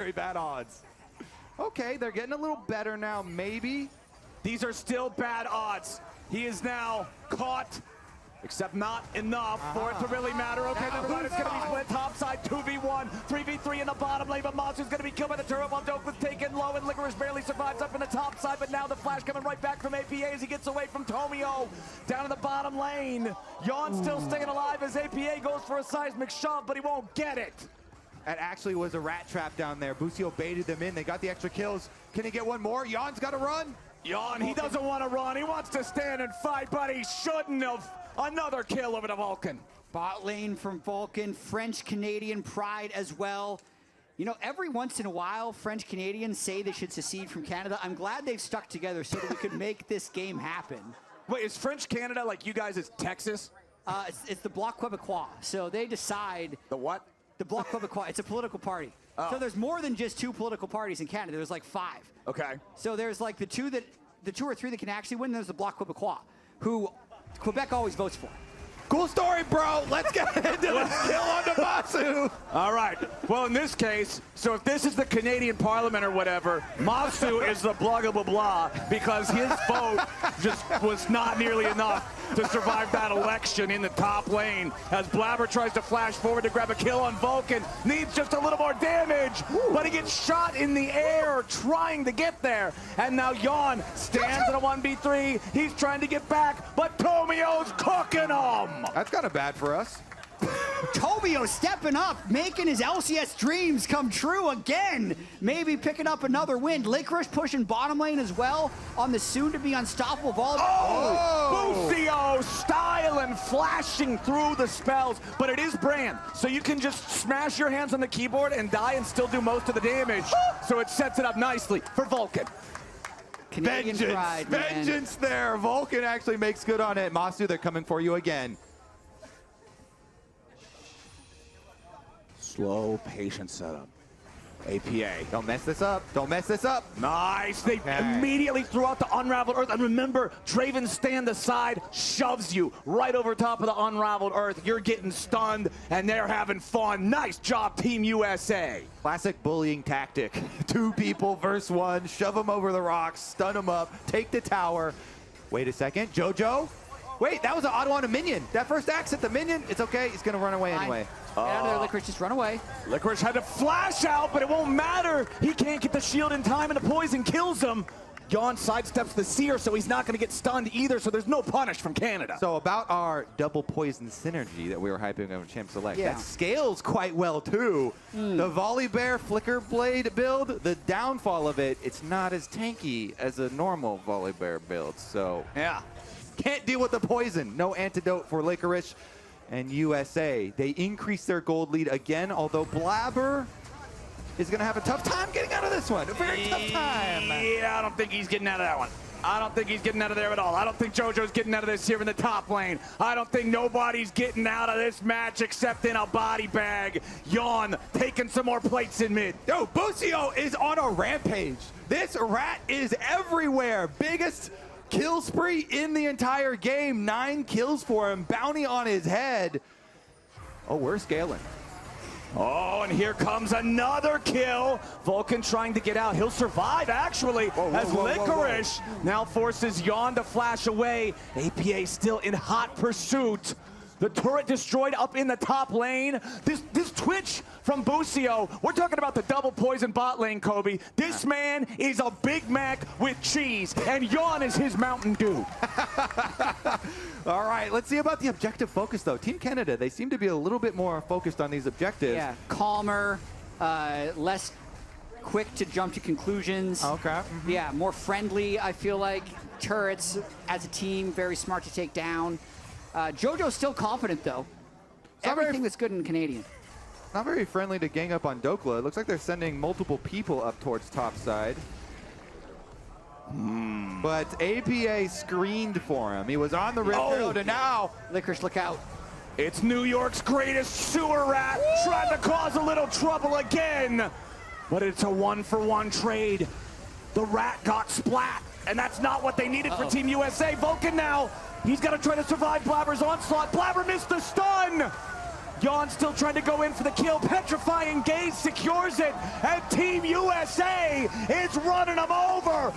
Very bad odds. Okay, they're getting a little better now, maybe. These are still bad odds. He is now caught, except not enough for it to really matter. Okay, never mind, it's gonna be split topside, 2v1, 3v3 in the bottom lane, but Monster's gonna be killed by the turret while Doke was taken low, and Licorice barely survives up in the top side, but now the flash coming right back from APA as he gets away from Tomio down in the bottom lane. Yawn still staying alive as APA goes for a seismic shove, but he won't get it. That actually was a rat trap down there. Busio baited them in. They got the extra kills. Can he get one more? Yawn's got to run. Yawn, he doesn't want to run. He wants to stand and fight, but he shouldn't have. Another kill over to Vulcan. Bot lane from Vulcan, French-Canadian pride as well. You know, every once in a while, French-Canadians say they should secede from Canada. I'm glad they've stuck together so that we could make this game happen. Wait, is French Canada like you guys is Texas? It's the Bloc Québécois. So they decide... The what? The Bloc Québécois. It's a political party. Oh. So there's more than just 2 political parties in Canada. There's like 5. Okay. So there's like the 2 or 3 that can actually win. There's the Bloc Québécois, who Quebec always votes for. Cool story, bro. Let's get into this kill on the Masu. All right. Well, in this case, so if this is the Canadian Parliament or whatever, Masu is the blah, blah, blah, because his vote just was not nearly enough to survive that election in the top lane. As Blabber tries to flash forward to grab a kill on Vulcan, needs just a little more damage, but he gets shot in the air trying to get there. And now Yawn stands in a 1v3. He's trying to get back, but Tomio's cooking him. That's kind of bad for us. Tomio stepping up, making his LCS dreams come true again. Maybe picking up another win. Licorice pushing bottom lane as well on the soon-to-be unstoppable volleyball. Oh! Busio styling, flashing through the spells, but it is Brand, so you can just smash your hands on the keyboard and die and still do most of the damage. So it sets it up nicely for Vulcan. Canadian Vengeance, pride, vengeance there. Vulcan actually makes good on it. Masu, they're coming for you again. Slow, patient setup. APA. Don't mess this up. Don't mess this up. Nice. They immediately threw out the Unraveled Earth. And remember, Draven's stand aside shoves you right over top of the Unraveled Earth. You're getting stunned, and they're having fun. Nice job, Team USA. Classic bullying tactic. 2 people versus 1. Shove them over the rocks. Stun them up. Take the tower. Wait a second. JoJo? Wait, that was an auto on a minion. That first axe at the minion. It's okay. He's going to run away anyway. Get out of there, Licorice. Just run away. Licorice had to flash out, but it won't matter. He can't get the shield in time, and the poison kills him. Yawn sidesteps the Seer, so he's not going to get stunned either, so there's no punish from Canada. So about our double poison synergy that we were hyping over Champ Select, that scales quite well too. The Volley Bear Flicker Blade build, the downfall of it, it's not as tanky as a normal Volley Bear build, so yeah. Can't deal with the poison. No antidote for Licorice and USA. They increase their gold lead again, although Blabber is going to have a tough time getting out of this one. A very tough time. Yeah, I don't think he's getting out of that one. I don't think he's getting out of there at all. I don't think JoJo's getting out of this here in the top lane. I don't think nobody's getting out of this match except in a body bag. Yawn taking some more plates in mid. Yo, Busio is on a rampage. This rat is everywhere. Biggest kill spree in the entire game. 9 kills for him. Bounty on his head. Oh, we're scaling. Oh, and here comes another kill. Vulcan trying to get out. He'll survive, actually, as Licorice now forces Yawn to flash away. APA still in hot pursuit. The turret destroyed up in the top lane. This twitch from Busio, we're talking about the double poison bot lane, Kobe. This man is a Big Mac with cheese, and Yawn is his Mountain Dew. All right, let's see about the objective focus, though. Team Canada, they seem to be a little bit more focused on these objectives. Yeah, calmer, less quick to jump to conclusions. Okay. Yeah, more friendly, I feel like. Turrets, as a team, very smart to take down. JoJo's still confident, though. Everything that's good in Canadian. Not very friendly to gang up on Dokla. It looks like they're sending multiple people up towards top side. But APA screened for him. He was on the Rift Road, and now Licorice, look out. It's New York's greatest sewer rat trying to cause a little trouble again. But it's a 1-for-1 trade. The rat got splat, and that's not what they needed for Team USA. Vulcan now, he's got to try to survive Blabber's onslaught. Blabber missed the stun. Yon still trying to go in for the kill. Petrifying Gaze secures it, and Team USA is running them over.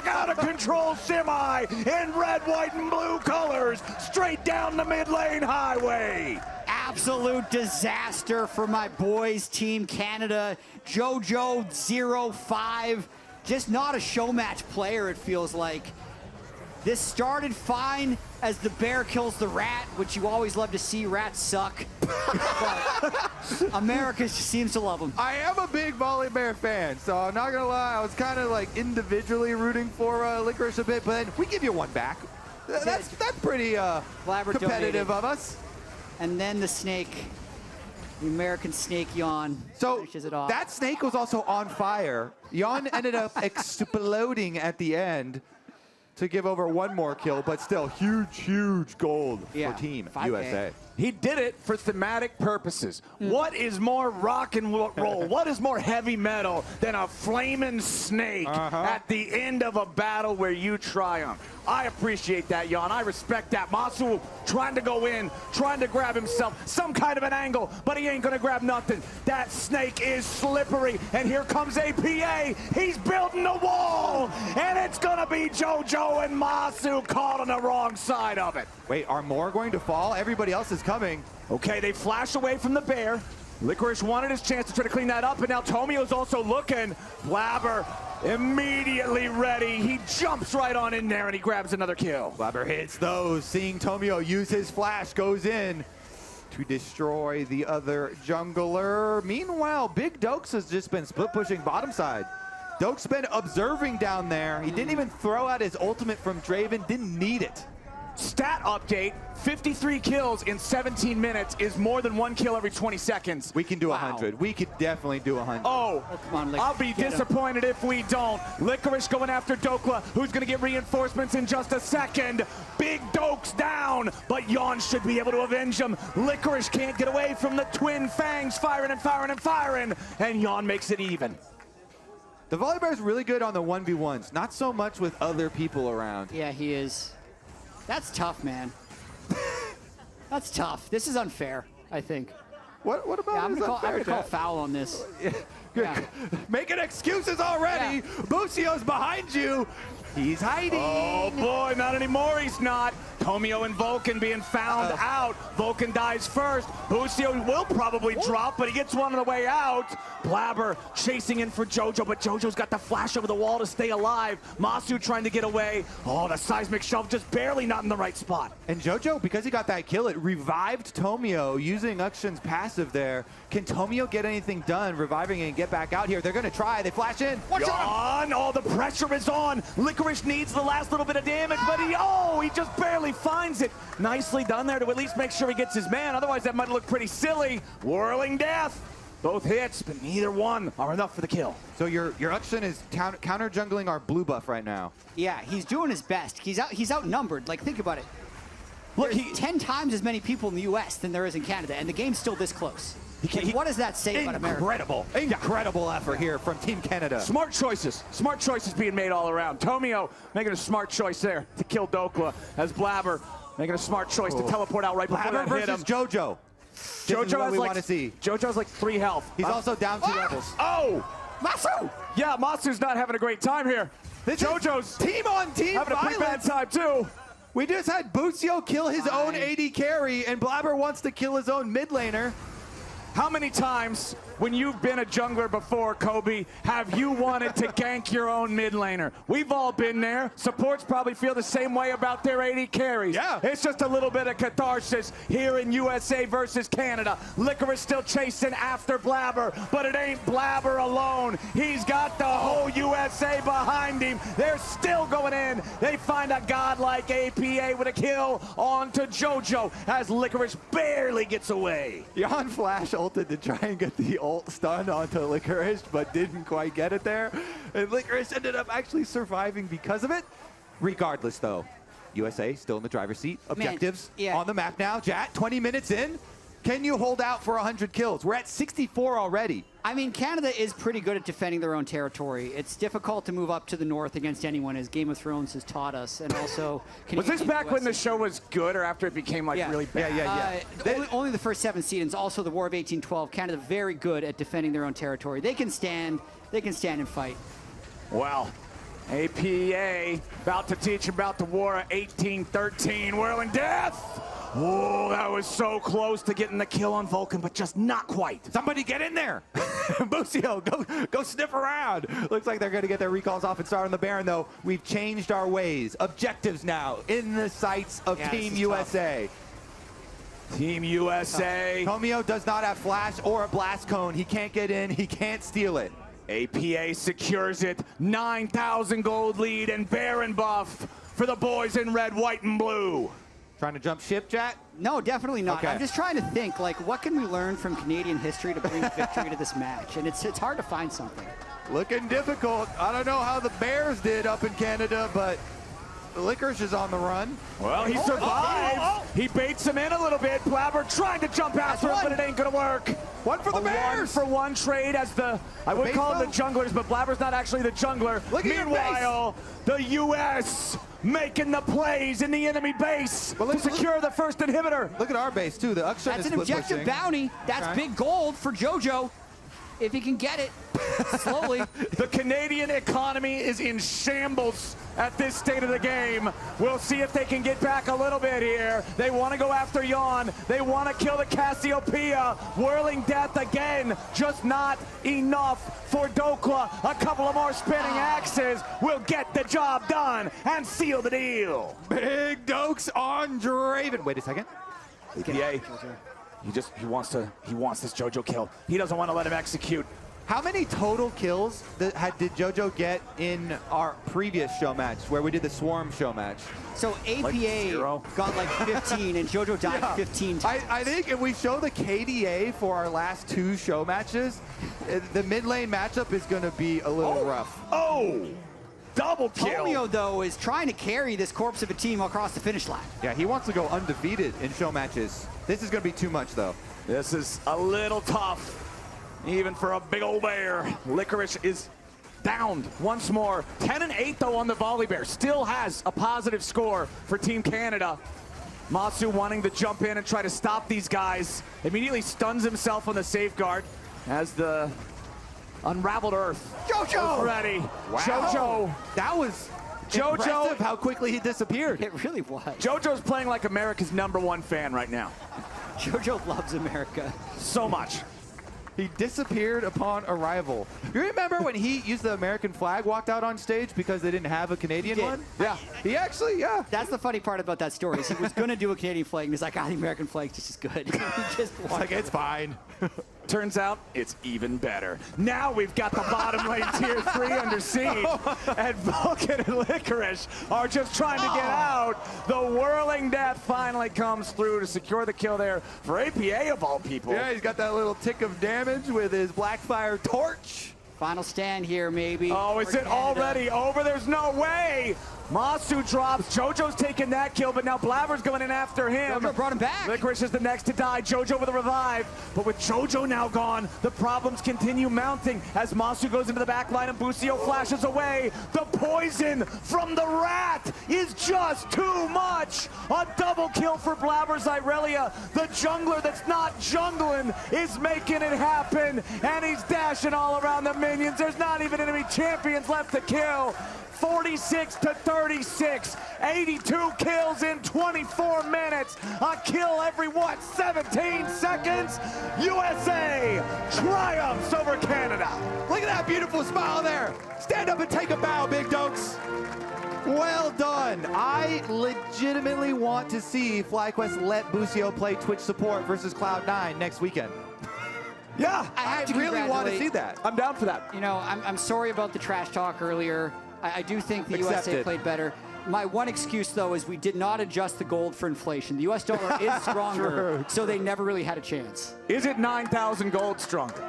Out of control semi in red, white, and blue colors, straight down the mid lane highway. Absolute disaster for my boys, Team Canada. JoJo 05, just not a show match player, it feels like. This started fine as the bear kills the rat, which you always love to see. Rats suck. But America just seems to love them. I am a big Volley Bear fan, so I'm not going to lie. I was kind of like individually rooting for Licorice a bit, but we give you one back. That's pretty competitive of us. And then the snake, the American snake Yon, finishes it off. That snake was also on fire. Yon ended up exploding at the end to give over one more kill, but still huge gold for Team 5K. USA. He did it for thematic purposes. What is more rock and roll? What is more heavy metal than a flaming snake at the end of a battle where you triumph? I appreciate that, Yon. I respect that. Masu trying to go in, trying to grab himself some kind of an angle, but he ain't gonna grab nothing. That snake is slippery, and here comes APA. He's building a wall, and it's gonna be JoJo and Masu caught on the wrong side of it. Wait, are more going to fall? Everybody else is coming. Okay, they flash away from the bear. Licorice wanted his chance to try to clean that up, and now Tomio's also looking. Blabber immediately ready. He jumps right on in there, and he grabs another kill. Blabber hits those. Seeing Tomio use his flash, goes in to destroy the other jungler. Meanwhile, Big Dokes has just been split pushing bottom side. Dokes been observing down there. He didn't even throw out his ultimate from Draven, didn't need it. Stat update, 53 kills in 17 minutes is more than one kill every 20 seconds. We can do 100. We could definitely do 100. Oh, come on, I'll be disappointed if we don't. Licorice going after Dokla, who's going to get reinforcements in just a second. Big Dokes down, but Yon should be able to avenge him. Licorice can't get away from the twin fangs, firing and firing and firing, and Yon makes it even. The Volley Bear is really good on the 1v1s, not so much with other people around. Yeah, he is. That's tough, man. That's tough. This is unfair, I think. What about I'm this gonna unfair, call foul on this. Yeah. Making excuses already. Yeah. Bussio's behind you. He's hiding. Oh boy, not anymore, he's not. Tomio and Vulcan being found out. Vulcan dies first. Busio will probably drop, but he gets one on the way out. Blabber chasing in for JoJo, but JoJo's got the flash over the wall to stay alive. Masu trying to get away. Oh, the seismic shove just barely not in the right spot. And JoJo, because he got that kill, it revived Tomio using Uxion's passive there. Can Tomio get anything done, reviving and get back out here? They're going to try. They flash in. Watch on! Oh, the pressure is on. Licorice needs the last little bit of damage, but he just barely finds it. Nicely done there to at least make sure he gets his man. Otherwise, that might look pretty silly. Whirling death. Both hits, but neither one are enough for the kill. So your Uxion is counter jungling our blue buff right now. Yeah, he's doing his best. He's outnumbered. Like, think about it. Look, There's 10 times as many people in the U.S. than there is in Canada, and the game's still this close. What does that say about America? Incredible effort here from Team Canada. Smart choices being made all around. Tomio making a smart choice there to kill Dokla, as Blabber making a smart choice to teleport out right before that hit him. JoJo. JoJo has like 3 health. He's also down 2 levels. Oh! Masu! Yeah, Masu's not having a great time here. JoJo's team on team having a pretty bad time too. We just had Busio kill his own AD carry, and Blabber wants to kill his own mid laner. How many times when you've been a jungler before, Kobe, have you wanted to gank your own mid laner? We've all been there. Supports probably feel the same way about their AD carries. Yeah. It's just a little bit of catharsis here in USA versus Canada. Licorice still chasing after Blabber, but it ain't Blabber alone. He's got the whole USA behind him. They're still going in. They find a godlike APA with a kill onto JoJo as Licorice barely gets away. Yon Flash ulted to try and get the ult stun onto Licorice, but didn't quite get it there. And Licorice ended up actually surviving because of it. Regardless, though, USA still in the driver's seat. Objectives on the map now. Jat, 20 minutes in. Can you hold out for 100 kills? We're at 64 already. I mean, Canada is pretty good at defending their own territory. It's difficult to move up to the north against anyone, as Game of Thrones has taught us. And also, was this back when the show was good, or after it became like really bad? Yeah. Only the first 7 seasons. Also, the War of 1812. Canada very good at defending their own territory. They can stand. They can stand and fight. Well, APA about to teach about the War of 1813, Whirling Death. Oh, that was so close to getting the kill on Vulcan, but just not quite. Somebody get in there. Busio, go sniff around. Looks like they're going to get their recalls off and start on the Baron, though. We've changed our ways. Objectives now in the sights of Team USA. Tough. Team USA. Tomio does not have flash or a blast cone. He can't get in. He can't steal it. APA secures it. 9,000 gold lead and Baron buff for the boys in red, white, and blue. Trying to jump ship, Jack? No, definitely not. Okay. I'm just trying to think, like, what can we learn from Canadian history to bring victory to this match? And it's hard to find something. Looking difficult. I don't know how the Bears did up in Canada, but the Licorice is on the run. Well, he survives. He baits him in a little bit. Blabber trying to jump after him, but it ain't going to work. One for the Bears. 1-for-1 trade as I would call them the junglers, but Blabber's not actually the jungler. Meanwhile, the U.S. making the plays in the enemy base to secure the first inhibitor. Look at our base, too. The Ukshan That's is an objective bounty. That's big gold for JoJo, if he can get it slowly. The Canadian economy is in shambles at this state of the game. We'll see if they can get back a little bit here. They want to go after Yon. They want to kill the Cassiopeia. Whirling Death again, just not enough for Dokla. A couple of more spinning axes will get the job done and seal the deal. Big Dokes on Draven. Wait a second. APA. He wants this JoJo kill. He doesn't want to let him execute. How many total kills did JoJo get in our previous show match, where we did the Swarm show match? So APA got like 15, and JoJo died 15 times. I think if we show the KDA for our last 2 show matches, the mid lane matchup is going to be a little rough. Double kill. Tomio, though, is trying to carry this corpse of a team across the finish line. Yeah, he wants to go undefeated in show matches. This is going to be too much, though. This is a little tough, even for a big old bear. Licorice is downed once more. 10-8, though, on the volley bear. Still has a positive score for Team Canada. Masu wanting to jump in and try to stop these guys. Immediately stuns himself on the safeguard as the Unraveled Earth. JoJo! Ready. Wow. JoJo. That was impressive how quickly he disappeared. It really was. JoJo's playing like America's #1 fan right now. JoJo loves America. So much. He disappeared upon arrival. You remember when he used the American flag, walked out on stage because they didn't have a Canadian one? Yeah. He actually, That's the funny part about that story. Is he was going to do a Canadian flag, and he's like, the American flag's just as good. He just It's like, it's fine. Turns out it's even better. Now we've got the bottom lane tier 3 under siege, and Vulcan and Licorice are just trying to get out. The Whirling Death finally comes through to secure the kill there for APA of all people. Yeah, he's got that little tick of damage with his Blackfire torch. Final stand here, maybe. Oh, is it already over? There's no way. Masu drops. JoJo's taking that kill, but now Blabber's going in after him. JoJo brought him back. Licorice is the next to die. JoJo with a revive. But with JoJo now gone, the problems continue mounting as Masu goes into the back line and Busio flashes away. The poison from the rat is just too much. A double kill for Blabber's Irelia. The jungler that's not jungling is making it happen, and he's dashing all around the minions. There's not even enemy champions left to kill. 46-36, 82 kills in 24 minutes. A kill every, 17 seconds? USA triumphs over Canada. Look at that beautiful smile there. Stand up and take a bow, Big Dokes. Well done. I legitimately want to see FlyQuest let Busio play Twitch support versus Cloud9 next weekend. Yeah, I really want to see that. I'm down for that. You know, I'm sorry about the trash talk earlier. I do think the USA played better. My one excuse, though, is we did not adjust the gold for inflation. The U.S. dollar is stronger, so they never really had a chance. Is it 9,000 gold stronger?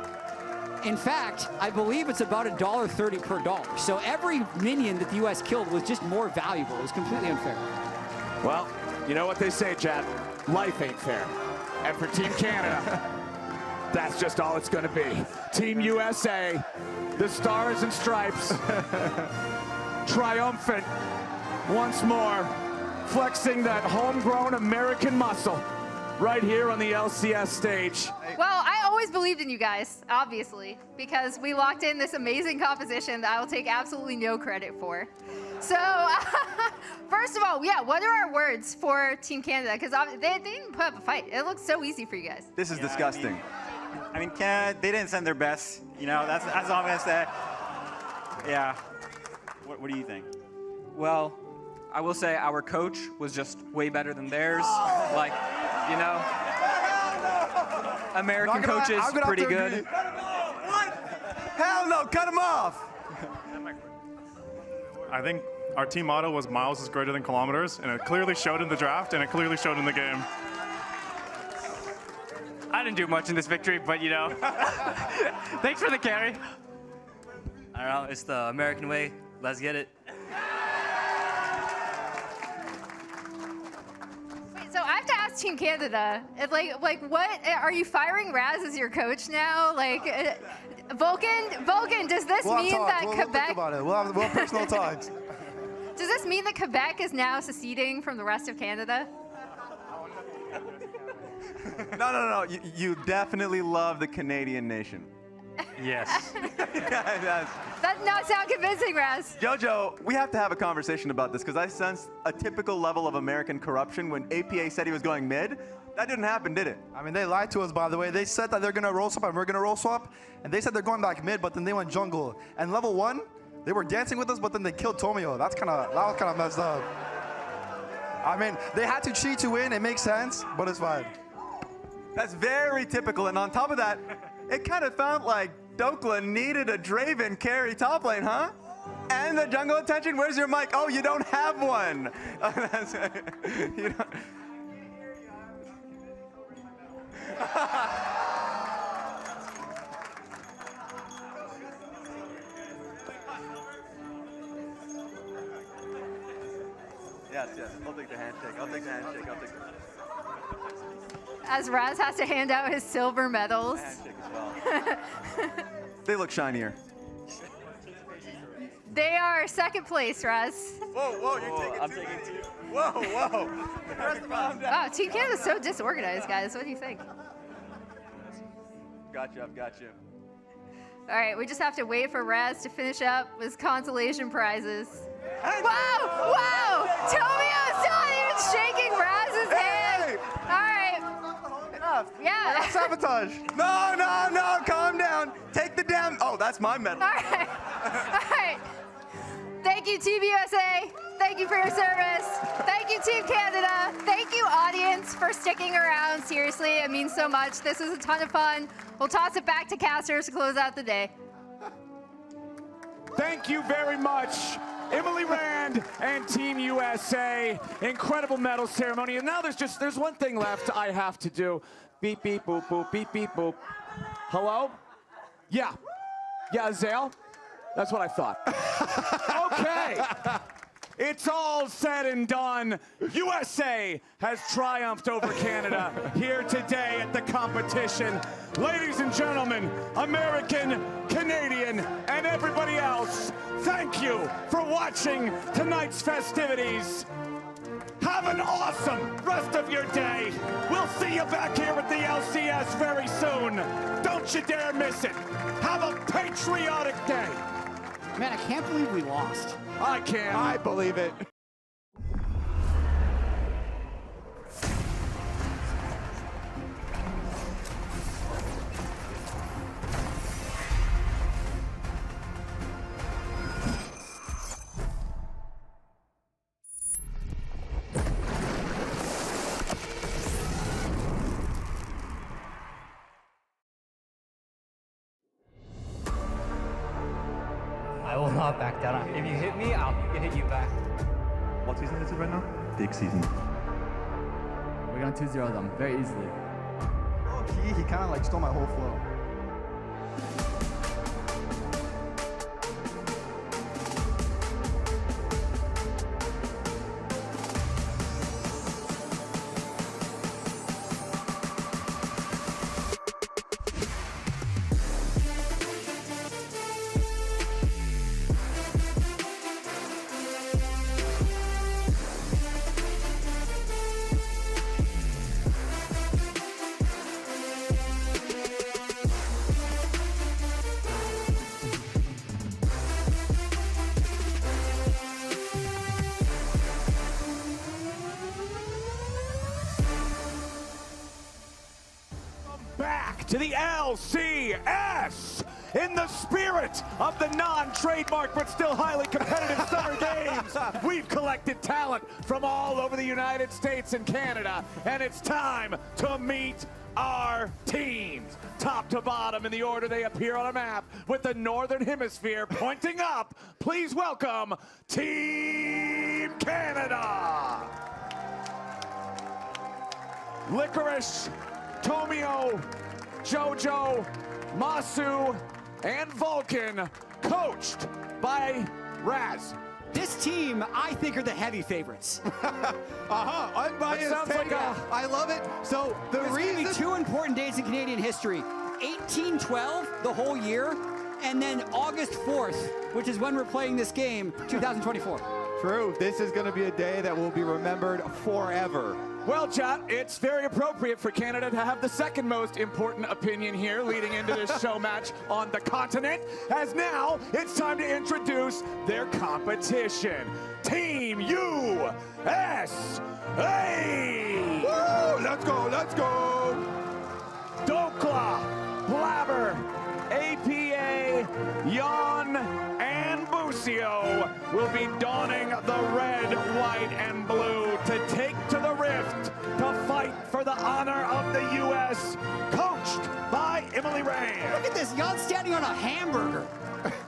In fact, I believe it's about $1.30 per dollar. So every minion that the U.S. killed was just more valuable. It was completely unfair. Well, you know what they say, Chad. Life ain't fair. And for Team Canada, that's just all it's going to be. Team USA, the Stars and Stripes, triumphant once more, flexing that homegrown American muscle right here on the LCS stage. Well, I always believed in you guys, obviously, because we locked in this amazing composition that I will take absolutely no credit for. So, first of all, yeah, what are our words for Team Canada? Because they didn't put up a fight. It looks so easy for you guys. This is disgusting. I mean, Canada, they didn't send their best. You know, that's all I'm gonna say. Yeah. What do you think? Well, I will say our coach was just way better than theirs. Like, you know, American coaches pretty good. What? Hell no, cut him off. I think our team motto was miles is greater than kilometers, and it clearly showed in the draft, and it clearly showed in the game. I didn't do much in this victory, but you know, thanks for the carry. I don't know, it's the American way. Let's get it. Wait, so I have to ask Team Canada, like, what are you firing Raz as your coach now? Like, Vulcan, does this mean that Quebec? We'll think about it. We'll have personal talks. Does this mean that Quebec is now seceding from the rest of Canada? No. You definitely love the Canadian nation. Yes. That does not sound convincing, Raz. Jojo, we have to have a conversation about this because I sensed a typical level of American corruption when APA said he was going mid. That didn't happen, did it? I mean, they lied to us, by the way. They said that they're going to roll swap and we're going to roll swap. And they said they're going back mid, but then they went jungle. And level 1, they were dancing with us, but then they killed Tomio. That was kind of messed up. I mean, they had to cheat to win. It makes sense, but it's fine. That's very typical. And on top of that, it kind of felt like Dokla needed a Draven carry top lane, huh? And the jungle attention, where's your mic? Oh, you don't have one. You don't. Yes. I'll take the handshake. As Raz has to hand out his silver medals. Handshake as well. They look shinier. They are second place, Raz. Whoa, I'm taking two. Whoa. Wow, Team Canada's so disorganized, guys. What do you think? I've got you. All right, we just have to wait for Raz to finish up with consolation prizes. Wow! Tomio's not even shaking Raz's hand. All right. Yeah. Sabotage. No, calm down. Take the damn. Oh, that's my medal. All right. Thank you, Team USA. Thank you for your service. Thank you, Team Canada. Thank you, audience, for sticking around. Seriously, it means so much. This was a ton of fun. We'll toss it back to casters to close out the day. Thank you very much, Emily Rand and Team USA. Incredible medal ceremony. And now there's one thing left I have to do. Beep, beep, boop, boop, beep, beep, boop. Hello? Yeah, Zale? That's what I thought. Okay. It's all said and done. USA has triumphed over Canada here today at the competition. Ladies and gentlemen, American, Canadian, and everybody else, thank you for watching tonight's festivities. Have an awesome rest of your day. We'll see you back here at the LCS very soon. Don't you dare miss it. Have a patriotic day. Man, I can't believe we lost. I can. I believe it. I will not back down. If you hit me, I'll hit you back. What season is it right now? Big season. We're gonna 2-0 them very easily. Oh, he kind of like stole my whole flow. to the LCS. In the spirit of the non-trademark but still highly competitive Summer Games, we've collected talent from all over the United States and Canada, and it's time to meet our teams. Top to bottom in the order they appear on a map, with the Northern Hemisphere pointing up. Please welcome Team Canada. Licorice, Tomio, Jojo, Masu, and Vulcan, coached by Raz. This team, I think, are the heavy favorites. Unbiased sounds like take. I love it. So the There's reason... going to be 2 important days in Canadian history. 1812, the whole year, and then August 4th, which is when we're playing this game, 2024. True. This is going to be a day that will be remembered forever. Well, chat, it's very appropriate for Canada to have the second most important opinion here leading into this show match on the continent, as now it's time to introduce their competition. Team USA! Woo! Let's go, let's go! Dokla, Blabber, APA, Yon, and Busio will be donning the red, white, and blue to take to the rift to fight for the honor of the U.S., coached by Emily Rand. Look at this, y'all standing on a hamburger.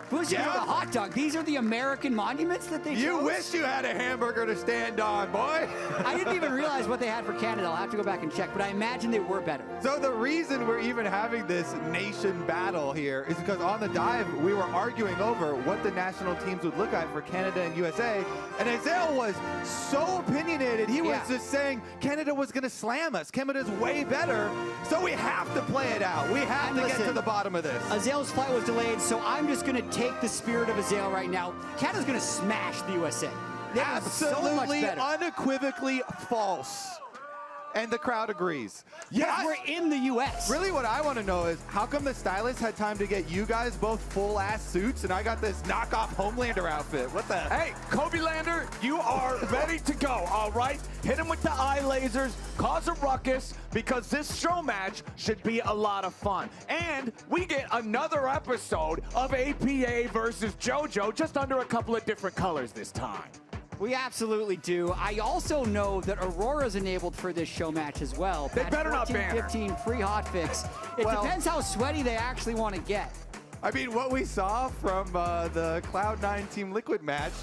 Busio with a hot dog. These are the American monuments that they You chose? wish you had a hamburger to stand on, boy. I didn't even realize what they had for Canada. I'll have to go back and check, but I imagine they were better. So the reason we're even having this nation battle here is because on the dive, we were arguing over what the national teams would look like for Canada and USA. And Azael was so opinionated. He was just saying Canada was going to slam us. Canada's way better. So we have to play it out. We have to get to the bottom of this. Azael's flight was delayed, so I'm just going to take the spirit of Azael right now. Canada's going to smash the USA. They're Absolutely, so much better. unequivocally false. And the crowd agrees. Yes, we're in the U.S. Really what I want to know is, how come the stylist had time to get you guys both full-ass suits and I got this knockoff Homelander outfit? What the? Hey, Kobe Lander, you are ready to go, all right? Hit him with the eye lasers, cause a ruckus, because this show match should be a lot of fun. And we get another episode of APA versus JoJo, just under a couple of different colors this time. We absolutely do. I also know that Aurora's enabled for this show match as well. They better not 14, ban her. 15, free hotfix. It depends how sweaty they actually want to get. I mean, what we saw from the Cloud9 Team Liquid match,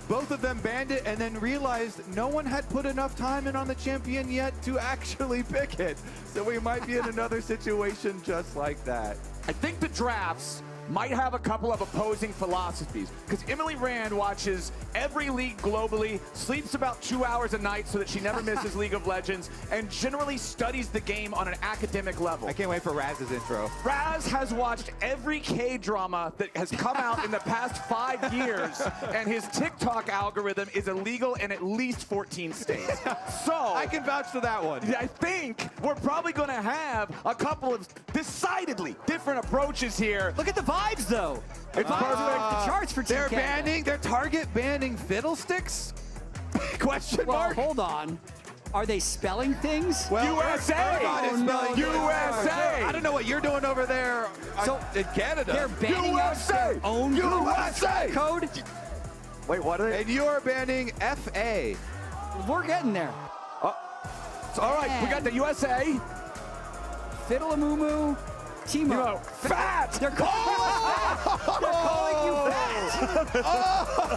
both of them banned it and then realized no one had put enough time in on the champion yet to actually pick it. So we might be in another situation just like that. I think the drafts might have a couple of opposing philosophies, because Emily Rand watches every league globally, sleeps about 2 hours a night so that she never misses League of Legends, and generally studies the game on an academic level. I can't wait for Raz's intro. Raz has watched every K-drama that has come out in the past 5 years, and his TikTok algorithm is illegal in at least 14 states. So I can vouch for that one. I think we're probably going to have a couple of decidedly different approaches here. Look at the vibes, though. It's perfect. The charts for Team Canada. They're target banning fiddlesticks? Question Well, mark? hold on. Are they spelling things? Well, USA! Everybody's spelling USA! I don't know what you're doing over there in Canada. They're banning out their own USA! code. Wait, what are they? And you are banning FA. We're getting there. All right, we got the USA. Fiddle-a-moo-moo. Timo. Fat! They're calling us fat! They're calling you fat!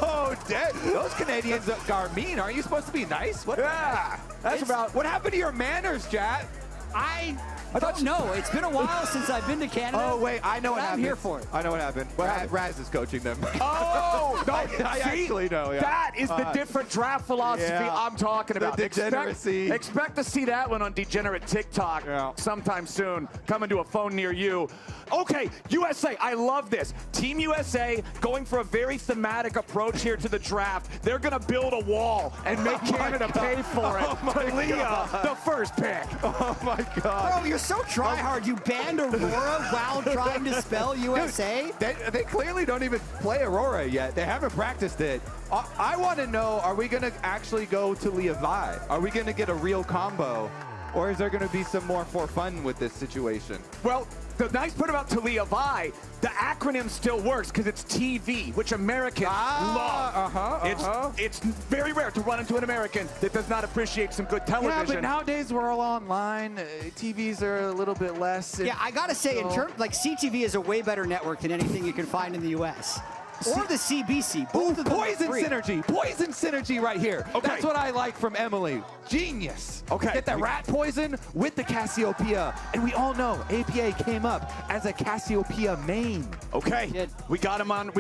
Oh, dead. Those Canadians are mean. Aren't you supposed to be nice? What? Yeah, that's about. What happened to your manners, Jat? I don't know. It's been a while since I've been to Canada. Oh, wait, I know what happened. I'm here for it. I know what happened. Raz is coaching them. Oh, no, I actually know, yeah. That is the different draft philosophy I'm talking about. The degeneracy. Expect to see that one on Degenerate TikTok sometime soon, coming to a phone near you. Okay, USA, I love this. Team USA going for a very thematic approach here to the draft. They're going to build a wall and make Canada pay for it. Talia, the first pick. Oh, my God. Bro, you're so try-hard. You banned Aurora while trying to spell USA? Dude, they clearly don't even play Aurora yet. They haven't practiced it. I want to know, are we going to actually go to Levi? Are we going to get a real combo? Or is there going to be some more for fun with this situation? Well, the nice part about Talia Vi, the acronym still works because it's TV, which Americans love. It's very rare to run into an American that does not appreciate some good television. Yeah, but nowadays we're all online. TVs are a little bit less. Yeah, I gotta say, in terms like CTV is a way better network than anything you can find in the U.S. Or the CBC. Both of them Poison synergy. Poison synergy right here. Okay. That's what I like from Emily. Genius. Okay. Get that rat poison with the Cassiopeia. And we all know APA came up as a Cassiopeia main. Okay. We got him on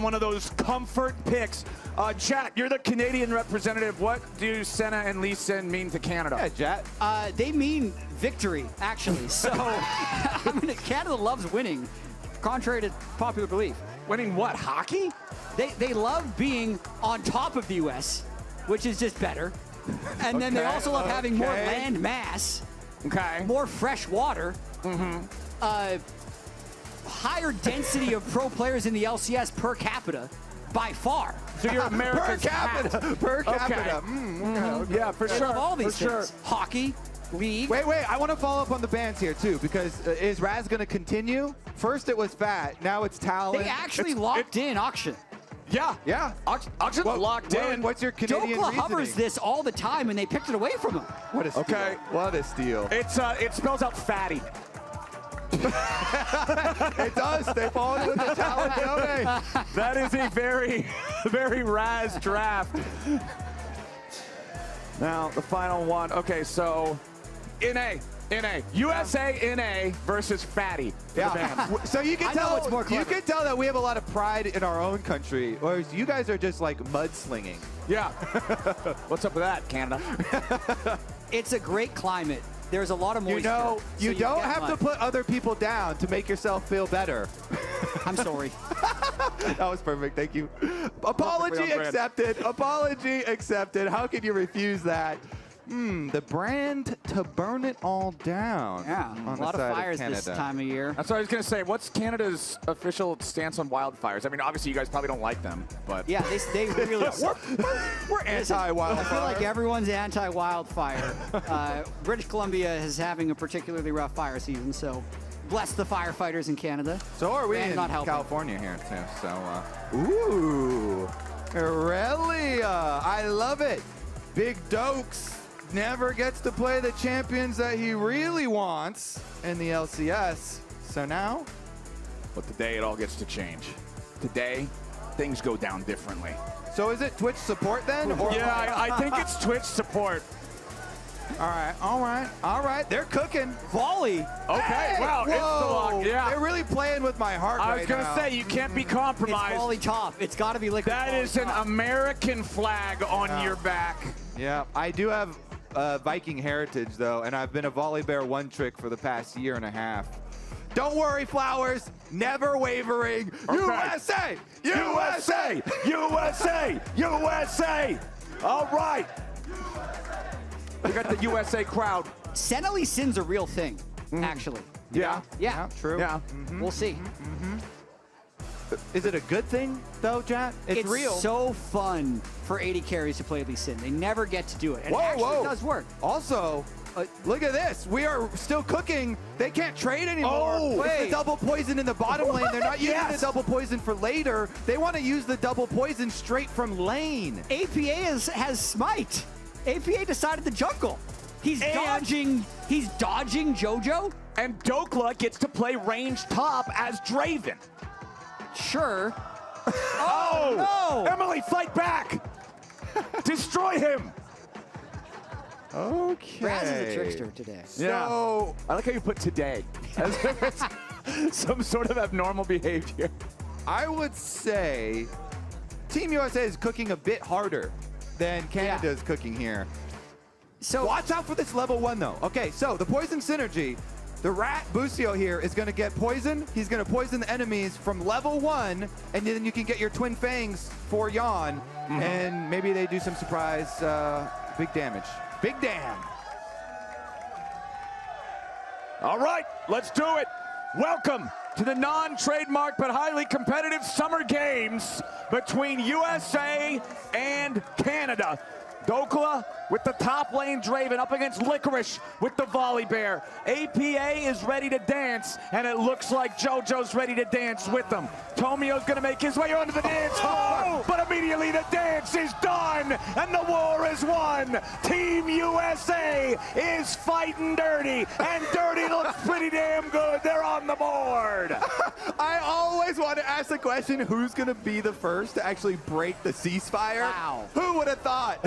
one of those comfort picks. Chat, you're the Canadian representative. What do Senna and Lee Sin mean to Canada? Yeah, Jet. They mean victory, actually. So, I mean, Canada loves winning, contrary to popular belief. Winning what? Hockey? They love being on top of the U.S., which is just better. And then they also love having more land mass, more fresh water, higher density of pro players in the LCS per capita by far. So you're America's per capita. Yeah, for They sure. love all these things. Hockey, league. Wait, I want to follow up on the bans here too, because is Raz going to continue? First it was Fat, now it's Talon. They actually locked in Auction. Yeah. Auction's locked in. What's your Canadian Dokla reasoning? hovers this all the time, and they picked it away from him. What a steal. Okay. What a steal. It spells out fatty. It does. They fall into the Talon, don't they? That is a very, very Raz draft. Now, the final one. Okay, so NA. USA NA versus Fatty. Yeah. So you can tell that we have a lot of pride in our own country, whereas you guys are just like mudslinging. Yeah. What's up with that, Canada? It's a great climate. There's a lot of moisture. You don't have to put other people down to make yourself feel better. I'm sorry. That was perfect. Thank you. Apology accepted. Apology accepted. How can you refuse that? The brand to burn it all down. Yeah, a lot of fires this time of year. That's what I was going to say. What's Canada's official stance on wildfires? I mean, obviously you guys probably don't like them, but... Yeah, they really... we're anti-wildfire. I feel like everyone's anti-wildfire. British Columbia is having a particularly rough fire season, so bless the firefighters in Canada. So are we in California here, too. So, ooh, Aurelia. I love it. Big Dokes never gets to play the champions that he really wants in the LCS. So now? But today it all gets to change. Today, things go down differently. So is it Twitch support then? Or yeah, I think it's Twitch support. All right. They're cooking. Volley. Okay, hey, well, it's the lock. Yeah. They're really playing with my heart I was going to say, you can't be compromised. It's volley top. It's got to be liquid. That is an American flag on your back. Yeah, I do have Viking heritage, though, and I've been a volley bear one trick for the past year and a half. Don't worry, Flowers. Never wavering. Okay. USA! USA! USA! USA! All right. We got the USA crowd. Senna Lee Sin's a real thing, actually. Yeah. True. Yeah. We'll see. Is it a good thing, though, Jat? It's real. So fun for 80 carries to play Lee Sin. They never get to do it. And it actually does work. Also, look at this. We are still cooking. They can't trade anymore. It's the double poison in the bottom lane. They're not using the double poison for later. They want to use the double poison straight from lane. APA has smite. APA decided to jungle. He's dodging JoJo. And Dokla gets to play range top as Draven. Sure. Oh, no! Emily, fight back! Destroy him! Okay. Raz is a trickster today. So, I like how you put today. As if it's some sort of abnormal behavior. I would say Team USA is cooking a bit harder than Canada's cooking here. So watch out for this level 1, though. Okay, so the poison synergy. The rat Busio here is going to get poison. He's going to poison the enemies from level 1, and then you can get your twin fangs for Yawn, and maybe they do some surprise big damage. Big damn. All right, let's do it. Welcome to the non-trademark but highly competitive Summer Games between USA and Canada. Dokla with the top lane Draven up against Licorice with the volley bear. APA is ready to dance, and it looks like JoJo's ready to dance with them. Tomio's gonna make his way onto the dance floor, but immediately the dance is done, and the war is won. Team USA is fighting dirty, and dirty looks pretty damn good. They're on the board. I always want to ask the question, who's going to be the first to actually break the ceasefire? Wow. Who would have thought?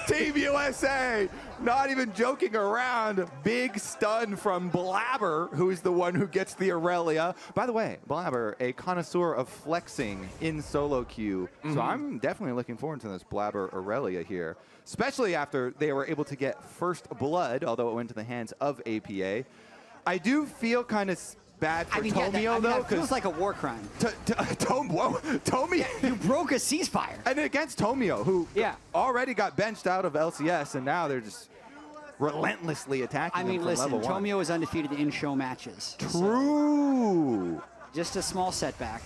Team USA, not even joking around. Big stun from Blabber, who is the one who gets the Aurelia. By the way, Blabber, a connoisseur of flexing in solo queue. So I'm definitely looking forward to this Blabber Aurelia here, especially after they were able to get first blood, although it went to the hands of APA. I do feel kind of bad for Tomio, though. That feels like a war crime. Tomio. You broke a ceasefire. And against Tomio, who already got benched out of LCS, and now they're just relentlessly attacking him from level 1. Tomio is undefeated in show matches. True. So just a small setback.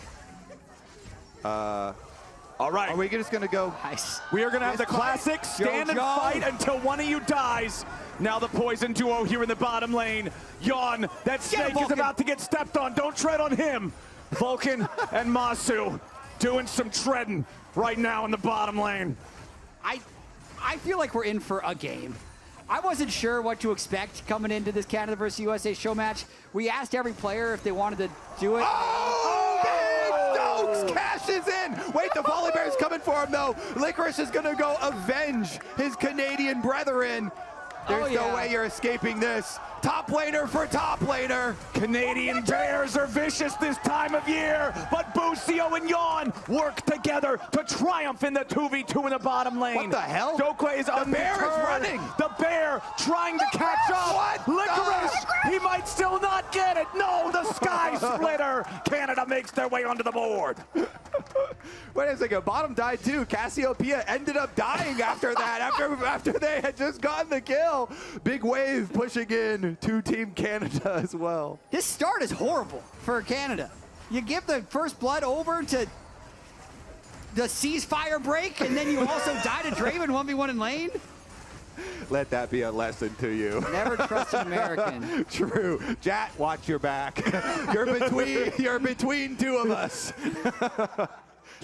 All right. Are we just going to go? Nice. We are going to have the classic stand and fight until one of you dies. Now the poison duo here in the bottom lane. Yawn, that snake is about to get stepped on. Don't tread on him. Vulcan and Masu doing some treading right now in the bottom lane. I feel like we're in for a game. I wasn't sure what to expect coming into this Canada versus USA show match. We asked every player if they wanted to do it. Dokes cashes in. Wait, the volley bear's coming for him, though. Licorice is going to go avenge his Canadian brethren. There's no way you're escaping this. Top laner for top laner. Canadian Bears are vicious this time of year, but Busio and Yawn work together to triumph in the 2v2 in the bottom lane. What the hell? Dokla is the bear is running. The bear trying to catch up. What? Licorice, he might still not get it. No, the sky splitter. Canada makes their way onto the board. Wait a second, bottom died too. Cassiopeia ended up dying after that, after they had just gotten the kill. Big wave pushing in to Team Canada as well. This start is horrible for Canada. You give the first blood over to the ceasefire break, and then you also die to Draven 1v1 in lane? Let that be a lesson to you. Never trust an American. True. Jat, watch your back. You're between two of us.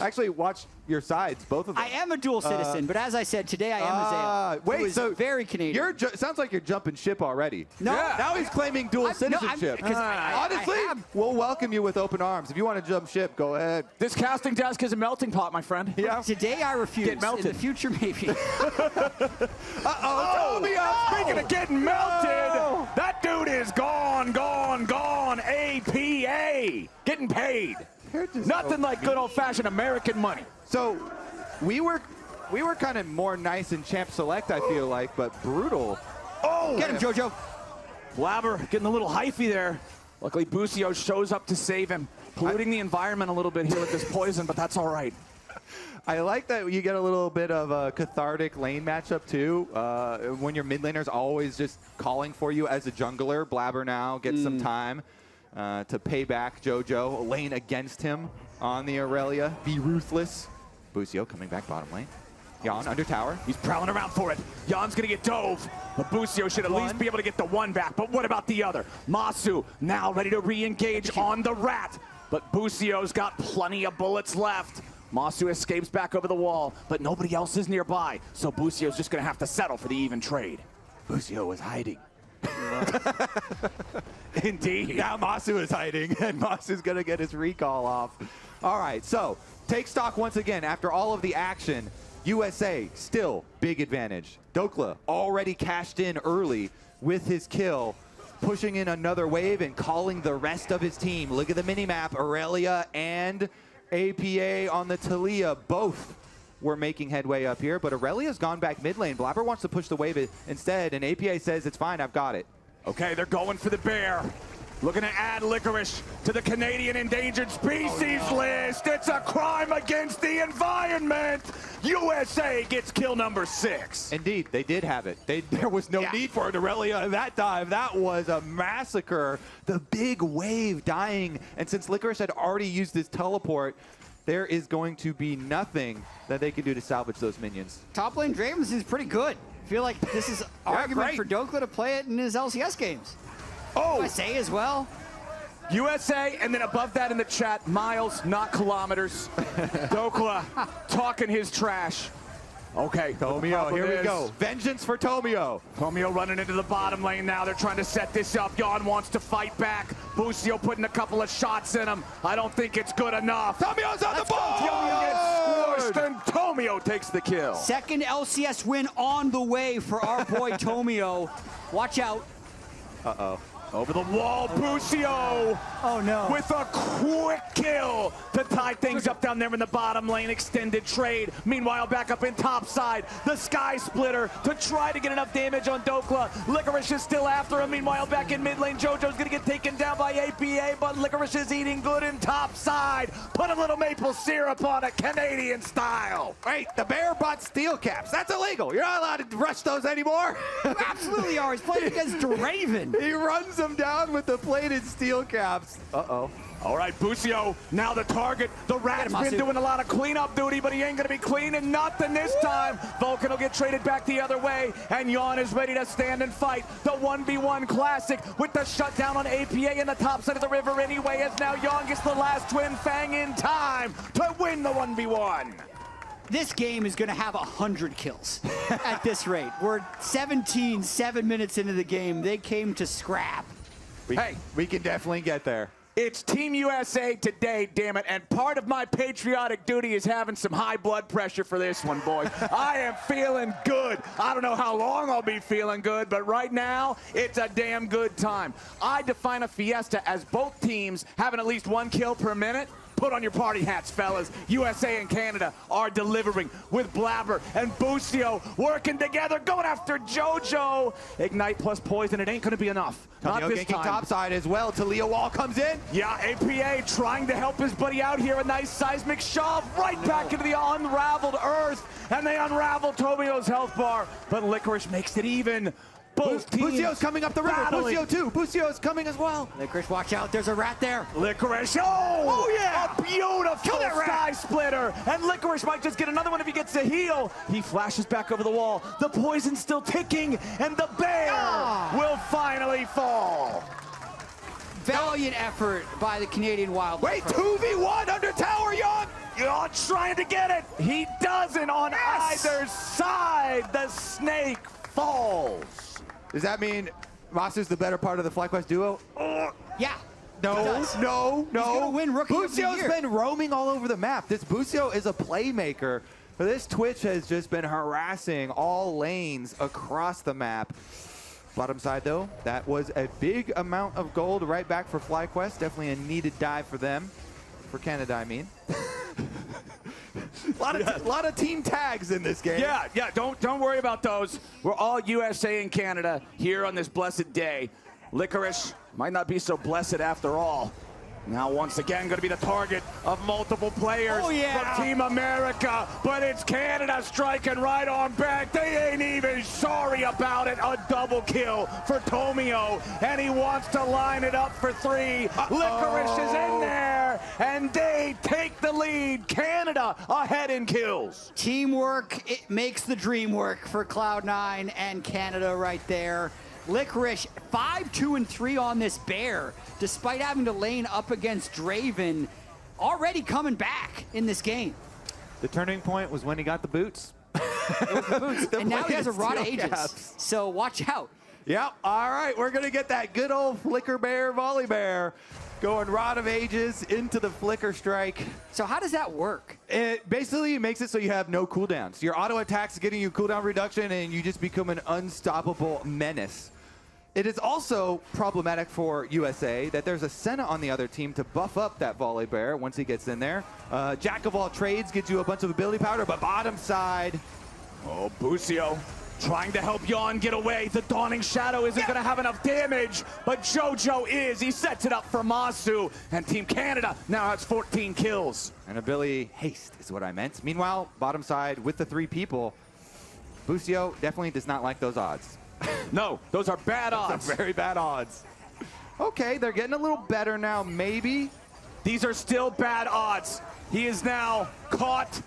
Actually, watch your sides, both of them. I am a dual citizen, but as I said, today I am a Zale. Wait, so very Canadian. Sounds like you're jumping ship already. No. Yeah. Now he's claiming dual citizenship. Honestly, we'll welcome you with open arms. If you want to jump ship, go ahead. This casting desk is a melting pot, my friend. Yeah. Today I refuse. Get melted. In the future, maybe. Speaking of getting melted, that dude is gone. APA. Getting paid. Nothing like good old-fashioned American money. So we were kind of more nice in Champ Select, I feel like, but brutal. Oh! Get him, JoJo. Blabber getting a little hyphy there. Luckily, Busio shows up to save him, polluting the environment a little bit here with this poison, but that's all right. I like that you get a little bit of a cathartic lane matchup, too. When your mid laner's always just calling for you as a jungler, Blabber now gets some time to pay back JoJo. Lane against him on the Aurelia. Be ruthless. Busio coming back bottom lane. Yawn under tower. He's prowling around for it. Yawn's gonna get dove, but Busio should at least be able to get the one back. But what about the other? Masu now ready to re-engage on the rat, but Busio's got plenty of bullets left. Masu escapes back over the wall, but nobody else is nearby, so Busio's just gonna have to settle for the even trade. Busio was hiding. Indeed. Now Masu is hiding, and Masu's going to get his recall off. All right, so take stock once again. After all of the action, USA still big advantage. Dokla already cashed in early with his kill, pushing in another wave and calling the rest of his team. Look at the minimap. Aurelia and APA on the Talia both were making headway up here, but Aurelia's gone back mid lane. Blabber wants to push the wave instead, and APA says, it's fine, I've got it. Okay, they're going for the bear. Looking to add Licorice to the Canadian Endangered Species list. It's a crime against the environment. USA gets kill number 6. Indeed, they did have it. There was no need for an Aurelia that time. That was a massacre. The big wave dying, and since Licorice had already used his teleport, there is going to be nothing that they can do to salvage those minions. Top lane Draven's is pretty good. I feel like this is argument great. for Dokla to play it in his LCS games. Oh! USA as well. USA, and then above that in the chat, miles, not kilometers. Dokla talking his trash. Okay, Tomio, here we go. Vengeance for Tomio. Tomio running into the bottom lane now. They're trying to set this up. Yon wants to fight back. Busio putting a couple of shots in him. I don't think it's good enough. Tomio's on the ball! Tomio gets squished, and Tomio takes the kill. Second LCS win on the way for our boy Tomio. Watch out. Uh-oh. Over the wall, Busio. Oh, no. With a quick kill to tie things up down there in the bottom lane. Extended trade. Meanwhile, back up in top side, the Sky Splitter to try to get enough damage on Dokla. Licorice is still after him. Meanwhile, back in mid lane, JoJo's going to get taken down by APA, but Licorice is eating good in top side. Put a little maple syrup on it, Canadian style. Wait, the bear bought steel caps. That's illegal. You're not allowed to rush those anymore. You absolutely are. He's playing against Draven. He runs them down with the plated steel caps. Uh-oh. All right, Busio, now the target. The Rat's been doing a lot of cleanup duty, but he ain't going to be cleaning nothing this time. Vulcan will get traded back the other way, and Yon is ready to stand and fight. The 1v1 classic with the shutdown on APA in the top side of the river anyway, as now Yon gets the last Twin Fang in time to win the 1v1. This game is going to have 100 kills at this rate. We're 7 minutes into the game. They came to scrap. We can definitely get there. It's Team USA today, damn it, and part of my patriotic duty is having some high blood pressure for this one, boys. I am feeling good. I don't know how long I'll be feeling good, but right now, it's a damn good time. I define a fiesta as both teams having at least 1 kill per minute. Put on your party hats, fellas. USA and Canada are delivering with Blabber and Busio working together, going after JoJo. Ignite plus poison, it ain't gonna be enough. Not this time. Topside as well. Talia Wall comes in. Yeah, APA trying to help his buddy out here. A nice seismic shove right back into the unraveled earth. And they unravel Tomio's health bar, but Licorice makes it even. Both teams Busio's coming up the river. battling. Busio too. Busio's coming as well. Licorice, watch out. There's a rat there. Licorice, oh yeah! A beautiful Kill that rat. Sky Splitter. And Licorice might just get another one if he gets a heal. He flashes back over the wall. The poison's still ticking, and the bear will finally fall. Valiant effort by the Canadian Wild. Wait, 2v1 under tower, Yon. You're trying to get it. He doesn't on either side. The snake falls. Does that mean Masu's the better part of the FlyQuest duo? Yeah. No. He's gonna win Rookie of the Year. Busio's been roaming all over the map. This Busio is a playmaker. This Twitch has just been harassing all lanes across the map. Bottom side, though, that was a big amount of gold right back for FlyQuest. Definitely a needed dive for them. For Canada, I mean. A lot of team tags in this game. Yeah, don't worry about those. We're all USA and Canada here on this blessed day. Licorice might not be so blessed after all. Now once again going to be the target of multiple players from Team America, but it's Canada striking right on back. They ain't even sorry about it. A double kill for Tomio, and he wants to line it up for 3. Licorice is in there, and they take the lead. Canada ahead in kills. Teamwork, it makes the dream work for Cloud9 and Canada right there. Licorice 5-2-3 on this bear, despite having to lane up against Draven, already coming back in this game. The turning point was when he got the boots. It was the boots. And now he has a Rod of Aegis, so watch out. Yep, all right, we're gonna get that good old Flicker Bear, Volley Bear, going Rod of Aegis into the Flicker Strike. So how does that work? It basically makes it so you have no cooldowns. Your auto attacks getting you cooldown reduction, and you just become an unstoppable menace. It is also problematic for USA that there's a Senna on the other team to buff up that Volley Bear once he gets in there. Jack of all trades gives you a bunch of ability powder, but bottom side. Oh, Busio trying to help Yon get away. The Dawning Shadow isn't going to have enough damage, but JoJo is. He sets it up for Masu, and Team Canada now has 14 kills. And ability haste is what I meant. Meanwhile, bottom side with the 3 people, Busio definitely does not like those odds. No, those are bad odds. Those are very bad odds. Okay, they're getting a little better now, maybe. These are still bad odds. He is now caught,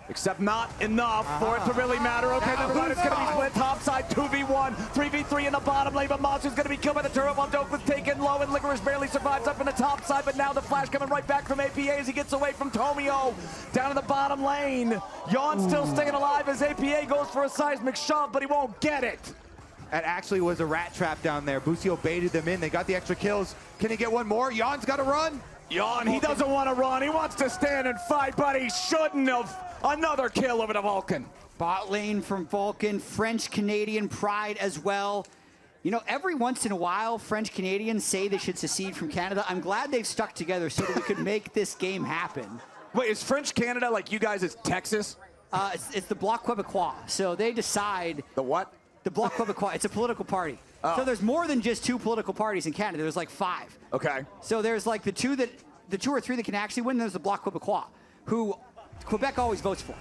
except not enough for it to really matter. Okay, never mind. It's going to be split topside, 2v1, 3v3 in the bottom lane, but Monster's going to be killed by the turret while Doke was taken low, and Licorice barely survives up in the top side, but now the flash coming right back from APA as he gets away from Tomio down in the bottom lane. Yawn still staying alive as APA goes for a seismic shove, but he won't get it. That actually was a rat trap down there. Busio baited them in. They got the extra kills. Can he get one more? Yawn's got to run. Yawn, he doesn't want to run. He wants to stand and fight, but he shouldn't have. Another kill over to Vulcan. Bot lane from Vulcan, French-Canadian pride as well. You know, every once in a while, French-Canadians say they should secede from Canada. I'm glad they've stuck together so that we could make this game happen. Wait, is French Canada like you guys is Texas? It's the Bloc Québécois. So they decide. The what? The Bloc Québécois. It's a political party. Oh. So there's more than just 2 political parties in Canada. There's like 5. Okay. So there's like the 2 or 3 that can actually win. There's the Bloc Québécois, who Quebec always votes for.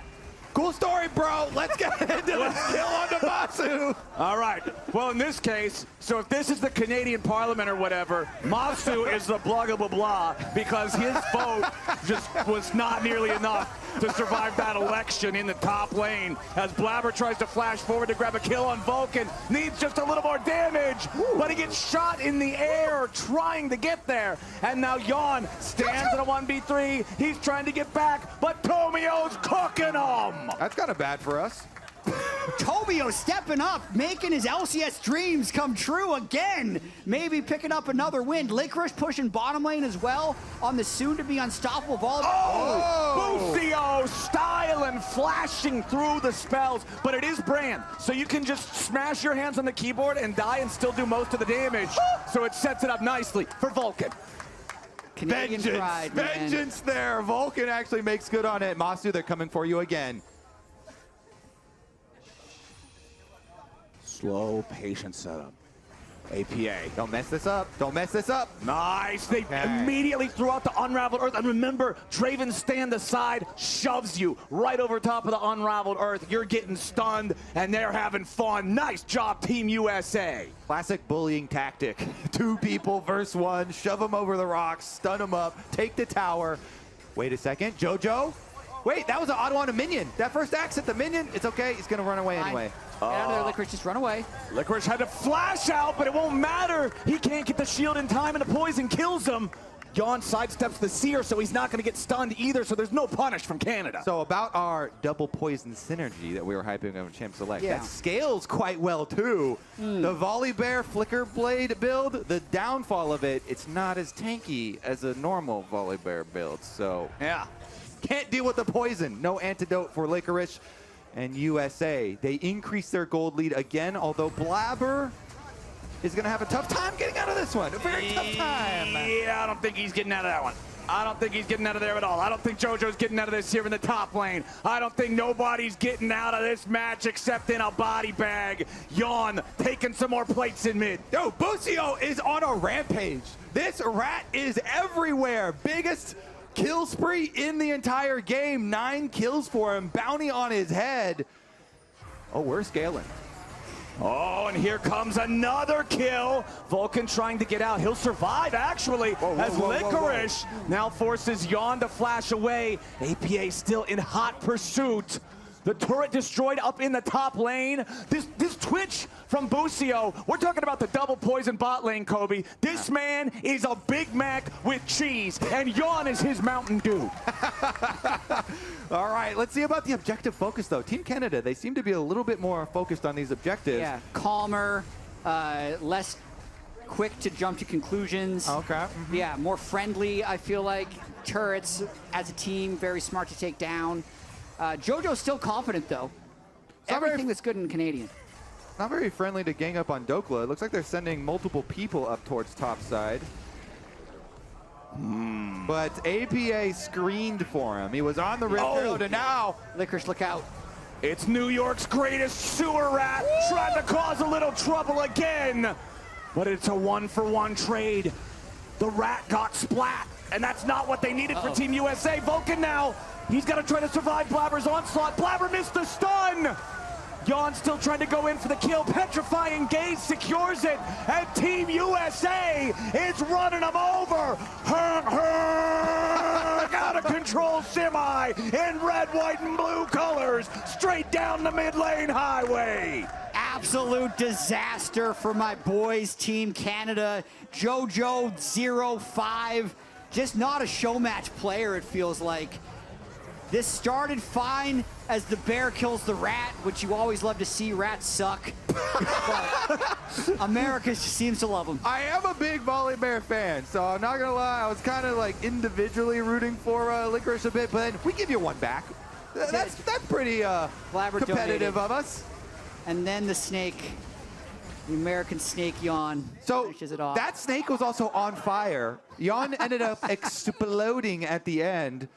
Cool story, bro. Let's get into this kill on Masu. All right. Well, in this case, so if this is the Canadian Parliament or whatever, Masu is the blah, blah, blah, because his vote just was not nearly enough to survive that election in the top lane as Blabber tries to flash forward to grab a kill on Vulcan. Needs just a little more damage, but he gets shot in the air trying to get there. And now Yawn stands in a 1v3. He's trying to get back, but Tomio's cooking him. That's kind of bad for us. Tomio stepping up, making his LCS dreams come true again. Maybe picking up another win. Licorice pushing bottom lane as well on the soon-to-be unstoppable Vol. Oh! Busio styling, flashing through the spells, but it is Brand, so you can just smash your hands on the keyboard and die and still do most of the damage. So it sets it up nicely for Vulcan. Canadian pride, man. Vengeance there. Vulcan actually makes good on it. Masu, they're coming for you again. Slow, patient setup. APA. Don't mess this up. Don't mess this up. Nice. They immediately threw out the Unraveled Earth. And remember, Draven stand aside, shoves you right over top of the Unraveled Earth. You're getting stunned, and they're having fun. Nice job, Team USA. Classic bullying tactic. 2 people versus 1. Shove them over the rocks. Stun them up. Take the tower. Wait a second. JoJo? Wait, that was an auto on a minion. That first axe at the minion. It's okay. He's going to run away anyway. Get out of there, Licorice. Just run away. Licorice had to flash out, but it won't matter. He can't get the shield in time, and the poison kills him. Yawn sidesteps the seer, so he's not going to get stunned either, so there's no punish from Canada. So about our double poison synergy that we were hyping on Champ Select, that scales quite well too. The Volley Bear Flicker Blade build, the downfall of it, it's not as tanky as a normal Volley Bear build. So yeah, can't deal with the poison. No antidote for Licorice and USA. They increase their gold lead again, although Blabber is going to have a tough time getting out of this one. A very tough time. Yeah, I don't think he's getting out of that one. I don't think he's getting out of there at all. I don't think JoJo's getting out of this here in the top lane. I don't think nobody's getting out of this match except in a body bag. Yawn taking some more plates in mid. Yo, Busio is on a rampage. This rat is everywhere. Biggest kill spree in the entire game. 9 kills for him. Bounty on his head. Oh, we're scaling. Oh, and here comes another kill. Vulcan trying to get out. He'll survive, actually, as Licorice now forces Yawn to flash away. APA still in hot pursuit. The turret destroyed up in the top lane. This twitch from Busio. We're talking about the double poison bot lane, Kobe. This man is a Big Mac with cheese, and Yawn is his Mountain Dew. All right, let's see about the objective focus, though. Team Canada, they seem to be a little bit more focused on these objectives. Yeah, calmer, less quick to jump to conclusions. Okay. Yeah, more friendly, I feel like. Turrets, as a team, very smart to take down. JoJo's still confident, though. Everything that's good in Canadian. Not very friendly to gang up on Dokla. It looks like they're sending multiple people up towards top side. But APA screened for him. He was on the Rift Road, and now Licorice, look out. It's New York's greatest sewer rat trying to cause a little trouble again. But it's a 1-for-1 trade. The rat got splat, and that's not what they needed for Team USA. Vulcan now, he's got to try to survive Blabber's onslaught. Blabber missed the stun. Yawn still trying to go in for the kill. Petrifying Gaze secures it, and Team USA is running them over. out of control semi in red, white, and blue colors straight down the mid lane highway. Absolute disaster for my boys, Team Canada. JoJo 05, just not a show match player, it feels like. This started fine as the bear kills the rat, which you always love to see. Rats suck. But America just seems to love them. I am a big Volley Bear fan, so I'm not gonna lie. I was kind of like individually rooting for Licorice a bit, but then we give you one back. That's pretty competitive of us. And then the snake, the American snake Yawn, finishes it off. That snake was also on fire. Yawn ended up exploding at the end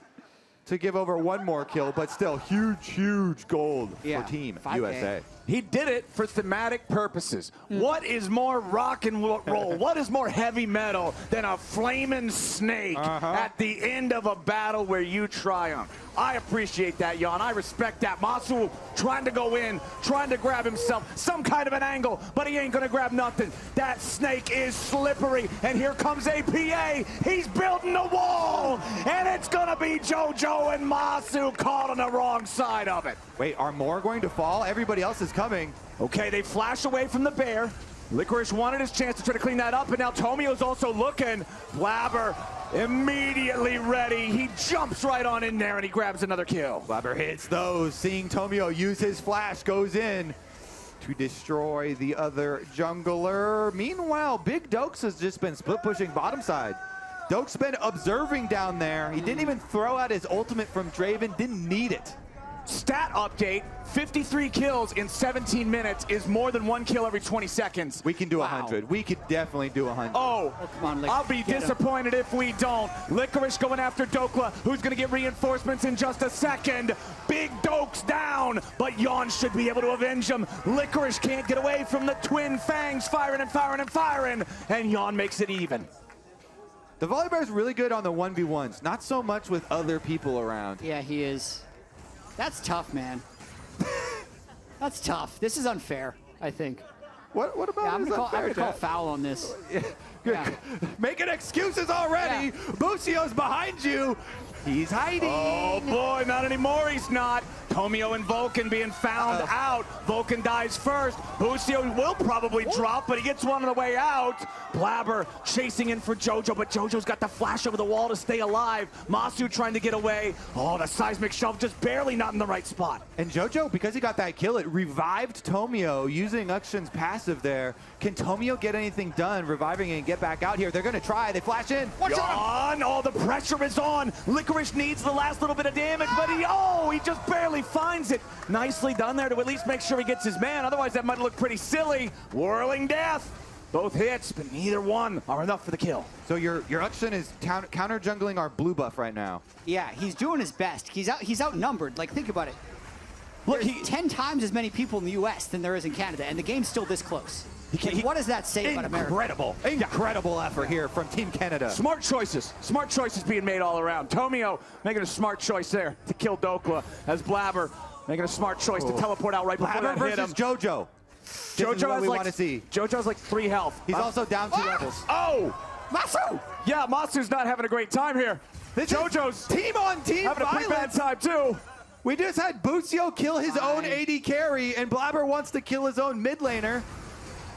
to give over one more kill, but still huge gold for Team 5K. USA. He did it for thematic purposes. What is more rock and roll? What is more heavy metal than a flaming snake at the end of a battle where you triumph? I appreciate that, Jan. I respect that. Masu trying to go in, trying to grab himself some kind of an angle, but he ain't gonna grab nothing. That snake is slippery, and here comes APA. He's building a wall, and it's gonna be JoJo and Masu caught on the wrong side of it. Wait, are more going to fall? Everybody else is coming. Okay, they flash away from the bear. Licorice wanted his chance to try to clean that up, and now Tomio's also looking. Blabber immediately ready. He jumps right on in there, and he grabs another kill. Blabber hits those. Seeing Tomio use his flash, goes in to destroy the other jungler. Meanwhile, Big Dokes has just been split pushing bottom side. Dokes been observing down there. He didn't even throw out his ultimate from Draven, didn't need it. Stat update, 53 kills in 17 minutes is more than 1 kill every 20 seconds. We can do 100. We could definitely do 100. Oh, come on, I'll be disappointed if we don't. Licorice going after Dokla, who's going to get reinforcements in just a second. Big Dokes down, but Yawn should be able to avenge him. Licorice can't get away from the twin fangs, firing and firing and firing, and Yawn makes it even. The Volley Bear is really good on the 1v1s, not so much with other people around. Yeah, he is. That's tough, man. That's tough. This is unfair, I think. What about I'm gonna call foul on this. Yeah. Making excuses already. Yeah. Bucio's behind you. He's hiding. Oh boy, not anymore, he's not. Tomio and Vulcan being found out. Vulcan dies first. Bucio will probably drop, but he gets one on the way out. Blabber chasing in for JoJo, but JoJo's got the flash over the wall to stay alive. Masu trying to get away. Oh, the seismic shove just barely not in the right spot. And JoJo, because he got that kill, it revived Tomio using Uxion's passive there. Can Tomio get anything done, reviving and get back out here? They're going to try. They flash in. Watch out! Oh, the pressure is on. Licorice needs the last little bit of damage, but he just barely finds it. Nicely done there to at least make sure he gets his man. Otherwise, that might look pretty silly. Whirling death. Both hits, but neither one are enough for the kill. So your Uxion is counter jungling our blue buff right now. Yeah, he's doing his best. He's outnumbered. Like, think about it. Look, There's 10 times as many people in the U.S. than there is in Canada, and the game's still this close. What does that say about America? Incredible effort here from Team Canada. Smart choices being made all around. Tomio making a smart choice there to kill Dokla, as Blabber making a smart choice to teleport out right before Blabber that hit him. versus JoJo. JoJo has like 3 health. He's also down 2 levels. Oh! Masu! Yeah, Masu's not having a great time here. JoJo's team on team having a pretty bad time too. We just had Bucio kill his own AD carry, and Blabber wants to kill his own mid laner.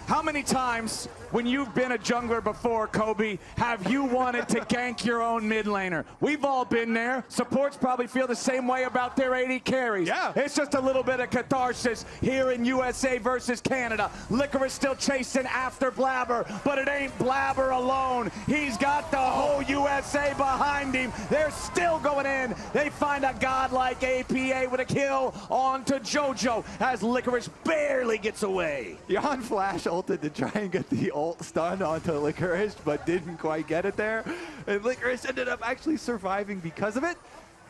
How many times when you've been a jungler before, Kobe, have you wanted to gank your own mid laner? We've all been there. Supports probably feel the same way about their AD carries. Yeah. It's just a little bit of catharsis here in USA versus Canada. Licorice still chasing after Blabber, but it ain't Blabber alone. He's got the whole USA behind him. They're still going in. They find a godlike APA with a kill onto JoJo as Licorice barely gets away. Jan Flash ulted to try and get the ult stun onto Licorice, but didn't quite get it there. And Licorice ended up actually surviving because of it.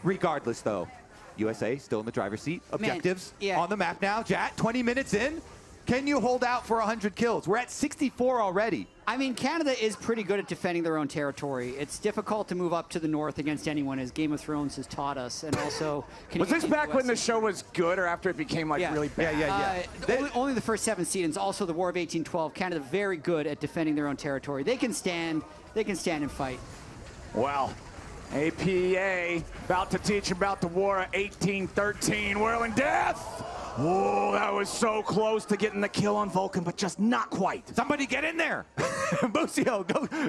Regardless, though, USA still in the driver's seat. Objectives on the map now. Jat, 20 minutes in. Can you hold out for 100 kills? We're at 64 already. I mean, Canada is pretty good at defending their own territory. It's difficult to move up to the north against anyone, as Game of Thrones has taught us. And also, was this back when the show was good, or after it became like really bad? Yeah. Only the first 7 seasons. Also, the War of 1812. Canada very good at defending their own territory. They can stand and fight. Well, APA about to teach about the war of 1813. Whirling Death. Oh, that was so close to getting the kill on Vulcan, but just not quite. Somebody get in there. Busio,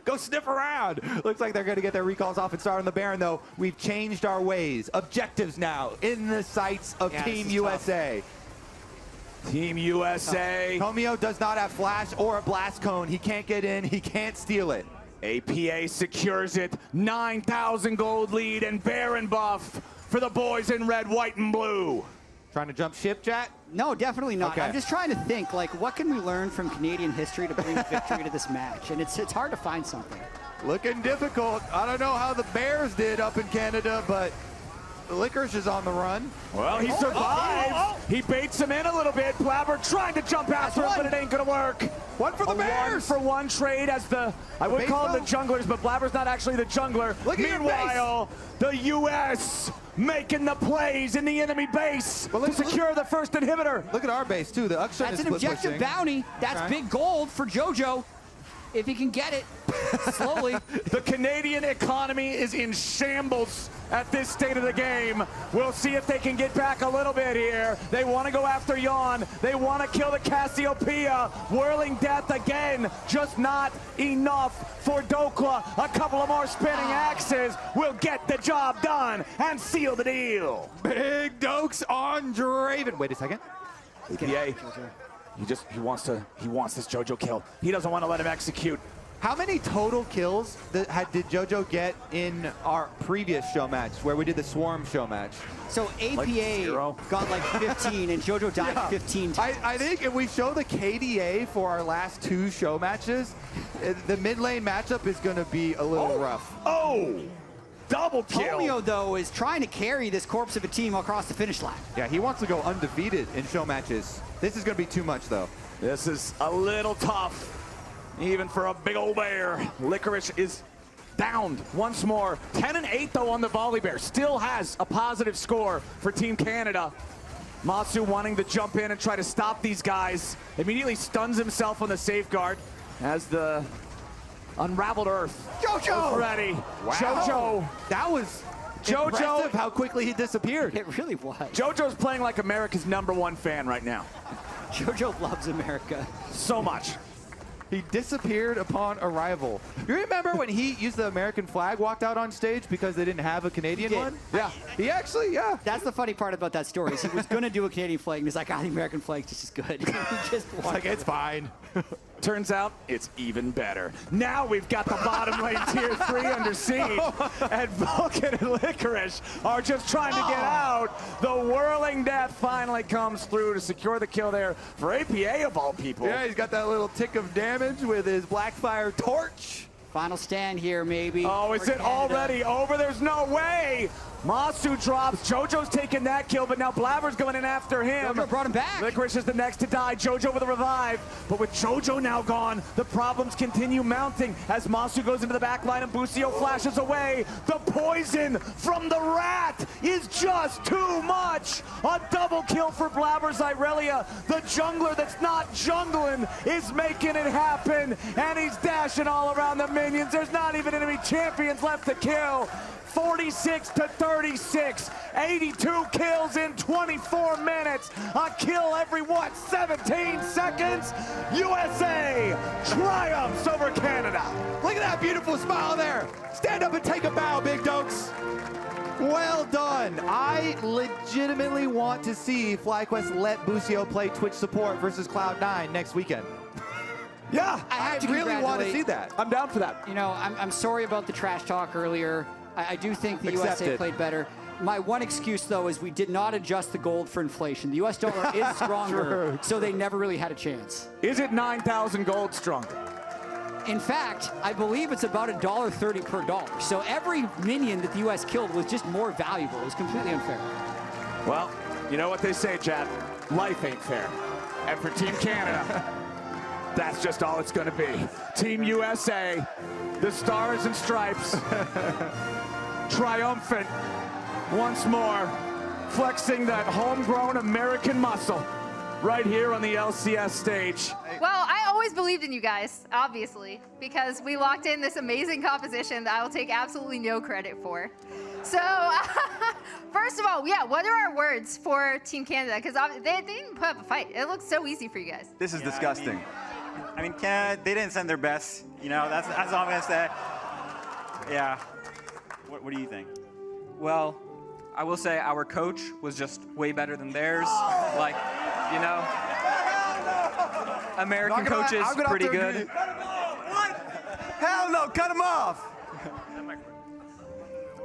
go sniff around. Looks like they're going to get their recalls off and start on the Baron, though. We've changed our ways. Objectives now in the sights of Team USA. Team USA. Tomio does not have flash or a blast cone. He can't get in. He can't steal it. APA secures it. 9,000 gold lead and Baron buff for the boys in red, white, and blue. Trying to jump ship, Jack? No, definitely not. Okay. I'm just trying to think, like, what can we learn from Canadian history to bring victory to this match? And it's hard to find something. Looking difficult. I don't know how the Bears did up in Canada, but the Licorice is on the run. Well, he survives. He baits him in a little bit. Blabber trying to jump after him, but it ain't gonna work. One for the Bears. 1-for-1 trade as I would call them the junglers, but Blabber's not actually the jungler. Meanwhile, the U.S. making the plays in the enemy base to secure the first inhibitor. Look at our base, too. The Uxun That's is an objective pushing. bounty. That's big gold for JoJo. If he can get it slowly. The Canadian economy is in shambles at this state of the game. We'll see if they can get back a little bit here. They want to go after Yon. They want to kill the Cassiopeia. Whirling Death again. Just not enough for Dokla. A couple of more spinning axes will get the job done and seal the deal. Big Dokes on Draven. Wait a second. APA. He wants this JoJo kill. He doesn't want to let him execute. How many total kills did JoJo get in our previous show match, where we did the Swarm show match? So APA got like 15, and JoJo died 15 times. I think if we show the KDA for our last 2 show matches, the mid lane matchup is going to be a little rough. Oh! Double kill. Tomio, though, is trying to carry this corpse of a team across the finish line. Yeah, he wants to go undefeated in show matches. This is going to be too much, though. This is a little tough, even for a big old bear. Licorice is downed once more. 10-8, though, on the Volley Bear. Still has a positive score for Team Canada. Masu wanting to jump in and try to stop these guys. Immediately stuns himself on the safeguard as the unraveled earth. JoJo! Ready. Wow. JoJo. That was impressive how quickly he disappeared. It really was. JoJo's playing like America's #1 fan right now. JoJo loves America. So much. He disappeared upon arrival. You remember when he used the American flag, walked out on stage because they didn't have a Canadian one? Yeah. He actually, yeah. That's the funny part about that story. Is he was going to do a Canadian flag, and he's like, the American flag's just as good. He just It's like, it's fine. Turns out it's even better. Now we've got the bottom lane tier 3 under siege, and Vulcan and Licorice are just trying to get out. The Whirling Death finally comes through to secure the kill there for APA of all people. Yeah, he's got that little tick of damage with his Blackfire torch. Final stand here, maybe. Oh, is it already over? There's no way. Masu drops. JoJo's taking that kill, but now Blabber's going in after him. JoJo brought him back. Licorice is the next to die. JoJo with a revive. But with JoJo now gone, the problems continue mounting as Masu goes into the back line and Busio flashes away. The poison from the rat is just too much. A double kill for Blabber's Irelia. The jungler that's not jungling is making it happen. And he's dashing all around the minions. There's not even enemy champions left to kill. 46-36, 82 kills in 24 minutes. A kill every, 17 seconds? USA triumphs over Canada. Look at that beautiful smile there. Stand up and take a bow, Big Dokes. Well done. I legitimately want to see FlyQuest let Busio play Twitch support versus Cloud9 next weekend. Yeah, I really want to see that. I'm down for that. You know, I'm sorry about the trash talk earlier. I do think the USA played better. My one excuse, though, is we did not adjust the gold for inflation. The U.S. dollar is stronger, so they never really had a chance. Is it 9,000 gold stronger? In fact, I believe it's about $1.30 per dollar. So every minion that the U.S. killed was just more valuable. It was completely unfair. Well, you know what they say, Chad. Life ain't fair. And for Team Canada, that's just all it's going to be. Team USA, the stars and stripes, triumphant once more, flexing that homegrown American muscle right here on the LCS stage. Well, I always always believed in you guys, obviously, because we locked in this amazing composition that I will take absolutely no credit for. So, first of all, yeah, what are our words for Team Canada? Because they didn't put up a fight. It looks so easy for you guys. This is disgusting. I mean, Canada, they didn't send their best. You know, that's all I'm gonna say. Yeah. What do you think? Well, I will say our coach was just way better than theirs. Like, you know, American coaches pretty good. What? Hell no, cut him off.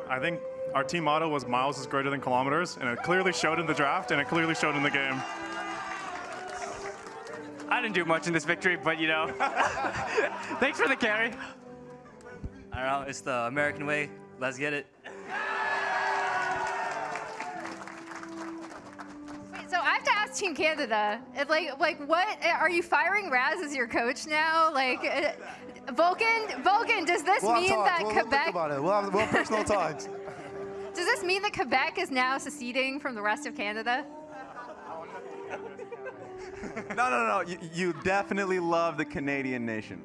I think our team motto was miles is greater than kilometers, and it clearly showed in the draft, and it clearly showed in the game. I didn't do much in this victory, but you know, thanks for the carry. I don't know, it's the American way. Let's get it. Wait, so I have to ask Team Canada, like, what are you firing Raz as your coach now? Like, Vulcan, does this mean that We'll Quebec? think about it. We'll have personal talks. Does this mean that Quebec is now seceding from the rest of Canada? No. You definitely love the Canadian nation.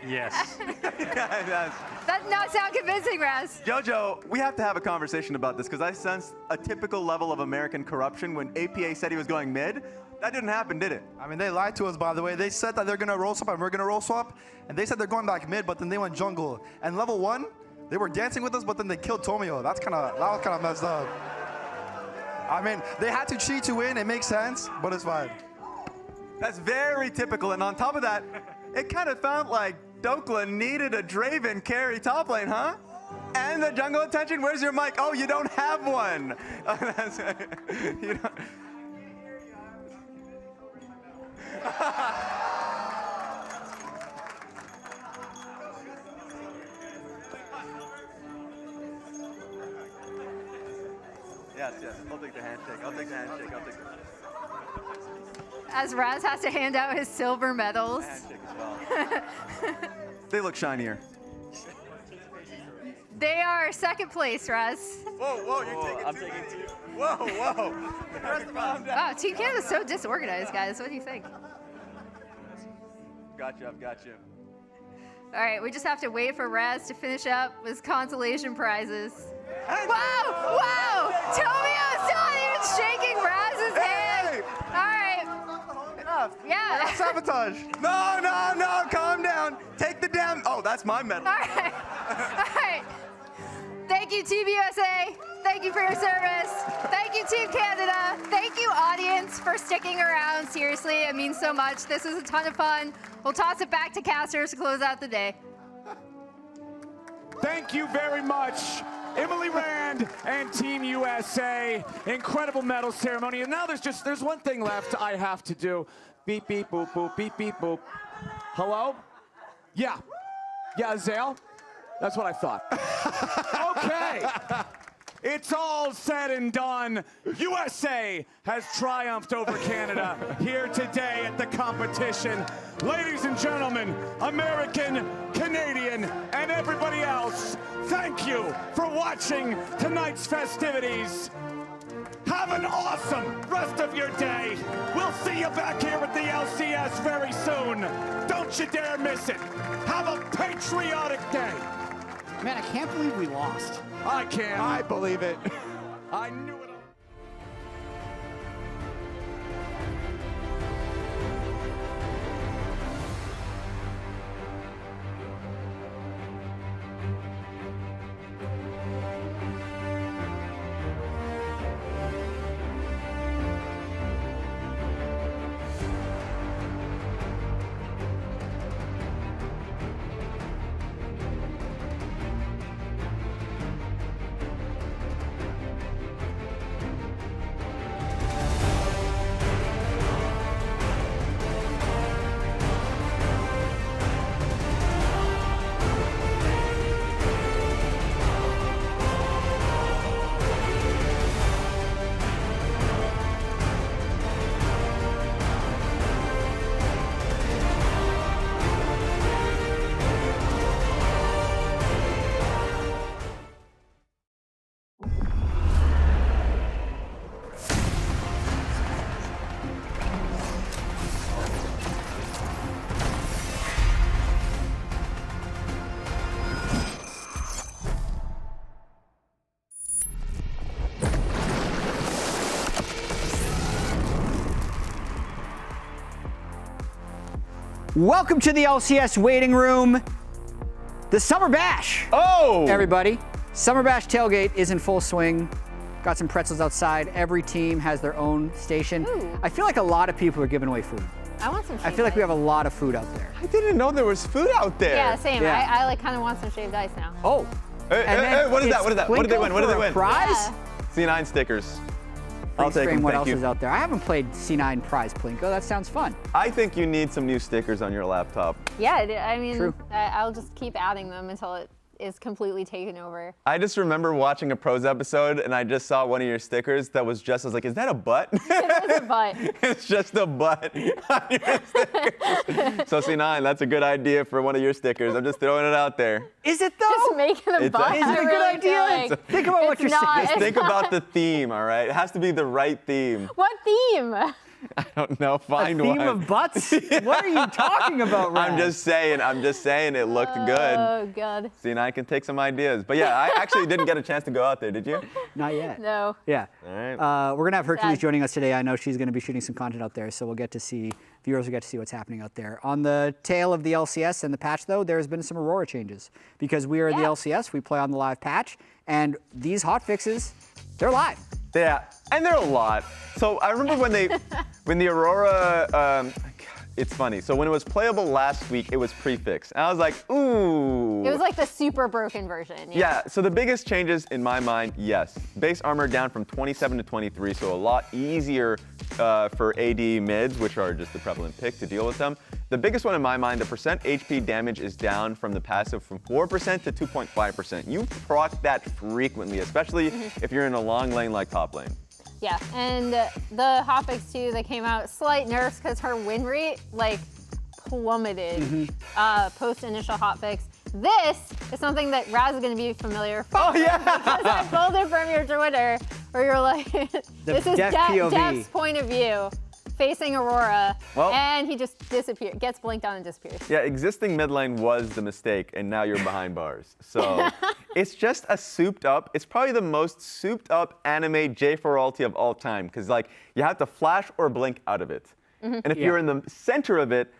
Yes. Yes. That does not sound convincing, Raz. Jojo, we have to have a conversation about this because I sensed a typical level of American corruption when APA said he was going mid. That didn't happen, did it? I mean, they lied to us, by the way. They said that they're going to roll swap and we're going to roll swap. And they said they're going back mid, but then they went jungle. And level 1, they were dancing with us, but then they killed Tomio. That was kind of messed up. I mean, they had to cheat to win. It makes sense, but it's fine. That's very typical. And on top of that, it kind of felt like Dokla needed a Draven carry top lane, huh? And the jungle attention, where's your mic? Oh, you don't have one. You don't. Yes. I'll take the handshake. As Raz has to hand out his silver medals. Handshake as well. They look shinier. They are second place, Raz. Whoa, I'm taking two. Whoa. Wow, Team Canada's so disorganized, guys. What do you think? Got you. All right, we just have to wait for Raz to finish up with consolation prizes. Wow! Tomio's not even shaking Raz's hand. All right. Yeah. Sabotage. No, calm down. Take the damn. Oh, that's my medal. All right. Thank you, Team USA. Thank you for your service. Thank you, Team Canada. Thank you, audience, for sticking around. Seriously, it means so much. This was a ton of fun. We'll toss it back to casters to close out the day. Thank you very much, Emily Rand and Team USA. Incredible medal ceremony. And now there's one thing left I have to do. Beep, beep, boop, boop, beep, beep, boop. Hello? Yeah, Zale? That's what I thought. Okay. It's all said and done. USA has triumphed over Canada here today at the competition. Ladies and gentlemen, American, Canadian, and everybody else, thank you for watching tonight's festivities. Have an awesome rest of your day. We'll see you back here at the LCS very soon. Don't you dare miss it. Have a patriotic day. Man, I can't believe we lost. I can. I believe it. I knew it. Welcome to the LCS waiting room. The Summer Bash. Oh! Everybody. Summer Bash tailgate is in full swing. Got some pretzels outside. Every team has their own station. Ooh. I feel like a lot of people are giving away food. I want some shaved I feel like we ice. have a lot of food out there. I didn't know there was food out there. Yeah, same. Yeah. I like kind of want some shaved ice now. Oh. Hey, And then what is that? it's What is that? What did they win? What did they Plinko for a win? Prize? C9 stickers. I'll Please take frame them. what Thank else you. is out there. I haven't played C9 Prize Plinko. That sounds fun. I think you need some new stickers on your laptop. Yeah, I mean, True. I'll just keep adding them until it is completely taken over. I just remember watching a pros episode and I just saw one of your stickers that was just, I was like, is that a butt? It is a butt. It's just a butt on your stickers. So C9, that's a good idea for one of your stickers. I'm just throwing it out there. Is it though? Just making a It's butt. a- Is it a I good really feel idea? like Think about what it's you're not- saying. Just think about the theme, all right? It has to be the right theme. What theme? I don't know, A find theme one. of butts? What are you talking about, Ryan? I'm just saying it looked good. Oh, God. C9 can take some ideas. But yeah, I actually didn't get a chance to go out there, did you? Not yet. No. Yeah. All right. We're going to have Hercules Sad. joining us today. I know she's going to be shooting some content out there, so we'll get to see, viewers will get to see what's happening out there. On the tail of the LCS and the patch, though, there's been some Aurora changes. Because we are the LCS, we play on the live patch, and these hotfixes, they're live. Yeah, and there are a lot. So I remember when the Aurora, it's funny. So when it was playable last week, it was prefixed. And I was like, ooh. It was like the super broken version. Yeah, so the biggest changes in my mind, yes. Base armor down from 27 to 23, so a lot easier for AD mids, which are just the prevalent pick, to deal with them. The biggest one in my mind, the percent HP damage is down from the passive from 4% to 2.5%. You proc that frequently, especially if you're in a long lane like top lane. Yeah, and the hotfix too, that came out, slight nerfs because her win rate like plummeted post initial hotfix. This is something that Raz is going to be familiar with. Oh yeah! Because I pulled it from your Twitter, where you're like, this is Def POV. Def's point of view, facing Aurora, Well- and he just disappears, gets blinked on and disappears. Yeah, existing mid lane was the mistake, and now you're behind bars. So it's just a souped up, it's probably the most souped up anime J4 ulti of all time, because like you have to flash or blink out of it. And if you're in the center of it,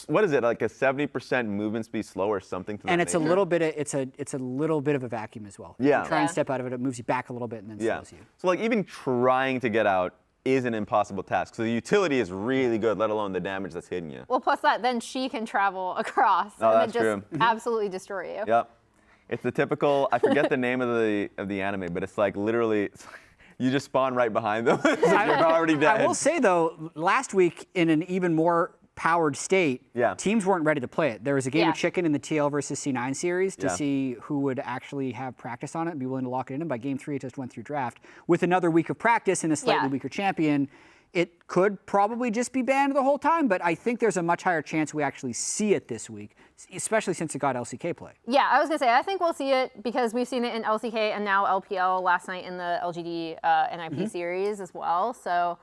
what is it, like a 70% movement speed slow or something to that And it's a nature? little bit of, it's a little bit of a vacuum as well. Yeah. You try and Yeah. step out of it, it moves you back a little bit and then Yeah. slows you. So like even trying to get out is an impossible task. So the utility is really good, let alone the damage that's hitting you. Well, plus that, then she can travel across Oh, and that's then true. just absolutely destroy you. Yep. It's the typical, I forget the name of the anime, but it's like literally, you just spawn right behind them. So you're already dead. I will say though, last week in an even more powered state, teams weren't ready to play it. There was a game of chicken in the TL versus C9 series to see who would actually have practice on it and be willing to lock it in. And by game 3, it just went through draft. With another week of practice and a slightly weaker champion, it could probably just be banned the whole time, but I think there's a much higher chance we actually see it this week, especially since it got LCK play. Yeah, I was gonna say, I think we'll see it because we've seen it in LCK and now LPL last night in the LGD NIP series as well. So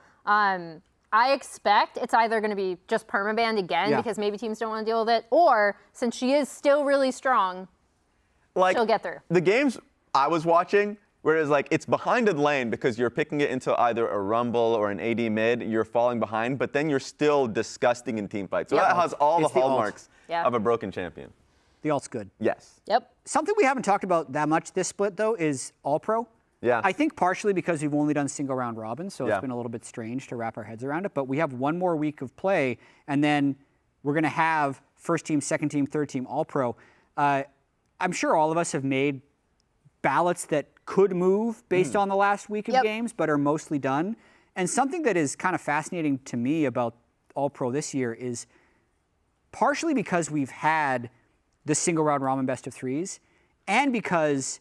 I expect it's either gonna be just permabanned again because maybe teams don't wanna deal with it, or since she is still really strong, she'll get through. The games I was watching, whereas like it's behind a lane because you're picking it into either a rumble or an AD mid, you're falling behind, but then you're still disgusting in team fights. So that has all the hallmarks of a broken champion. The alt's good. Yes. Yep. Something we haven't talked about that much this split though is All-Pro. Yeah. I think partially because we've only done single round robin, so Yeah. it's been a little bit strange to wrap our heads around it, but we have one more week of play, and then we're gonna have first team, second team, third team All-Pro. I'm sure all of us have made ballots that could move based on the last week of games, but are mostly done. And something that is kind of fascinating to me about All-Pro this year is partially because we've had the single round ramen best of threes, and because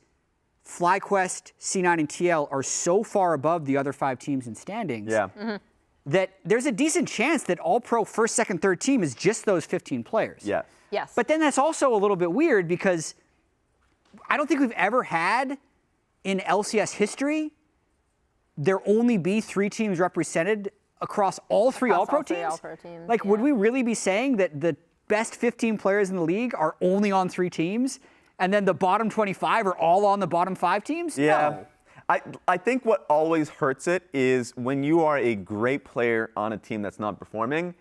FlyQuest, C9, and TL are so far above the other 5 teams in standings that there's a decent chance that All-Pro first, second, third team is just those 15 players. Yes. Yes. But then that's also a little bit weird because I don't think we've ever had in LCS history there only be 3 teams represented across all 3 Across All-Pro all 3 teams? All-Pro teams, Like, would we really be saying that the best 15 players in the league are only on 3 teams, and then the bottom 25 are all on the bottom 5 teams? Yeah. No. I think what always hurts it is when you are a great player on a team that's not performing,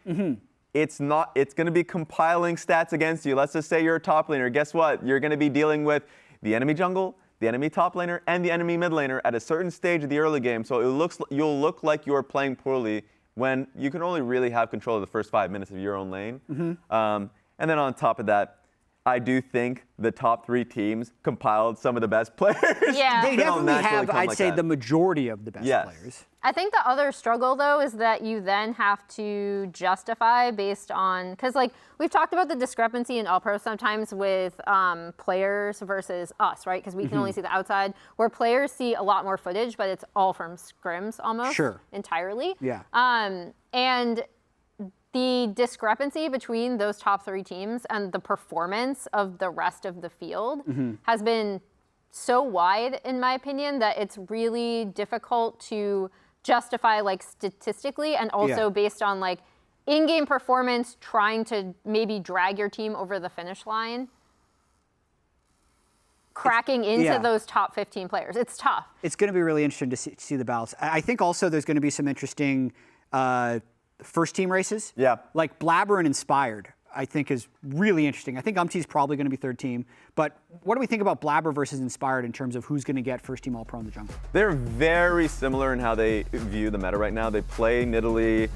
it's going to be compiling stats against you. Let's just say you're a top laner. Guess what? You're going to be dealing with the enemy jungle, the enemy top laner, and the enemy mid laner at a certain stage of the early game. So you'll look like you're playing poorly when you can only really have control of the first 5 minutes of your own lane. And then on top of that, I do think the top 3 teams compiled some of the best players. Yeah. They definitely have, I'd say, the majority of the best players. I think the other struggle, though, is that you then have to justify based on, because like we've talked about the discrepancy in All Pro sometimes with players versus us, right? Because we can only see the outside, where players see a lot more footage, but it's all from scrims almost entirely. Yeah. And the discrepancy between those top 3 teams and the performance of the rest of the field has been so wide, in my opinion, that it's really difficult to justify like statistically and also based on like in-game performance, trying to maybe drag your team over the finish line, cracking into those top 15 players. It's tough. It's going to be really interesting to see the battles. I think also there's going to be some interesting first team races. Yeah. Like Blabber and Inspired, I think is really interesting. I think Umti's probably going to be third team. But what do we think about Blabber versus Inspired in terms of who's going to get first team All-Pro in the jungle? They're very similar in how they view the meta right now. They play Nidalee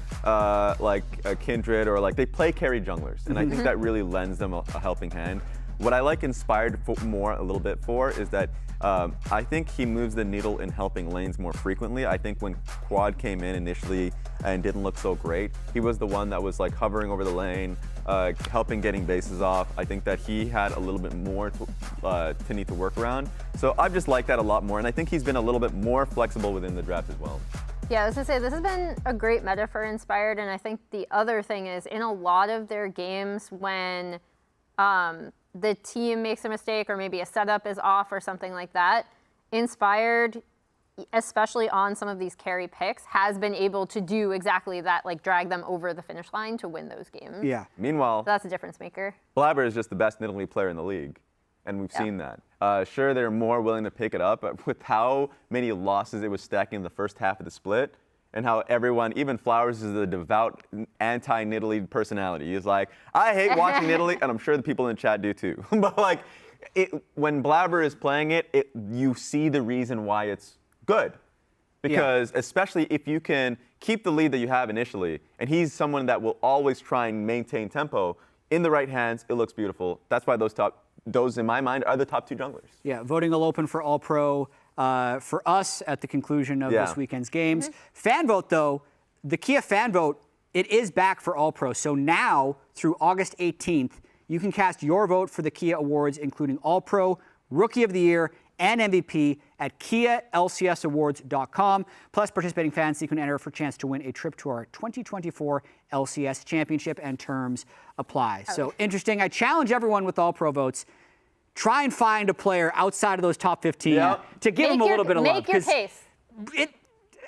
like a Kindred, or like they play carry junglers. And I think that really lends them a helping hand. What I like Inspired a little bit for is that I think he moves the needle in helping lanes more frequently. I think when Quad came in initially and didn't look so great, he was the one that was like hovering over the lane, helping getting bases off. I think that he had a little bit more to need to work around. So I've just liked that a lot more, and I think he's been a little bit more flexible within the draft as well. Yeah, I was gonna say, this has been a great meta for Inspired, and I think the other thing is in a lot of their games when the team makes a mistake or maybe a setup is off or something like that, Inspired, especially on some of these carry picks, has been able to do exactly that, like drag them over the finish line to win those games. Yeah. Meanwhile, so that's a difference maker. Blabber is just the best Nidalee player in the league, and we've seen that. Sure, they're more willing to pick it up, but with how many losses it was stacking in the first half of the split, and how everyone, even Flowers is a devout anti-Nidalee personality. He's like, I hate watching Nidalee, and I'm sure the people in the chat do too. But like, when Blabber is playing it, you see the reason why it's good. Because especially if you can keep the lead that you have initially, and he's someone that will always try and maintain tempo, in the right hands, it looks beautiful. That's why those in my mind are the top 2 junglers. Yeah, voting will open for All-Pro for us at the conclusion of this weekend's games. Fan vote, though, the Kia fan vote, it is back for All-Pro. So now, through August 18th, you can cast your vote for the Kia Awards, including All-Pro, Rookie of the Year, and MVP at KiaLCSAwards.com. Plus, participating fans, you can enter for a chance to win a trip to our 2024 LCS Championship, and terms apply. So interesting. I challenge everyone with All-Pro votes, try and find a player outside of those top 15 to give them a little bit of love. Make your case.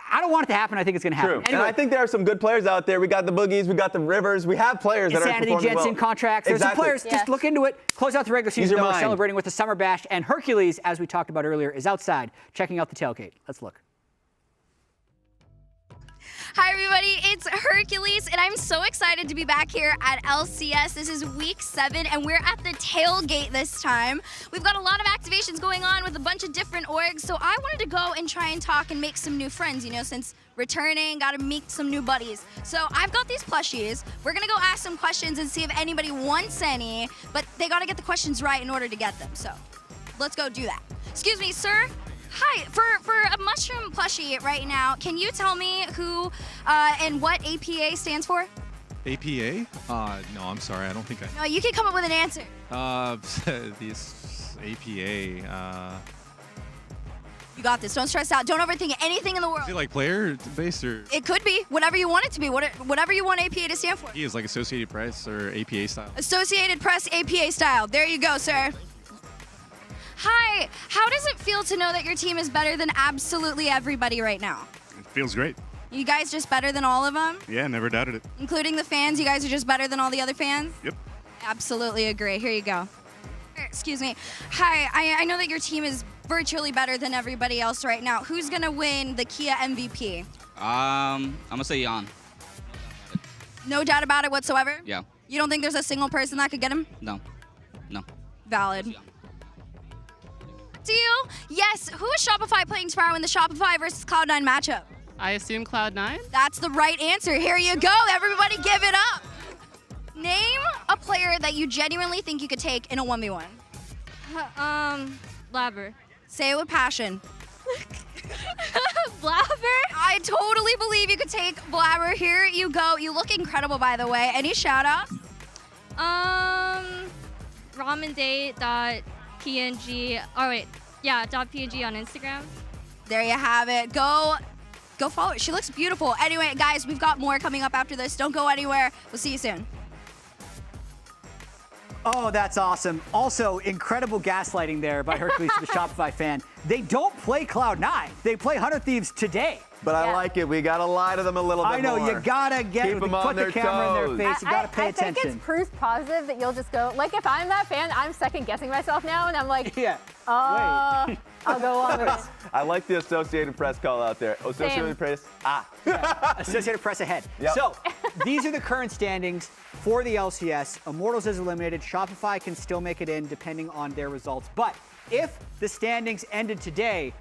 I don't want it to happen. I think it's going to happen. True. Anyway, and I think there are some good players out there. We got the Boogies, we got the Rivers, we have players that are performing well. Insanity, Jensen contracts. There's some players. Just look into it. Close out the regular season. We're celebrating with the Summer Bash, and Hercules, as we talked about earlier, is outside checking out the tailgate. Let's look. Hi everybody, it's Hercules, and I'm so excited to be back here at LCS. This is week 7, and we're at the tailgate this time. We've got a lot of activations going on with a bunch of different orgs, so I wanted to go and try and talk and make some new friends, you know, since returning, gotta meet some new buddies. So I've got these plushies. We're gonna go ask some questions and see if anybody wants any, but they gotta get the questions right in order to get them, so let's go do that. Excuse me, sir. Hi, for a mushroom plushie right now, can you tell me who and what APA stands for? APA? No, I'm sorry, I don't think I... No, you can come up with an answer. This APA, You got this, don't stress out, don't overthink anything in the world. Is it like player-based or...? It could be, whatever you want it to be, whatever you want APA to stand for. He is like Associated Press or APA style. Associated Press APA style, there you go, sir. Hi, how does it feel to know that your team is better than absolutely everybody right now? It feels great. You guys just better than all of them? Yeah, never doubted it. Including the fans, you guys are just better than all the other fans? Yep. Absolutely agree. Here you go. Excuse me. Hi, I know that your team is virtually better than everybody else right now. Who's going to win the Kia MVP? I'm going to say Jan. No doubt about it whatsoever? Yeah. You don't think there's a single person that could get him? No. No. Valid. Deal? Yes. Who is Shopify playing tomorrow in the Shopify versus Cloud9 matchup? I assume Cloud9? That's the right answer. Here you go. Everybody give it up. Name a player that you genuinely think you could take in a 1v1. Blabber. Say it with passion. Blabber? I totally believe you could take Blabber. Here you go. You look incredible, by the way. Any shout-outs? Ramandate.png. Oh, wait. Yeah, .png on Instagram. There you have it. Go follow it. She looks beautiful. Anyway, guys, we've got more coming up after this. Don't go anywhere. We'll see you soon. Oh, that's awesome. Also, incredible gaslighting there by Hercules to the Shopify fan. They don't play Cloud9. They play Hunter Thieves today. But I like it. We got to lie to them a little bit I know, more. you got to Keep them on put the their camera toes. in their face. You got to pay attention. I think it's proof positive that you'll just go, like, if I'm that fan, I'm second guessing myself now, and I'm like, yeah. I'll go along with it. I like the Associated Press call out there. Associated Press. Associated Press ahead. Yep. So, these are the current standings for the LCS. Immortals is eliminated. Shopify can still make it in depending on their results. But if the standings ended today,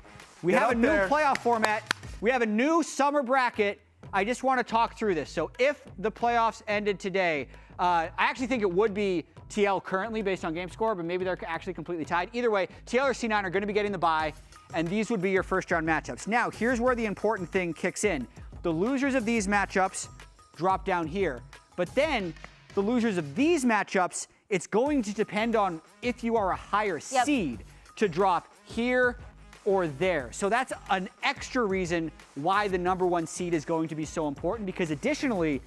we have a new playoff format. We have a new summer bracket. I just want to talk through this. So if the playoffs ended today, I actually think it would be TL currently based on game score, but maybe they're actually completely tied. Either way, TL or C9 are going to be getting the bye, and these would be your first round matchups. Now, here's where the important thing kicks in. The losers of these matchups drop down here, but then the losers of these matchups, it's going to depend on if you are a higher seed to drop here or there. So that's an extra reason why the number one seed is going to be so important, because additionally,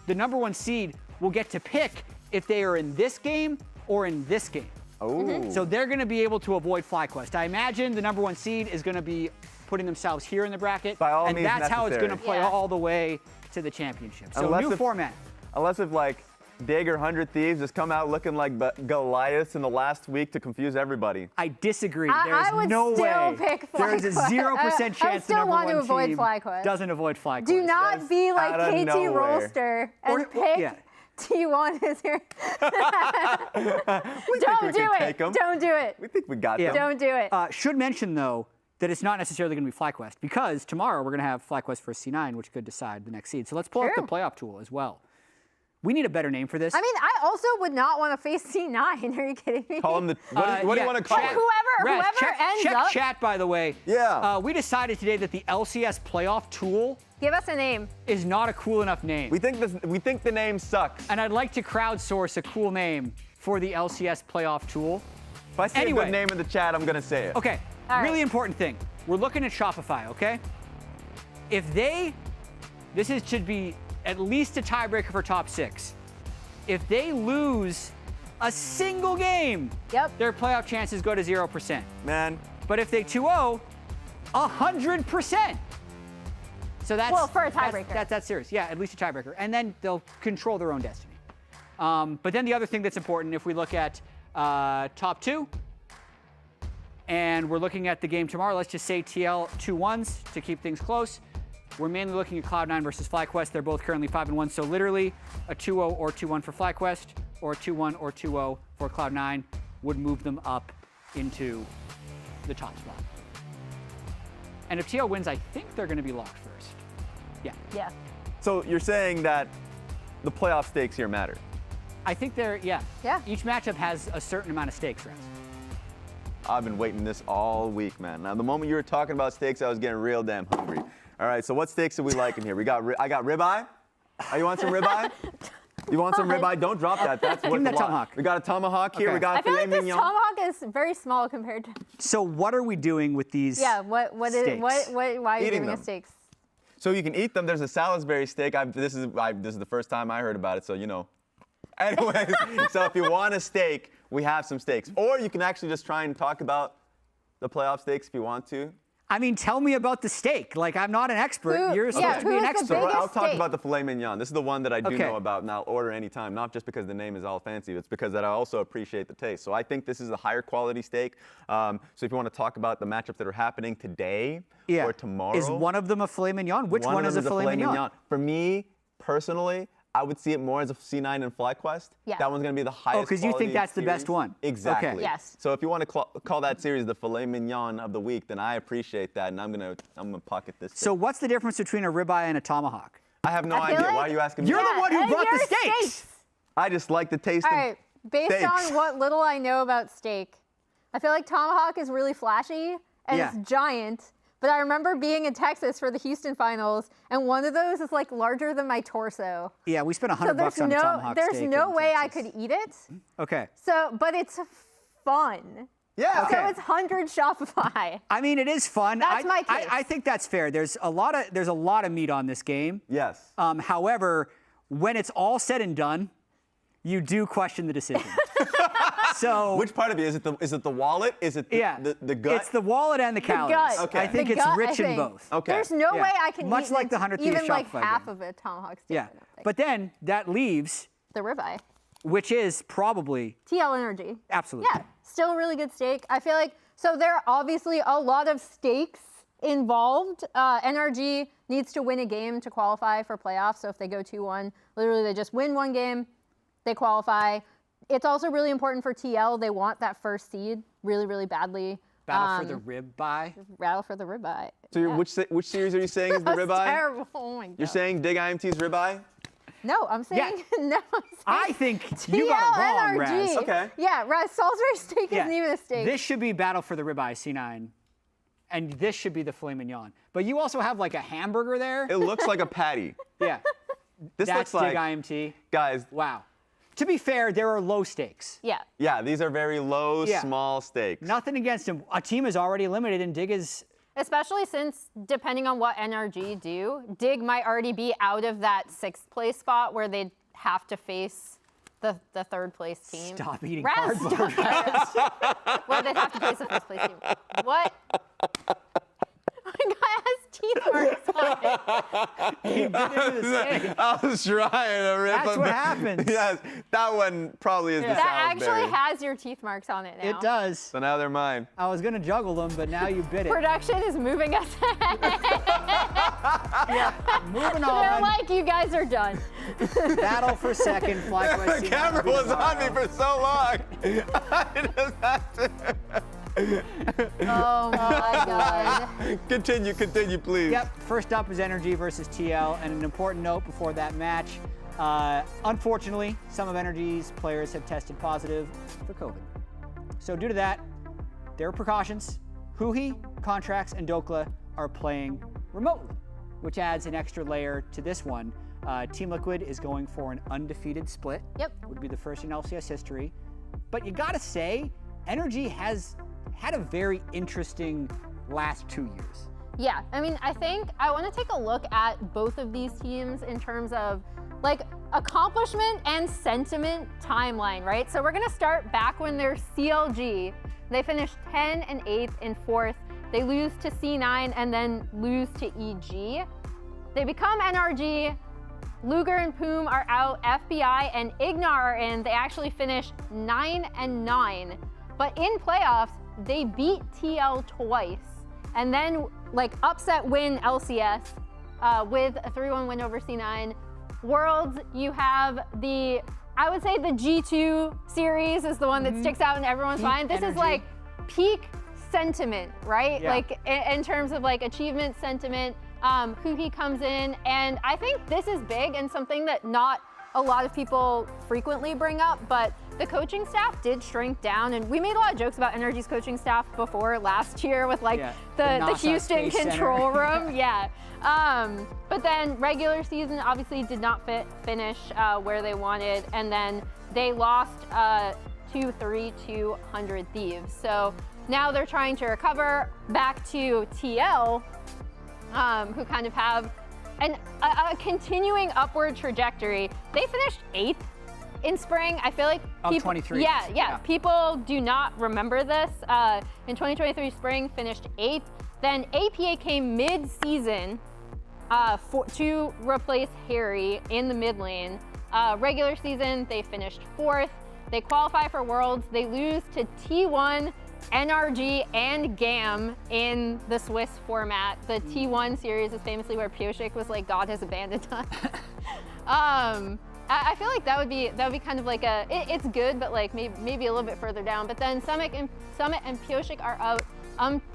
the number one seed will get to pick if they are in this game or in this game. So they're going to be able to avoid FlyQuest. I imagine the number one seed is going to be putting themselves here in the bracket, and that's how it's going to play all the way to the championship. So new format. Unless if like Dagger 100 Thieves just come out looking like Goliaths in the last week to confuse everybody. I disagree. I would no still way. pick There is a FlyQuest. 0% chance the I number still want to one avoid team FlyQuest. doesn't avoid FlyQuest. Do not be like out of KT nowhere. Rollster and pick T1 is here. Don't do it. Don't do it. We think we got them. Don't do it. Should mention, though, that it's not necessarily going to be FlyQuest, because tomorrow we're going to have FlyQuest for C9, which could decide the next seed. So let's pull up the playoff tool as well. We need a better name for this. I mean, I also would not want to face C9. Are you kidding me? Call them the. What do you want to call it? Whoever ends up. Chat, by the way. Yeah. We decided today that the LCS playoff tool. Give us a name. Is not a cool enough name. We think the name sucks. And I'd like to crowdsource a cool name for the LCS playoff tool. If I see a good name in the chat, I'm gonna say it. Okay. Really important thing. We're looking at Shopify. Okay. If this should be at least a tiebreaker for top 6. If they lose a single game, their playoff chances go to 0%. Man. But if they 2-0, 100%. So that's for a tiebreaker. That's serious. Yeah, at least a tiebreaker. And then they'll control their own destiny. But then the other thing that's important, if we look at top 2, and we're looking at the game tomorrow, let's just say TL 2-1s to keep things close. We're mainly looking at Cloud9 versus FlyQuest. They're both currently 5-1, so literally a 2-0 or 2-1 for FlyQuest, or a 2-1 or 2-0 for Cloud9 would move them up into the top spot. And if TL wins, I think they're going to be locked first. Yeah. So you're saying that the playoff stakes here matter? I think yeah. Each matchup has a certain amount of stakes, Rez. I've been waiting this all week, man. Now, the moment you were talking about steaks, I was getting real damn hungry. All right, so what steaks are we liking here? I got ribeye. Oh, you want some ribeye? You want some ribeye? Don't drop that. That's Give me that tomahawk. We got a tomahawk here. We got I feel filet like this mignon. tomahawk is very small compared to. So what are we doing with these? Yeah. Why are you giving us steaks? So you can eat them. There's a Salisbury steak. This is the first time I heard about it, so you know. Anyways, so if you want a steak, we have some steaks. Or you can actually just try and talk about the playoff steaks if you want to. I mean, tell me about the steak. Like, I'm not an expert. You're supposed to be an expert. So I'll talk about the filet mignon. This is the one that I do know about, and I'll order anytime. Not just because the name is all fancy, it's because that I also appreciate the taste. So I think this is a higher quality steak. So if you want to talk about the matchups that are happening today or tomorrow. Is one of them a filet mignon? Which one is a filet mignon? For me, personally, I would see it more as a C9 and FlyQuest. Yeah. That one's going to be the highest. Oh, because you think that's the best one. Exactly. Okay. Yes. So if you want to call that series the filet mignon of the week, then I appreciate that, and I'm gonna pocket this. So what's the difference between a ribeye and a tomahawk? I have no idea. Why are you asking me? You're the one who brought the steaks. I just like the taste All of right, based steaks. on what little I know about steak, I feel like tomahawk is really flashy and Yeah. it's giant. But I remember being in Texas for the Houston finals, and one of those is like larger than my torso. Yeah, we spent $100 there's on a no, tomahawk there's steak no in way I Texas. could eat it. Okay. So, but it's fun. Yeah. So it's 100 Shopify. I mean, it is fun. That's my case. I think that's fair. There's a lot of meat on this game. Yes. However, when it's all said and done, you do question the decision. So which part of it is it the wallet? Is it the gut? It's the wallet and the calories. gut. Okay. I think The it's gut, rich I in think. both. Okay. There's no Yeah. way I can Much eat like the 100 Thieves even like Shopify half game. of a tomahawk steak. Yeah. I don't think. But then that leaves, The ribeye. which is probably TL Energy. absolutely. Yeah, still a really good steak. I feel like, so there are obviously a lot of stakes involved. NRG needs to win a game to qualify for playoffs. So if they go 2-1, literally they just win one game, they qualify. It's also really important for TL. They want that first seed really, really badly. Battle for the ribeye. Battle for the ribeye. So which series are you saying is the That's ribeye? terrible. Oh my God. You're saying Dig IMT's ribeye? No, I'm saying no. I'm saying I think you got it wrong, TLNRG. Raz. Okay. Yeah, Raz, Salisbury steak isn't even a steak. This should be Battle for the Ribeye C9, and this should be the filet mignon. But you also have like a hamburger there. It looks like a patty. Yeah. This That's looks like Dig IMT. guys. Wow. To be fair, there are low stakes. Yeah. Yeah, these are very low, Yeah. small stakes. Nothing against them. A team is already eliminated, and Dig is. Especially since, depending on what NRG do, Dig might already be out of that 6th place spot where they'd have to face the 3rd place team. Stop eating Raz, cardboard. Where they'd have to face the 1st place team. What? My guy has teeth marks on it. He bit into the steak. I was trying to rip That's him. what happens. Yes, that one probably is the That Salisbury. actually has your teeth marks on it now. It does. So now they're mine. I was gonna juggle them, but now you bit it. Production is moving us ahead. Moving They're on. like, you guys are done. Battle for second. FlyQuest. The camera was on me for so long. I just had to. Oh my God. Continue, please. Yep. First up is NRG versus TL, and an important note before that match. Unfortunately, some of NRG's players have tested positive for COVID. So due to that, there are precautions. Huhi, Contracts, and Dokla are playing remotely, which adds an extra layer to this one. Team Liquid is going for an undefeated split. Yep. Would be the first in LCS history. But you gotta say, NRG has had a very interesting last 2 years. Yeah, I mean, I think I want to take a look at both of these teams in terms of like accomplishment and sentiment timeline, right? So we're gonna start back when they're CLG. They finished 10 and 8th and 4th. They lose to C9 and then lose to EG. They become NRG. Luger and Poom are out. FBI and Ignar are in. They actually finish 9 and 9. But in playoffs, they beat TL twice. And then like upset win LCS with a 3-1 win over C9. Worlds, you have I would say the G2 series is the one that sticks out in everyone's Peak mind. This is energy. like peak sentiment, right? Yeah. Like in terms of like achievement sentiment, Huhi comes in, and I think this is big and something that not a lot of people frequently bring up, but the coaching staff did shrink down, and we made a lot of jokes about NRG's coaching staff before last year with like the NASA Houston Space control Center. room. Yeah. But then regular season obviously did not finish where they wanted, and then they lost 2-3 to 100 Thieves. So now they're trying to recover back to TL, who kind of have a continuing upward trajectory. They finished 8th in spring. I feel like people, 23. Yeah. People do not remember this. In 2023 spring, finished 8th. Then APA came mid-season to replace Harry in the mid lane. Regular season, they finished 4th. They qualify for Worlds. They lose to T1, NRG, and GAM in the Swiss format. The T1 series is famously where Piotrek was like, God has abandoned us. I feel like that would be kind of like it's good, but like maybe a little bit further down. But then Summit and Pioshik are out.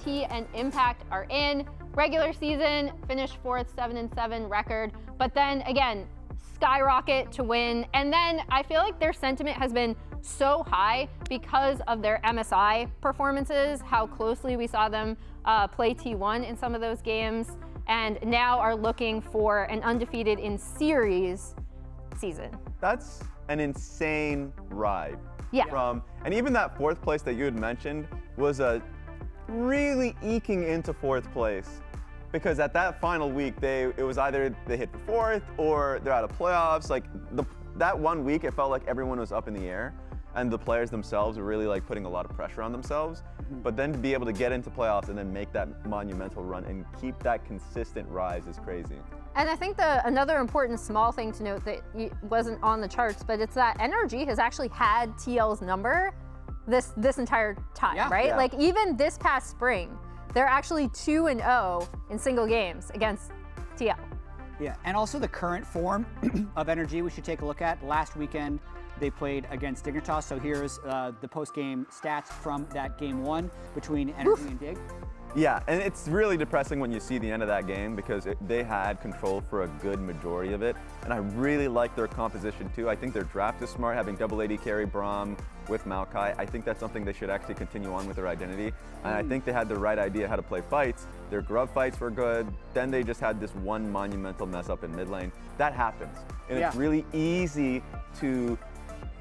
T and Impact are in. Regular season finished 4th, 7-7 record. But then again, skyrocket to win. And then I feel like their sentiment has been so high because of their MSI performances, how closely we saw them play T1 in some of those games, and now are looking for an undefeated in series season. That's an insane ride. Yeah. And even that 4th place that you had mentioned was a really eking into 4th place, because at that final week it was either they hit for 4th or they're out of playoffs. Like that 1 week, it felt like everyone was up in the air, and the players themselves were really like putting a lot of pressure on themselves. But then to be able to get into playoffs and then make that monumental run and keep that consistent rise is crazy. And I think another important small thing to note that wasn't on the charts, but it's that NRG has actually had TL's number this entire time, right? Yeah. Like even this past spring, they're actually 2-0 in single games against TL. Yeah, and also the current form of NRG we should take a look at. Last weekend, they played against Dignitas, so here's the post-game stats from that game 1 between NRG and Dig. Yeah, and it's really depressing when you see the end of that game, because they had control for a good majority of it, and I really like their composition too. I think their draft is smart, having double AD carry Braum with Maokai. I think that's something they should actually continue on with their identity, and I think they had the right idea how to play fights. Their grub fights were good, then they just had this one monumental mess up in mid lane. That happens, and it's really easy to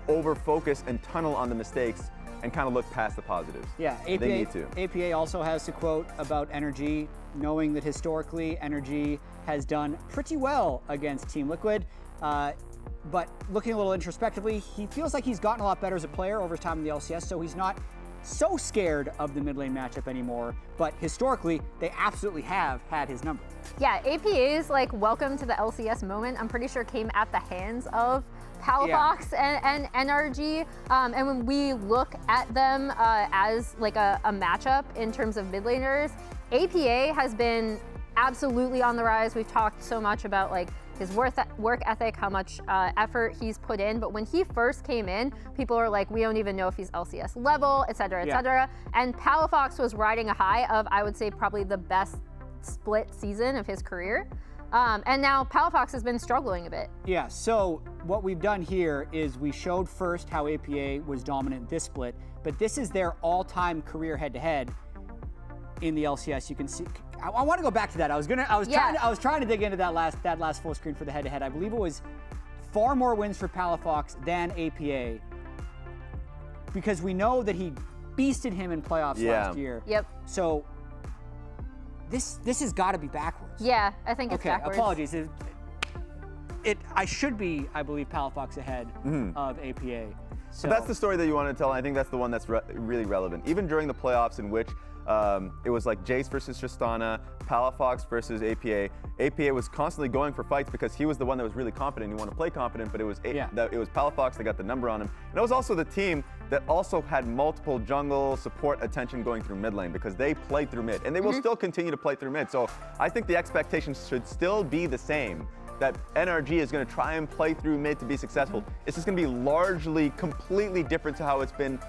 over-focus and tunnel on the mistakes and kind of look past the positives. Yeah, they need to. APA also has a quote about NRG, knowing that historically NRG has done pretty well against Team Liquid, but looking a little introspectively, he feels like he's gotten a lot better as a player over his time in the LCS, so he's not so scared of the mid lane matchup anymore, but historically, they absolutely have had his number. Yeah, APA's like welcome to the LCS moment, I'm pretty sure came at the hands of Palafox and NRG, and when we look at them as like a matchup in terms of mid laners, APA has been absolutely on the rise. We've talked so much about like his work ethic, how much effort he's put in, but when he first came in, people were like, we don't even know if he's LCS level, et cetera, et cetera. And Palafox was riding a high of, I would say, probably the best split season of his career. And now Palafox has been struggling a bit. Yeah, so what we've done here is we showed first how APA was dominant this split, but this is their all-time career head-to-head in the LCS. You can see, I want to go back to that. I was trying to dig into that last full screen for the head-to-head. I believe it was far more wins for Palafox than APA, because we know that he beasted him in playoffs last year. Yep. So this has got to be backwards. Yeah, I think it's backwards. Apologies. I should be, I believe, Palafox ahead of APA. So that's the story that you want to tell, and I think that's the one that's really relevant. Even during the playoffs in which it was like Jace versus Tristana, Palafox versus APA. APA was constantly going for fights because he was the one that was really confident. He wanted to play confident, but it was Palafox that got the number on him. And it was also the team that also had multiple jungle support attention going through mid lane, because they played through mid, and they will still continue to play through mid. So I think the expectations should still be the same, that NRG is going to try and play through mid to be successful. It's just going to be largely, completely different to how it's been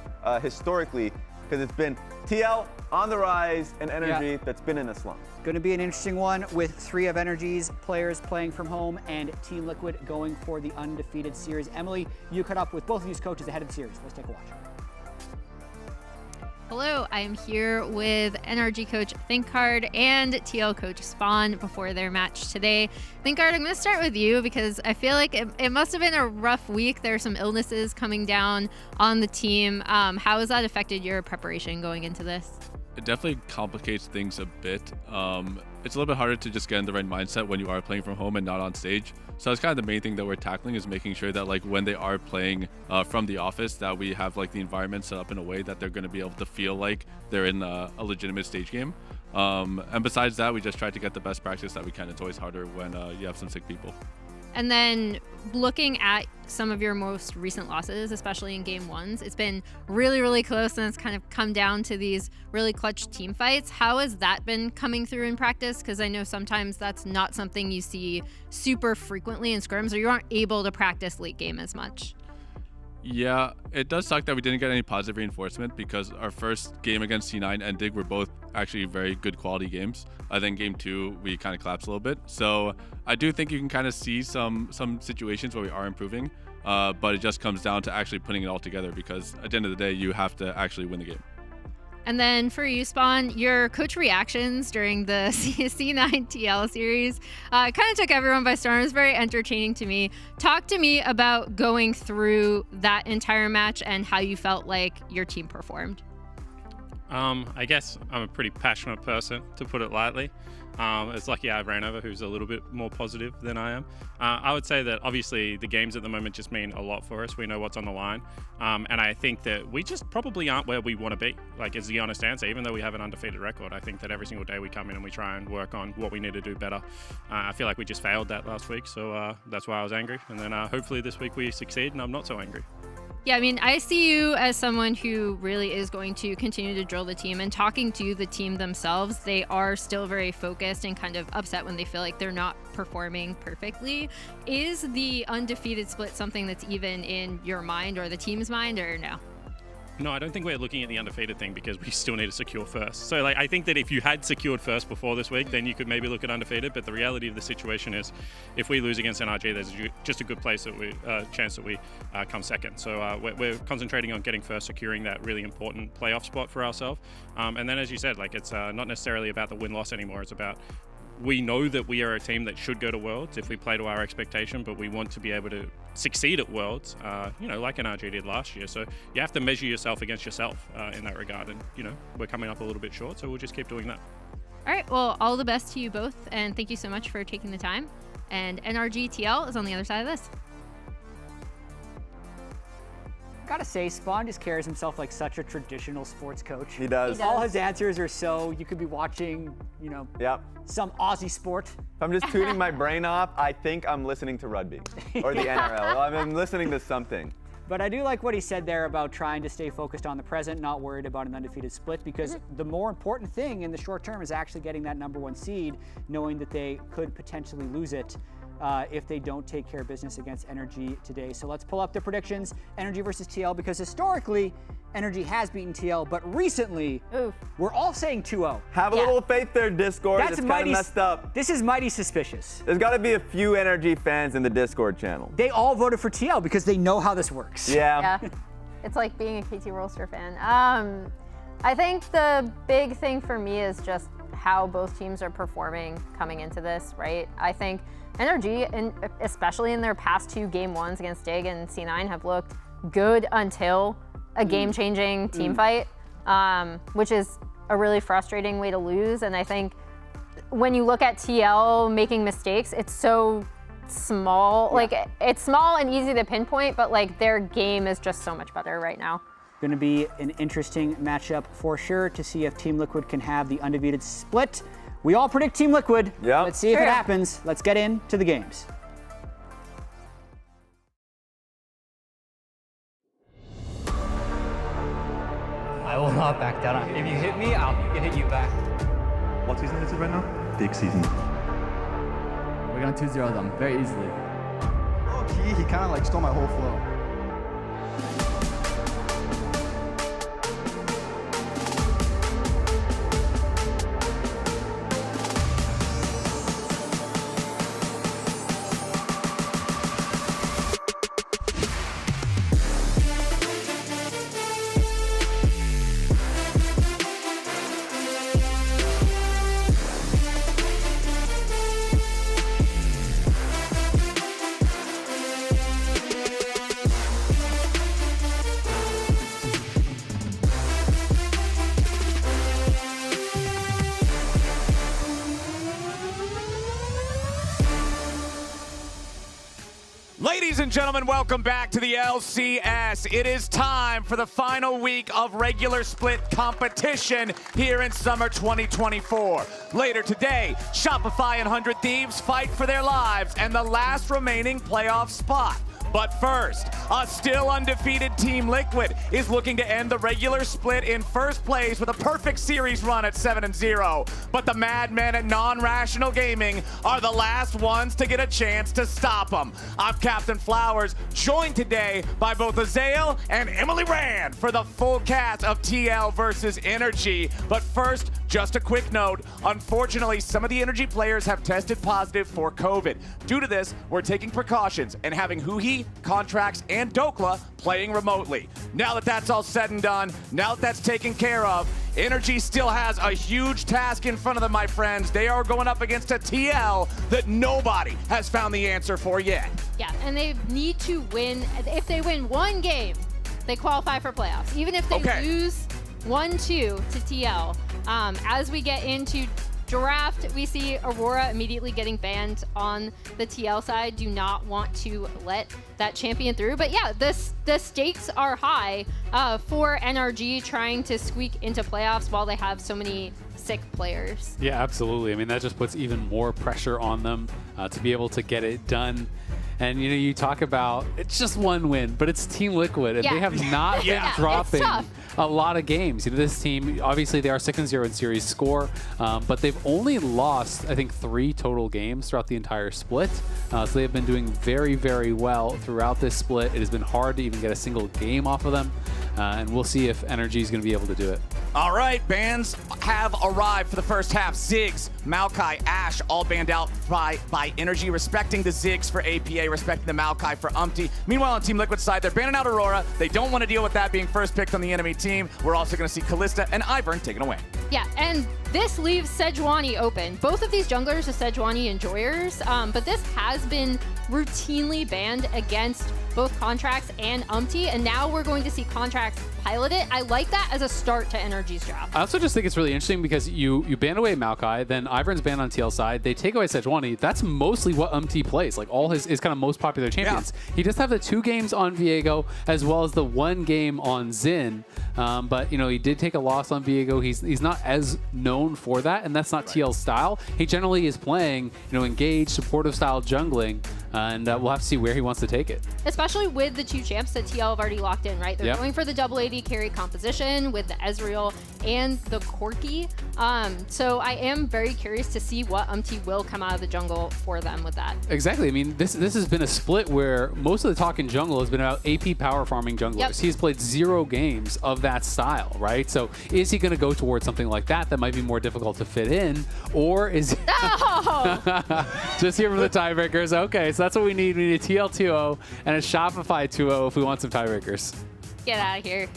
historically, because it's been TL on the rise and NRG that's been in a slump. Going to be an interesting one with 3 of NRG's players playing from home and Team Liquid going for the undefeated series. Emily, you caught up with both of these coaches ahead of the series. Let's take a watch. Hello, I am here with NRG coach ThinkHard and TL coach Spawn before their match today. ThinkHard, I'm going to start with you because I feel like it must have been a rough week. There are some illnesses coming down on the team. How has that affected your preparation going into this? It definitely complicates things a bit. It's a little bit harder to just get in the right mindset when you are playing from home and not on stage. So that's kind of the main thing that we're tackling, is making sure that like when they are playing from the office, that we have like the environment set up in a way that they're going to be able to feel like they're in a legitimate stage game. And besides that, we just try to get the best practice that we can. It's always harder when you have some sick people. And then looking at some of your most recent losses, especially in game ones, it's been really, really close, and it's kind of come down to these really clutch team fights. How has that been coming through in practice? Because I know sometimes that's not something you see super frequently in scrims, or you aren't able to practice late game as much. Yeah, it does suck that we didn't get any positive reinforcement because our first game against C9 and Dig were both actually very good quality games. I think game 2 we kind of collapsed a little bit. So I do think you can kind of see some situations where we are improving, but it just comes down to actually putting it all together because at the end of the day, you have to actually win the game. And then for you, Spawn, your coach reactions during the C9 TL series kind of took everyone by storm. It was very entertaining to me. Talk to me about going through that entire match and how you felt like your team performed. I guess I'm a pretty passionate person, to put it lightly. It's lucky I have Rainover, who's a little bit more positive than I am. I would say that obviously the games at the moment just mean a lot for us. We know what's on the line. And I think that we just probably aren't where we want to be, like, is the honest answer. Even though we have an undefeated record, I think that every single day we come in and we try and work on what we need to do better. I feel like we just failed that last week, so that's why I was angry. And then hopefully this week we succeed and I'm not so angry. Yeah, I mean, I see you as someone who really is going to continue to drill the team, and talking to the team themselves, they are still very focused and kind of upset when they feel like they're not performing perfectly. Is the undefeated split something that's even in your mind or the team's mind, or no? No, I don't think we're looking at the undefeated thing because we still need to secure first. So like, I think that if you had secured first before this week, then you could maybe look at undefeated. But the reality of the situation is, if we lose against NRG, there's just a good place that chance that we come second. So we're concentrating on getting first, securing that really important playoff spot for ourselves. And then, as you said, like, it's not necessarily about the win-loss anymore. It's about, we know that we are a team that should go to Worlds if we play to our expectation, but we want to be able to succeed at Worlds, like NRG did last year. So you have to measure yourself against yourself in that regard. And, we're coming up a little bit short, so we'll just keep doing that. All right, well, all the best to you both, and thank you so much for taking the time. And NRG TL is on the other side of this. Gotta say, Spawn just carries himself like such a traditional sports coach. He does. All his answers are so, you could be watching, some Aussie sport. If I'm just tuning my brain off, I think I'm listening to rugby or the NRL. I'm listening to something. But I do like what he said there about trying to stay focused on the present, not worried about an undefeated split, because the more important thing in the short term is actually getting that #1 seed, knowing that they could potentially lose it if they don't take care of business against NRG today. So let's pull up the predictions. NRG versus TL, because historically, NRG has beaten TL, but recently, we're all saying 2-0. Have a little faith there, Discord. That's it's kind of messed up. This is mighty suspicious. There's got to be a few NRG fans in the Discord channel. They all voted for TL because they know how this works. Yeah. It's like being a KT Rolster fan. I think the big thing for me is just how both teams are performing coming into this, right? I think NRG, especially in their past 2 game ones against Dig and C9, have looked good until a game-changing team fight, which is a really frustrating way to lose. And I think when you look at TL making mistakes, it's so small. Like, it's small and easy to pinpoint, but like, their game is just so much better right now. Going to be an interesting matchup for sure to see if Team Liquid can have the undefeated split. We all predict Team Liquid. Yeah. Let's see if it happens. Let's get into the games. I will not back down. If you hit me, I'll hit you back. What season is it right now? Big season. We're gonna 2-0 them very easily. Oh, he kind of like stole my whole flow. Ladies and gentlemen, welcome back to the LCS. It is time for the final week of regular split competition here in summer 2024. Later today, Shopify and 100 Thieves fight for their lives and the last remaining playoff spot. But first, a still undefeated Team Liquid is looking to end the regular split in first place with a perfect series run at 7-0. But the madmen at Non-Rational Gaming are the last ones to get a chance to stop them. I'm Captain Flowers, joined today by both Azael and Emily Rand for the full cast of TL versus NRG. But first, just a quick note. Unfortunately, some of the NRG players have tested positive for COVID. Due to this, we're taking precautions and having Huhi, Contracts, and Dokla playing remotely. Now that that's all said and done, now that that's taken care of, NRG still has a huge task in front of them, my friends. They are going up against a TL that nobody has found the answer for yet. Yeah, and they need to win. If they win one game, they qualify for playoffs. Even if they lose 1-2 to TL. As we get into draft, we see Aurora immediately getting banned on the TL side. Do not want to let that champion through. But yeah, the stakes are high for NRG trying to squeak into playoffs while they have so many sick players. Yeah, absolutely. I mean, that just puts even more pressure on them to be able to get it done. And, you know, you talk about it's just one win, but it's Team Liquid, and they have not been dropping a lot of games. You know, this team, obviously, they are 6-0 in series score, but they've only lost, I think, 3 total games throughout the entire split. So they have been doing very, very well throughout this split. It has been hard to even get a single game off of them, and we'll see if NRG is going to be able to do it. All right, bans have arrived for the first half. Ziggs, Maokai, Ashe, all banned out by NRG, respecting the Ziggs for APA, respecting the Maokai for Umpty. Meanwhile, on Team Liquid side, they're banning out Aurora. They don't want to deal with that being first picked on the enemy team. We're also going to see Kalista and Ivern taken away. Yeah, and this leaves Sejuani open. Both of these junglers are Sejuani enjoyers, but this has been routinely banned against both Contracts and Umpty, and now we're going to see Contracts pilot it. I like that as a start to NRG's draft. I also just think it's really interesting because you ban away Maokai, then Ivern's banned on TL side, they take away Sejuani. That's mostly what Umpty plays, like all his kind of most popular champions. Yeah. He does have the 2 games on Viego as well as the 1 game on Xin, but you know, he did take a loss on Viego. He's not as known for that, and that's not TL's style. He generally is playing, you know, engaged, supportive style jungling, and we'll have to see where he wants to take it. Especially with the 2 champs that TL have already locked in, right? They're going for the double AD carry composition with the Ezreal and the Corki. So I am very curious to see what Umpty will come out of the jungle for them with that. Exactly. I mean, this has been a split where most of the talk in jungle has been about AP power farming junglers. Yep. He's played 0 games of that style, right? So is he going to go towards something like that might be more difficult to fit in, or is just here for the tiebreakers? Okay, so that's what we need. We need a TL 2-0 and a Shopify 2-0 if we want some tiebreakers. Get out of here.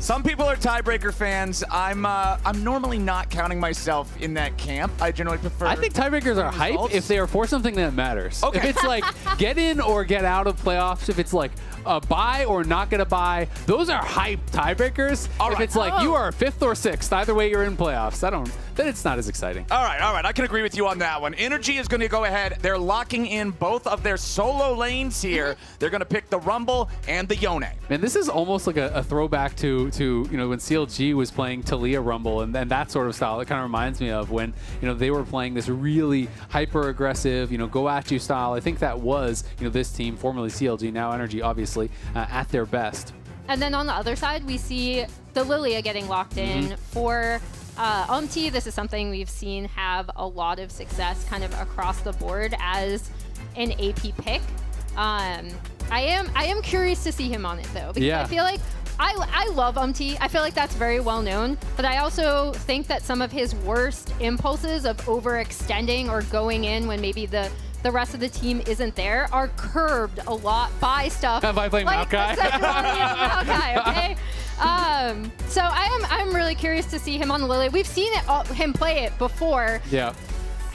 Some people are tiebreaker fans. I'm normally not counting myself in that camp. I generally prefer. I think tiebreakers are hype if they are for something that matters. Okay. If it's like get in or get out of playoffs, if it's like a buy or not get a buy, those are hype tiebreakers. If it's like you are 5th or 6th, either way you're in playoffs. Then it's not as exciting. All right. I can agree with you on that one. NRG is going to go ahead. They're locking in both of their solo lanes here. They're going to pick the Rumble and the Yone. Man, this is almost like a throwback to you know, when CLG was playing Talia Rumble and that sort of style. It kind of reminds me of when, you know, they were playing this really hyper aggressive, you know, go at you style. I think that was, you know, this team, formerly CLG, now NRG, obviously, at their best. And then on the other side, we see the Lilia getting locked in for Umpty. This is something we've seen have a lot of success kind of across the board as an AP pick. I am curious to see him on it though, because I feel like I love Umpty. I feel like that's very well known, but I also think that some of his worst impulses of overextending or going in when maybe the rest of the team isn't there are curbed a lot by stuff by playing like Maokai, okay? So I'm really curious to see him on the Lily. We've seen him play it before. Yeah.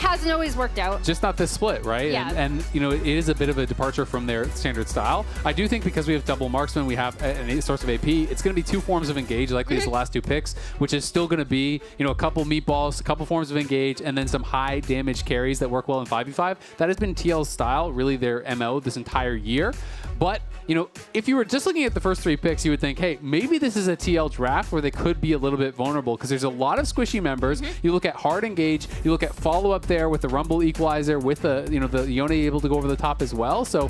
hasn't always worked out. Just not this split, right? Yeah. And you know, it is a bit of a departure from their standard style. I do think because we have double marksman, we have a source of AP, it's going to be 2 forms of engage, likely as the last 2 picks, which is still going to be, you know, a couple meatballs, a couple forms of engage, and then some high damage carries that work well in 5v5. That has been TL's style, really their MO this entire year. But, you know, if you were just looking at the first 3 picks, you would think, hey, maybe this is a TL draft where they could be a little bit vulnerable because there's a lot of squishy members. You look at hard engage, you look at follow up there with the Rumble equalizer, with the, you know, the Yone able to go over the top as well. So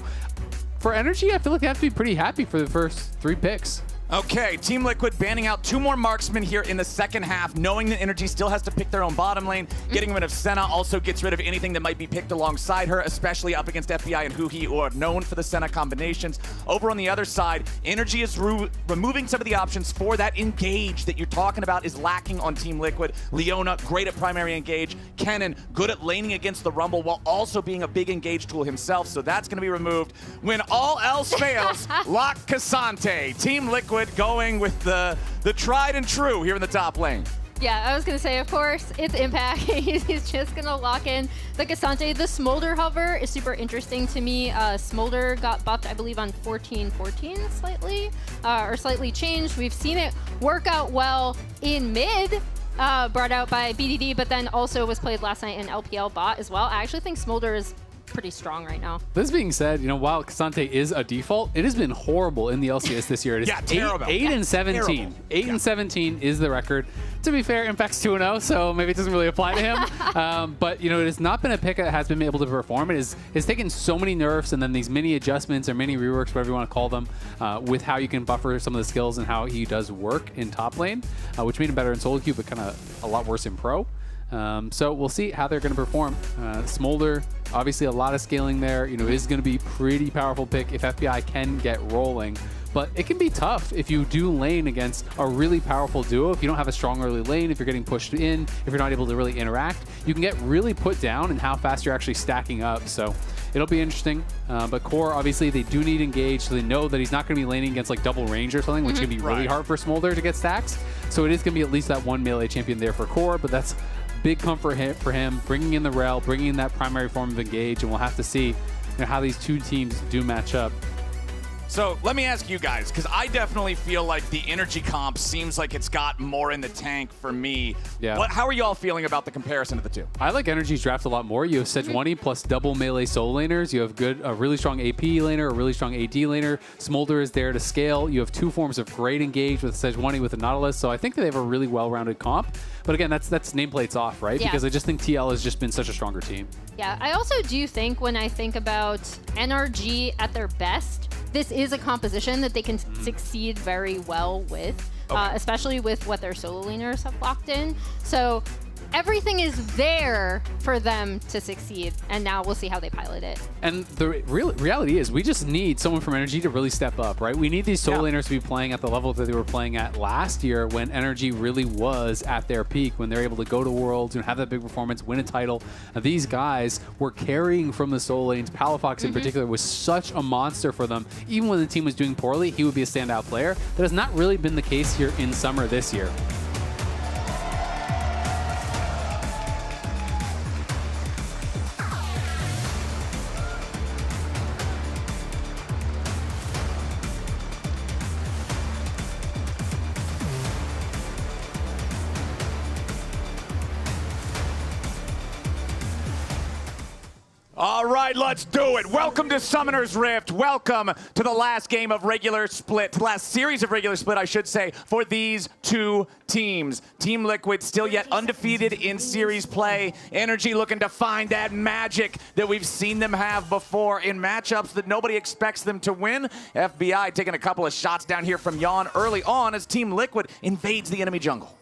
for NRG, I feel like they have to be pretty happy for the first 3 picks. Okay, Team Liquid banning out 2 more marksmen here in the second half, knowing that NRG still has to pick their own bottom lane. Getting rid of Senna also gets rid of anything that might be picked alongside her, especially up against FBI and Huhi, who are known for the Senna combinations. Over on the other side, NRG is removing some of the options for that engage that you're talking about is lacking on Team Liquid. Leona, great at primary engage. Kennen, good at laning against the Rumble while also being a big engage tool himself, so that's going to be removed. When all else fails, lock Cassante. Team Liquid going with the tried and true here in the top lane. Yeah, I was going to say, of course, it's Impact. He's just going to lock in the Cassante. The Smolder hover is super interesting to me. Smolder got buffed, I believe, on 14-14 slightly, or slightly changed. We've seen it work out well in mid, brought out by BDD, but then also was played last night in LPL bot as well. I actually think Smolder is pretty strong right now. This being said, you know, while Cassante is a default, it has been horrible in the LCS this year. It is terrible. 8 and 17. Terrible. 8 and 17 is the record. To be fair, Impact's 2-0, so maybe it doesn't really apply to him. But, you know, it has not been a pick that has been able to perform. It's taken so many nerfs and then these mini adjustments or mini reworks, whatever you want to call them, with how you can buffer some of the skills and how he does work in top lane, which made him better in solo queue, but kind of a lot worse in pro. So we'll see how they're going to perform. Smolder, obviously a lot of scaling there, you know, is going to be pretty powerful pick if FBI can get rolling. But it can be tough if you do lane against a really powerful duo. If you don't have a strong early lane, if you're getting pushed in, if you're not able to really interact, you can get really put down in how fast you're actually stacking up. So it'll be interesting. But Core, obviously, they do need engage, so they know that he's not going to be laning against like double range or something, which can be really hard for Smolder to get stacks. So it is going to be at least that 1 melee champion there for Core, but that's big comfort hit for him, bringing in the rel, bringing in that primary form of engage, and we'll have to see, you know, how these 2 teams do match up. So let me ask you guys, because I definitely feel like the energy comp seems like it's got more in the tank for me. Yeah. How are you all feeling about the comparison of the 2? I like NRG's draft a lot more. You have Sejuani plus double melee solo laners. You have a really strong AP laner, a really strong AD laner. Smolder is there to scale. You have 2 forms of great engage with Sejuani with the Nautilus. So I think that they have a really well-rounded comp. But again, that's nameplates off, right? Yeah. Because I just think TL has just been such a stronger team. Yeah, I also do think when I think about NRG at their best, this is a composition that they can succeed very well with, especially with what their solo laners have locked in. So everything is there for them to succeed, and now we'll see how they pilot it. And the reality is we just need someone from NRG to really step up, right? We need these solo laners to be playing at the level that they were playing at last year when NRG really was at their peak, when they're able to go to Worlds and have that big performance, win a title. Now, these guys were carrying from the solo lanes. Palafox in particular was such a monster for them. Even when the team was doing poorly, he would be a standout player. That has not really been the case here in summer this year. All right, let's do it. Welcome to Summoner's Rift. Welcome to the last game of regular split, last series of regular split, I should say, for these 2 teams. Team Liquid still yet undefeated in series play. NRG looking to find that magic that we've seen them have before in matchups that nobody expects them to win. FBI taking a couple of shots down here from Yon early on as Team Liquid invades the enemy jungle.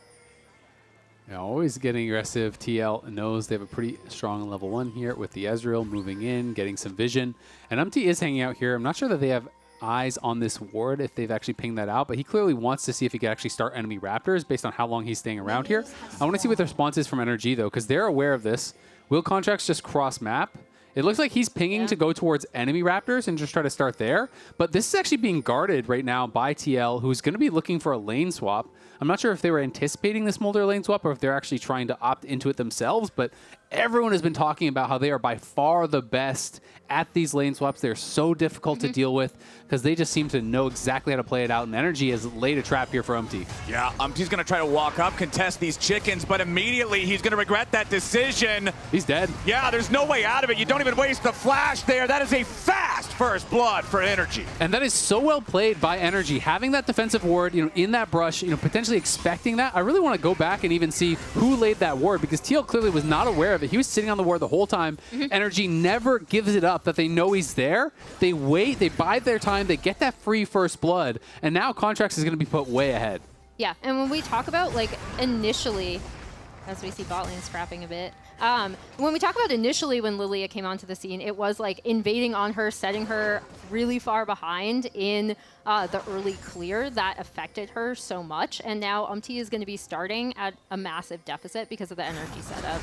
Yeah, always getting aggressive. TL knows they have a pretty strong level 1 here with the Ezreal moving in, getting some vision. And Umti is hanging out here. I'm not sure that they have eyes on this ward if they've actually pinged that out, but he clearly wants to see if he could actually start enemy Raptors based on how long he's staying around here. I want to see what the response is from NRG, though, because they're aware of this. Will contracts just cross map? It looks like he's pinging to go towards enemy Raptors and just try to start there. But this is actually being guarded right now by TL, who's going to be looking for a lane swap. I'm not sure if they were anticipating this Molder lane swap or if they're actually trying to opt into it themselves, but everyone has been talking about how they are by far the best at these lane swaps. They're so difficult to deal with because they just seem to know exactly how to play it out, and NRG has laid a trap here for Umpty. Yeah, Umpty's going to try to walk up, contest these chickens, but immediately he's going to regret that decision. He's dead. Yeah, there's no way out of it. You don't even waste the flash there. That is a fast first blood for NRG. And that is so well played by NRG. Having that defensive ward, in that brush, potentially expecting that. I really want to go back and even see who laid that ward because TL clearly was not aware of it. He was sitting on the ward the whole time. NRG never gives it up that they know he's there. They wait, they bide their time, they get that free first blood, and now Contracts is going to be put way ahead. Yeah, and when we talk about initially, as we see bot lane scrapping a bit, when we talk about initially when Lilia came onto the scene, it was invading on her, setting her really far behind in the early clear that affected her so much. And now Umpty is going to be starting at a massive deficit because of the NRG setup.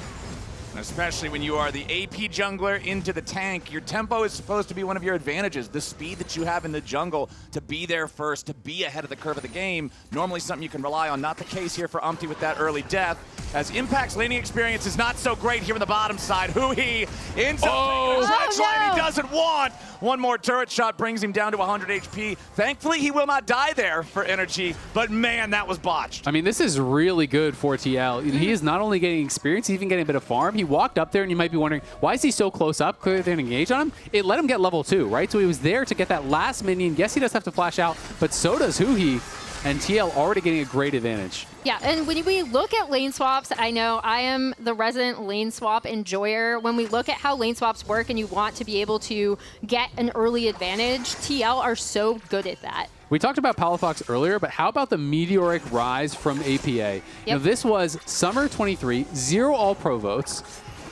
Especially when you are the AP jungler into the tank, your tempo is supposed to be one of your advantages. The speed that you have in the jungle to be there first, to be ahead of the curve of the game, normally something you can rely on. Not the case here for Umpty with that early death, as Impact's laning experience is not so great here on the bottom side. He ends up taking a dredge line he doesn't want. One more turret shot brings him down to 100 HP. Thankfully, he will not die there for NRG, but man, that was botched. I mean, this is really good for TL. He is not only getting experience, he's even getting a bit of farm. He walked up there, and you might be wondering, why is he so close up? Clearly, they didn't engage on him. It let him get level 2, right? So he was there to get that last minion. Yes, he does have to flash out, but so does Huhi, and TL already getting a great advantage. Yeah, and when we look at lane swaps, I know I am the resident lane swap enjoyer. When we look at how lane swaps work and you want to be able to get an early advantage, TL are so good at that. We talked about Palafox earlier, but how about the meteoric rise from APA? This was Summer 23, 0 All-Pro votes.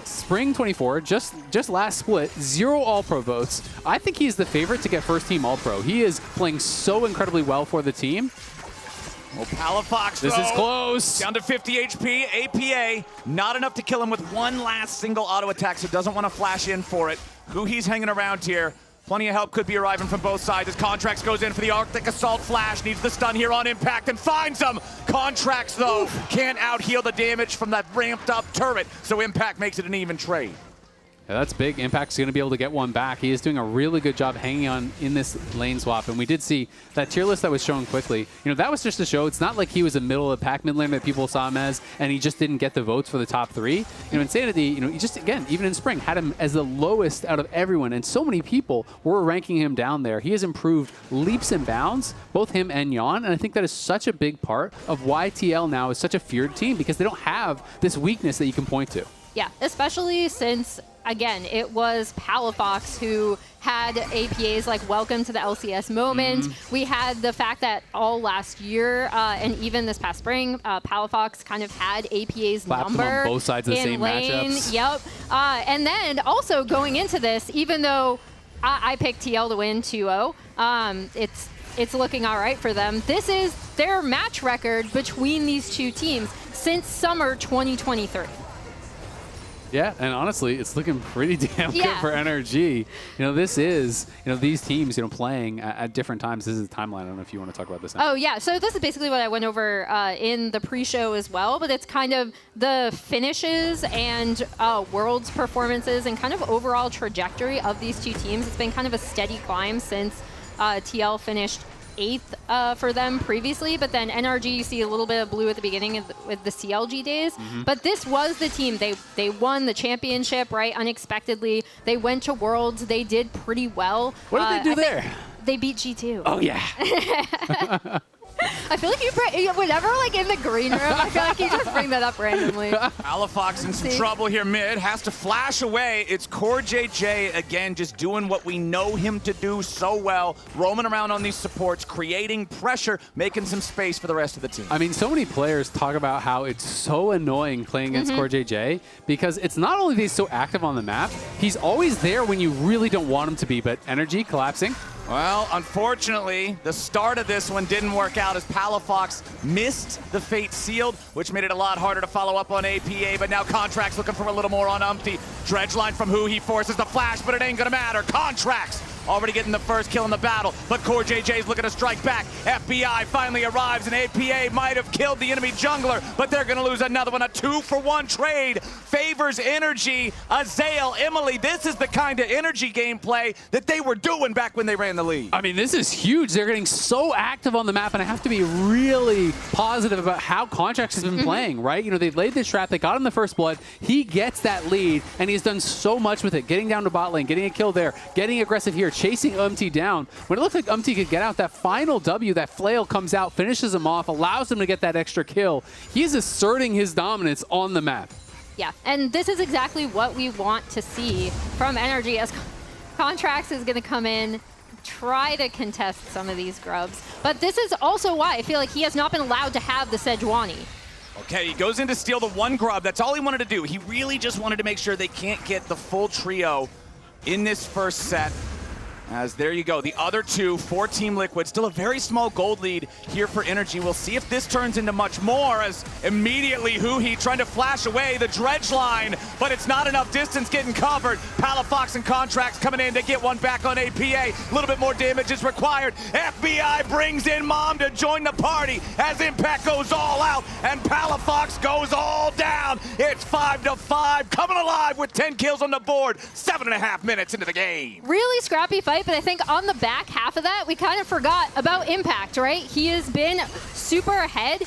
Spring 24, just last split, 0 All-Pro votes. I think he's the favorite to get first team All-Pro. He is playing so incredibly well for the team. Oh, Palafox, this is close. Down to 50 HP. APA, not enough to kill him with one last single auto attack, so doesn't want to flash in for it. He's hanging around here. Plenty of help could be arriving from both sides as Contracts goes in for the Arctic Assault flash. Needs the stun here on Impact and finds him. Contracts, though, can't out-heal the damage from that ramped-up turret, so Impact makes it an even trade. Yeah, that's big. Impact's going to be able to get one back. He is doing a really good job hanging on in this lane swap. And we did see that tier list that was shown quickly. That was just to show it's not like he was a middle of the pack mid laner that people saw him as, and he just didn't get the votes for the top 3. Insanity, he just, again, even in spring, had him as the lowest out of everyone. And so many people were ranking him down there. He has improved leaps and bounds, both him and Yon. And I think that is such a big part of why TL now is such a feared team, because they don't have this weakness that you can point to. Yeah, especially since, again, it was Palafox who had APA's welcome to the LCS moment. We had the fact that all last year and even this past spring, Palafox kind of had APA's number on both sides of the same lane. matchups. Yep. And then also going into this, even though I picked TL to win 2-0, it's looking all right for them. This is their match record between these two teams since summer 2023. Yeah, and honestly, it's looking pretty damn good for NRG. This is, these teams, playing at different times. This is the timeline. I don't know if you want to talk about this now. Oh, yeah. So this is basically what I went over in the pre-show as well, but it's kind of the finishes and Worlds performances and kind of overall trajectory of these two teams. It's been kind of a steady climb since TL finished 8th for them previously, but then NRG, you see a little bit of blue at the beginning with the CLG days. But this was the team. They won the championship, right, unexpectedly. They went to Worlds. They did pretty well. What did they do there? They beat G2. Oh, yeah. I feel like whenever in the green room, I feel like you just bring that up randomly. Palafox in some trouble here mid, has to flash away. It's Core JJ again, just doing what we know him to do so well, roaming around on these supports, creating pressure, making some space for the rest of the team. I mean, so many players talk about how it's so annoying playing against Core JJ because it's not only that he's so active on the map, he's always there when you really don't want him to be, but NRG collapsing. Well, unfortunately, the start of this one didn't work out as Palafox missed the Fate Sealed, which made it a lot harder to follow up on APA, but now Contracts looking for a little more on Umpty. Dredgeline from Who he forces the flash, but it ain't gonna matter. Contracts already getting the first kill in the battle, but Core JJ's looking to strike back. FBI finally arrives, and APA might have killed the enemy jungler, but they're gonna lose another one. A 2-for-1 trade favors NRG. Azael, Emily, this is the kind of NRG gameplay that they were doing back when they ran the league. I mean, this is huge. They're getting so active on the map, and I have to be really positive about how Contracts has been playing, right? You know, they've laid this trap, they got him the first blood, he gets that lead, and he's done so much with it, getting down to bot lane, getting a kill there, getting aggressive here, chasing Umpty down. When it looked like Umpty could get out, that final W, that flail comes out, finishes him off, allows him to get that extra kill. He's asserting his dominance on the map. Yeah, and this is exactly what we want to see from NRG as Contracts is going to come in, try to contest some of these grubs. But this is also why I feel like he has not been allowed to have the Sejuani. Okay, he goes in to steal the one grub. That's all he wanted to do. He really just wanted to make sure they can't get the full trio in this first set. As there you go, the other two for Team Liquid. Still a very small gold lead here for NRG. We'll see if this turns into much more as immediately Huhi trying to flash away the dredge line, but it's not enough distance getting covered. Palafox and Contracts coming in to get one back on APA. A little bit more damage is required. FBI brings in Mom to join the party as Impact goes all out and Palafox goes all down. It's 5-5, coming alive with 10 kills on the board. 7.5 minutes into the game. Really scrappy fight, but I think on the back half of that, we kind of forgot about Impact, right? He has been super ahead.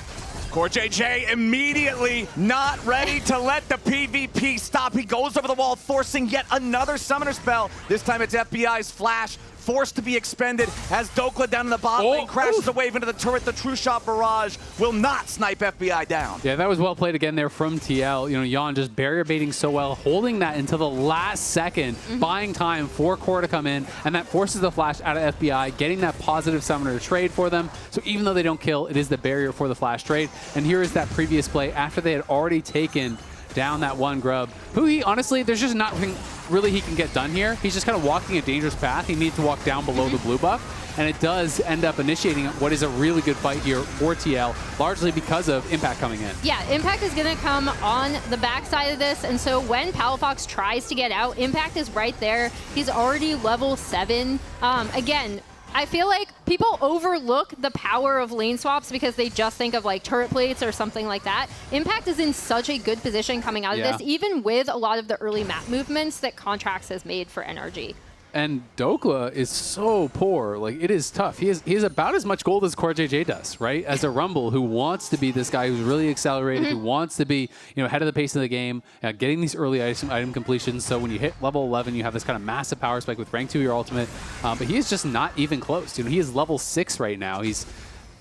Core JJ immediately not ready to let the PvP stop. He goes over the wall, forcing yet another summoner spell. This time it's FBI's flash, forced to be expended as Dokla down in the bot lane crashes a wave into the turret. The True Shot Barrage will not snipe FBI down. Yeah, that was well played again there from TL. You know, Jan just barrier baiting so well, holding that until the last second, buying time for Core to come in, and that forces the flash out of FBI, getting that positive summoner to trade for them. So even though they don't kill, it is the barrier for the flash trade. And here is that previous play after they had already taken down that one grub. Huhi, honestly, there's just nothing really he can get done here. He's just kind of walking a dangerous path. He needs to walk down below the blue buff, and it does end up initiating what is a really good fight here for TL, largely because of Impact coming in. Yeah, Impact is going to come on the backside of this, and so when Palafox tries to get out, Impact is right there. He's already level 7. Again, I feel like people overlook the power of lane swaps because they just think of like turret plates or something like that. Impact is in such a good position coming out of this, even with a lot of the early map movements that Contracts has made for NRG. And Dokla is so poor. Like, it is tough. He has about as much gold as Core JJ does, right? As a Rumble who wants to be this guy who's really accelerated, who wants to be, you know, ahead of the pace of the game, getting these early item completions. So when you hit level 11, you have this kind of massive power spike with rank 2 your ultimate. But he is just not even close. You know, he is level 6 right now. He's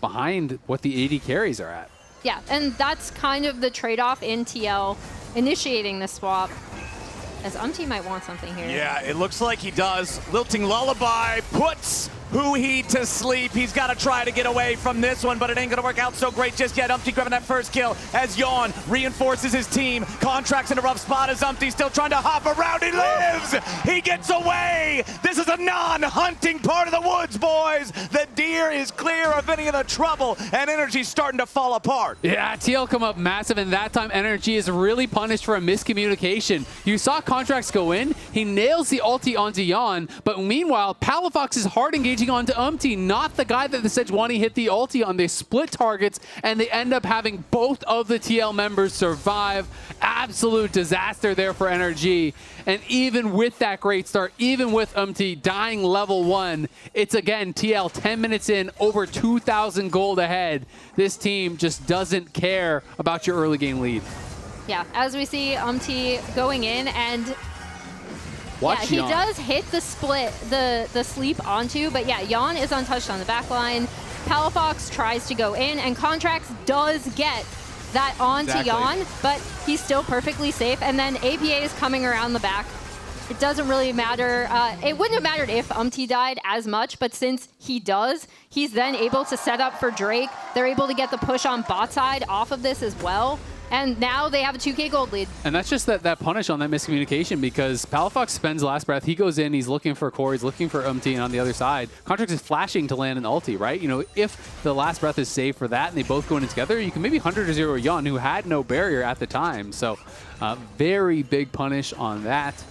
behind what the AD carries are at. Yeah, and that's kind of the trade-off in TL initiating the swap. As Umpty might want something here. Yeah, it looks like he does. Lilting Lullaby puts Huhi to sleep. He's got to try to get away from this one, but it ain't going to work out so great just yet. Umpty grabbing that first kill as Yawn reinforces his team. Contracts in a rough spot as Umpty still trying to hop around. He lives! He gets away! This is a non-hunting part of the woods, boys! The deer is clear of any of the trouble, and NRG's starting to fall apart. Yeah, TL come up massive, and that time NRG is really punished for a miscommunication. You saw Contracts go in, he nails the ulti onto Yawn, but meanwhile, Palafox is hard engaging onto Umpty, not the guy that the Sejuani hit the ulti on. They split targets, and they end up having both of the TL members survive. Absolute disaster there for NRG. And even with that great start, even with Umpty dying level 1, it's again TL 10 minutes in, over 2,000 gold ahead. This team just doesn't care about your early game lead. Yeah, as we see Umpty going in, and Watch he Yawn. does hit the split, the sleep onto, but yeah, Yawn is untouched on the back line. Palafox tries to go in, and Contracts does get that onto Yawn, but he's still perfectly safe, and then APA is coming around the back. It doesn't really matter. It wouldn't have mattered if Umpty died as much, but since he does, he's then able to set up for Drake. They're able to get the push on bot side off of this as well. And now they have a 2K gold lead. And that's just that punish on that miscommunication, because Palafox spends Last Breath. He goes in, he's looking for Core, he's looking for Umti, and on the other side, Contrax is flashing to land an ulti, right? You know, if the Last Breath is saved for that and they both go in together, you can maybe 100-0 Yon, who had no barrier at the time. So very big punish on that.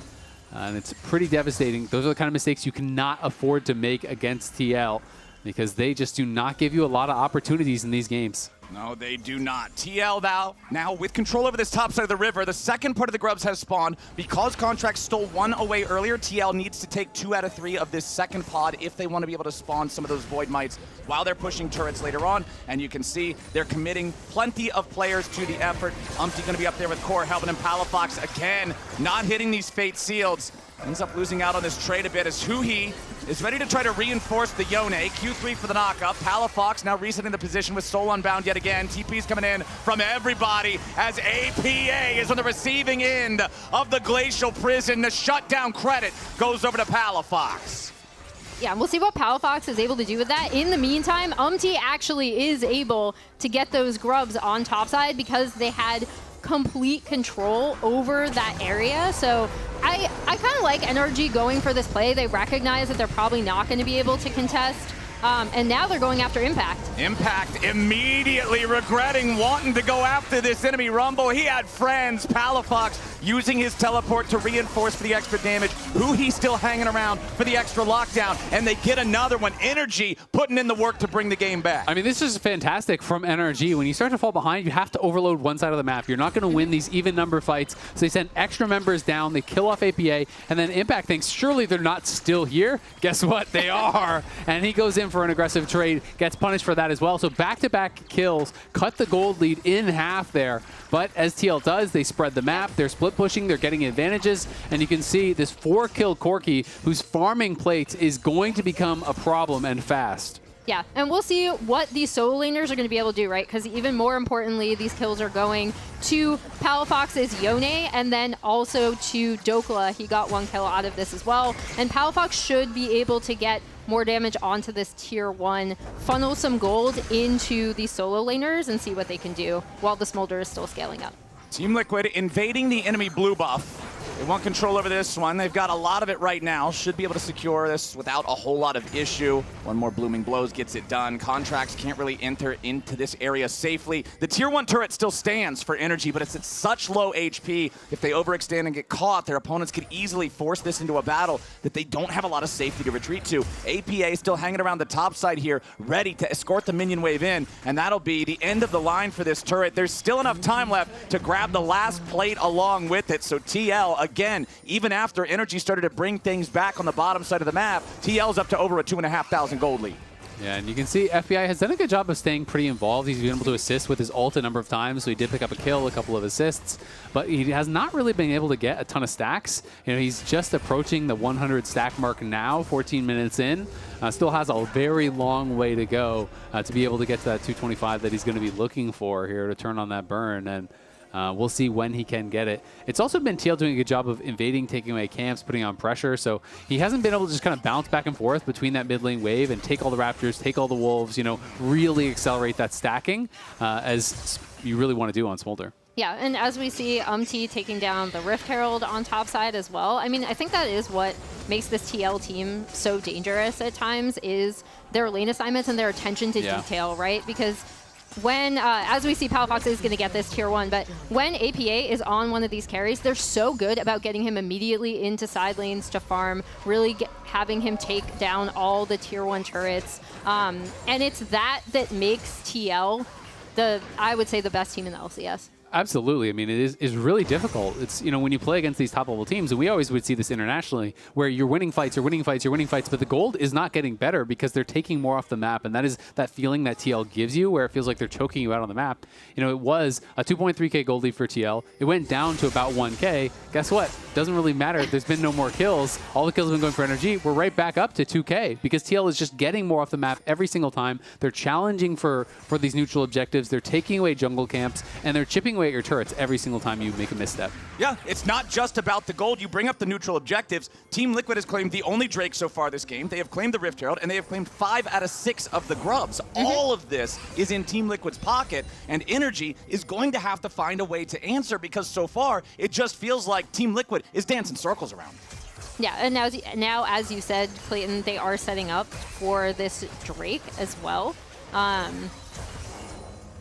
And it's pretty devastating. Those are the kind of mistakes you cannot afford to make against TL, because they just do not give you a lot of opportunities in these games. No, they do not. TL now with control over this top side of the river. The second part of the Grubs has spawned. Because Contract stole one away earlier, TL needs to take 2 out of 3 of this second pod if they want to be able to spawn some of those Void Mites while they're pushing turrets later on. And you can see they're committing plenty of players to the effort. Umti going to be up there with Core, helping him. Palafox again, not hitting these Fate Seals. Ends up losing out on this trade a bit as Huhi is ready to try to reinforce the Yone. Q3 for the knockup. Palafox now resetting the position with Soul Unbound yet again. TP's coming in from everybody as APA is on the receiving end of the Glacial Prison. The shutdown credit goes over to Palafox. Yeah, we'll see what Palafox is able to do with that. In the meantime, Umti actually is able to get those Grubs on topside because they had complete control over that area. So I kind of like NRG going for this play. They recognize that they're probably not going to be able to contest. And now they're going after Impact. Impact immediately regretting wanting to go after this enemy Rumble. He had friends. Palafox using his teleport to reinforce for the extra damage. Huhi still hanging around for the extra lockdown. And they get another one. NRG putting in the work to bring the game back. I mean, this is fantastic from NRG. When you start to fall behind, you have to overload one side of the map. You're not going to win these even number fights. So they send extra members down. They kill off APA. And then Impact thinks, surely they're not still here. Guess what? They are. And he goes in for an aggressive trade, gets punished for that as well. So back-to-back kills, cut the gold lead in half there. But as TL does, they spread the map, they're split pushing, they're getting advantages, and you can see this 4-kill Corki, who's farming plates, is going to become a problem and fast. Yeah, and we'll see what these solo laners are going to be able to do, right? Because even more importantly, these kills are going to Palafox's Yone and then also to Dokla. He got 1 kill out of this as well. And Palafox should be able to get more damage onto this tier 1, funnel some gold into the solo laners and see what they can do while the Smolder is still scaling up. Team Liquid invading the enemy blue buff. They want control over this one. They've got a lot of it right now. Should be able to secure this without a whole lot of issue. One more Blooming Blows gets it done. Contracts can't really enter into this area safely. The tier 1 turret still stands for NRG, but it's at such low HP. If they overextend and get caught, their opponents could easily force this into a battle that they don't have a lot of safety to retreat to. APA still hanging around the top side here, ready to escort the minion wave in, and that'll be the end of the line for this turret. There's still enough time left to grab the last plate along with it, so TL, again, even after NRG started to bring things back on the bottom side of the map, TL's up to over a 2,500 gold lead. Yeah, and you can see FBI has done a good job of staying pretty involved. He's been able to assist with his ult a number of times, so he did pick up a kill, a couple of assists, but he has not really been able to get a ton of stacks. You know, he's just approaching the 100 stack mark now, 14 minutes in. Still has a very long way to go to be able to get to that 225 that he's going to be looking for here to turn on that burn. And we'll see when he can get it. It's also been TL doing a good job of invading, taking away camps, putting on pressure, so he hasn't been able to just kind of bounce back and forth between that mid lane wave and take all the Raptors, take all the Wolves, you know, really accelerate that stacking as you really want to do on Smolder. Yeah, and as we see Umti taking down the Rift Herald on top side as well, I mean, I think that is what makes this TL team so dangerous at times is their lane assignments and their attention to detail, right? Because when, as we see, Palafox is going to get this tier 1, but when APA is on one of these carries, they're so good about getting him immediately into side lanes to farm, really having him take down all the tier 1 turrets. And it's that makes TL I would say, the best team in the LCS. Absolutely. I mean, it is really difficult. It's, you know, when you play against these top-level teams, and we always would see this internationally, where you're winning fights, but the gold is not getting better because they're taking more off the map, and that is that feeling that TL gives you, where it feels like they're choking you out on the map. You know, it was a 2.3k gold lead for TL. It went down to about 1k. Guess what? Doesn't really matter. There's been no more kills. All the kills have been going for NRG. We're right back up to 2k because TL is just getting more off the map every single time. They're challenging for these neutral objectives. They're taking away jungle camps, and they're chipping away at your turrets every single time you make a misstep. Yeah, it's not just about the gold. You bring up the neutral objectives. Team Liquid has claimed the only Drake so far this game. They have claimed the Rift Herald, and they have claimed 5 out of 6 of the Grubs. All of this is in Team Liquid's pocket, and NRG is going to have to find a way to answer because so far, it just feels like Team Liquid is dancing circles around. Yeah, and now, as you said, Clayton, they are setting up for this Drake as well.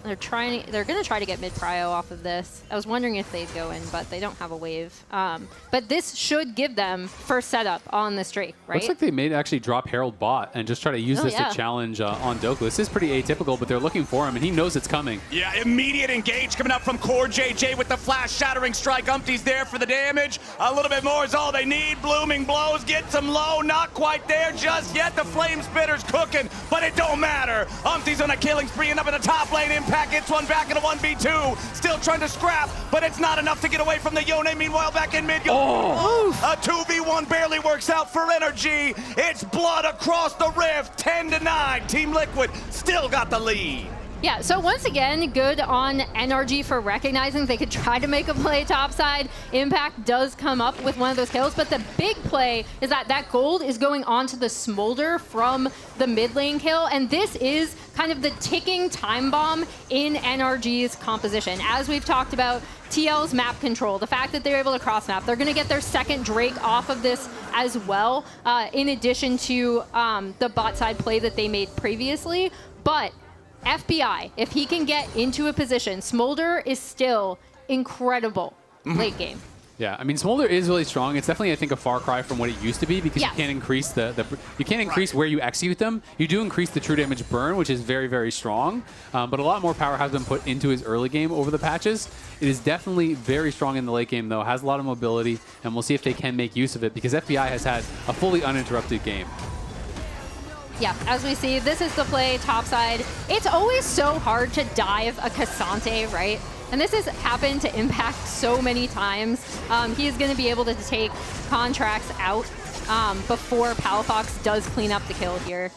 They're going to try to get mid-prio off of this. I was wondering if they'd go in, but they don't have a wave. But this should give them first setup on this Drake, right? Looks like they may actually drop Herald bot and just try to use this to challenge on Doku. This is pretty atypical, but they're looking for him, and he knows it's coming. Yeah, immediate engage coming up from Core JJ with the flash shattering strike. Umpty's there for the damage. A little bit more is all they need. Blooming blows, gets him low, not quite there just yet. The Flame Spitter's cooking, but it don't matter. Umpty's on a killing spree and up in the top lane. Impact gets one back in a 1v2. Still trying to scrap, but it's not enough to get away from the Yone. Meanwhile, back in mid. A 2v1 barely works out for NRG. It's blood across the rift. 10-9. Team Liquid still got the lead. Yeah, so once again, good on NRG for recognizing they could try to make a play topside. Impact does come up with one of those kills, but the big play is that gold is going onto the Smolder from the mid lane kill, and this is kind of the ticking time bomb in NRG's composition. As we've talked about, TL's map control, the fact that they're able to cross map, they're going to get their second Drake off of this as well, in addition to the bot side play that they made previously. But FBI, if he can get into a position, Smolder is still incredible late game. Yeah, I mean, Smolder is really strong. It's definitely, I think, a far cry from what it used to be because you can't increase you can't increase where you execute them. You do increase the true damage burn, which is very, very strong. But a lot more power has been put into his early game over the patches. It is definitely very strong in the late game, though. Has a lot of mobility, and we'll see if they can make use of it because FBI has had a fully uninterrupted game. Yeah, as we see, this is the play topside. It's always so hard to dive a Cassante, right? And this has happened to Impact so many times. He is going to be able to take contracts out before Palafox does clean up the kill here.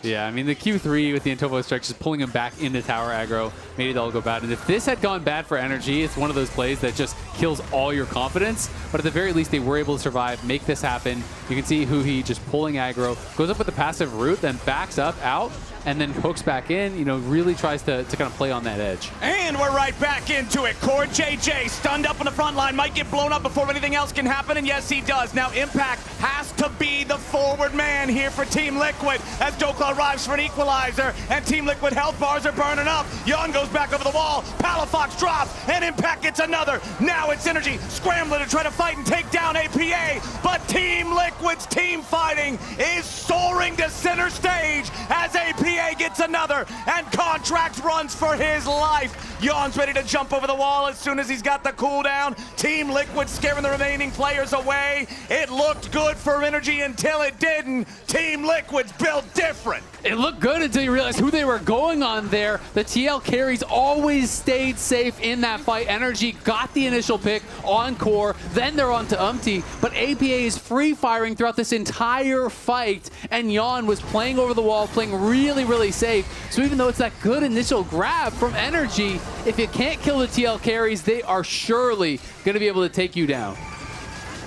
Yeah, I mean, the Q3 with the Antovo strike just pulling him back into tower aggro made it all go bad. And if this had gone bad for NRG, it's one of those plays that just kills all your confidence. But at the very least, they were able to survive, make this happen. You can see Huhi just pulling aggro, goes up with the passive root, then backs up, out, and then hooks back in, you know, really tries to kind of play on that edge. And we're right back into it. Core JJ stunned up on the front line, might get blown up before anything else can happen, and yes, he does. Now Impact has to be the forward man here for Team Liquid as Dokla arrives for an equalizer, and Team Liquid health bars are burning up. Yon goes back over the wall, Palafox drops, and Impact gets another. Now it's NRG scrambling to try to fight and take down APA, but Team Liquid's team fighting is soaring to center stage as APA gets another, and Contract runs for his life. Yon's ready to jump over the wall as soon as he's got the cooldown. Team Liquid scaring the remaining players away. It looked good for NRG until it didn't. Team Liquid's built different. It looked good until you realized who they were going on there. The TL carries always stayed safe in that fight. NRG got the initial pick on Core, then they're on to Umpty, but APA is free firing throughout this entire fight, and Yon was playing over the wall, playing really, really safe. So even though it's that good initial grab from NRG, if you can't kill the TL carries, they are surely going to be able to take you down.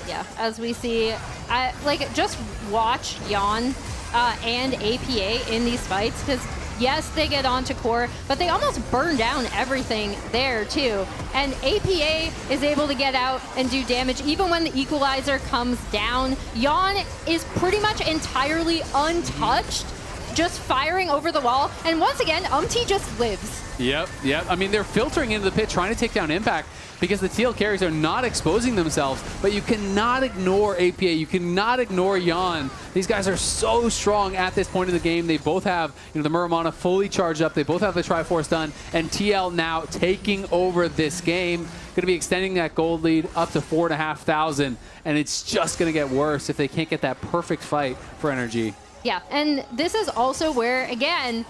Yeah, as we see, just watch Yon and APA in these fights, because yes, they get onto Core, but they almost burn down everything there too. And APA is able to get out and do damage even when the equalizer comes down. Yon is pretty much entirely untouched, just firing over the wall. And once again, Umpty just lives. Yep. I mean, they're filtering into the pit, trying to take down Impact because the TL carries are not exposing themselves, but you cannot ignore APA. You cannot ignore Yon. These guys are so strong at this point of the game. They both have, the Muramana fully charged up. They both have the Triforce done, and TL now taking over this game. Going to be extending that gold lead up to 4,500, and it's just going to get worse if they can't get that perfect fight for NRG. Yeah, and this is also where, again,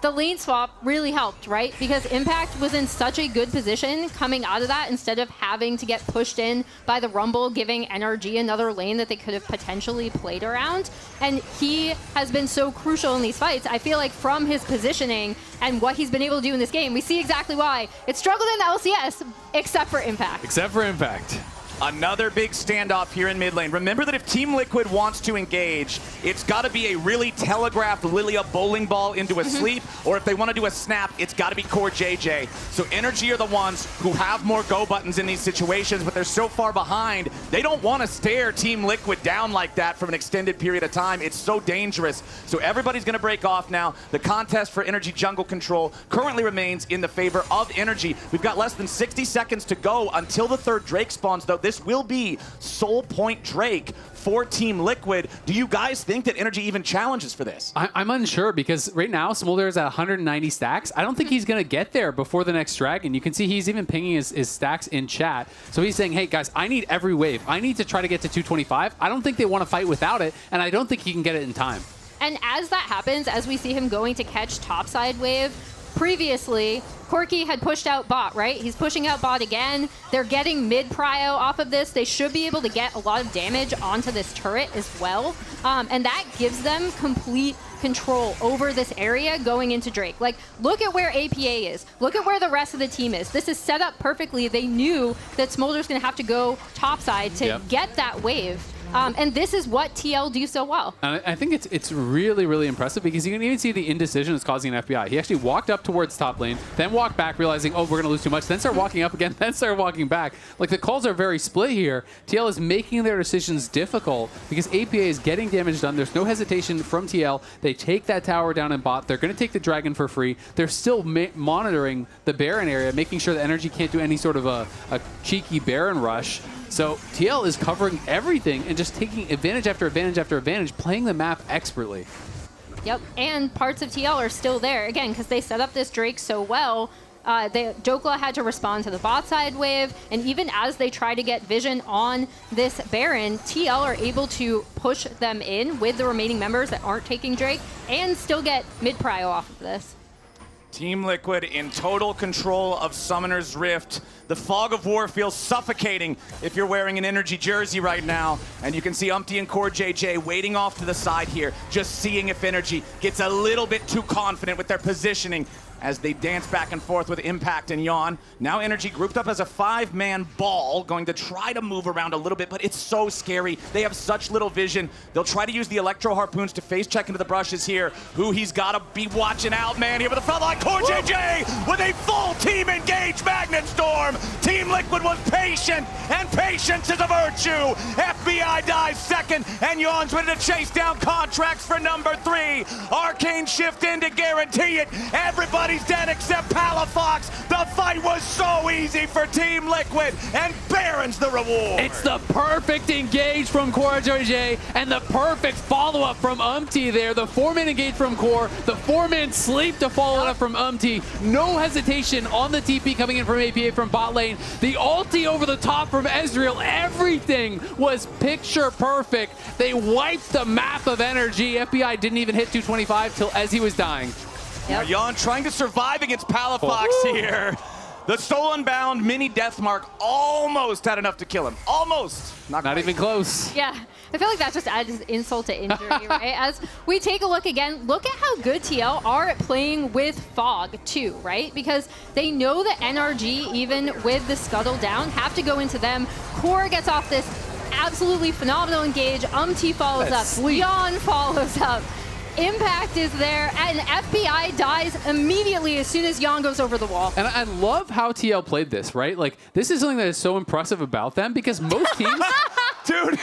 the lane swap really helped, right? Because Impact was in such a good position coming out of that instead of having to get pushed in by the Rumble, giving NRG another lane that they could have potentially played around. And he has been so crucial in these fights. I feel like from his positioning and what he's been able to do in this game, we see exactly why it struggled in the LCS, except for Impact. Except for Impact. Another big standoff here in mid lane. Remember that if Team Liquid wants to engage, it's got to be a really telegraphed Lilia bowling ball into a sleep, or if they want to do a snap, it's got to be Core JJ. So NRG are the ones who have more go buttons in these situations, but they're so far behind, they don't want to stare Team Liquid down like that for an extended period of time. It's so dangerous. So everybody's going to break off now. The contest for NRG jungle control currently remains in the favor of NRG. We've got less than 60 seconds to go until the third Drake spawns, though. This will be Soul Point Drake for Team Liquid. Do you guys think that NRG even challenges for this? I'm unsure because right now Smolder is at 190 stacks. I don't think he's going to get there before the next dragon. You can see he's even pinging his stacks in chat. So he's saying, hey guys, I need every wave. I need to try to get to 225. I don't think they want to fight without it, and I don't think he can get it in time. And as that happens, as we see him going to catch topside wave, previously, Corki had pushed out bot, right? He's pushing out bot again. They're getting mid prio off of this. They should be able to get a lot of damage onto this turret as well. And that gives them complete control over this area going into Drake. Like, look at where APA is. Look at where the rest of the team is. This is set up perfectly. They knew that Smolder's going to have to go topside to get that wave. And this is what TL do so well. And I think it's really, really impressive because you can even see the indecision is causing an FBI. He actually walked up towards top lane, then walked back, realizing, oh, we're going to lose too much, then start walking up again, then start walking back. Like, the calls are very split here. TL is making their decisions difficult because APA is getting damage done. There's no hesitation from TL. They take that tower down in bot. They're going to take the dragon for free. They're still monitoring the Baron area, making sure that NRG can't do any sort of a cheeky Baron rush. So TL is covering everything and just taking advantage after advantage after advantage, playing the map expertly. Yep, and parts of TL are still there, again, because they set up this Drake so well. Jokla had to respond to the bot side wave, and even as they try to get vision on this Baron, TL are able to push them in with the remaining members that aren't taking Drake and still get mid-prio off of this. Team Liquid in total control of Summoner's Rift. The fog of war feels suffocating if you're wearing an NRG jersey right now. And you can see Umpty and Core JJ waiting off to the side here, just seeing if NRG gets a little bit too confident with their positioning as they dance back and forth with Impact and Yawn. Now NRG grouped up as a 5-man ball, going to try to move around a little bit, but it's so scary. They have such little vision. They'll try to use the Electro Harpoons to face check into the brushes here. Who he's got to be watching out, man, here with the front line. Core JJ with a full team engage Magnet Storm. Team Liquid was patient, and patience is a virtue. FBI dies second, and Yawn's ready to chase down contracts for number 3. Arcane shift in to guarantee it. Everybody's dead except Palafox. The fight was so easy for Team Liquid, and Baron's the reward. It's the perfect engage from Core JJ, and the perfect follow-up from Umpty there. The 4-man engage from Core, the 4-man sleep to follow it up from Umpty. No hesitation on the TP coming in from APA from bot lane. The ulti over the top from Ezreal. Everything was picture perfect. They wiped the map of NRG. FBI didn't even hit 225 till as he was dying. Yep. Yawn trying to survive against Palafox here. The Soul Unbound mini Deathmark almost had enough to kill him. Almost. Not even close. Yeah, I feel like that just adds insult to injury, right? As we take a look again, look at how good TL are at playing with Fog too, right? Because they know that NRG, even with the Scuttle down, have to go into them. Core gets off this absolutely phenomenal engage. Umpty follows up. Yawn follows up. Impact is there, and FBI dies immediately as soon as Yawn goes over the wall. And I love how TL played this, right? Like, this is something that is so impressive about them because most teams... Dude,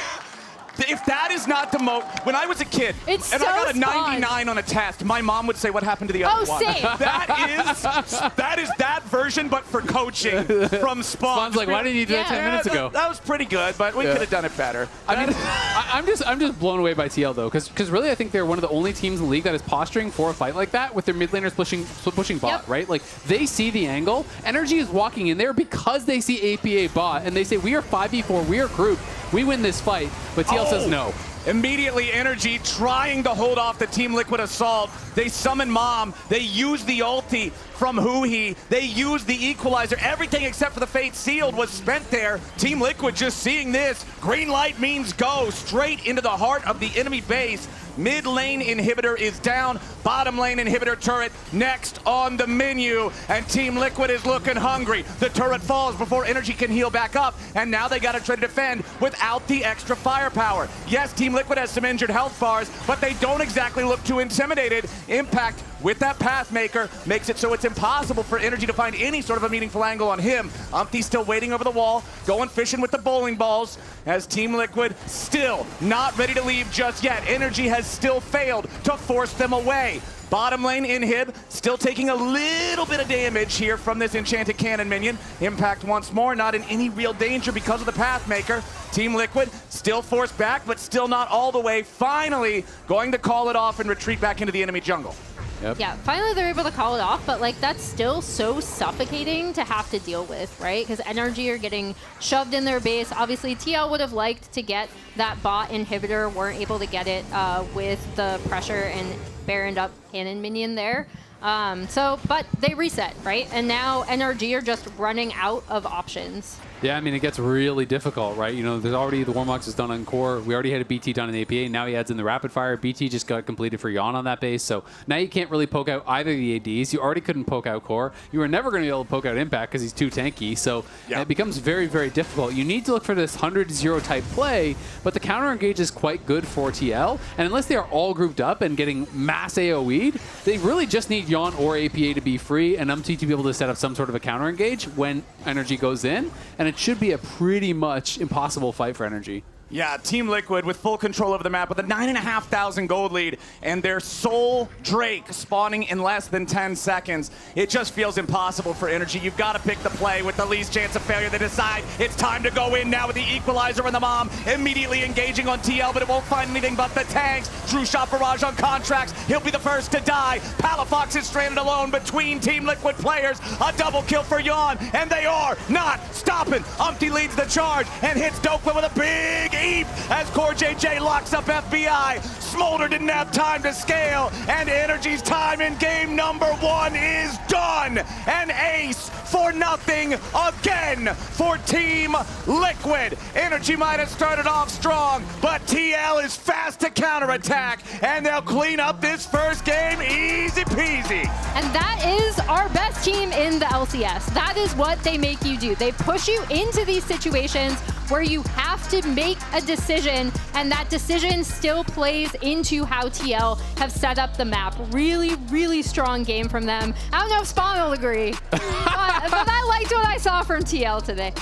if that is not the most... When I was a kid, I got a 99 on a test, my mom would say, what happened to the other one? Same. That is that version, but for coaching from Spawn. Spawn's like, why didn't you do that 10 minutes ago? That was pretty good, but we could have done it better. I mean, I'm just blown away by TL, though, because really I think they're one of the only teams in the league that is posturing for a fight like that with their mid laners pushing bot, right? Like, they see the angle. NRG is walking in there because they see APA bot, and they say, we are 5v4, we are grouped, we win this fight, but TL says no. Immediately, NRG trying to hold off the Team Liquid assault. They summon Mom. They use the ulti from Huhi. They use the equalizer. Everything except for the Fate Sealed was spent there. Team Liquid just seeing this. Green light means go straight into the heart of the enemy base. Mid lane inhibitor is down. Bottom lane inhibitor turret next on the menu. And Team Liquid is looking hungry. The turret falls before NRG can heal back up. And now they got to try to defend without the extra firepower. Yes, Team Liquid has some injured health bars, but they don't exactly look too intimidated. Impact with that Pathmaker makes it so it's impossible for NRG to find any sort of a meaningful angle on him. Umpty's still waiting over the wall, going fishing with the bowling balls, as Team Liquid still not ready to leave just yet. NRG has still failed to force them away. Bottom lane inhib, still taking a little bit of damage here from this Enchanted Cannon minion. Impact once more, not in any real danger because of the Pathmaker. Team Liquid still forced back, but still not all the way. Finally going to call it off and retreat back into the enemy jungle. Yep. Yeah, finally they're able to call it off, but like that's still so suffocating to have to deal with, right? Because NRG are getting shoved in their base. Obviously, TL would have liked to get that bot inhibitor, weren't able to get it with the pressure and baroned up cannon minion there. But they reset, right? And now NRG are just running out of options. Yeah, I mean, it gets really difficult, right? You know, there's already the Warmox is done on core. We already had a BT done in APA. Now he adds in the rapid fire. BT just got completed for Yawn on that base. So now you can't really poke out either of the ADs. You already couldn't poke out core. You were never going to be able to poke out Impact because he's too tanky. So it becomes very, very difficult. You need to look for this 100-0 type play, but the counter engage is quite good for TL. And unless they are all grouped up and getting mass AoE'd, they really just need Yawn or APA to be free and Umpty to be able to set up some sort of a counter engage when NRG goes in. And it should be a pretty much impossible fight for NRG. Yeah, Team Liquid with full control over the map with a 9,500 gold lead and their sole Drake spawning in less than 10 seconds. It just feels impossible for NRG. You've got to pick the play with the least chance of failure. They decide it's time to go in now with the equalizer and the Mom immediately engaging on TL, but it won't find anything but the tanks. True Shot Barrage on contracts. He'll be the first to die. Palafox is stranded alone between Team Liquid players. A double kill for Yawn, and they are not stopping. Umpty leads the charge and hits Dokla with a big as Core JJ locks up FBI. Smolder didn't have time to scale, and NRG's time in game number 1 is done. An ace for nothing again for Team Liquid. NRG might have started off strong, but TL is fast to counterattack, and they'll clean up this first game easy peasy. And that is our best team in the LCS. That is what they make you do. They push you into these situations where you have to make a decision, and that decision still plays into how TL have set up the map. Really, really strong game from them. I don't know if Spawn will agree, but I liked what I saw from TL today.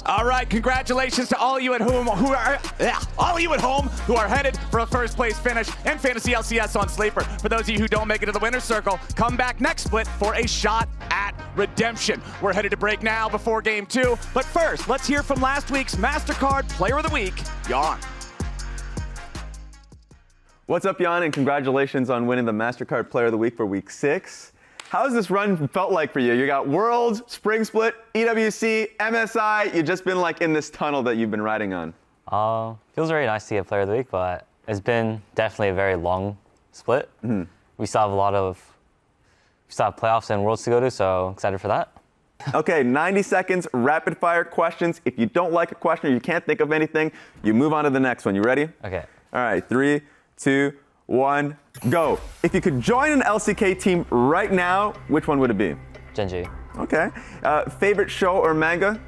All right, congratulations to all you at home who are headed for a first place finish and Fantasy LCS on Sleeper. For those of you who don't make it to the winner's circle, come back next split for a shot at redemption. We're headed to break now before game 2, but first, let's hear from last week's MasterCard Player of the Week, Yawn. What's up, Yawn, and congratulations on winning the MasterCard Player of the Week for Week 6. How's this run felt like for you? You got Worlds, Spring Split, EWC, MSI. You've just been like in this tunnel that you've been riding on. Feels very nice to get Player of the Week, but it's been definitely a very long split. Mm-hmm. We still have playoffs and Worlds to go to, so excited for that. Okay, 90 seconds, rapid fire questions. If you don't like a question or you can't think of anything, you move on to the next one. You ready? Okay. All right, 3, 2, 1, go. If you could join an LCK team right now, which one would it be? Genji. Okay. Favorite show or manga?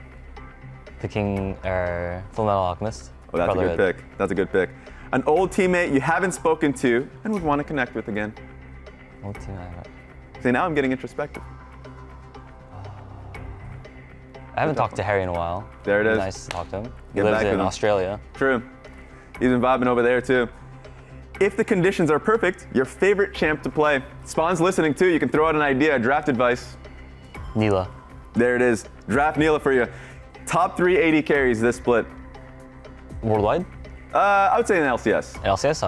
Picking Full Metal Alchemist. Oh, that's a good pick. That's a good pick. An old teammate you haven't spoken to and would want to connect with again? Old teammate. See, now I'm getting introspective. I haven't talked to Harry in a while. There it is. Nice to talk to him. He Get lives back with in him. Australia. True. He's been vibing over there too. If the conditions are perfect, your favorite champ to play. Spawn's listening too. You can throw out an idea, draft advice. Neela. There it is. Draft Neela for you. Top 3 AD carries this split. Worldwide? I would say in LCS. LCS?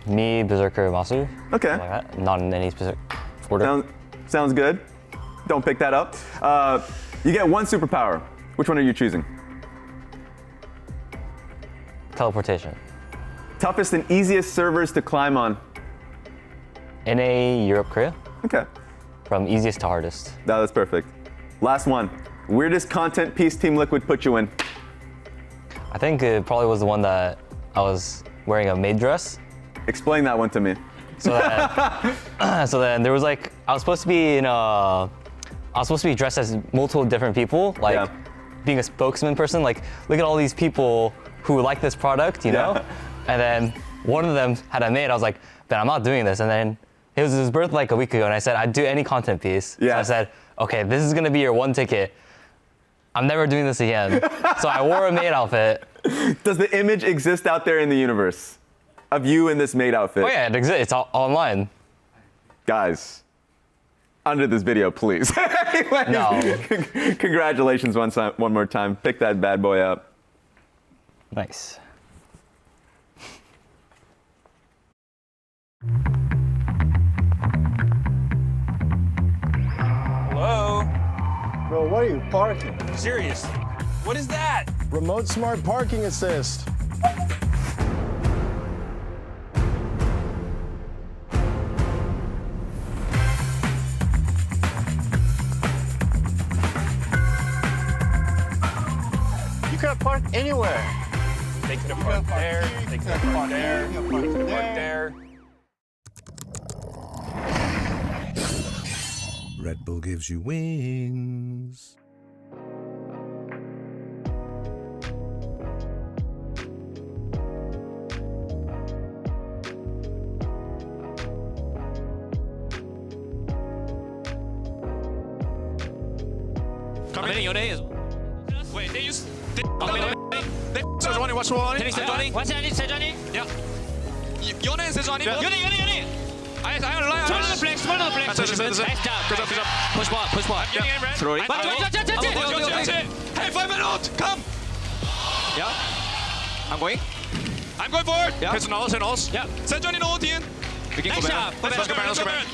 Me, Berserker, Masu. Okay. Like that. Not in any specific order. Sounds good. Don't pick that up. You get one superpower. Which one are you choosing? Teleportation. Toughest and easiest servers to climb on? NA, Europe, Korea. Okay. From easiest to hardest. That's perfect. Last one. Weirdest content piece Team Liquid put you in? I think it probably was the one that I was wearing a maid dress. Explain that one to me. So then there was like, I was supposed to be dressed as multiple different people, like being a spokesman person, like look at all these people who like this product, you know? And then one of them had a maid, I was like, Ben, I'm not doing this. And then it was his birthday like a week ago, and I said, I'd do any content piece. So I said, okay, this is gonna be your one ticket. I'm never doing this again. So I wore a maid outfit. Does the image exist out there in the universe of you in this maid outfit? Oh yeah, it exists, it's online. Guys, under this video, please. No. Congratulations one more time. Pick that bad boy up. Nice. Hello? Bro, what are you parking? Serious? What is that? Remote smart parking assist. You could have parked anywhere. They could have parked there. They could have parked there. They could have parked there. Red Bull gives you wings. Come in, your name. Wait, they use. They Johnny, what's wrong? What's that? Say Johnny? Yeah. Your name is Johnny. Your name. I line. Turn on the flex. Nice job. Push bar. Yeah. Throw it. Hey, 5 minutes. Come. Yeah. I'm going. I'm going forward. Yeah. Personals. Yeah. Send Johnny no team. Nice job. Let's go back.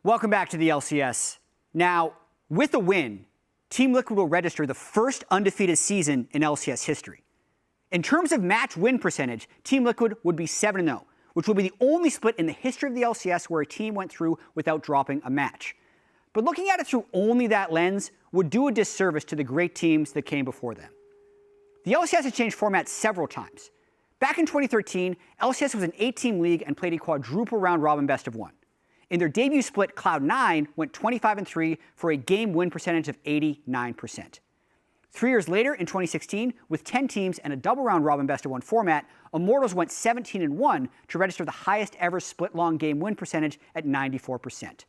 Welcome back to the LCS. Now, with a win, Team Liquid will register the first undefeated season in LCS history. In terms of match win percentage, Team Liquid would be 7-0, which would be the only split in the history of the LCS where a team went through without dropping a match. But looking at it through only that lens would do a disservice to the great teams that came before them. The LCS has changed format several times. Back in 2013, LCS was an 8-team league and played a quadruple round robin best of 1. In their debut split, Cloud9 went 25-3 for a game win percentage of 89%. 3 years later, in 2016, with 10 teams and a double round robin best of 1 format, Immortals went 17-1 to register the highest ever split long game win percentage at 94%.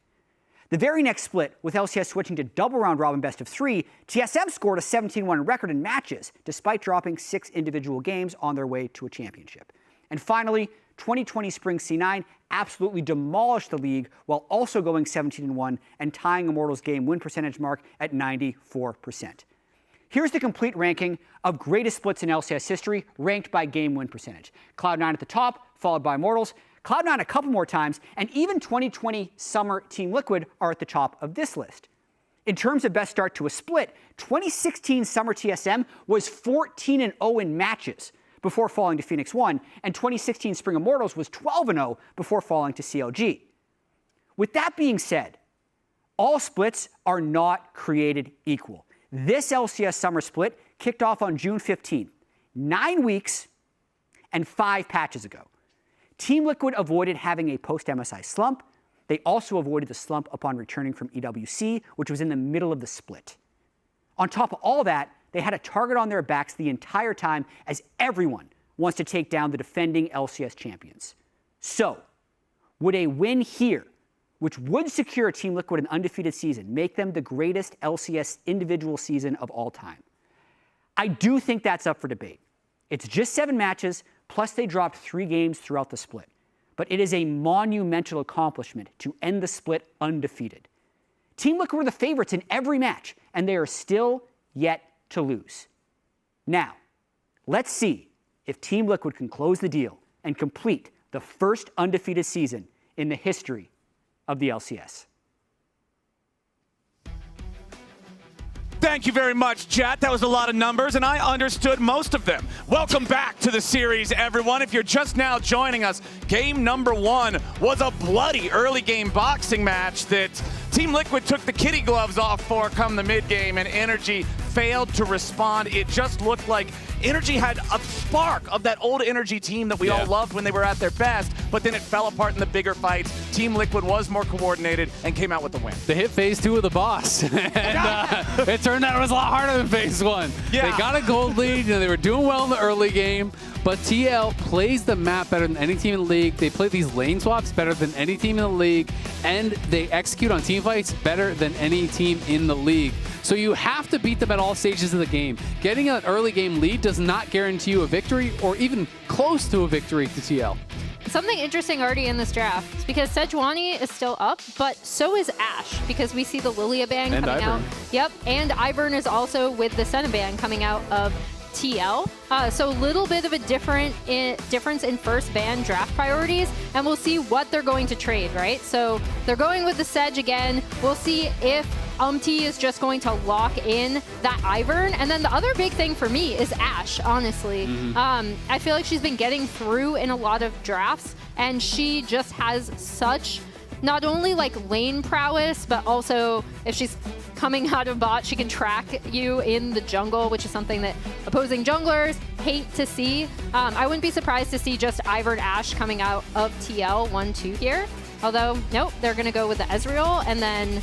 The very next split, with LCS switching to double round robin best of 3, TSM scored a 17-1 record in matches, despite dropping 6 individual games on their way to a championship. And finally, 2020 Spring C9 absolutely demolished the league while also going 17-1 and tying Immortals' game win percentage mark at 94%. Here's the complete ranking of greatest splits in LCS history, ranked by game win percentage. Cloud9 at the top, followed by Immortals. Cloud9 a couple more times, and even 2020 Summer Team Liquid are at the top of this list. In terms of best start to a split, 2016 Summer TSM was 14-0 in matches before falling to Phoenix 1, and 2016 Spring Immortals was 12-0 before falling to CLG. With that being said, all splits are not created equal. This LCS Summer split kicked off on June 15th, 9 weeks and 5 patches ago. Team Liquid avoided having a post-MSI slump. They also avoided the slump upon returning from EWC, which was in the middle of the split. On top of all that, they had a target on their backs the entire time, as everyone wants to take down the defending LCS champions. So, would a win here, which would secure Team Liquid an undefeated season, make them the greatest LCS individual season of all time? I do think that's up for debate. It's just 7 matches, plus they dropped 3 games throughout the split. But it is a monumental accomplishment to end the split undefeated. Team Liquid were the favorites in every match, and they are still yet to lose. Now, let's see if Team Liquid can close the deal and complete the first undefeated season in the history of the LCS. Thank you very much, chat. That was a lot of numbers, and I understood most of them. Welcome back to the series, everyone. If you're just now joining us, game number 1 was a bloody early game boxing match that Team Liquid took the kitty gloves off for come the mid-game, and NRG failed to respond. It just looked like NRG had a spark of that old NRG team that we all loved when they were at their best, but then it fell apart in the bigger fights. Team Liquid was more coordinated and came out with the win. They hit phase 2 of the boss, and it turned out it was a lot harder than phase 1. Yeah. They got a gold lead, and they were doing well in the early game, but TL plays the map better than any team in the league. They play these lane swaps better than any team in the league, and they execute on team fights better than any team in the league. So you have to beat them at all stages of the game. Getting an early game lead does not guarantee you a victory or even close to a victory to TL. Something interesting already in this draft is because Sejuani is still up, but so is Ashe, because we see the Lilia ban coming out. Yep, and Ivern is also with the Senna ban coming out of TL. So a little bit of a difference in first ban draft priorities, and we'll see what they're going to trade, right? So they're going with the Sedge again. We'll see if is just going to lock in that Ivern. And then the other big thing for me is Ashe, honestly. I feel like she's been getting through in a lot of drafts, and she just has such not only like lane prowess, but also if she's coming out of bot, she can track you in the jungle, which is something that opposing junglers hate to see. I wouldn't be surprised to see just Ivern Ashe coming out of TL 1-2 here. Although, nope, they're going to go with the Ezreal and then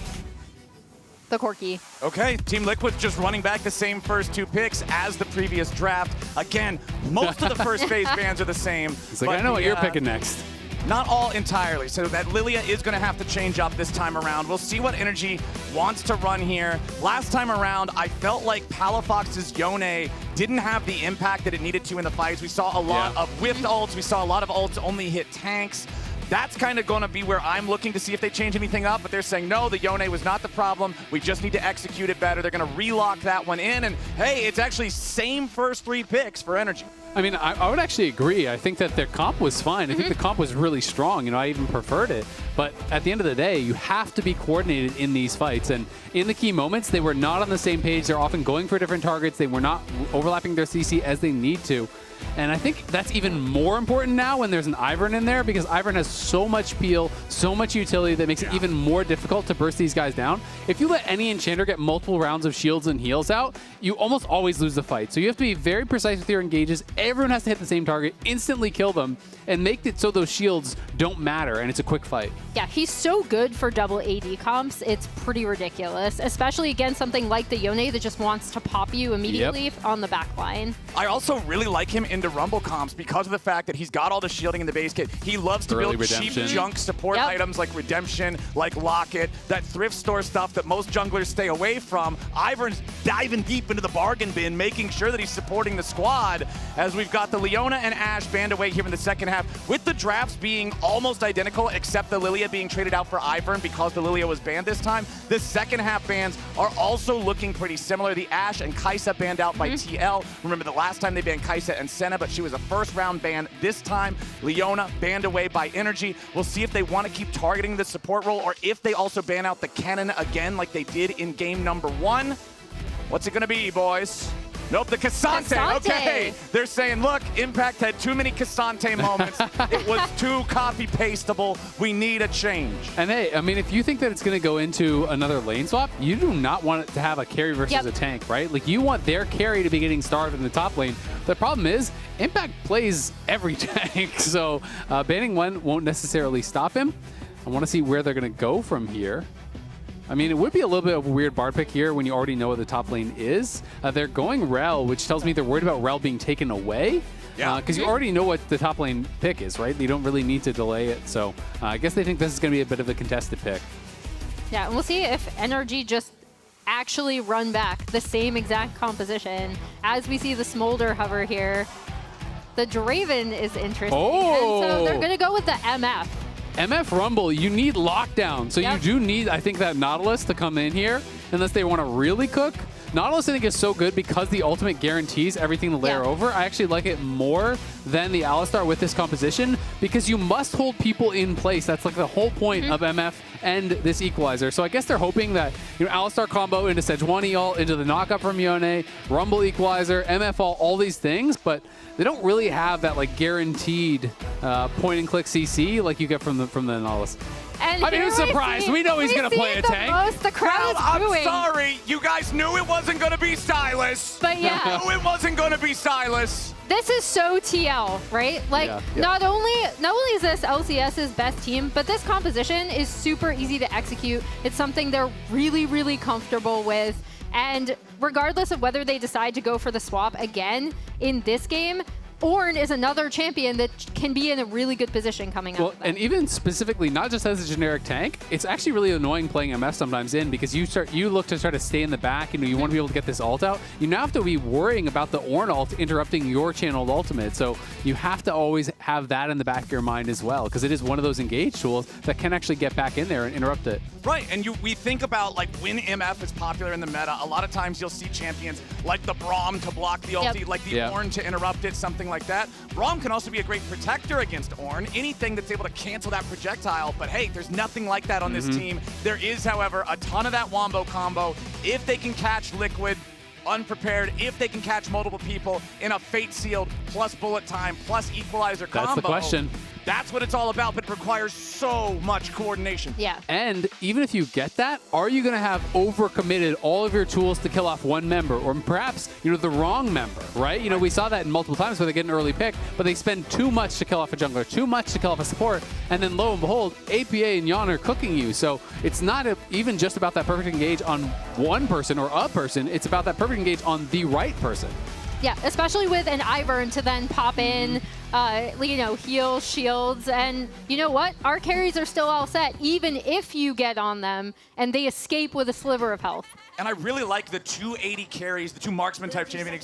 the Corki. Okay, Team Liquid just running back the same first 2 picks as the previous draft. Again, most of the first phase bans are the same. It's like, I know what you're picking next. Not all entirely, so that Lilia is going to have to change up this time around. We'll see what NRG wants to run here. Last time around, I felt like Palafox's Yone didn't have the impact that it needed to in the fights. We saw a lot of whiffed ults. We saw a lot of ults only hit tanks. That's kind of going to be where I'm looking to see if they change anything up, but they're saying, no, the Yone was not the problem. We just need to execute it better. They're going to relock that one in, and hey, it's actually same first 3 picks for NRG. I mean, I would actually agree. I think that their comp was fine. I think the comp was really strong. You know, I even preferred it. But at the end of the day, you have to be coordinated in these fights. And in the key moments, they were not on the same page. They're often going for different targets. They were not overlapping their CC as they need to. And I think that's even more important now when there's an Ivern in there, because Ivern has so much peel, so much utility that makes it even more difficult to burst these guys down. If you let any enchanter get multiple rounds of shields and heals out, you almost always lose the fight. So you have to be very precise with your engages. Everyone has to hit the same target, instantly kill them, and make it so those shields don't matter, and it's a quick fight. Yeah, he's so good for double AD comps. It's pretty ridiculous, especially against something like the Yone that just wants to pop you immediately on the back line. I also really like him into Rumble comps because of the fact that he's got all the shielding in the base kit. He loves to build cheap junk support items like Redemption, like Locket, that thrift store stuff that most junglers stay away from. Ivern's diving deep into the bargain bin, making sure that he's supporting the squad as we've got the Leona and Ashe banned away here in the second half, with the drafts being almost identical except the Lilia being traded out for Ivern because the Lilia was banned this time. The second half bans are also looking pretty similar. The Ashe and Kai'Sa banned out by TL. Remember the last time they banned Kai'Sa and Senna, but she was a first round ban this time. Leona banned away by NRG. We'll see if they want to keep targeting the support role or if they also ban out the cannon again like they did in game number 1. What's it going to be, boys? Nope, the Cassante. Okay. They're saying, look, Impact had too many Cassante moments. It was too copy-pastable. We need a change. And hey, I mean, if you think that it's going to go into another lane swap, you do not want it to have a carry versus a tank, right? Like, you want their carry to be getting starved in the top lane. The problem is, Impact plays every tank, so banning one won't necessarily stop him. I want to see where they're going to go from here. I mean, it would be a little bit of a weird Bard pick here when you already know what the top lane is. They're going Rel, which tells me they're worried about Rel being taken away. Yeah. Because you already know what the top lane pick is, right? You don't really need to delay it. So I guess they think this is going to be a bit of a contested pick. Yeah, and we'll see if NRG just actually run back the same exact composition. As we see the Smolder hover here, the Draven is interesting. Oh. And so they're going to go with the MF. MF Rumble, you need lockdown. So you do need, I think, that Nautilus to come in here, unless they want to really cook. Nautilus, I think, is so good because the ultimate guarantees everything to layer over. I actually like it more than the Alistar with this composition because you must hold people in place. That's like the whole point of MF and this equalizer. So I guess they're hoping that, you know, Alistar combo into Sejuani ult, into the knockup from Yone, Rumble equalizer, MF ult, all these things, but they don't really have that like guaranteed point and click CC like you get from the Nautilus. And I mean, who's surprised? We know he's going to play a tank. The crowd's I'm sorry. You guys knew it wasn't going to be Silas. But yeah. Knew it wasn't going to be Silas. This is so TL, right? Like, not only is this LCS's best team, but this composition is super easy to execute. It's something they're really, really comfortable with. And regardless of whether they decide to go for the swap again in this game, Ornn is another champion that can be in a really good position coming up. Well, and even specifically, not just as a generic tank, it's actually really annoying playing MF sometimes in because you look to try to stay in the back and you want to be able to get this ult out. You now have to be worrying about the Ornn ult interrupting your channeled ultimate. So you have to always have that in the back of your mind as well because it is one of those engage tools that can actually get back in there and interrupt it. Right, and we think about like when MF is popular in the meta, a lot of times you'll see champions like the Braum to block the ulti, like the Ornn to interrupt it, something like that. Braum can also be a great protector against Ornn, anything that's able to cancel that projectile, but hey, there's nothing like that on this team. There is, however, a ton of that Wombo combo. If they can catch Liquid unprepared, if they can catch multiple people in a Fate Sealed plus bullet time plus equalizer combo. That's the question. That's what it's all about, but it requires so much coordination. Yeah. And even if you get that, are you going to have overcommitted all of your tools to kill off one member or perhaps, you know, the wrong member, right? You know, we saw that in multiple times where they get an early pick, but they spend too much to kill off a jungler, too much to kill off a support, and then lo and behold, APA and Yon are cooking you. So it's not even just about that perfect engage on one person or a person, it's about that perfect engage on the right person. Yeah, especially with an Ivern to then pop in heal, shields, and you know what? Our carries are still all set, even if you get on them and they escape with a sliver of health. And I really like the 280 carries, the 2 marksman type champion,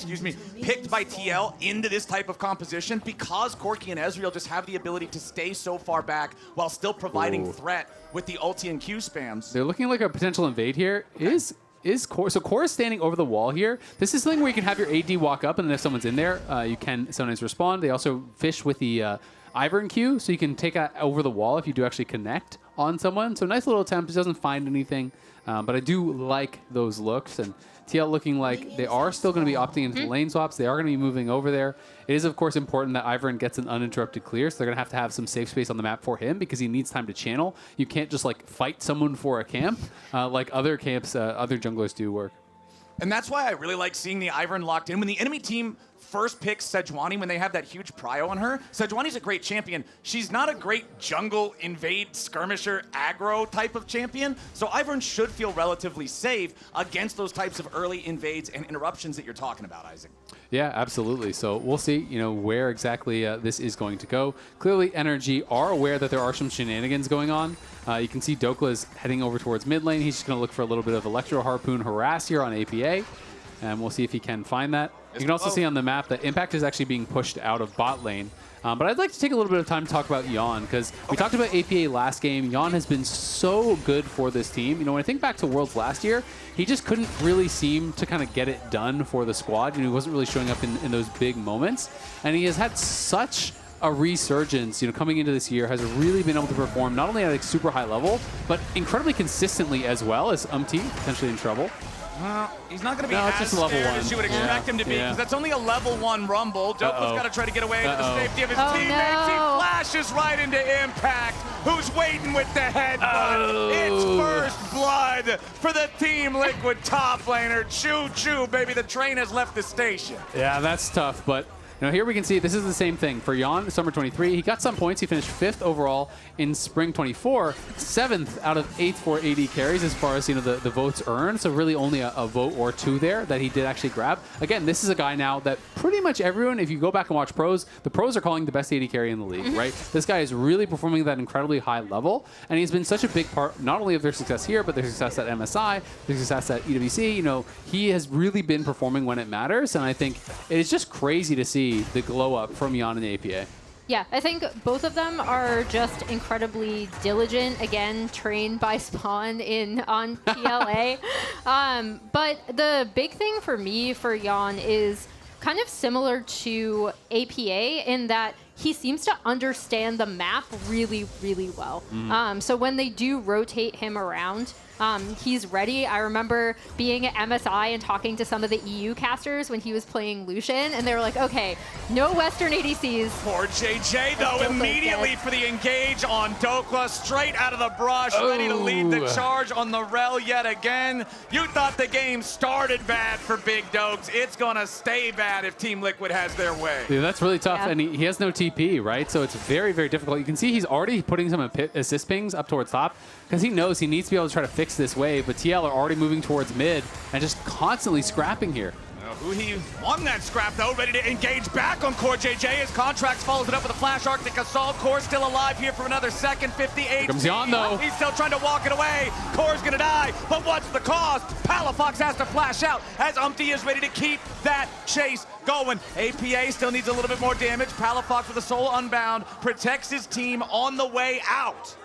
picked by TL into this type of composition because Corki and Ezreal just have the ability to stay so far back while still providing threat with the ulti and Q spams. They're looking like a potential invade here. Is Core, so Core is standing over the wall here. This is something where you can have your AD walk up, and then if someone's in there, you can sometimes respond. They also fish with the Ivern Q, so you can take out over the wall if you do actually connect on someone. So nice little attempt. It doesn't find anything, but I do like those looks. And TL looking like they are still going to be opting into lane swaps. They are going to be moving over there. It is, of course, important that Ivern gets an uninterrupted clear, so they're going to have some safe space on the map for him because he needs time to channel. You can't just like fight someone for a camp like other camps, other junglers do work. And that's why I really like seeing the Ivern locked in. When the enemy team first picks Sejuani, when they have that huge prio on her, Sejuani's a great champion. She's not a great jungle, invade, skirmisher, aggro type of champion. So Ivern should feel relatively safe against those types of early invades and interruptions that you're talking about, Isaac. Yeah, absolutely. So we'll see, where exactly this is going to go. Clearly, NRG are aware that there are some shenanigans going on. You can see Dokla is heading over towards mid lane. He's just going to look for a little bit of Electro Harpoon harass here on APA. And we'll see if he can find that. You can also see on the map that Impact is actually being pushed out of bot lane. But I'd like to take a little bit of time to talk about Yon, because we talked about APA last game. Yon has been so good for this team. When I think back to Worlds last year, he just couldn't really seem to kind of get it done for the squad. He wasn't really showing up in those big moments. And he has had such a resurgence, coming into this year, has really been able to perform not only at a super high level, but incredibly consistently as well, as potentially in trouble. He's not going to be as scared as you would expect him to be, because that's only a level 1 Rumble. Dokla's got to try to get away to the safety of his teammates. He flashes right into Impact, who's waiting with the headbutt. It's first blood for the Team Liquid top laner. Choo-choo, baby. The train has left the station. Yeah, that's tough, but here we can see this is the same thing for Yon, Summer 23. He got some points. He finished 5th overall in Spring 24, 7th out of 8th for AD carries as far as the votes earned. So really only a vote or 2 there that he did actually grab. Again, this is a guy now that pretty much everyone, if you go back and watch pros, the pros are calling the best AD carry in the league, right? This guy is really performing at that incredibly high level, and he's been such a big part not only of their success here, but their success at MSI, their success at EWC. He has really been performing when it matters, and I think it is just crazy to see the glow up from Yon and APA. Yeah, I think both of them are just incredibly diligent, again, trained by Spawn on PLA. But the big thing for me for Yon is kind of similar to APA in that he seems to understand the map really, really well. So when they do rotate him around, he's ready. I remember being at MSI and talking to some of the EU casters when he was playing Lucian, and they were like, okay, no Western ADCs. Poor JJ, though, immediately for the engage on Dokla, straight out of the brush, ready to lead the charge on the Rel yet again. You thought the game started bad for Big Dokes. It's going to stay bad if Team Liquid has their way. Yeah, that's really tough, and he has no TP, right? So it's very, very difficult. You can see he's already putting some assist pings up towards top because he knows he needs to be able to try to fix this wave, but TL are already moving towards mid and just constantly scrapping here. He won that scrap, though, ready to engage back on Core JJ. His Contracts follows it up with a Flash Arctic Assault. Core's still alive here for another second, 58. Comes Yon, though. He's still trying to walk it away. Core's going to die, but what's the cost? Palafox has to flash out as Umpty is ready to keep that chase going. APA still needs a little bit more damage. Palafox with a soul unbound protects his team on the way out.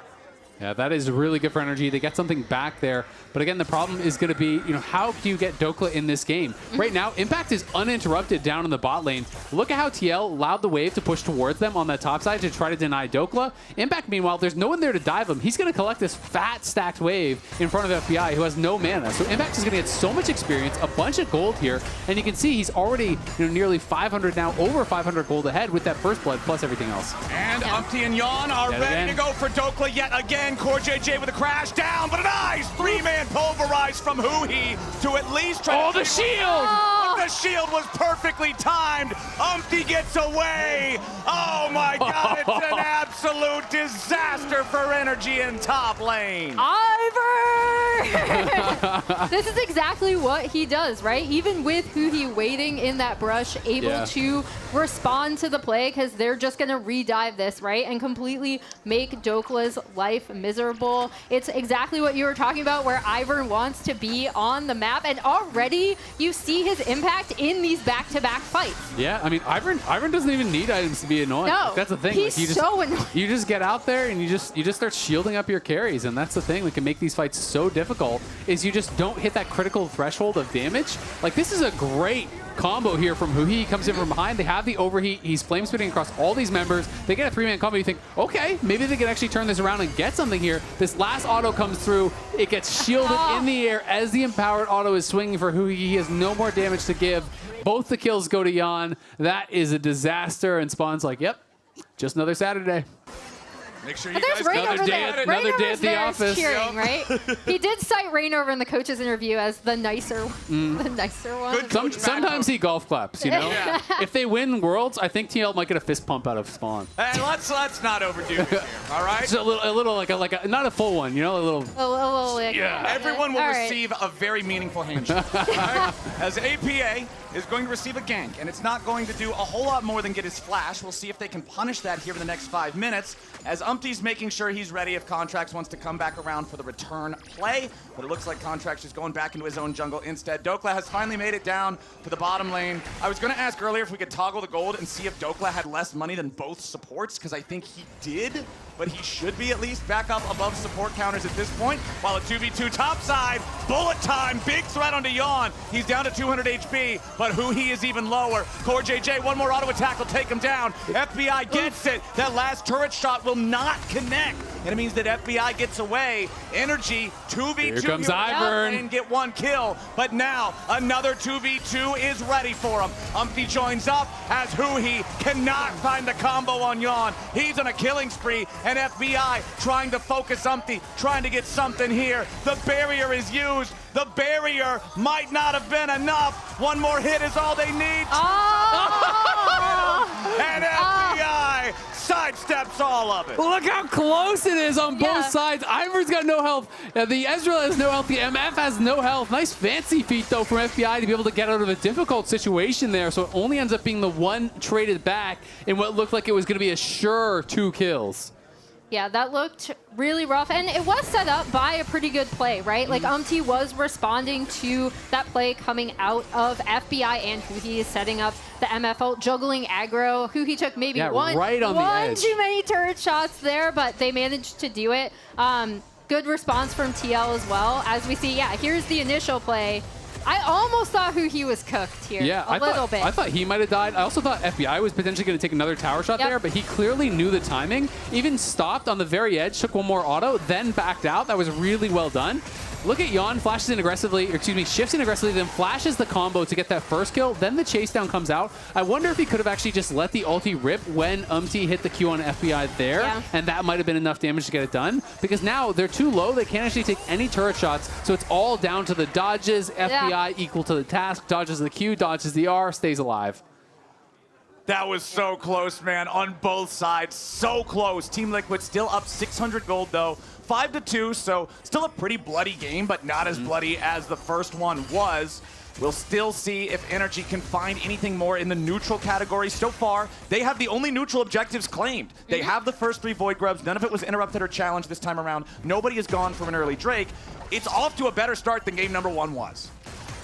Yeah, that is really good for NRG. They get something back there. But again, the problem is going to be, how do you get Dokla in this game? Right now, Impact is uninterrupted down in the bot lane. Look at how TL allowed the wave to push towards them on that top side to try to deny Dokla. Impact, meanwhile, there's no one there to dive him. He's going to collect this fat stacked wave in front of FBI, who has no mana. So Impact is going to get so much experience, a bunch of gold here. And you can see he's already nearly 500 now, over 500 gold ahead with that first blood plus everything else. And Umpty and Yon are ready to go for Dokla yet again. Core JJ with a crash down, but a nice 3-man pulverize from Huhi to at least try to... the shield! What the shield was perfectly timed. Umpty gets away. Oh my God, it's an absolute disaster for NRG in top lane. Ivern! This is exactly what he does, right? Even with Huhi waiting in that brush, able to respond to the play because they're just going to redive this, right? And completely make Dokla's life miserable. It's exactly what you were talking about where Ivern wants to be on the map. And already you see his impact in these back-to-back fights. Yeah, I mean, Ivern doesn't even need items to be annoying. No, like, that's the thing. he's like, so annoying. You just get out there and you just start shielding up your carries, and that's the thing that can make these fights so difficult is you just don't hit that critical threshold of damage. Like, this is a great combo here from Huhi. He comes in from behind. They have the overheat. He's flame spitting across all these members. They get a 3-man combo. You think, okay, maybe they can actually turn this around and get something here. This last auto comes through. It gets shielded in the air as the empowered auto is swinging for Huhi. He has no more damage to give. Both the kills go to Jan. That is a disaster. And Spawn's like, yep, just another Saturday. Make sure you guys another day at the office. Cheering, right? He did cite Rain over in the coach's interview as the nicer one. Sometimes he golf claps, you know? If they win Worlds, I think TL might get a fist pump out of Spawn. Hey, let's not overdo it here, all right? Just a little like a not a full one, you know, a little. Everyone will receive a very meaningful handshake. Right? As APA is going to receive a gank, and it's not going to do a whole lot more than get his flash. We'll see if they can punish that here in the next 5 minutes, as Umpty's making sure he's ready if Contracts wants to come back around for the return play. But it looks like Contracts is going back into his own jungle instead. Dokla has finally made it down to the bottom lane. I was going to ask earlier if we could toggle the gold and see if Dokla had less money than both supports, because I think he did, but he should be at least back up above support counters at this point. While a 2v2 top side, bullet time, big threat onto Yawn. He's down to 200 HP, but Huhi is even lower. Core JJ, one more auto attack will take him down. FBI gets it. That last turret shot will not connect, and it means that FBI gets away. NRG 2v2 Here comes Ivern. and get one kill, but now another 2v2 is ready for him. Umpty joins up as Huhi cannot find the combo on Yawn. He's on a killing spree, and FBI trying to focus Umpty, trying to get something here. The barrier is used. The barrier might not have been enough. One more hit is all they need. And FBI sidesteps all of it. Look how close it is on both sides. Ivern's got no health. The Ezreal has no health. The MF has no health. Nice fancy feat, though, from FBI to be able to get out of a difficult situation there. So it only ends up being the one traded back in what looked like it was going to be a sure 2 kills. Yeah, that looked really rough, and it was set up by a pretty good play, right? Like, Umpty was responding to that play coming out of FBI, and Huhi is setting up the MF ult, juggling aggro. Huhi took maybe one too many turret shots there, but they managed to do it. Good response from TL as well. As we see, here's the initial play. I almost thought Huhi was cooked here a little bit. I thought he might have died. I also thought FBI was potentially going to take another tower shot there, but he clearly knew the timing, even stopped on the very edge, took one more auto, then backed out. That was really well done. Look at Yawn, flashes in aggressively, or excuse me, shifts in aggressively, then flashes the combo to get that first kill, then the chase down comes out. I wonder if he could have actually just let the ulti rip when Umpty hit the Q on FBI there, and that might have been enough damage to get it done, because now they're too low, they can't actually take any turret shots, so it's all down to the dodges. FBI equal to the task, dodges the Q, dodges the R, stays alive. That was so close, man, on both sides. So close. Team Liquid still up 600 gold, though. 5-2, so still a pretty bloody game, but not as bloody as the first one was. We'll still see if NRG can find anything more in the neutral category. So far, they have the only neutral objectives claimed. They have the first 3 Void Grubs. None of it was interrupted or challenged this time around. Nobody has gone from an early Drake. It's off to a better start than game number 1 was.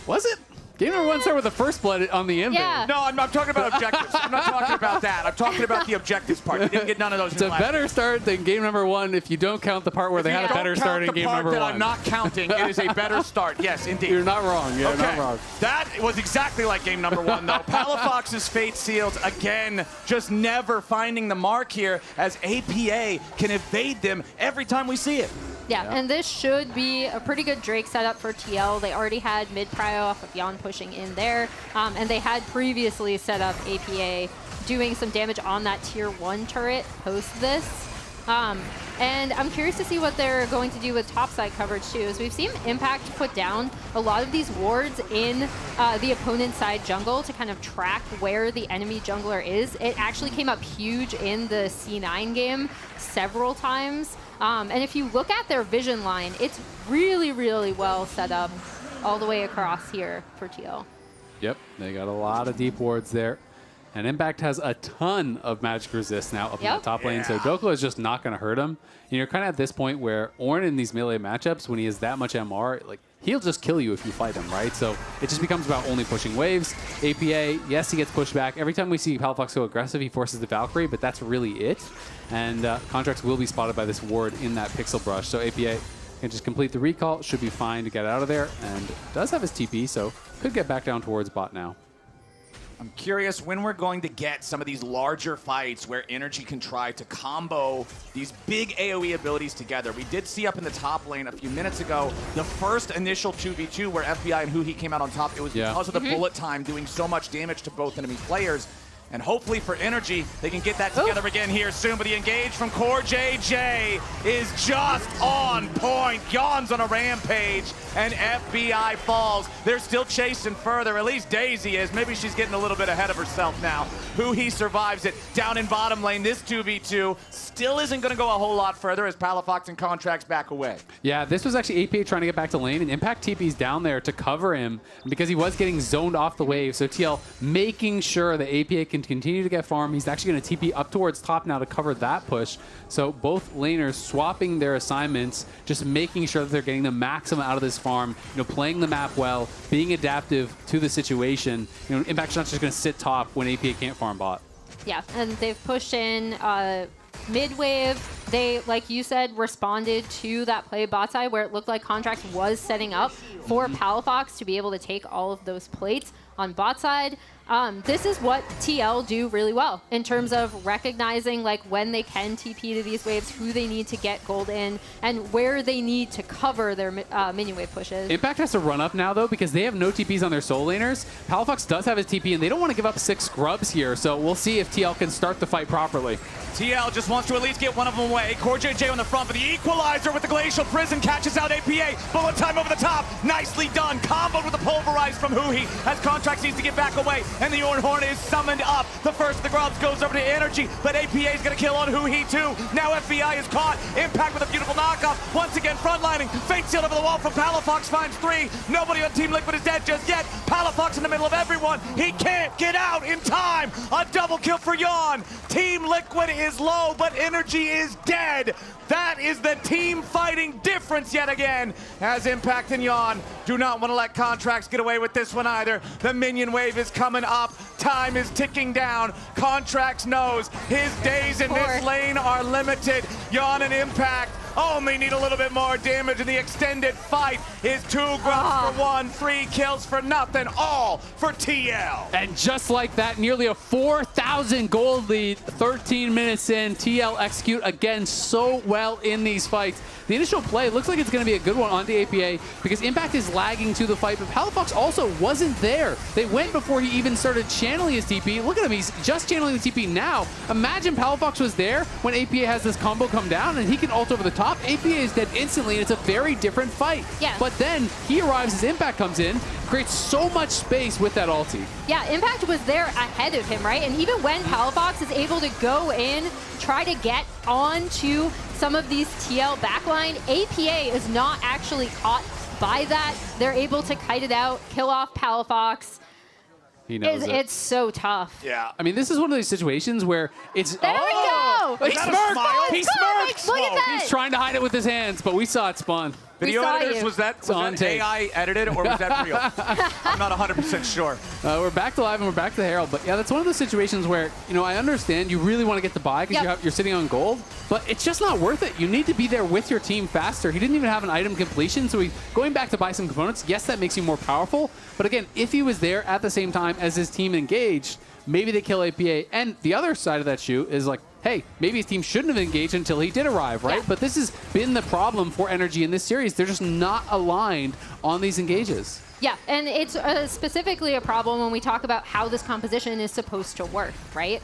Was it? Game number 1 started with the first blood on the invade. No, I'm talking about objectives. I'm not talking about that. I'm talking about the objectives part. You didn't get none of those. It's a better start than game number 1 if you don't count the part where they had a better start in game number 1. I'm not counting. It is a better start. Yes, indeed. You're not wrong. You're not wrong. That was exactly like game number 1, though. Palafox's fate sealed again, just never finding the mark here, as APA can evade them every time we see it. Yeah, and this should be a pretty good Drake setup for TL. They already had mid-prio off of Yawn pushing in there, and they had previously set up APA doing some damage on that tier 1 turret post this. And I'm curious to see what they're going to do with topside coverage too, as we've seen Impact put down a lot of these wards in the opponent's side jungle to kind of track where the enemy jungler is. It actually came up huge in the C9 game several times. And if you look at their vision line, it's really, really well set up all the way across here for TL. Yep, they got a lot of deep wards there. And Impact has a ton of magic resist now up in the top lane, so Dokla is just not going to hurt him. And you're kind of at this point where Ornn in these melee matchups, when he has that much MR, like he'll just kill you if you fight him, right? So it just becomes about only pushing waves. APA, yes, he gets pushed back. Every time we see Palafox go aggressive, he forces the Valkyrie, but that's really it. And Contracts will be spotted by this ward in that Pixel Brush. So APA can just complete the recall, should be fine to get out of there, and does have his TP, so could get back down towards bot now. I'm curious when we're going to get some of these larger fights where NRG can try to combo these big AoE abilities together. We did see up in the top lane a few minutes ago the first initial 2v2 where FBI and Huhi came out on top. It was because of the bullet time doing so much damage to both enemy players. And hopefully for NRG, they can get that together again here soon. But the engage from Core JJ is just on point. Yawns on a rampage, and FBI falls. They're still chasing further. At least Daisy is. Maybe she's getting a little bit ahead of herself now. Huhi survives it. Down in bottom lane, this 2v2 still isn't going to go a whole lot further as Palafox and Contracts back away. Yeah, this was actually APA trying to get back to lane, and Impact TP's down there to cover him because he was getting zoned off the wave. So TL making sure that APA can continue to get farm. He's actually going to TP up towards top now to cover that push. So both laners swapping their assignments, just making sure that they're getting the maximum out of this farm, playing the map well, being adaptive to the situation. Impact's not just going to sit top when APA can't farm bot. Yeah, and they've pushed in mid-wave. They, like you said, responded to that play bot side where it looked like Contracts was setting up for Palafox to be able to take all of those plates on bot side. This is what TL do really well in terms of recognizing like when they can TP to these waves, who they need to get gold in, and where they need to cover their minion wave pushes. Impact has to run up now though because they have no TPs on their soul laners. Palafox does have his TP and they don't want to give up 6 scrubs here, so we'll see if TL can start the fight properly. TL just wants to at least get one of them away. Core JJ on the front, but the equalizer with the Glacial Prison catches out APA. Bullet time over the top. Nicely done. Comboed with the Pulverize from Huhi as Contracts needs to get back away. And the Ornn Horn is summoned up. The first of the grubs goes over to NRG, but APA is going to kill on Huhi too. Now FBI is caught. Impact with a beautiful knockoff. Once again, frontlining. Fate sealed over the wall from Palafox finds 3. Nobody on Team Liquid is dead just yet. Palafox in the middle of everyone. He can't get out in time. A double kill for Yawn. Team Liquid is low, but NRG is dead. That is the team fighting difference yet again, as Impact and Yawn do not want to let Contracts get away with this one either. The minion wave is coming up. Time is ticking down. Contracts knows his days in this lane are limited. Yawn and Impact only need a little bit more damage, and the extended fight is 2 grubs for 1, 3 kills for nothing, all for TL. And just like that, nearly a 4,000 gold lead, 13 minutes in, TL execute again so well in these fights. The initial play looks like it's going to be a good one onto APA because Impact is lagging to the fight, but Palafox also wasn't there. They went before he even started channeling his TP. Look at him, he's just channeling the TP now. Imagine Palafox was there when APA has this combo come down and he can ult over the top. APA is dead instantly and it's a very different fight. Yeah. But then he arrives as Impact comes in, creates so much space with that ulti. Yeah, Impact was there ahead of him, right? And even when Palafox is able to go in, try to get onto some of these TL backline, APA is not actually caught by that. They're able to kite it out, kill off Palafox. He knows It's so tough. Yeah. I mean, this is one of those situations where it's... There we go! He smirked! He smirked! Look at that! He's trying to hide it with his hands, but we saw it spawn. Video editors, was that AI edited or was that real? I'm not 100% sure. We're back to live and we're back to the Herald, but yeah, that's one of those situations where, I understand you really want to get the buy because you're sitting on gold, but it's just not worth it. You need to be there with your team faster. He didn't even have an item completion, so he's going back to buy some components. Yes, that makes you more powerful, but again, if he was there at the same time as his team engaged, maybe they kill APA. And the other side of that shoe is like, hey, maybe his team shouldn't have engaged until he did arrive, right? Yeah. But this has been the problem for NRG in this series. They're just not aligned on these engages. Yeah, and it's specifically a problem when we talk about how this composition is supposed to work, right?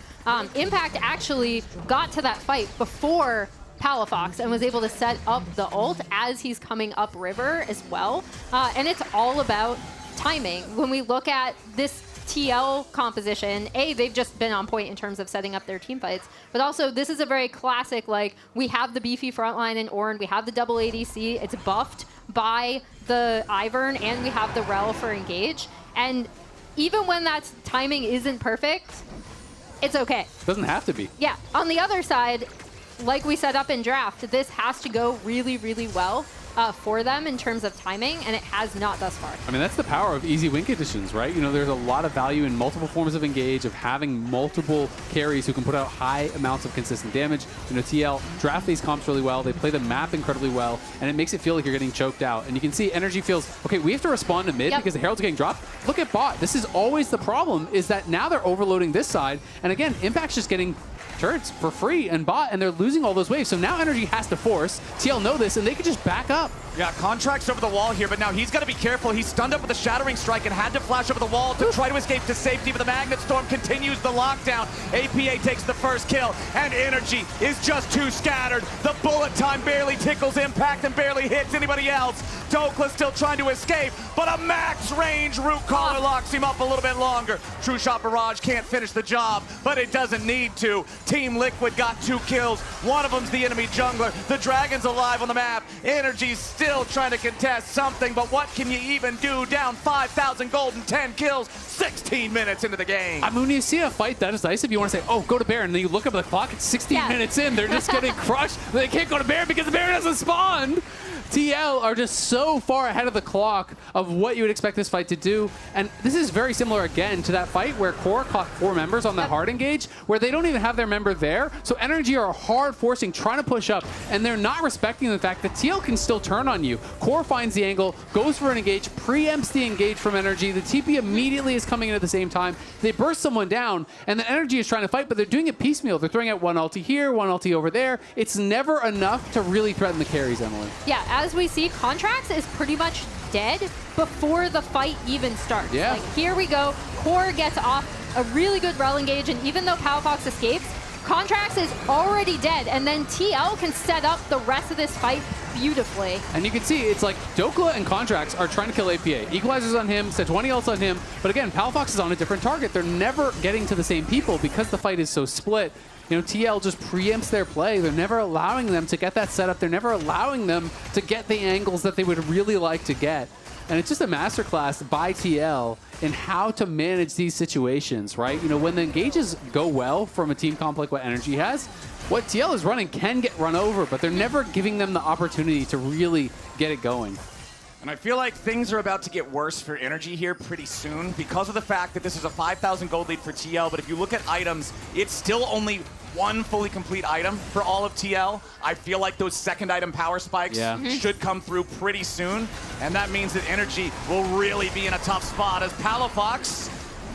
Impact actually got to that fight before Palafox and was able to set up the ult as he's coming up river as well. And it's all about timing. When we look at this TL composition, they've just been on point in terms of setting up their team fights, but also this is a very classic, like, we have the beefy frontline in Ornn, we have the double ADC, it's buffed by the Ivern, and we have the Rel for engage. And even when that timing isn't perfect, it's okay. Doesn't have to be. Yeah. On the other side, like we set up in draft, this has to go really, really well for them in terms of timing, and it has not thus far. I mean, that's the power of easy win conditions, right? You know, there's a lot of value in multiple forms of engage, of having multiple carries who can put out high amounts of consistent damage. You know, TL draft these comps really well. They play the map incredibly well, and it makes it feel like you're getting choked out. And you can see NRG feels, okay, we have to respond to mid because the Herald's getting dropped. Look at bot. This is always the problem, is that now they're overloading this side, and again, Impact's just getting turrets for free and bot, and they're losing all those waves. So now NRG has to force. TL know this, and they can just back up. Yeah, Contract's over the wall here, but now he's got to be careful. He's stunned up with a Shattering Strike and had to flash over the wall to try to escape to safety, but the Magnet Storm continues the lockdown. APA takes the first kill, and NRG is just too scattered. The bullet time barely tickles Impact and barely hits anybody else. Dokla still trying to escape, but a max range Root Caller locks him up a little bit longer. True Shot Barrage can't finish the job, but it doesn't need to. Team Liquid got 2 kills. One of them's the enemy jungler. The Dragon's alive on the map. NRG's still trying to contest something, but what can you even do? Down 5,000 gold and 10 kills, 16 minutes into the game. I mean, when you see a fight that decisive, you want to say, oh, go to Baron, and then you look up at the clock, it's 16 minutes in, they're just getting crushed. They can't go to Baron because the Baron hasn't spawned. TL are just so far ahead of the clock of what you would expect this fight to do. And this is very similar again to that fight where Core caught 4 members on that hard engage, where they don't even have their member there. So NRG are hard forcing, trying to push up, and they're not respecting the fact that TL can still turn on you. Core finds the angle, goes for an engage, preempts the engage from NRG. The TP immediately is coming in at the same time. They burst someone down, and the NRG is trying to fight, but they're doing it piecemeal. They're throwing out one ulti here, one ulti over there. It's never enough to really threaten the carries, Emily. Yeah, as we see, Contracts is pretty much dead before the fight even starts. Yeah. Like, here we go. Core gets off a really good rel engage, and even though Palafox escapes, Contracts is already dead, and then TL can set up the rest of this fight beautifully. And you can see it's like Dokla and Contracts are trying to kill APA. Equalizer's on him, Sejuani ult's on him, but again, Palafox is on a different target. They're never getting to the same people because the fight is so split. You know, TL just preempts their play. They're never allowing them to get that setup. They're never allowing them to get the angles that they would really like to get. And it's just a masterclass by TL in how to manage these situations, right? You know, when the engages go well from a team comp like what NRG has, what TL is running can get run over, but they're never giving them the opportunity to really get it going. And I feel like things are about to get worse for NRG here pretty soon because of the fact that this is a 5,000 gold lead for TL, but if you look at items, it's still only one fully complete item for all of TL. I feel like those second item power spikes should come through pretty soon, and that means that NRG will really be in a tough spot as Palafox,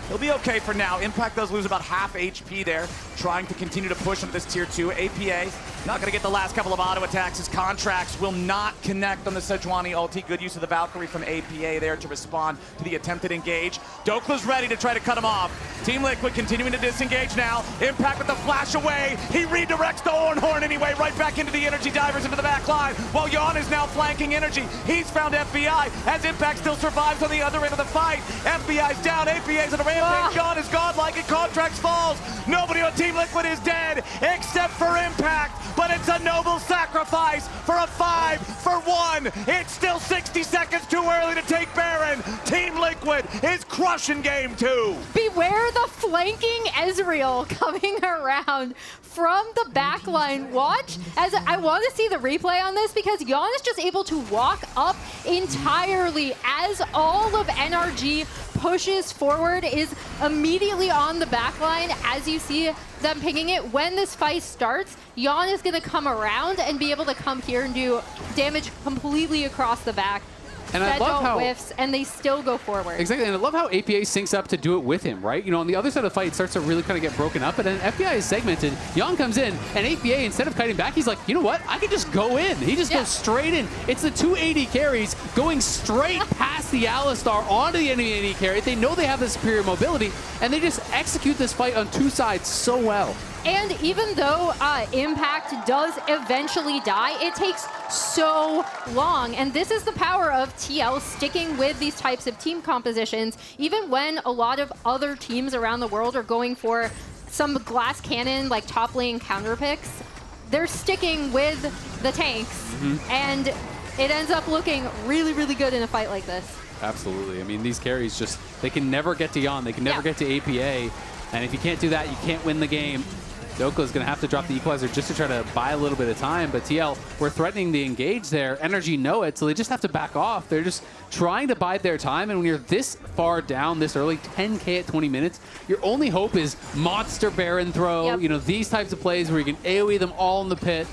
he'll be okay for now. Impact does lose about half HP there, trying to continue to push into this tier 2. APA not going to get the last couple of auto attacks. His Contracts will not connect on the Sejuani ulti. Good use of the Valkyrie from APA there to respond to the attempted engage. Dokla's ready to try to cut him off. Team Liquid continuing to disengage now. Impact with the flash away. He redirects the Ornhorn anyway, right back into the NRG divers into the back line, while Jan is now flanking NRG. He's found FBI as Impact still survives on the other end of the fight. FBI's down, APA's at a rampage. Jan is godlike and Contracts falls. Nobody on Team Liquid is dead except for Impact, but it's a noble sacrifice for a 5-for-1. It's still 60 seconds too early to take Baron. Team Liquid is crushing game 2. Beware the flanking Ezreal coming around from the backline. Watch, as I want to see the replay on this, because Jan is just able to walk up entirely as all of NRG pushes forward, is immediately on the backline as you see them pinging it. When this fight starts, Jan is going to come around and be able to come here and do damage completely across the back. And I love how whiffs, and they still go forward. Exactly, and I love how APA syncs up to do it with him, right? You know, on the other side of the fight, it starts to really kind of get broken up, and then FBI is segmented. Jan comes in, and APA, instead of kiting back, he's like, you know what? I can just go in. He just goes straight in. It's the 280 carries going straight past the Alistar onto the enemy AD carry. They know they have the superior mobility, and they just execute this fight on two sides so well. And even though Impact does eventually die, it takes so long. And this is the power of TL sticking with these types of team compositions, even when a lot of other teams around the world are going for some glass cannon, like top lane counter picks. They're sticking with the tanks, and it ends up looking really, really good in a fight like this. Absolutely. I mean, these carries just, they can never get to Yon. They can never get to APA. And if you can't do that, you can't win the game. Dokla's going to have to drop the equalizer just to try to buy a little bit of time. But TL, we're threatening the engage there. NRG know it, so they just have to back off. They're just trying to bide their time. And when you're this far down this early, 10K at 20 minutes, your only hope is monster Baron throw, you know, these types of plays where you can AoE them all in the pit.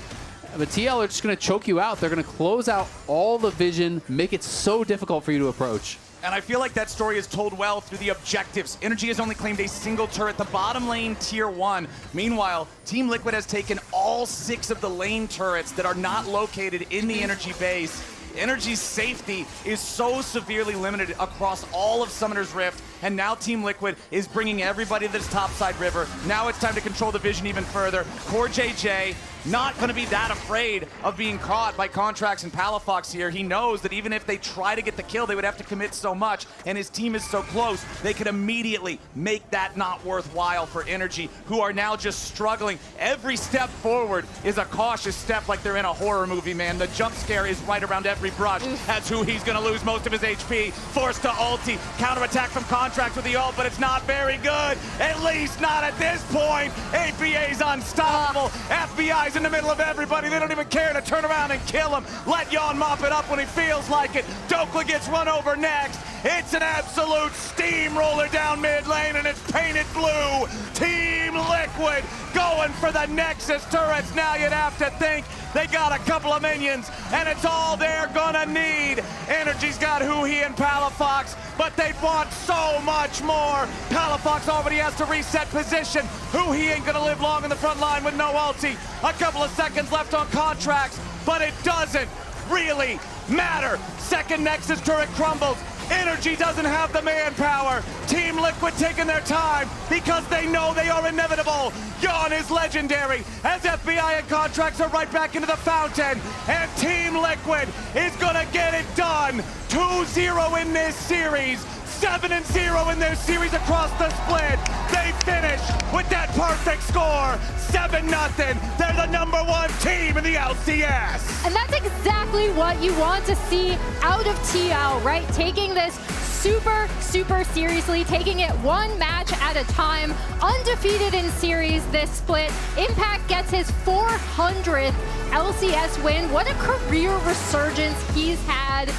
But TL are just going to choke you out. They're going to close out all the vision, make it so difficult for you to approach. And I feel like that story is told well through the objectives. NRG has only claimed a single turret, the bottom lane tier 1. Meanwhile, Team Liquid has taken all 6 of the lane turrets that are not located in the NRG base. NRG's safety is so severely limited across all of Summoner's Rift, and now Team Liquid is bringing everybody to this topside river. Now it's time to control the vision even further. Core JJ not going to be that afraid of being caught by Contracts and Palafox here. He knows that even if they try to get the kill, they would have to commit so much, and his team is so close, they could immediately make that not worthwhile for NRG, who are now just struggling. Every step forward is a cautious step, like they're in a horror movie, man. The jump scare is right around every brush. That's who he's going to lose most of his HP. Forced to ulti. Counterattack from Contracts with the ult, but it's not very good. At least not at this point. APA's unstoppable. FBI's in the middle of everybody. They don't even care to turn around and kill him. Let Yon mop it up when he feels like it. Dokla gets run over next. It's an absolute steamroller down mid lane, and it's painted blue. Team Liquid going for the Nexus turrets. Now you'd have to think they got a couple of minions, and it's all they're gonna need. NRG's got Huhi and Palafox, but they want so much more. Palafox already has to reset position. Huhi ain't gonna live long in the front line with no ulti. A couple of seconds left on Contracts, but it doesn't really matter. Second Nexus turret crumbles. NRG doesn't have the manpower. Team Liquid taking their time because they know they are inevitable. Yon is legendary as FBI and Contracts are right back into the fountain. And Team Liquid is gonna get it done. 2-0 in this series. 7-0 in their series across the split. They finish with that perfect score. 7-0. They're the #1 team in the LCS. And that's exactly what you want to see out of TL, right? Taking this super, super seriously, taking it one match at a time, undefeated in series this split. Impact gets his 400th LCS win. What a career resurgence he's had.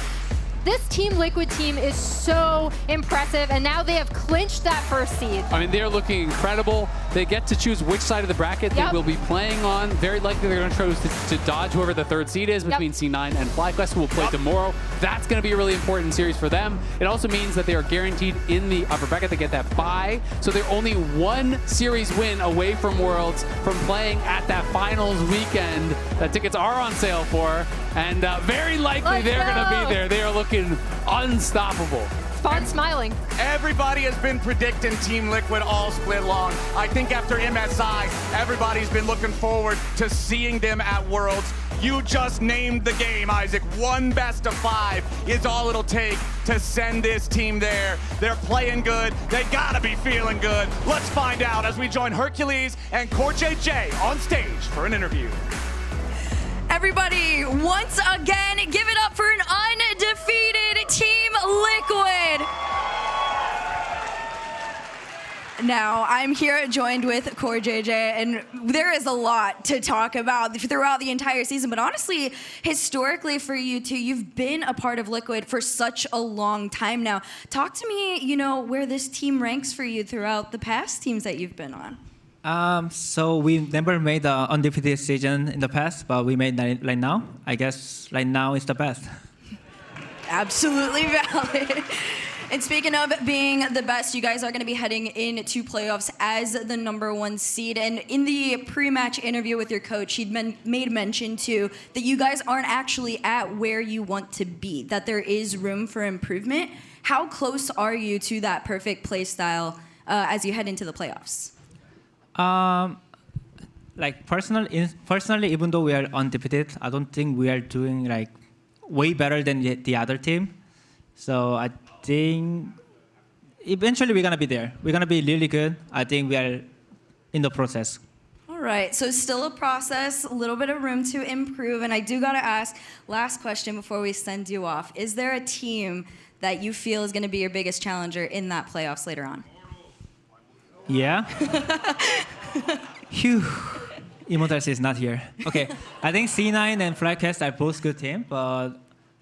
This Team Liquid team is so impressive, and now they have clinched that first seed. I mean, they're looking incredible. They get to choose which side of the bracket they will be playing on. Very likely they're going to choose to dodge whoever the third seed is between C9 and FlyQuest, who will play tomorrow. That's going to be a really important series for them. It also means that they are guaranteed in the upper bracket. They get that bye, so they're only one series win away from Worlds from playing at that finals weekend that tickets are on sale for. And very likely they're going to be there. They are looking unstoppable. Spawn smiling. Everybody has been predicting Team Liquid all split long. I think after MSI, everybody's been looking forward to seeing them at Worlds. You just named the game, Isaac. 1 best of 5 is all it'll take to send this team there. They're playing good. They gotta be feeling good. Let's find out as we join Hercules and Core JJ on stage for an interview. Everybody, once again, give it up for an undefeated Team Liquid. Now, I'm here joined with Core JJ, and there is a lot to talk about throughout the entire season, but honestly, historically for you two, you've been a part of Liquid for such a long time now. Talk to me, you know, where this team ranks for you throughout the past teams that you've been on. So we never made an undefeated season in the past, but we made that right now. I guess right now is the best. Absolutely valid. And speaking of being the best, you guys are going to be heading into playoffs as the #1 seed. And in the pre-match interview with your coach, he'd made mention to that you guys aren't actually at where you want to be, that there is room for improvement. How close are you to that perfect play style as you head into the playoffs? like personally, even though we are undefeated, I don't think we are doing like way better than the other team. So I think eventually we're gonna be there. We're gonna be really good. I think we are in the process. All right, so still a process, a little bit of room to improve, and I do gotta ask, last question before we send you off. Is there a team that you feel is gonna be your biggest challenger in that playoffs later on? Yeah. Phew. Immortals is not here. Okay, I think C9 and Flycast are both good teams, but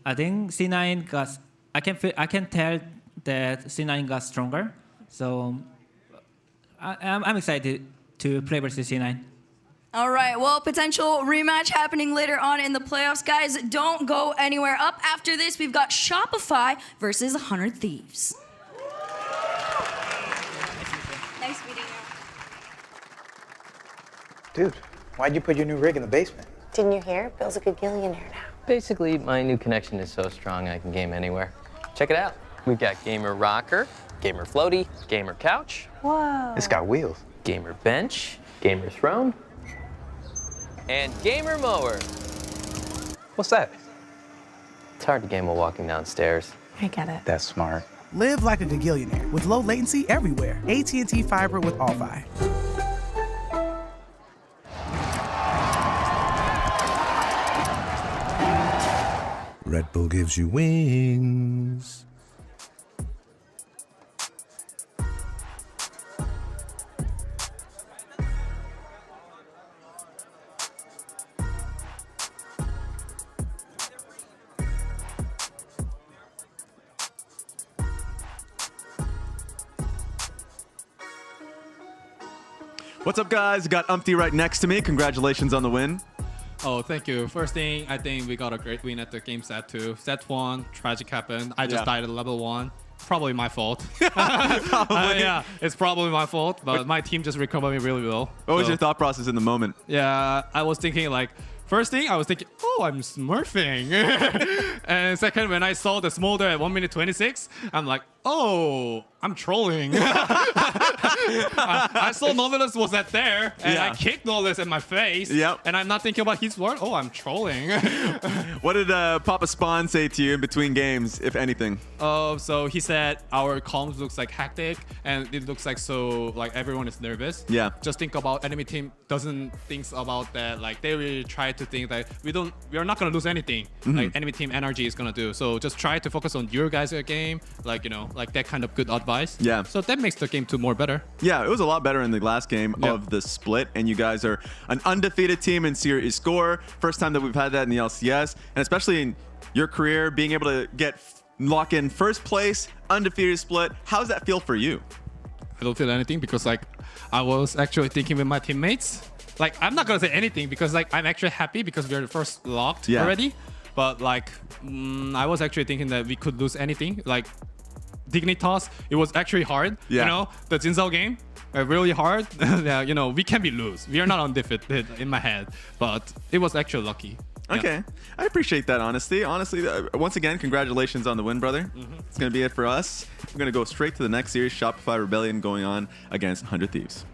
I think C9 got. I can tell that C9 got stronger, so I'm excited to play versus C9. All right, well, potential rematch happening later on in the playoffs. Guys, don't go anywhere. Up after this, we've got Shopify versus 100 Thieves. Nice meeting you. Dude, why'd you put your new rig in the basement? Didn't you hear? Bill's a good gillionaire now. Basically, my new connection is so strong I can game anywhere. Check it out. We've got Gamer Rocker, Gamer Floaty, Gamer Couch. Whoa. It's got wheels. Gamer Bench, Gamer Throne, and Gamer Mower. What's that? It's hard to game while walking downstairs. I get it. That's smart. Live like a gagillionaire with low latency everywhere. AT&T Fiber with All-Fi. Red Bull gives you wings. What's up, guys? Got Umpty right next to me. Congratulations on the win. Oh, thank you. First thing, I think we got a great win at the game set 2. Set 1, tragic happened. I just died at level 1. Probably my fault. Yeah, it's probably my fault, but my team just recovered me really well. What was your thought process in the moment? Yeah, I was thinking like, first thing, I was thinking, oh, I'm smurfing. And second, when I saw the smolder at 1 minute 26, I'm like, oh, I'm trolling. I saw Novelist was at there, and I kicked Novelist in my face. Yep. And I'm not thinking about his word. Oh, I'm trolling. What did Papa Spawn say to you in between games, if anything? So he said our comms looks like hectic, and it looks like everyone is nervous. Yeah. Just think about enemy team doesn't think about that. Like they will try to think that we are not gonna lose anything. Mm-hmm. Like enemy team NRG is gonna do. So just try to focus on your guys' game. Like like that kind of good advice. Yeah. So that makes the game 2 more better. Yeah, it was a lot better in the last game of the split, and you guys are an undefeated team in series score. First time that we've had that in the LCS, and especially in your career, being able to lock in first place, undefeated split. How does that feel for you? I don't feel anything because I was actually thinking with my teammates. Like I'm not gonna say anything because I'm actually happy because we're first locked already. But I was actually thinking that we could lose anything. Like Dignitas, it was actually hard. Yeah. The Jinzhou game, really hard. Yeah, we can be lose. We are not undefeated in my head, but it was actually lucky. Okay, I appreciate that honesty. Honestly, once again, congratulations on the win, brother. It's gonna be it for us. We're gonna go straight to the next series, Shopify Rebellion going on against 100 Thieves.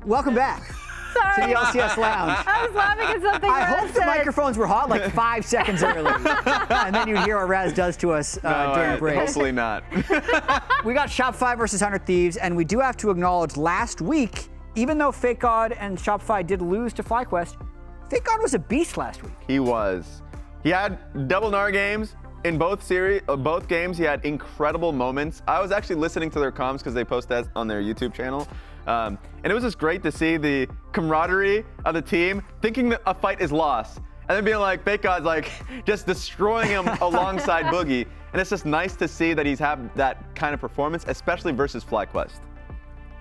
Welcome back. to the LCS lounge. I was laughing at something. I Raz hope the said. microphones were hot like 5 seconds early. And then you hear what Raz does to us during breaks. Hopefully not. We got Shopify versus 100 Thieves, and we do have to acknowledge last week, even though Fake God and Shopify did lose to FlyQuest, Fake God was a beast last week. He was. He had double NAR games. In both games, he had incredible moments. I was actually listening to their comms because they post that on their YouTube channel. And it was just great to see the camaraderie of the team, thinking that a fight is lost. And then being like, Fake God's like, just destroying him alongside Boogie. And it's just nice to see that he's had that kind of performance, especially versus FlyQuest.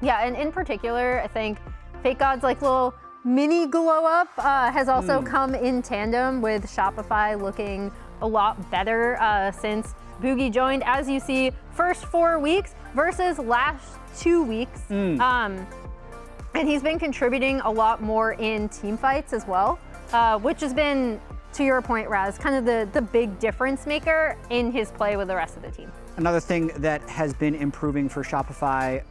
Yeah, and in particular, I think Fake God's like little mini glow up has also come in tandem with Shopify looking a lot better since Boogie joined. As you see, first 4 weeks versus last 2 weeks. And he's been contributing a lot more in team fights as well, which has been, to your point, Raz, kind of the big difference maker in his play with the rest of the team. Another thing that has been improving for Shopify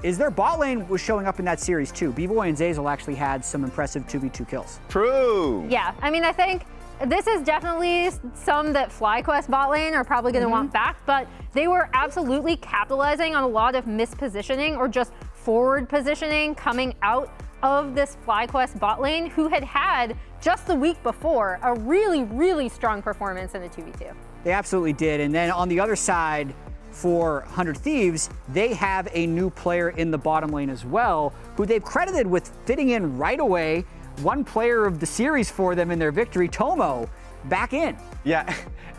is their bot lane was showing up in that series too. B-Boy and Zazel actually had some impressive 2v2 kills. True. Yeah, I mean, I think this is definitely some that FlyQuest bot lane are probably going to want back, but they were absolutely capitalizing on a lot of mispositioning or just forward positioning coming out of this FlyQuest bot lane, who had just the week before a really, really strong performance in the 2v2. They absolutely did. And then on the other side, for 100 Thieves, they have a new player in the bottom lane as well, who they've credited with fitting in right away. One player of the series for them in their victory, Tomo, back in. Yeah,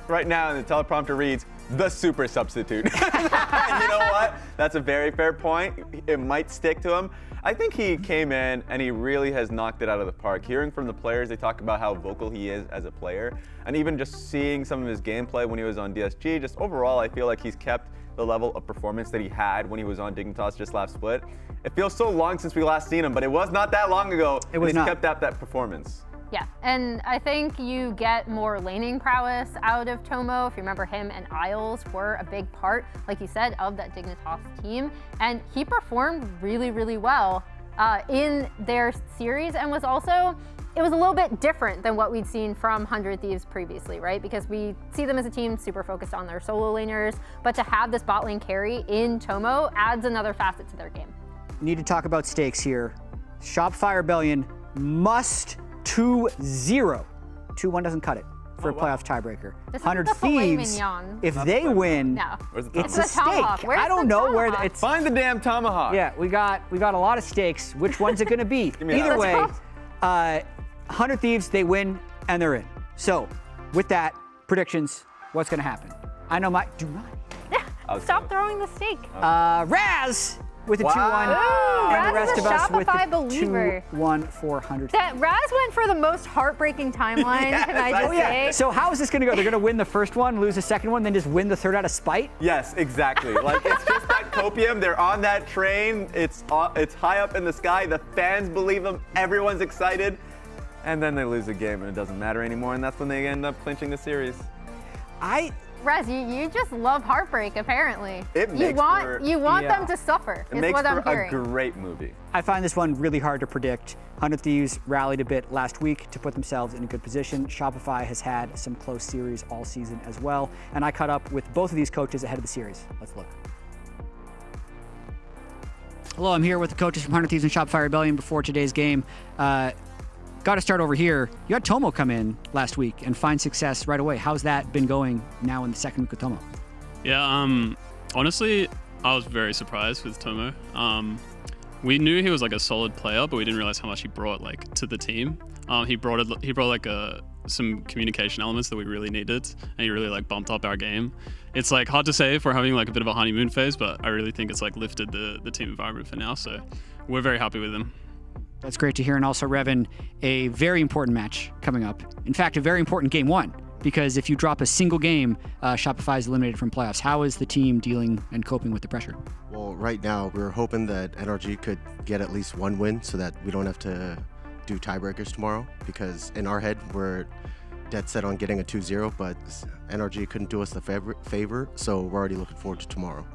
right now the teleprompter reads, the super substitute. You know what? That's a very fair point. It might stick to him. I think he came in and he really has knocked it out of the park. Hearing from the players, they talk about how vocal he is as a player. And even just seeing some of his gameplay when he was on DSG, just overall, I feel like he's kept the level of performance that he had when he was on Dignitas just last split. It feels so long since we last seen him, but it was not that long ago. It was not. He's kept up that performance. Yeah, and I think you get more laning prowess out of Tomo. If you remember, him and Isles were a big part, like you said, of that Dignitas team. And he performed really, really well in their series, and was also, it was a little bit different than what we'd seen from 100 Thieves previously, right? Because we see them as a team super focused on their solo laners, but to have this bot lane carry in Tomo adds another facet to their game. Need to talk about stakes here. Shopify Rebellion must 2-0. 2-1 doesn't cut it for a playoff tiebreaker. 100 Thieves, if they win, it's a stake. I don't know where it's. Find the damn tomahawk. Yeah, we got a lot of stakes. Which one's it going to be? Either way, 100 Thieves, they win and they're in. So, with that, predictions. What's going to happen? I know my. Do not. Stop throwing the stake. Raz with a 2-1, and the rest of us with the 2-1 for 100. That Raz went for the most heartbreaking timeline. Yes, can I just say? So how is this going to go? They're going to win the first one, lose the second one, then just win the third out of spite? Yes, exactly. Like, it's just that copium. They're on that train. It's high up in the sky. The fans believe them. Everyone's excited. And then they lose the game, and it doesn't matter anymore. And that's when they end up clinching the series. Raz, you just love heartbreak, apparently. You want them to suffer, it is makes what I'm for hearing. a great movie. I find this one really hard to predict. 100 Thieves rallied a bit last week to put themselves in a good position. Shopify has had some close series all season as well. And I caught up with both of these coaches ahead of the series. Let's look. Hello, I'm here with the coaches from 100 Thieves and Shopify Rebellion before today's game. Got to start over here. You had Tomo come in last week and find success right away. How's that been going now in the second week with Tomo? Yeah, honestly, I was very surprised with Tomo. We knew he was like a solid player, but we didn't realize how much he brought like to the team. He brought like some communication elements that we really needed, and he really like bumped up our game. It's like hard to say if we're having like a bit of a honeymoon phase, but I really think it's like lifted the team environment for now. So we're very happy with him. That's great to hear. And also, Revan, a very important match coming up. In fact, a very important game one, because if you drop a single game, Shopify is eliminated from playoffs. How is the team dealing and coping with the pressure? Well, right now, we're hoping that NRG could get at least one win so that we don't have to do tiebreakers tomorrow, because in our head, we're dead set on getting a 2-0, but NRG couldn't do us the favor, so we're already looking forward to tomorrow.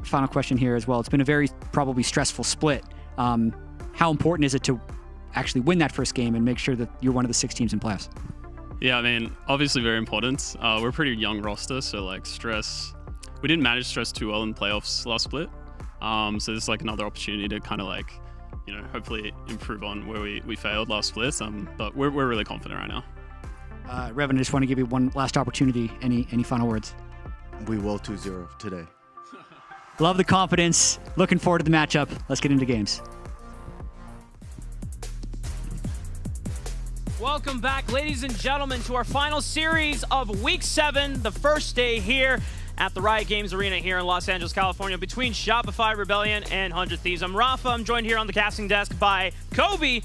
Final question here as well. It's been a very probably stressful split. how important is it to actually win that first game and make sure that you're one of the 6 teams in playoffs? Yeah, I mean, obviously very important. We're a pretty young roster, so like stress, we didn't manage stress too well in playoffs last split. So this is like another opportunity to kind of like, you know, hopefully improve on where we failed last split. But we're really confident right now. Revan, I just want to give you one last opportunity. Any final words? We will 2-0 today. Love the confidence. Looking forward to the matchup. Let's get into games. Welcome back, ladies and gentlemen, to our final series of Week 7, the first day here at the Riot Games Arena here in Los Angeles, California, between Shopify, Rebellion, and 100 Thieves. I'm Rafa. I'm joined here on the casting desk by Kobe.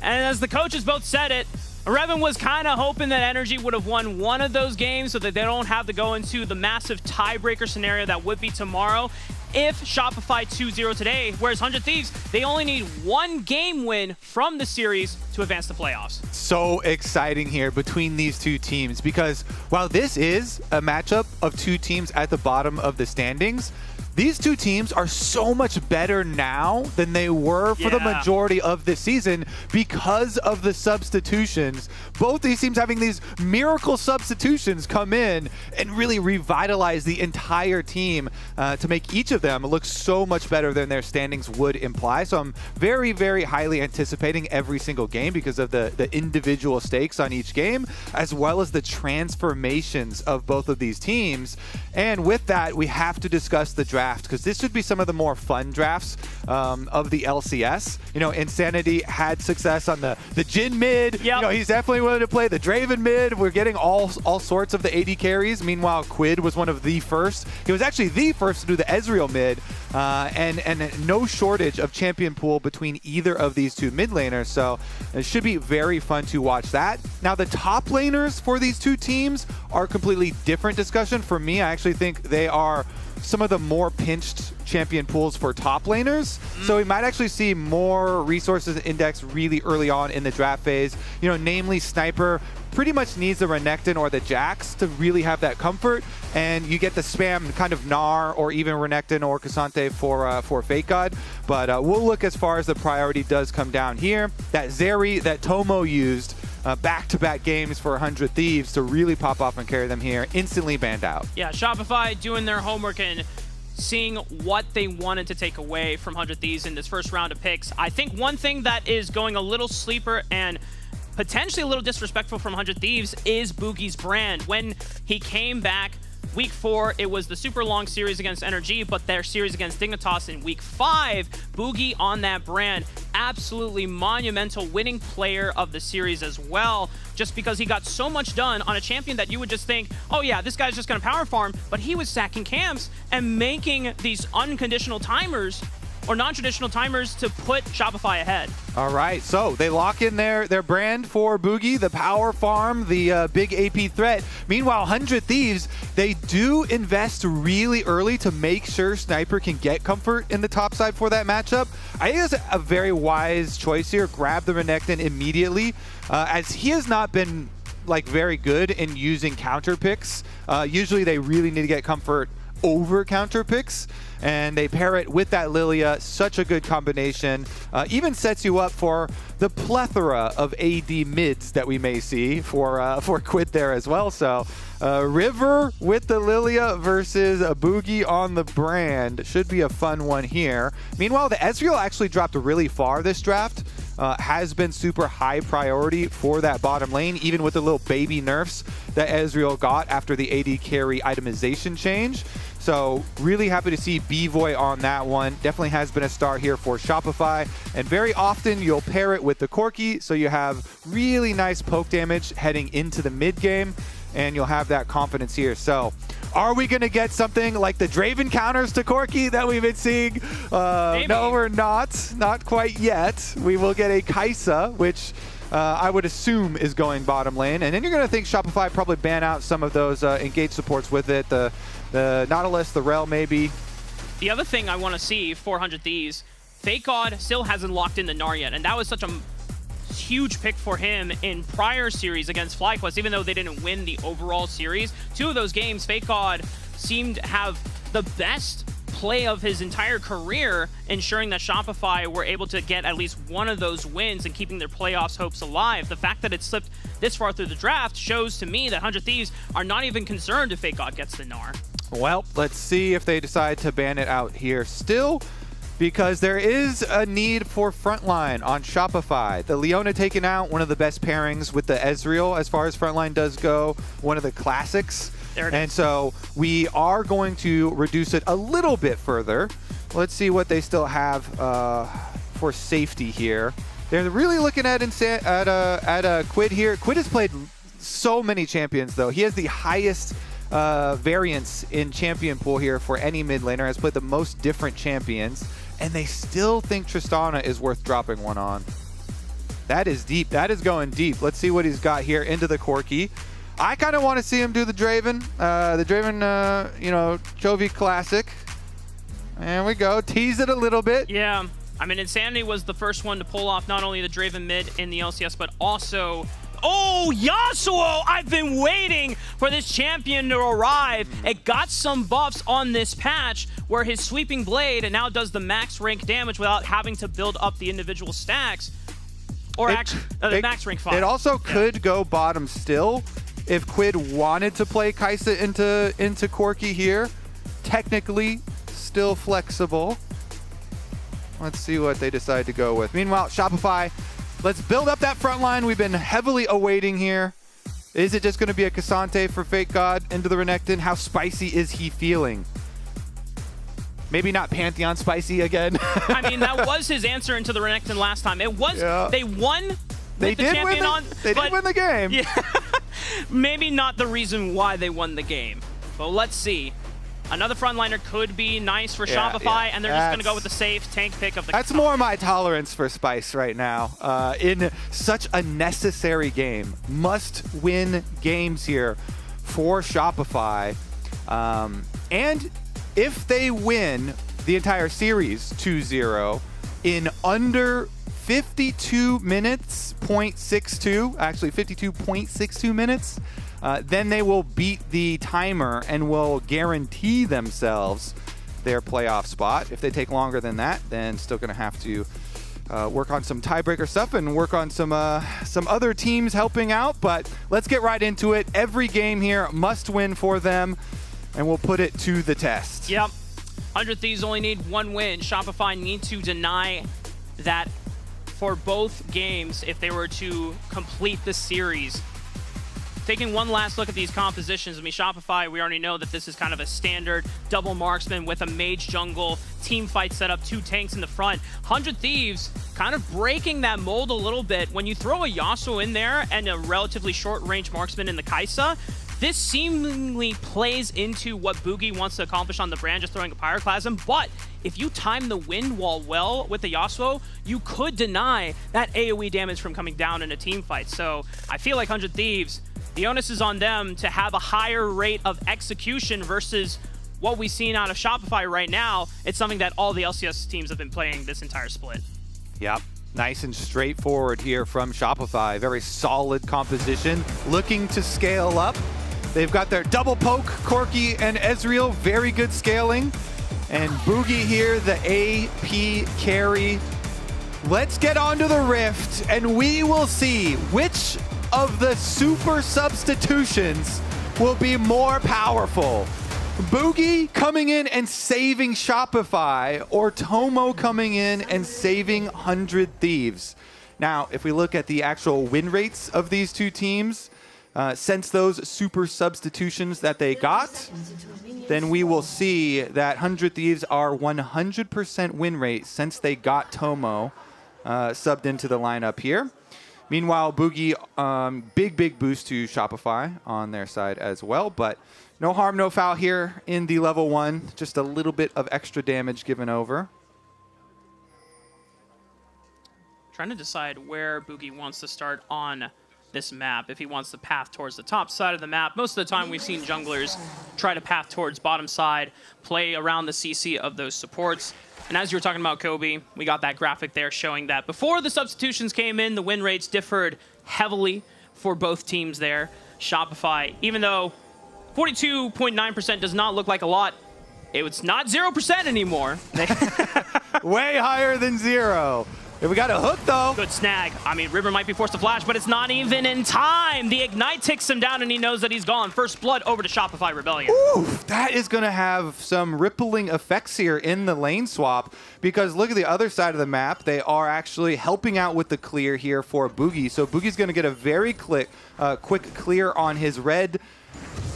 And as the coaches both said it, Revan was kind of hoping that NRG would have won one of those games so that they don't have to go into the massive tiebreaker scenario that would be tomorrow if Shopify 2-0 today, whereas 100 Thieves, they only need one game win from the series to advance to playoffs. So exciting here between these two teams, because while this is a matchup of two teams at the bottom of the standings, these two teams are so much better now than they were for the majority of the season because of the substitutions. Both these teams having these miracle substitutions come in and really revitalize the entire team to make each of them look so much better than their standings would imply. So I'm very, very highly anticipating every single game because of the individual stakes on each game, as well as the transformations of both of these teams. And with that, we have to discuss the draft, because this should be some of the more fun drafts of the LCS. You know, Insanity had success on the Jhin mid. Yep. You know, he's definitely willing to play the Draven mid. We're getting all sorts of the AD carries. Meanwhile, Quid was one of the first. He was actually the first to do the Ezreal mid, and no shortage of champion pool between either of these two mid laners. So it should be very fun to watch that. Now, the top laners for these two teams are a completely different discussion. For me, I actually think they are some of the more pinched champion pools for top laners. So we might actually see more resources indexed really early on in the draft phase. You know, namely Sniper pretty much needs the Renekton or the Jax to really have that comfort, and you get the spam kind of Gnar or even Renekton or Cassante for Fake God. But we'll look as far as the priority does come down here. That Zeri that Tomo used back-to-back games for 100 Thieves to really pop off and carry them here, instantly banned out. Yeah, Shopify doing their homework and seeing what they wanted to take away from 100 Thieves in this first round of picks. I think one thing that is going a little sleeper and potentially a little disrespectful from 100 Thieves is Boogie's brand. When he came back Week 4, it was the super long series against NRG, but their series against Dignitas in Week 5, Boogie on that brand, absolutely monumental winning player of the series as well, just because he got so much done on a champion that you would just think, oh yeah, this guy's just gonna power farm, but he was stacking camps and making these unconditional timers or non-traditional timers to put Shopify ahead. All right, so they lock in their brand for Boogie, the power farm, the big AP threat. Meanwhile, 100 Thieves, they do invest really early to make sure Sniper can get comfort in the top side for that matchup. I think that's a very wise choice here. Grab the Renekton immediately, as he has not been like very good in using counter picks. Usually they really need to get comfort over counter picks, and they pair it with that Lilia. Such a good combination. Even sets you up for the plethora of AD mids that we may see for Quid there as well. So River with the Lilia versus a Boogie on the brand should be a fun one here. Meanwhile, the Ezreal actually dropped really far this draft. Has been super high priority for that bottom lane, even with the little baby nerfs that Ezreal got after the AD carry itemization change. So really happy to see B-Voy on that one. Definitely has been a star here for Shopify. And very often you'll pair it with the Corki, so you have really nice poke damage heading into the mid game, and you'll have that confidence here. So are we going to get something like the Draven counters to Corki that we've been seeing? No, we're not. Not quite yet. We will get a Kai'Sa, which I would assume is going bottom lane. And then you're going to think Shopify probably ban out some of those engage supports with it. The Nautilus, the Rel maybe. The other thing I want to see, 400 Thieves, Fake God still hasn't locked in the Gnar yet, and that was such a huge pick for him in prior series against FlyQuest, even though they didn't win the overall series. 2 of those games, Fake God seemed to have the best play of his entire career, ensuring that Shopify were able to get at least one of those wins and keeping their playoffs hopes alive. The fact that it slipped this far through the draft shows to me that 100 Thieves are not even concerned if Fake God gets the NAR. Well, let's see if they decide to ban it out here still, because there is a need for frontline on Shopify. The Leona taken out, one of the best pairings with the Ezreal as far as frontline does go, one of the classics. And so we are going to reduce it a little bit further. Let's see what they still have for safety here. They're really looking at Quid here. Quid has played so many champions, though. He has the highest variance in champion pool here for any mid laner, has played the most different champions, and they still think Tristana is worth dropping one on. That is deep. That is going deep. Let's see what he's got here into the Corki. I kind of want to see him do the Draven. Chovy classic. There we go. Tease it a little bit. Yeah. I mean, Insanity was the first one to pull off not only the Draven mid in the LCS, but also... Oh, Yasuo! I've been waiting for this champion to arrive. It got some buffs on this patch where his Sweeping Blade now does the max rank damage without having to build up the individual stacks. Or the max rank 5. It also could go bottom still if Quid wanted to play Kai'Sa into Corki here. Technically, still flexible. Let's see what they decide to go with. Meanwhile, Shopify, let's build up that front line we've been heavily awaiting here. Is it just going to be a Cassante for Fake God into the Renekton? How spicy is he feeling? Maybe not Pantheon spicy again. I mean, that was his answer into the Renekton last time. It was, they won with the champion on. They did win the game. Yeah, maybe not the reason why they won the game. But let's see. Another frontliner could be nice for Shopify, and they're just going to go with the safe tank pick of the... That's more my tolerance for spice right now. In such a necessary game. Must-win games here for Shopify. And if they win the entire series 2-0 in under 52 minutes, 0.62, actually 52.62 minutes, then they will beat the timer and will guarantee themselves their playoff spot. If they take longer than that, then still going to have to work on some tiebreaker stuff and work on some other teams helping out. But let's get right into it. Every game here must win for them, and we'll put it to the test. Yep. 100 Thieves only need one win. Shopify need to deny that for both games if they were to complete the series. Taking one last look at these compositions, I mean, Shopify, we already know that this is kind of a standard double marksman with a mage jungle, team fight setup, 2 tanks in the front. 100 Thieves kind of breaking that mold a little bit. When you throw a Yasuo in there and a relatively short-range marksman in the Kai'Sa, this seemingly plays into what Boogie wants to accomplish on the brand, just throwing a Pyroclasm. But if you time the wind wall well with the Yasuo, you could deny that AoE damage from coming down in a team fight. So I feel like 100 Thieves, the onus is on them to have a higher rate of execution versus what we've seen out of Shopify right now. It's something that all the LCS teams have been playing this entire split. Yep. Nice and straightforward here from Shopify. Very solid composition, looking to scale up. They've got their double poke, Corki and Ezreal, very good scaling. And Boogie here, the AP carry. Let's get onto the Rift, and we will see which of the super substitutions will be more powerful. Boogie coming in and saving Shopify, or Tomo coming in and saving 100 Thieves. Now, if we look at the actual win rates of these two teams, since those super substitutions that they got, then we will see that 100 Thieves are 100% win rate since they got Tomo subbed into the lineup here. Meanwhile, Boogie, big boost to Shopify on their side as well, but no harm, no foul here in the level 1. Just a little bit of extra damage given over. Trying to decide where Boogie wants to start on this map, if he wants to path towards the top side of the map. Most of the time we've seen junglers try to path towards bottom side, play around the CC of those supports. And as you were talking about, Kobe, we got that graphic there showing that before the substitutions came in, the win rates differed heavily for both teams there. Shopify, even though 42.9% does not look like a lot, It's not 0% anymore. Way higher than 0. And we got a hook, though. Good snag. I mean, River might be forced to flash, but it's not even in time. The Ignite takes him down, and he knows that he's gone. First blood over to Shopify Rebellion. Ooh, that is going to have some rippling effects here in the lane swap, because look at the other side of the map. They are actually helping out with the clear here for Boogie. So Boogie's going to get a very quick clear on his red,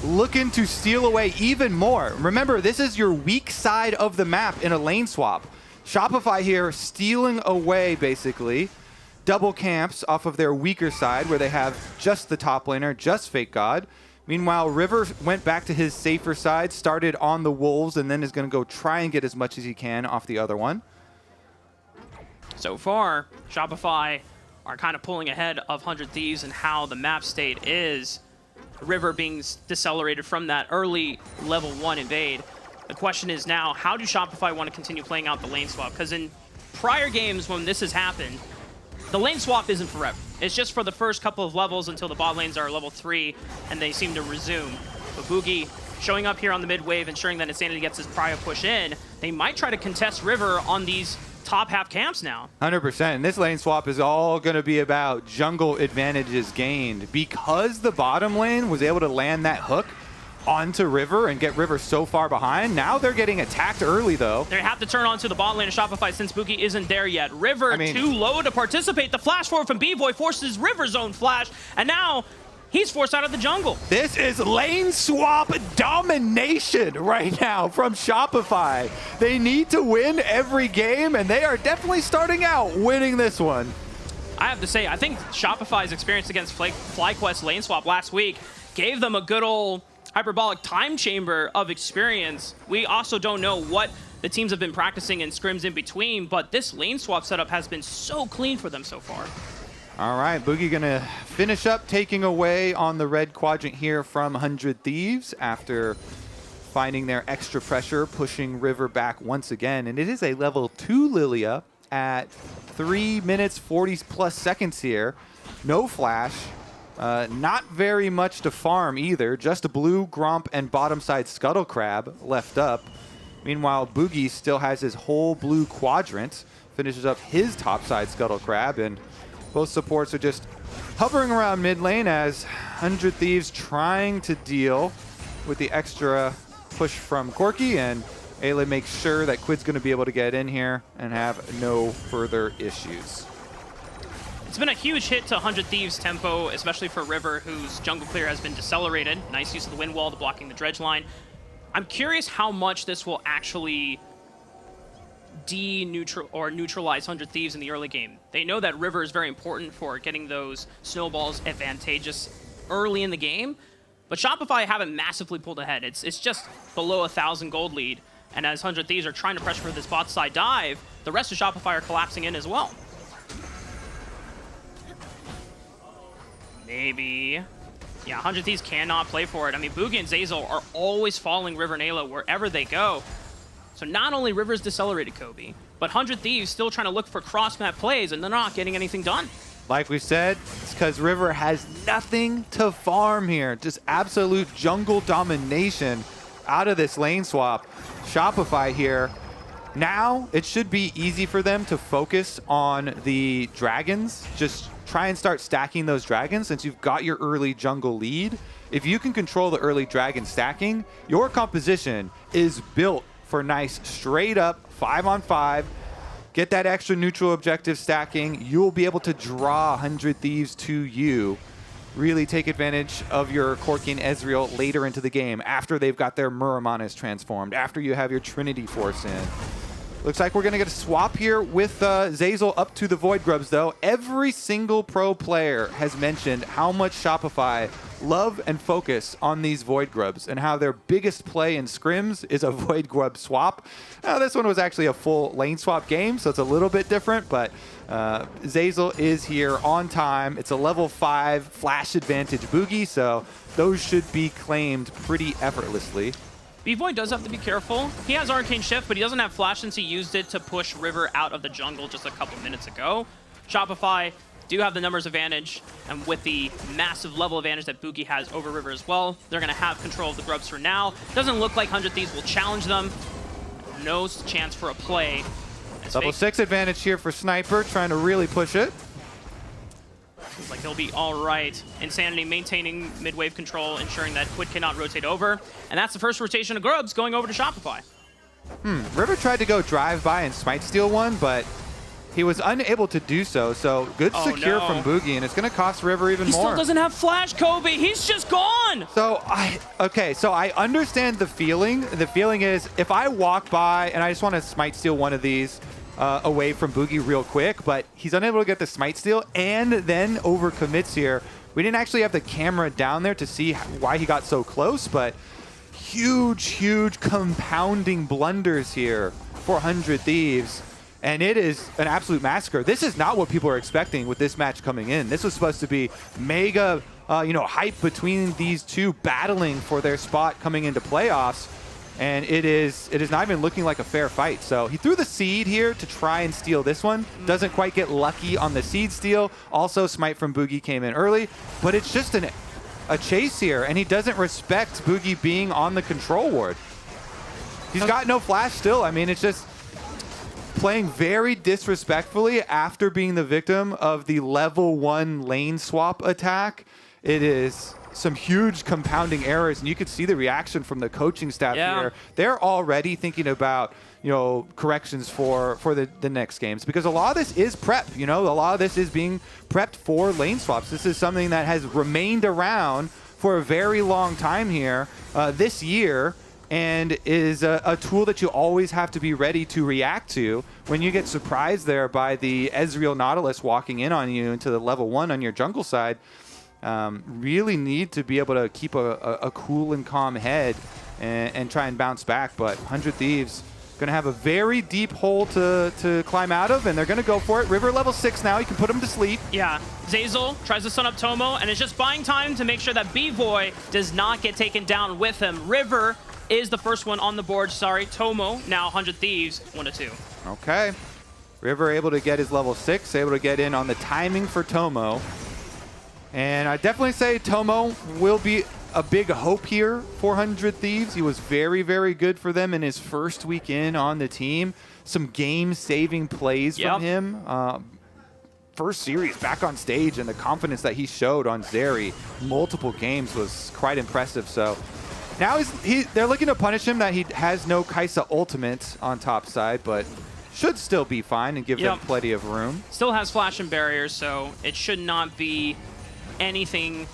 looking to steal away even more. Remember, this is your weak side of the map in a lane swap. Shopify here stealing away, basically, double camps off of their weaker side where they have just the top laner, just Fake God. Meanwhile, River went back to his safer side, started on the Wolves, and then is going to go try and get as much as he can off the other one. So far, Shopify are kind of pulling ahead of 100 Thieves and how the map state is. River being decelerated from that early level 1 invade. The question is now, how do Shopify want to continue playing out the lane swap? Because in prior games when this has happened, the lane swap isn't forever. It's just for the first couple of levels until the bot lanes are level 3 and they seem to resume. But Boogie showing up here on the mid wave, ensuring that Insanity gets his prior push in. They might try to contest River on these top half camps now. 100%. And this lane swap is all going to be about jungle advantages gained. Because the bottom lane was able to land that hook onto River and get River so far behind. Now they're getting attacked early, though. They have to turn onto the bot lane of Shopify since Boogie isn't there yet. River too low to participate. The flash forward from B-Boy forces River's own flash, and now he's forced out of the jungle. This is lane swap domination right now from Shopify. They need to win every game, and they are definitely starting out winning this one. I have to say, I think Shopify's experience against FlyQuest lane swap last week gave them a good old hyperbolic time chamber of experience. We also don't know what the teams have been practicing in scrims in between, but this lane swap setup has been so clean for them so far. All right, Boogie gonna finish up taking away on the red quadrant here from 100 Thieves after finding their extra pressure, pushing River back once again. And it is a level 2 Lilia at 3 minutes 40 plus seconds here. No flash. Not very much to farm either, just a blue, Gromp, and bottom side Scuttle Crab left up. Meanwhile, Boogie still has his whole blue quadrant, finishes up his top side Scuttle Crab, and both supports are just hovering around mid lane as 100 Thieves trying to deal with the extra push from Corki, and Ayla makes sure that Quid's going to be able to get in here and have no further issues. It's been a huge hit to 100 Thieves tempo, especially for River, whose jungle clear has been decelerated. Nice use of the wind wall to blocking the dredge line. I'm curious how much this will actually neutralize 100 Thieves in the early game. They know that River is very important for getting those snowballs advantageous early in the game, but Shopify haven't massively pulled ahead. It's just below 1,000 gold lead, and as 100 Thieves are trying to pressure for this bot side dive, the rest of Shopify are collapsing in as well. Maybe. Yeah, 100 Thieves cannot play for it. I mean, Boogie and Zeyzal are always following River and Ayla wherever they go. So not only River's decelerated Kobe, but 100 Thieves still trying to look for cross-map plays, and they're not getting anything done. Like we said, it's because River has nothing to farm here. Just absolute jungle domination out of this lane swap. Shopify here. Now, it should be easy for them to focus on the dragons. Just try and start stacking those dragons since you've got your early jungle lead. If you can control the early dragon stacking, your composition is built for nice straight up 5-on-5. Get that extra neutral objective stacking. You'll be able to draw 100 Thieves to you. Really take advantage of your Corki and Ezreal later into the game after they've got their Muramana's transformed, after you have your Trinity Force in. Looks like we're going to get a swap here with Zeyzal up to the Void Grubs, though. Every single pro player has mentioned how much Shopify love and focus on these Void Grubs and how their biggest play in scrims is a Void Grub swap. Now, this one was actually a full lane swap game, so it's a little bit different, but Zeyzal is here on time. It's a level 5 flash advantage Boogie, so those should be claimed pretty effortlessly. B-Void does have to be careful. He has Arcane Shift, but he doesn't have Flash since he used it to push River out of the jungle just a couple minutes ago. Shopify do have the numbers advantage, and with the massive level advantage that Boogie has over River as well, they're going to have control of the Grubs for now. Doesn't look like 100 Thieves will challenge them. No chance for a play. Level 6 advantage here for Sniper, trying to really push it. Seems like he'll be all right. Insanity maintaining mid-wave control, ensuring that Quid cannot rotate over. And that's the first rotation of Grubs going over to Shopify. River tried to go drive-by and smite steal one, but he was unable to do so. So good secure from Boogie, and it's going to cost River even more. He still doesn't have flash, Kobe. He's just gone. So I understand the feeling. The feeling is if I walk by and I just want to smite steal one of these away from Boogie real quick, but he's unable to get the smite steal and then overcommits here. We didn't actually have the camera down there to see why he got so close, but huge compounding blunders here for 100 Thieves. And it is an absolute massacre. This is not what people are expecting with this match coming in. This was supposed to be mega, hype between these two battling for their spot coming into playoffs. And it is not even looking like a fair fight. So he threw the seed here to try and steal this one. Doesn't quite get lucky on the seed steal. Also, smite from Boogie came in early. But it's just a chase here, and he doesn't respect Boogie being on the control ward. He's got no flash still. I mean, it's just playing very disrespectfully after being the victim of the level 1 lane swap attack. It is some huge compounding errors, and you could see the reaction from the coaching staff here. They're already thinking about, corrections for the next games, because a lot of this is prep. A lot of this is being prepped for lane swaps. This is something that has remained around for a very long time here this year, and is a tool that you always have to be ready to react to when you get surprised there by the Ezreal Nautilus walking in on you into the level 1 on your jungle side. Really need to be able to keep a cool and calm head and try and bounce back. But 100 Thieves going to have a very deep hole to climb out of, and they're going to go for it. River level 6 now. You can put him to sleep. Yeah. Zazel tries to stun up Tomo, and is just buying time to make sure that B-Boy does not get taken down with him. River is the first one on the board. Sorry, Tomo. Now 100 Thieves, 1-2. Okay. River able to get his level 6, able to get in on the timing for Tomo. And I definitely say Tomo will be a big hope here for 100 Thieves. He was very, very good for them in his first week in on the team. Some game-saving plays from him. First series back on stage, and the confidence that he showed on Zeri multiple games was quite impressive. So now they're looking to punish him that he has no Kai'Sa ultimate on top side, but should still be fine and give them plenty of room. Still has flash and barriers, so it should not be anything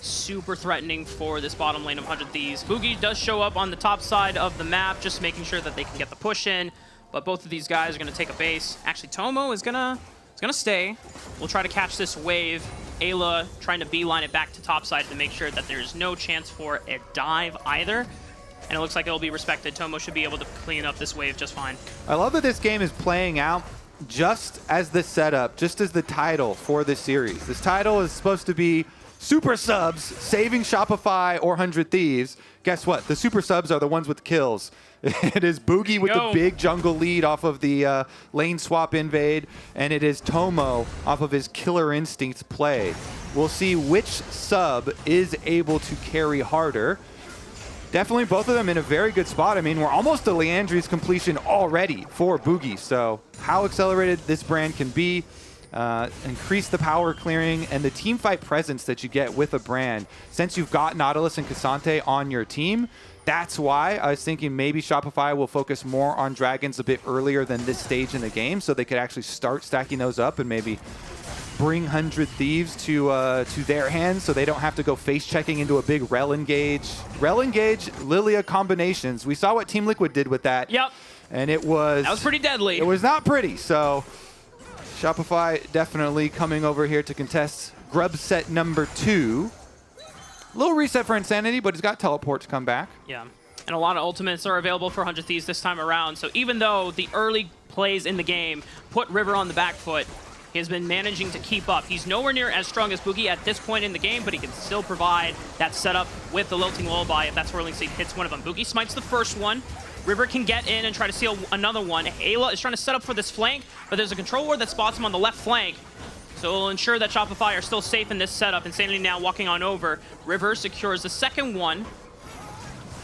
super threatening for this bottom lane of 100 Thieves. Boogie does show up on the top side of the map, just making sure that they can get the push in, but both of these guys are going to take a base. Actually, Tomo is gonna stay. We'll try to catch this wave. Ayla trying to beeline it back to top side to make sure that there's no chance for a dive either. And it looks like it'll be respected. Tomo should be able to clean up this wave just fine. I love that this game is playing out just as the setup, just as the title for this series. This title is supposed to be Super Subs saving Shopify or 100 Thieves. Guess what? The Super Subs are the ones with the kills. It is Boogie with the big jungle lead off of the lane swap invade, and it is Tomo off of his killer instincts play. We'll see which sub is able to carry harder. Definitely both of them in a very good spot. I mean, we're almost to Leandri's completion already for Boogie. So how accelerated this brand can be, increase the power clearing and the team fight presence that you get with a brand. Since you've got Nautilus and Cassante on your team, that's why I was thinking maybe Shopify will focus more on Dragons a bit earlier than this stage in the game, so they could actually start stacking those up and maybe bring 100 Thieves to their hands so they don't have to go face checking into a big Rel engage. Rel engage, Lilia combinations. We saw what Team Liquid did with that. Yep. And that was pretty deadly. It was not pretty. So Shopify definitely coming over here to contest Grub set number 2. Little reset for Insanity, but he's got teleport to come back. Yeah. And a lot of ultimates are available for 100 Thieves this time around. So even though the early plays in the game put River on the back foot, he has been managing to keep up. He's nowhere near as strong as Boogie at this point in the game, but he can still provide that setup with the Lilting Lullaby if that Swirling Seed hits one of them. Boogie smites the first one. River can get in and try to steal another one. Ayla is trying to set up for this flank, but there's a control ward that spots him on the left flank. So it'll ensure that Shopify are still safe in this setup. Insanity now walking on over. River secures the second one.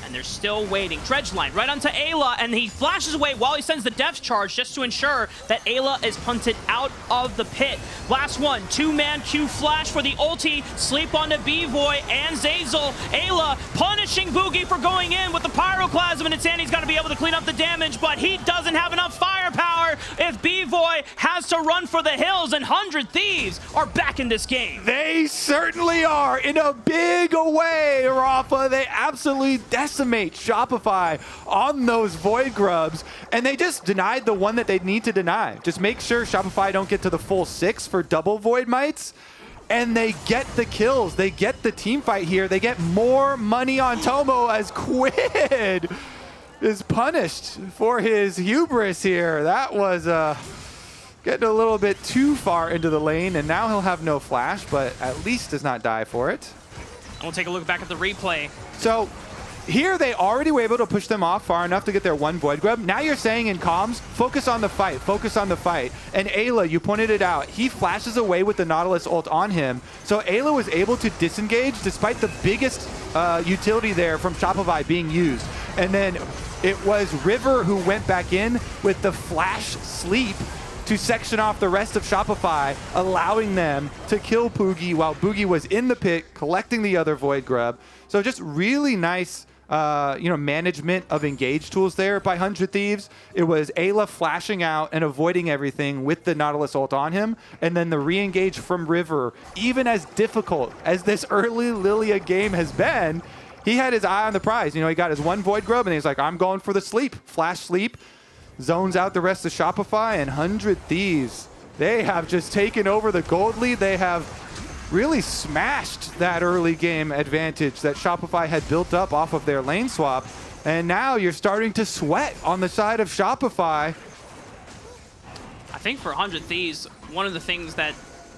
And they're still waiting. Dredgeline right onto Ayla, and he flashes away while he sends the depth charge just to ensure that Ayla is punted out of the pit. Last one, two-man Q flash for the ulti. Sleep onto B-Voy and Zeyzal. Ayla punishing Boogie for going in with the Pyroclasm, and Insanity's got to be able to clean up the damage, but he doesn't have enough firepower if B-Voy has to run for the hills, and 100 Thieves are back in this game. They certainly are in a big way, Rafa. They absolutely decimate Shopify on those Void Grubs, and they just denied the one that they need to deny. Just make sure Shopify don't get to the full 6 for double Void Mites, and they get the kills. They get the team fight here. They get more money on Tomo as Quid is punished for his hubris here. That was getting a little bit too far into the lane, and now he'll have no flash, but at least does not die for it. We'll take a look back at the replay. So here they already were able to push them off far enough to get their one Void Grub. Now you're saying in comms, focus on the fight, focus on the fight. And Ayla, you pointed it out, he flashes away with the Nautilus ult on him. So Ayla was able to disengage despite the biggest utility there from Shopify being used. And then it was River who went back in with the flash sleep to section off the rest of Shopify, allowing them to kill Boogie while Boogie was in the pit collecting the other Void Grub. So just really nice management of engage tools there by 100 Thieves. It was Ayla flashing out and avoiding everything with the Nautilus ult on him, and then the re-engage from River. Even as difficult as this early Lilia game has been, he had his eye on the prize. He got his one Void Grub, and he's like, I'm going for the sleep. Flash sleep, zones out the rest of Shopify, and 100 Thieves, they have just taken over the gold lead. They have really smashed that early game advantage that Shopify had built up off of their lane swap. And now you're starting to sweat on the side of Shopify. I think for 100 Thieves, one of the things that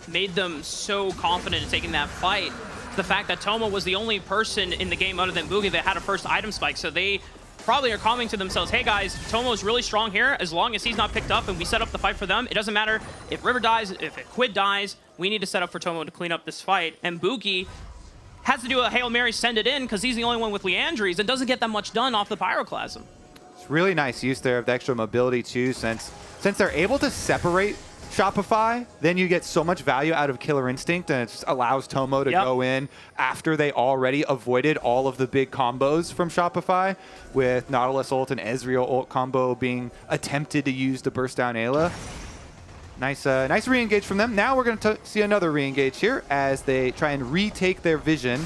made them so confident in taking that fight is the fact that Tomo was the only person in the game other than Boogie that had a first item spike. So they probably are commenting to themselves, hey guys, Tomo's really strong here. As long as he's not picked up and we set up the fight for them, it doesn't matter if River dies, if Quid dies, we need to set up for Tomo to clean up this fight. And Boogie has to do a Hail Mary, send it in, because he's the only one with Leandries and doesn't get that much done off the Pyroclasm. It's really nice use there of the extra mobility too, since they're able to separate Shopify, then you get so much value out of Killer Instinct, and it just allows Tomo to go in after they already avoided all of the big combos from Shopify, with Nautilus ult and Ezreal ult combo being attempted to use to burst down Ayla. Nice re-engage from them. Now we're going to see another re-engage here as they try and retake their vision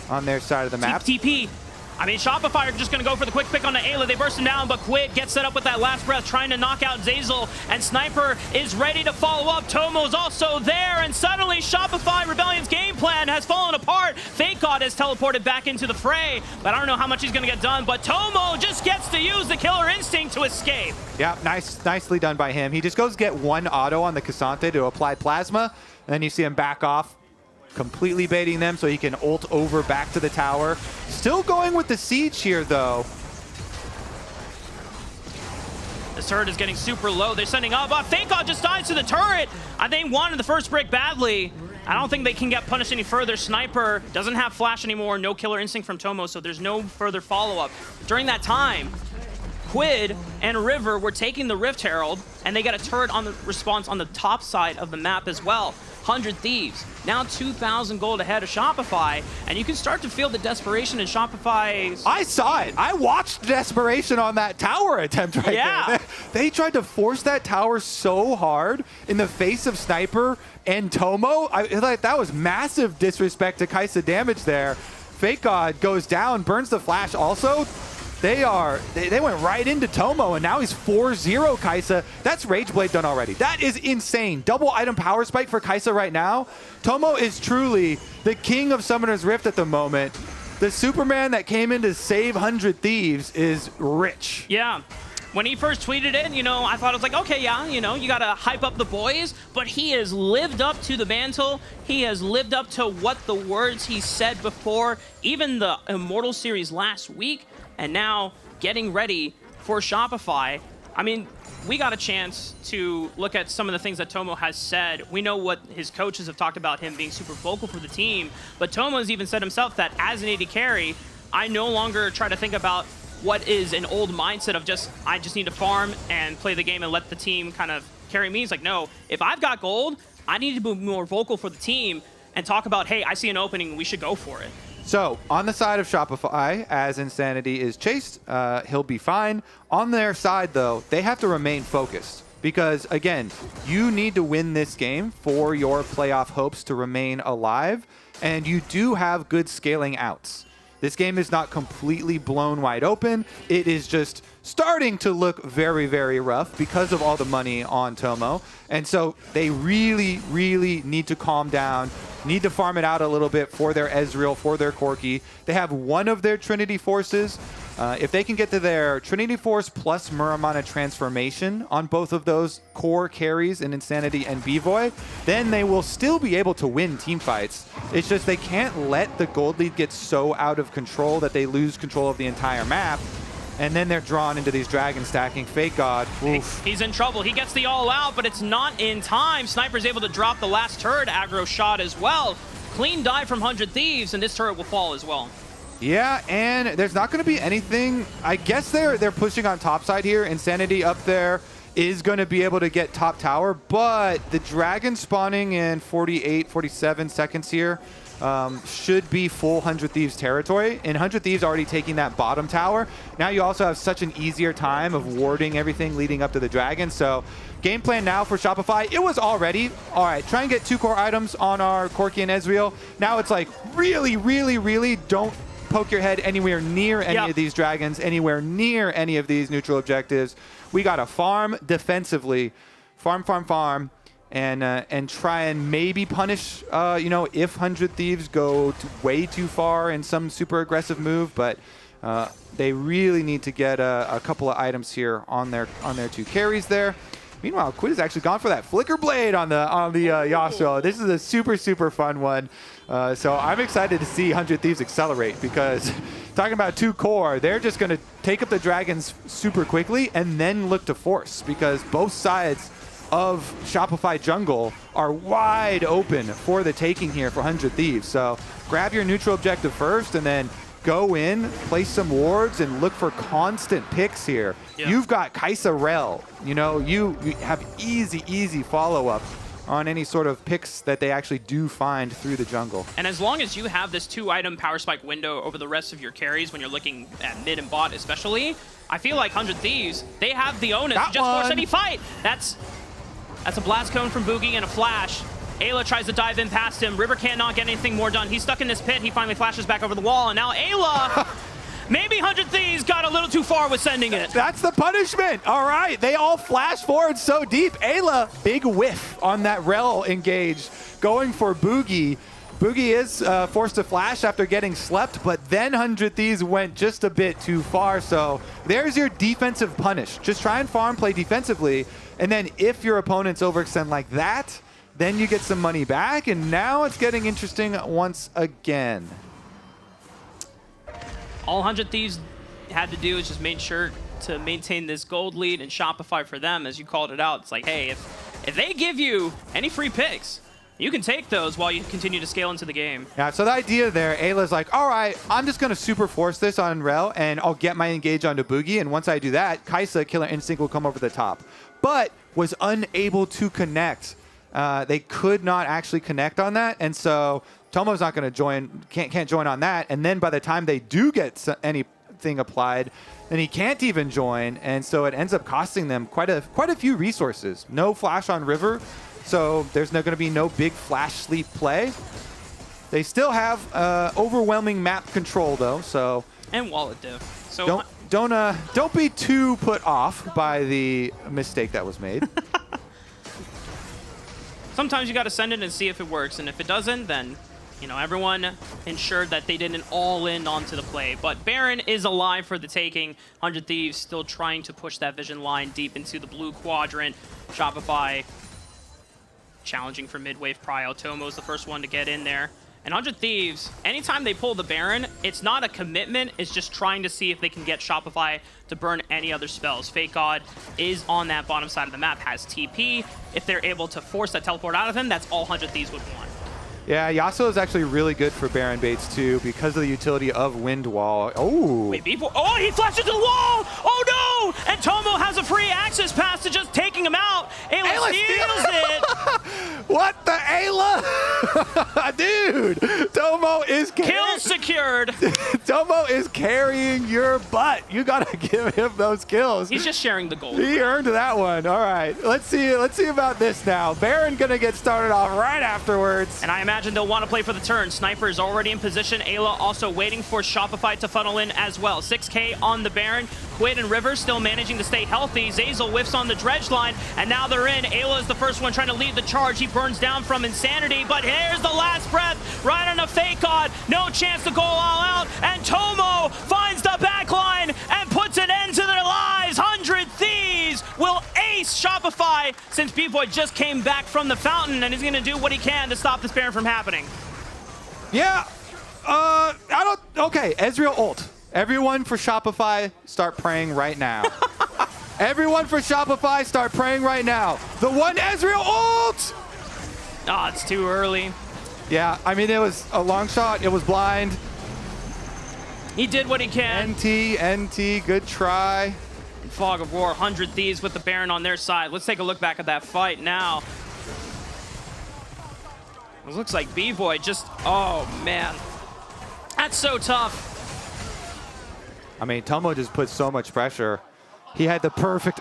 on their side of the map. TP. I mean, Shopify are just going to go for the quick pick on the Ayla. They burst him down, but Quid gets set up with that last breath, trying to knock out Zeyzal, and Sniper is ready to follow up. Tomo's also there, and suddenly Shopify Rebellion's game plan has fallen apart. Fake God has teleported back into the fray, but I don't know how much he's going to get done, but Tomo just gets to use the Killer Instinct to escape. Yeah, nicely done by him. He just goes get one auto on the Cassante to apply Plasma, and then you see him back off, completely baiting them so he can ult over back to the tower. Still going with the siege here, though. This turret is getting super low. They're sending up. Fake God just dies to the turret. They wanted the first break badly. I don't think they can get punished any further. Sniper doesn't have flash anymore. No Killer Instinct from Tomo, so there's no further follow-up. During that time, Quid and River were taking the Rift Herald, and they got a turret on the response on the top side of the map as well. 100 Thieves, now 2,000 gold ahead of Shopify, and you can start to feel the desperation in Shopify's... I saw it. I watched desperation on that tower attempt right there. They tried to force that tower so hard in the face of Sniper and Tomo. That was massive disrespect to Kai'Sa damage there. Fake God goes down, burns the flash also. They went right into Tomo, and now he's 4-0 Kai'Sa. That's Rageblade done already. That is insane. Double item power spike for Kai'Sa right now. Tomo is truly the king of Summoner's Rift at the moment. The Superman that came in to save 100 Thieves is rich. Yeah. When he first tweeted it, I thought it was like, okay, yeah, you got to hype up the boys, but he has lived up to the mantle. He has lived up to what the words he said before, even the Immortal series last week. And now getting ready for Shopify. I mean, we got a chance to look at some of the things that Tomo has said. We know what his coaches have talked about him being super vocal for the team, but Tomo's even said himself that as an AD carry, I no longer try to think about what is an old mindset of I just need to farm and play the game and let the team kind of carry me. He's like, no, if I've got gold, I need to be more vocal for the team and talk about, hey, I see an opening, we should go for it. So on the side of Shopify, as Insanity is chased, he'll be fine. On their side, though, they have to remain focused because, again, you need to win this game for your playoff hopes to remain alive, and you do have good scaling outs. This game is not completely blown wide open. It is just starting to look very, very rough because of all the money on Tomo. And so they really, really need to calm down, need to farm it out a little bit for their Ezreal, for their Corki. They have one of their Trinity Forces. If they can get to their Trinity Force plus Muramana transformation on both of those core carries in Insanity and B-Voy, then they will still be able to win team fights. It's just they can't let the gold lead get so out of control that they lose control of the entire map. And then they're drawn into these dragon stacking. Fake God. Oof. He's in trouble. He gets the all out, but it's not in time. Sniper's able to drop the last turret aggro shot as well. Clean dive from 100 Thieves, and this turret will fall as well. Yeah, and there's not going to be anything. I guess they're pushing on top side here. Insanity up there is going to be able to get top tower, but the dragon spawning in 48, 47 seconds here should be full 100 Thieves territory. And 100 Thieves already taking that bottom tower. Now you also have such an easier time of warding everything leading up to the dragon. So game plan now for Shopify, it was already, all right, try and get 2 core items on our Corki and Ezreal. Now it's like really, really, really don't poke your head anywhere near any of these dragons, anywhere near any of these neutral objectives. We got to farm defensively, farm, and try and maybe punish, if 100 Thieves go way too far in some super aggressive move. But they really need to get a couple of items here on their 2 carries there. Meanwhile, Quid has actually gone for that Flicker Blade on the Yasuo. This is a super, super fun one. So I'm excited to see 100 Thieves accelerate because talking about 2 core, they're just going to take up the dragons super quickly and then look to force because both sides of Shopify jungle are wide open for the taking here for 100 Thieves. So grab your neutral objective first and then go in, place some wards, and look for constant picks here. Yeah. You've got Kaisa Rel. You have easy follow-up on any sort of picks that they actually do find through the jungle. And as long as you have this 2-item power spike window over the rest of your carries when you're looking at mid and bot especially, I feel like 100 Thieves, they have the onus to just force any fight. That's a blast cone from Boogie and a flash. Ayla tries to dive in past him. River cannot get anything more done. He's stuck in this pit. He finally flashes back over the wall, and now Ayla, maybe 100 Thieves got a little too far with sending it. That's the punishment. All right, they all flash forward so deep. Ayla, big whiff on that Rel engage, going for Boogie. Boogie is forced to flash after getting slept, but then 100 Thieves went just a bit too far. So there's your defensive punish. Just try and farm, play defensively, and then if your opponents overextend like that, then you get some money back, and now it's getting interesting once again. All 100 Thieves had to do is just make sure to maintain this gold lead and Shopify for them, as you called it out. It's like, hey, if they give you any free picks, you can take those while you continue to scale into the game. Yeah, so the idea there, Ayla's like, all right, I'm just going to super force this on Rel, and I'll get my engage onto Boogie, and once I do that, Kaisa, Killer Instinct will come over the top. But was unable to connect. They could not actually connect on that, and so Tomo's not going to join, can't join on that. And then by the time they do get anything applied, then he can't even join, and so it ends up costing them quite a few resources. No flash on River, so there's going to be no big flash sleep play. They still have overwhelming map control though, so and wallet diff. So don't be too put off by the mistake that was made. Sometimes you got to send it and see if it works, and if it doesn't, then everyone ensured that they didn't all in onto the play. But Baron is alive for the taking. 100 Thieves still trying to push that vision line deep into the blue quadrant. Shopify challenging for mid-wave prio. Tomo's the first one to get in there. And 100 Thieves, anytime they pull the Baron, it's not a commitment, it's just trying to see if they can get Shopify to burn any other spells. Fake God is on that bottom side of the map, has TP. If they're able to force that teleport out of him, that's all 100 Thieves would want. Yeah, Yasuo is actually really good for Baron baits too because of the utility of Wind Wall. Oh! Wait, before, oh, he flashes to the wall! Oh no! And Tomo has a free access pass to just taking him out. Ayla steals it! What the Ayla? Dude, Tomo is kill secured. Tomo is carrying your butt. You gotta give him those kills. He's just sharing the gold. He earned that one. All right, let's see about this now. Baron gonna get started off right afterwards. And I imagine they'll want to play for the turn. Sniper is already in position. Ayla also waiting for Shopify to funnel in as well. 6K on the Baron. Quid and Rivers still managing to stay healthy. Zeyzal whiffs on the dredge line, and now they're in. Ayla is the first one trying to lead the charge. He burns down from Insanity, but here's the last breath right on a Fake God. No chance to go all out, and Tomo finds the backline and puts an end to their lives. 100 Thieves will ace Shopify since B-Boy just came back from the fountain, and he's going to do what he can to stop this Baron from happening. Yeah, okay, Ezreal ult. Everyone for Shopify, start praying right now. Everyone for Shopify, start praying right now. The one Ezreal ult! Oh, it's too early. Yeah, I mean, it was a long shot. It was blind. He did what he can. NT, good try. Fog of War, 100 Thieves with the Baron on their side. Let's take a look back at that fight now. It looks like B-Boy just, oh man. That's so tough. I mean, Tomo just put so much pressure. He had the perfect,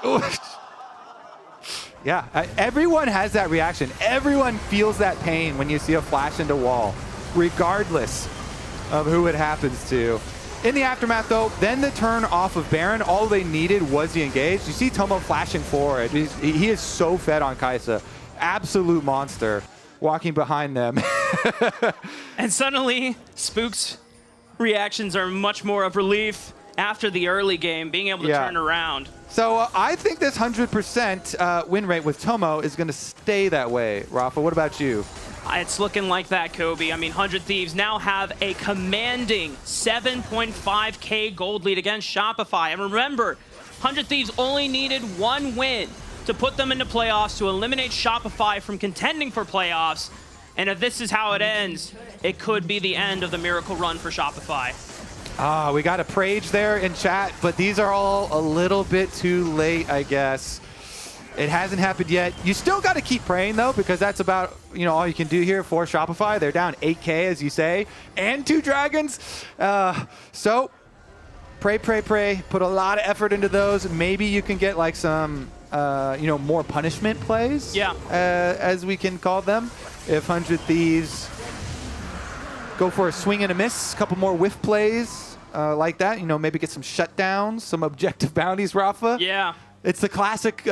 yeah, everyone has that reaction. Everyone feels that pain when you see a flash into wall, regardless of who it happens to. In the aftermath though, then the turn off of Baron, all they needed was the engage. You see Tomo flashing forward. He is so fed on Kai'Sa. Absolute monster walking behind them. And suddenly, Spook's reactions are much more of relief after the early game, being able to turn around. So I think this 100% win rate with Tomo is going to stay that way. Rafa, what about you? It's looking like that, Kobe. I mean, 100 Thieves now have a commanding 7.5K gold lead against Shopify. And remember, 100 Thieves only needed one win to put them into playoffs, to eliminate Shopify from contending for playoffs. And if this is how it ends, it could be the end of the miracle run for Shopify. We got a Prage there in chat, but these are all a little bit too late, I guess. It hasn't happened yet. You still got to keep praying, though, because that's about, all you can do here for Shopify. They're down 8K, as you say, and 2 dragons. So pray. Put a lot of effort into those. Maybe you can get like some, more punishment plays, as we can call them. If 100 Thieves go for a swing and a miss, a couple more whiff plays like that, maybe get some shutdowns, some objective bounties, Rafa. Yeah. It's the classic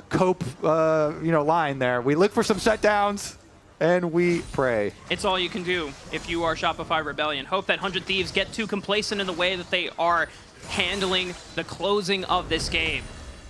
Cope, line there. We look for some shutdowns and we pray. It's all you can do if you are Shopify Rebellion. Hope that 100 Thieves get too complacent in the way that they are handling the closing of this game.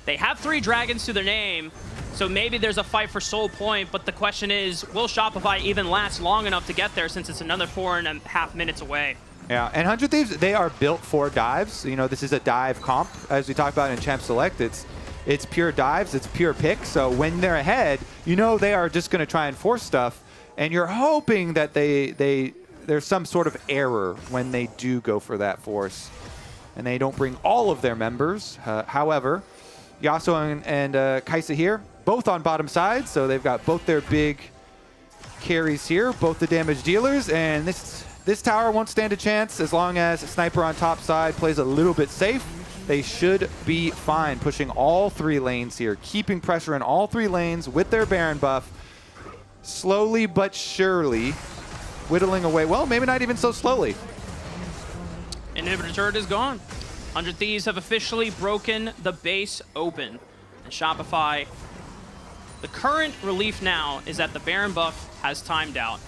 They have 3 dragons to their name, so maybe there's a fight for Soul Point, but the question is, will Shopify even last long enough to get there since it's another 4.5 minutes away? Yeah, and 100 Thieves, they are built for dives. This is a dive comp, as we talked about in Champ Select. It's pure dives, it's pure pick, so when they're ahead, they are just going to try and force stuff, and you're hoping that there's some sort of error when they do go for that force, and they don't bring all of their members. However, Yasuo and Kai'Sa here, both on bottom side, so they've got both their big carries here, both the damage dealers, and this tower won't stand a chance as long as Sniper on top side plays a little bit safe. They should be fine, pushing all 3 lanes here, keeping pressure in all 3 lanes with their Baron buff, slowly but surely whittling away. Well, maybe not even so slowly. Inhibitor turret is gone. 100 Thieves have officially broken the base open. And Shopify, the current relief now is that the Baron buff has timed out.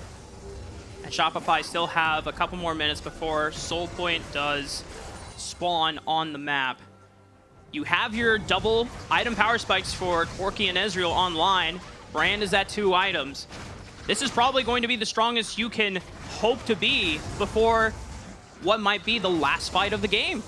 And Shopify still have a couple more minutes before Soul Point does spawn on the map. You have your double item power spikes for Corki and Ezreal online. Brand is at 2 items. this is probably going to be the strongest you can hope to be before what might be the last fight of the game.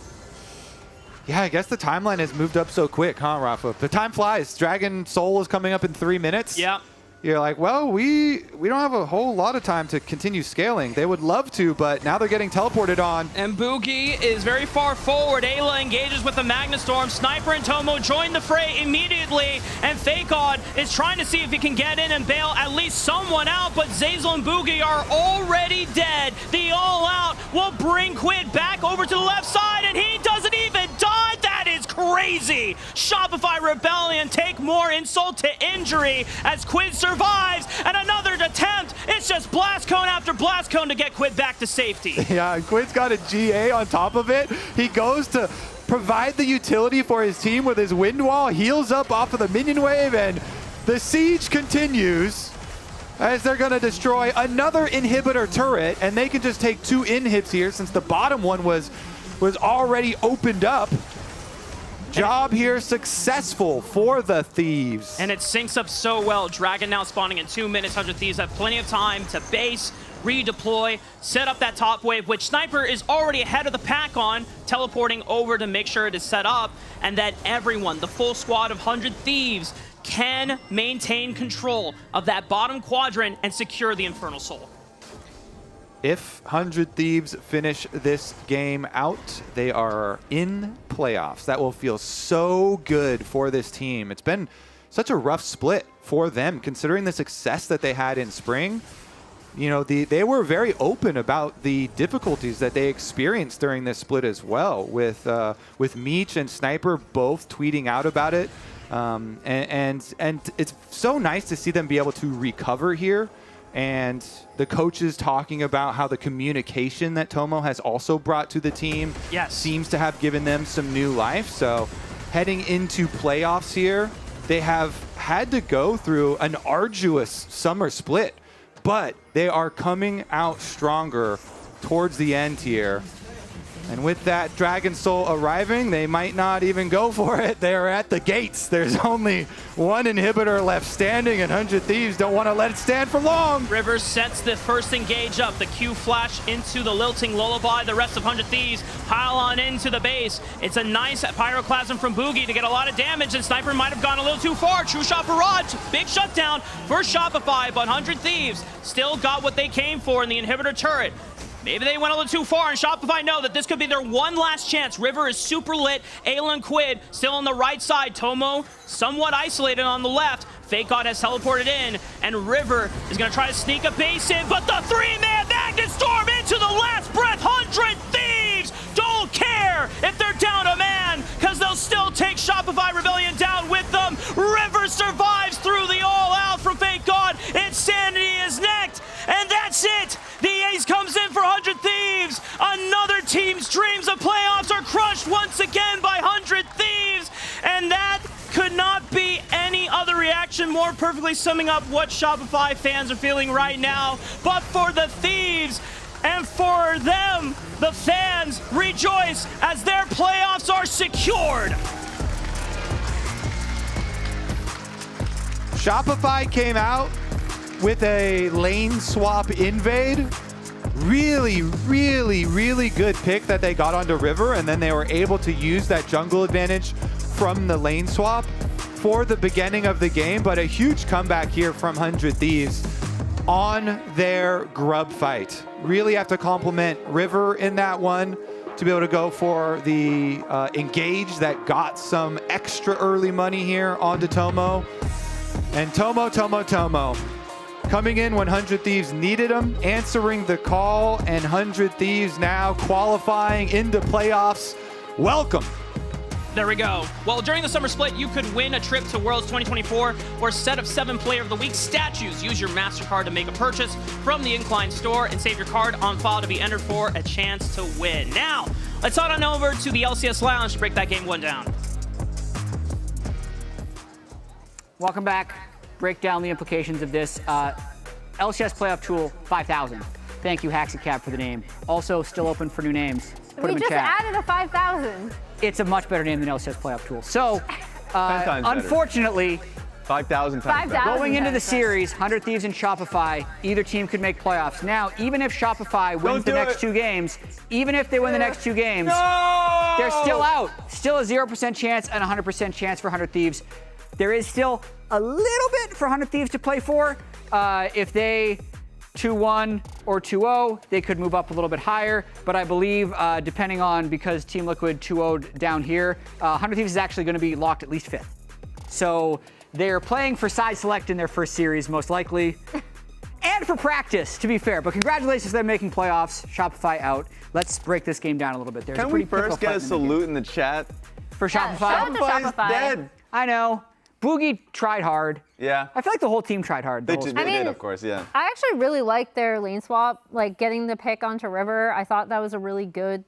Yeah, I guess the timeline has moved up so quick, huh, Rafa? The time flies. Dragon Soul is coming up in 3 minutes. Yeah. You're like, well, we don't have a whole lot of time to continue scaling. They would love to, but now they're getting teleported on. And Boogie is very far forward. Ayla engages with the Magnastorm. Sniper and Tomo join the fray immediately. And Fakod is trying to see if he can get in and bail at least someone out, but Zeyzal and Boogie are already dead. The all-out will bring Quid back over to the left side, and he doesn't even die. That is crazy. Shopify Rebellion take more insult to injury as Quid survives, and another attempt. It's just blast cone after blast cone to get Quid back to safety. Yeah, Quid's got a GA on top of it. He goes to provide the utility for his team with his wind wall, heals up off of the minion wave, and the siege continues as they're going to destroy another inhibitor turret, and they can just take 2 inhibs here since the bottom one was already opened up. Job here successful for the Thieves. And it syncs up so well. Dragon now spawning in 2 minutes. 100 Thieves have plenty of time to base, redeploy, set up that top wave, which Sniper is already ahead of the pack on, teleporting over to make sure it is set up, and that everyone, the full squad of 100 Thieves, can maintain control of that bottom quadrant and secure the Infernal Soul. If 100 Thieves finish this game out, they are in playoffs. That will feel so good for this team. It's been such a rough split for them, considering the success that they had in spring. You know, they were very open about the difficulties that they experienced during this split as well, with Meech and Sniper both tweeting out about it. And it's so nice to see them be able to recover here. And the coaches talking about how the communication that Tomo has also brought to the team seems to have given them some new life. So heading into playoffs here, they have had to go through an arduous summer split, but they are coming out stronger towards the end here. And with that Dragon Soul arriving, they might not even go for it. They are at the gates. There's only 1 inhibitor left standing, and 100 Thieves don't want to let it stand for long. River sets the first engage up. The Q flash into the Lilting Lullaby. The rest of 100 Thieves pile on into the base. It's a nice Pyroclasm from Boogie to get a lot of damage, and Sniper might have gone a little too far. True Shot Barrage, big shutdown for Shopify, but 100 Thieves still got what they came for in the inhibitor turret. Maybe they went a little too far, and Shopify know that this could be their one last chance. River is super lit. Ayla and Quid still on the right side. Tomo somewhat isolated on the left. Fakod has teleported in, and River is going to try to sneak a base in, but the 3-man Magnastorm into the last breath. 100 Thieves don't care if they're down a man, because they'll still take Shopify Rebellion down with them. River survives through the all-out from Fakod. Insanity is necked, and that's it. The ace comes in for 100 Thieves. Another team's dreams of playoffs are crushed once again by 100 Thieves, and that could not be any other reaction more perfectly summing up what Shopify fans are feeling right now. But for the Thieves and for them, the fans rejoice as their playoffs are secured. Shopify came out with a lane swap invade. Really, really, really good pick that they got onto River, and then they were able to use that jungle advantage from the lane swap for the beginning of the game, but a huge comeback here from 100 Thieves on their grub fight. Really have to compliment River in that one to be able to go for the engage that got some extra early money here onto Tomo. And Tomo coming in when 100 Thieves needed him, answering the call, and 100 Thieves now qualifying into playoffs. Welcome. There we go. Well, during the summer split, you could win a trip to Worlds 2024 or a set of 7 Player of the Week statues. Use your MasterCard to make a purchase from the Incline store and save your card on file to be entered for a chance to win. Now, let's head on over to the LCS Lounge to break that game 1 down. Welcome back. Break down the implications of this. LCS Playoff Tool 5000. Thank you, Haxicab, for the name. Also, still open for new names. Put them in just chat. added a 5,000. It's a much better name than LCS Playoff Tool. So, unfortunately, 5,000 times better. Going into the series, 100 Thieves and Shopify, either team could make playoffs. Now, even if Shopify wins the next 2 games, even if they win the next 2 games, they're still out. Still a 0% chance and 100% chance for 100 Thieves. There is still a little bit for 100 Thieves to play for. If they 2-1 or 2-0, they could move up a little bit higher. But I believe, depending on, because Team Liquid 2-0'd down here, 100 Thieves is actually going to be locked at least 5th. So they're playing for side select in their first series, most likely. And for practice, to be fair. But congratulations to them making playoffs. Shopify out. Let's break this game down a little bit. There's Can we first get a salute in the chat? For Shopify? Shopify's dead. I know. Boogie tried hard. Yeah. I feel like the whole team tried hard. They did, of course, yeah. I actually really liked their lane swap, like getting the pick onto River. I thought that was a really good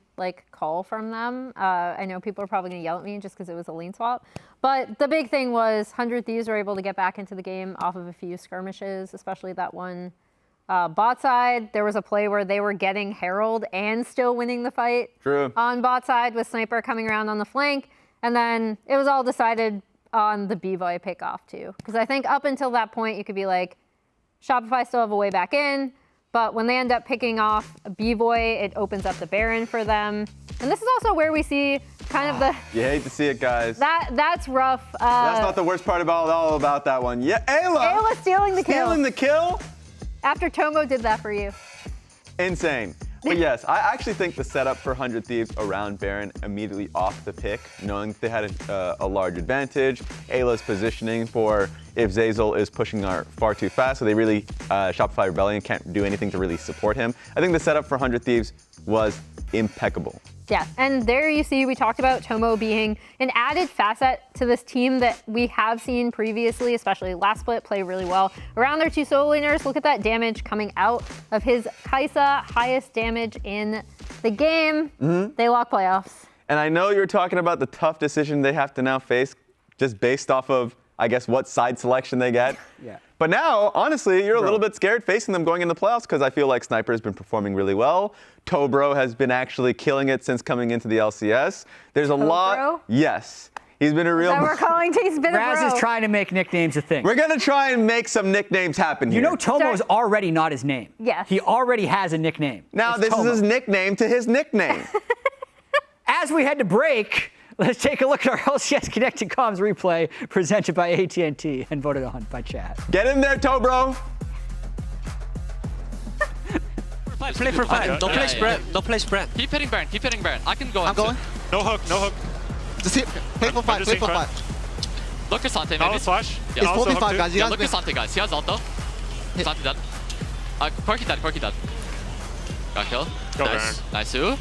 call from them. I know people are probably going to yell at me just because it was a lane swap. But the big thing was 100 Thieves were able to get back into the game off of a few skirmishes, especially that one bot side. There was a play where they were getting Herald and still winning the fight. True. On bot side with Sniper coming around on the flank. And then it was all decided on the B-Boy pickoff too. Because I think up until that point, you could be like, Shopify still have a way back in. But when they end up picking off B-Boy, it opens up the Baron for them. And this is also where we see kind of the... You hate to see it, guys. That's rough. That's not the worst part all about that one. Yeah, Ayla stealing the kill. Stealing the kill? After Tomo did that for you. Insane. But yes, I actually think the setup for 100 Thieves around Baron immediately off the pick, knowing they had a large advantage. Ayla's positioning for if Zeyzal is pushing far too fast, so they really, Shopify Rebellion can't do anything to really support him. I think the setup for 100 Thieves was impeccable. Yeah, and there you see we talked about Tomo being an added facet to this team that we have seen previously, especially last split, play really well. Around their 2 solo laners, look at that damage coming out of his Kaisa, highest damage in the game. They lock playoffs. And I know you're talking about the tough decision they have to now face just based off of, I guess, what side selection they get. Yeah. But now, honestly, you're a little bit scared facing them going into the playoffs because I feel like Sniper has been performing really well. Tobro has been actually killing it since coming into the LCS. There's a lot. Yes. He's been a real... We're calling he's been Raz a bro. is trying to make nicknames a thing. We're going to try and make some nicknames happen here. You know Tomo's already not his name. Yes. He already has a nickname. Now, this is his nickname to his nickname. As we head to break, let's take a look at our LCS Connected Comms replay presented by AT&T and voted on by chat. Get in there, Tobro. Play for five. Don't play spread. Don't play spread. Keep hitting Baron. Keep hitting Baron. I can go. I'm going. No hook. No hook. Just hit. Play for five. Play for five. Look at Sante, maybe. Flash. Yeah, it's 45, guys. Yeah, look at Sante, guys. He has ult though. Sante dead. Corki dead. Corki dead. Got kill. Go nice. Baron. Nice. Who?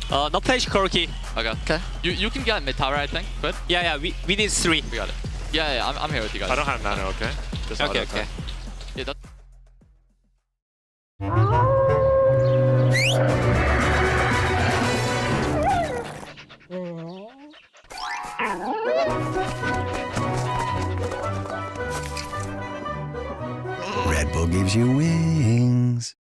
No play Corki. Okay. Okay. You can get mid tower, I think. Good. Yeah. We need 3. We got it. Yeah. I'm here with you guys. I don't have nano. Okay. Just okay. Yeah. That... Red Bull gives you wings.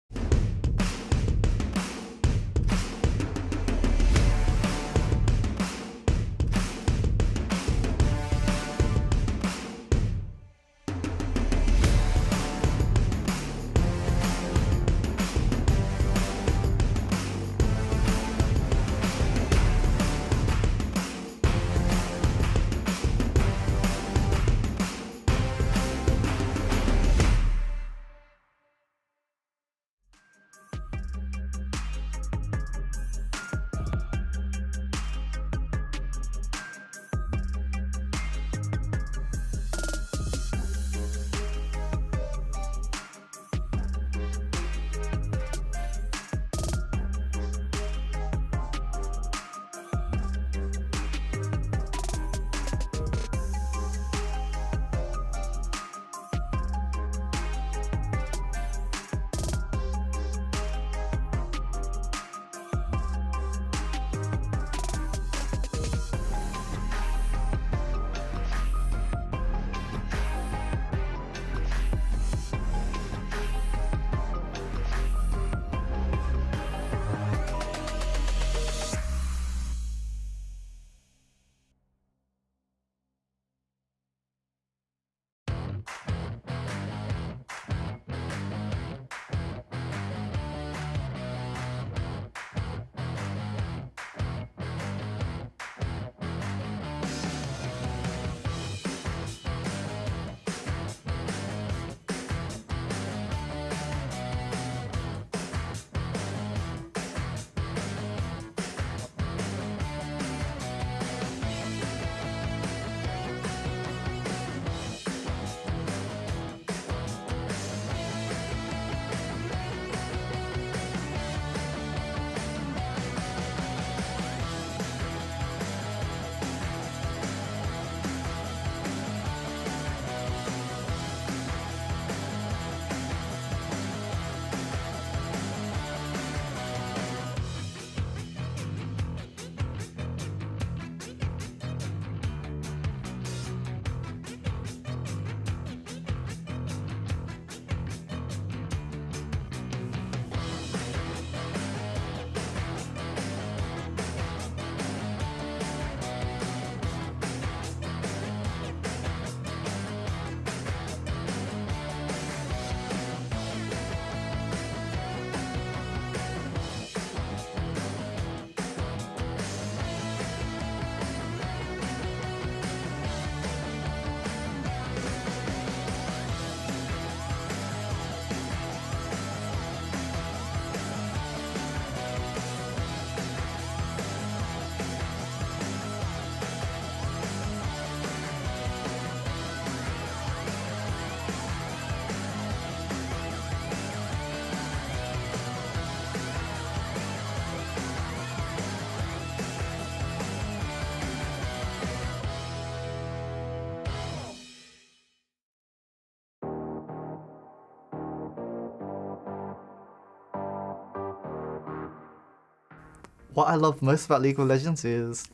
what I love most about League of Legends is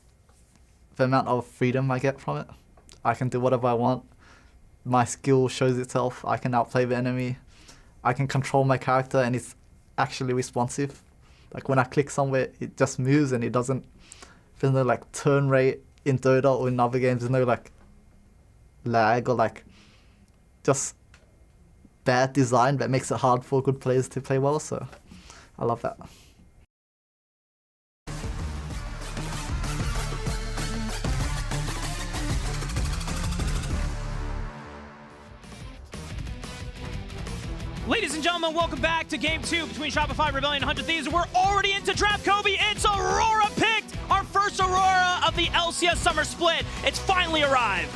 the amount of freedom I get from it. I can do whatever I want. My skill shows itself. I can outplay the enemy. I can control my character, and it's actually responsive. Like when I click somewhere, it just moves, and it doesn't. There's no like turn rate in Dota or in other games. There's no like lag or like just bad design that makes it hard for good players to play well. So I love that. Ladies and gentlemen, welcome back to Game 2 between Shopify, Rebellion, and 100 Thieves. We're already into Draft Kobe. It's Aurora picked, our first Aurora of the LCS Summer Split. It's finally arrived.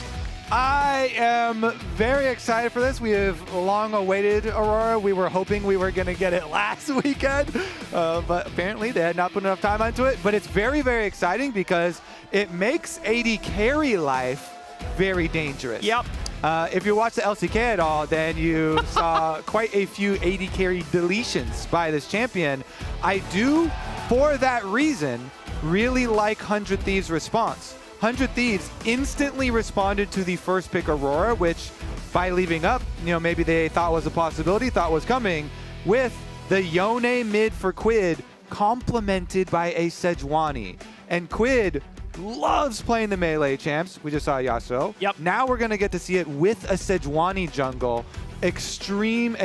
I am very excited for this. We have long awaited Aurora. We were hoping we were going to get it last weekend, but apparently they had not put enough time into it. But it's very, very exciting because it makes AD carry life very dangerous. Yep. If you watch the LCK at all, then you saw quite a few AD carry deletions by this champion. I do, for that reason, really like 100 Thieves' response. 100 Thieves instantly responded to the first pick Aurora, which by leaving up, maybe they thought was a possibility, thought was coming, with the Yone mid for Quid complemented by a Sejuani. And Quid loves playing the melee champs. We just saw Yasuo. Yep. Now we're going to get to see it with a Sejuani jungle. Extreme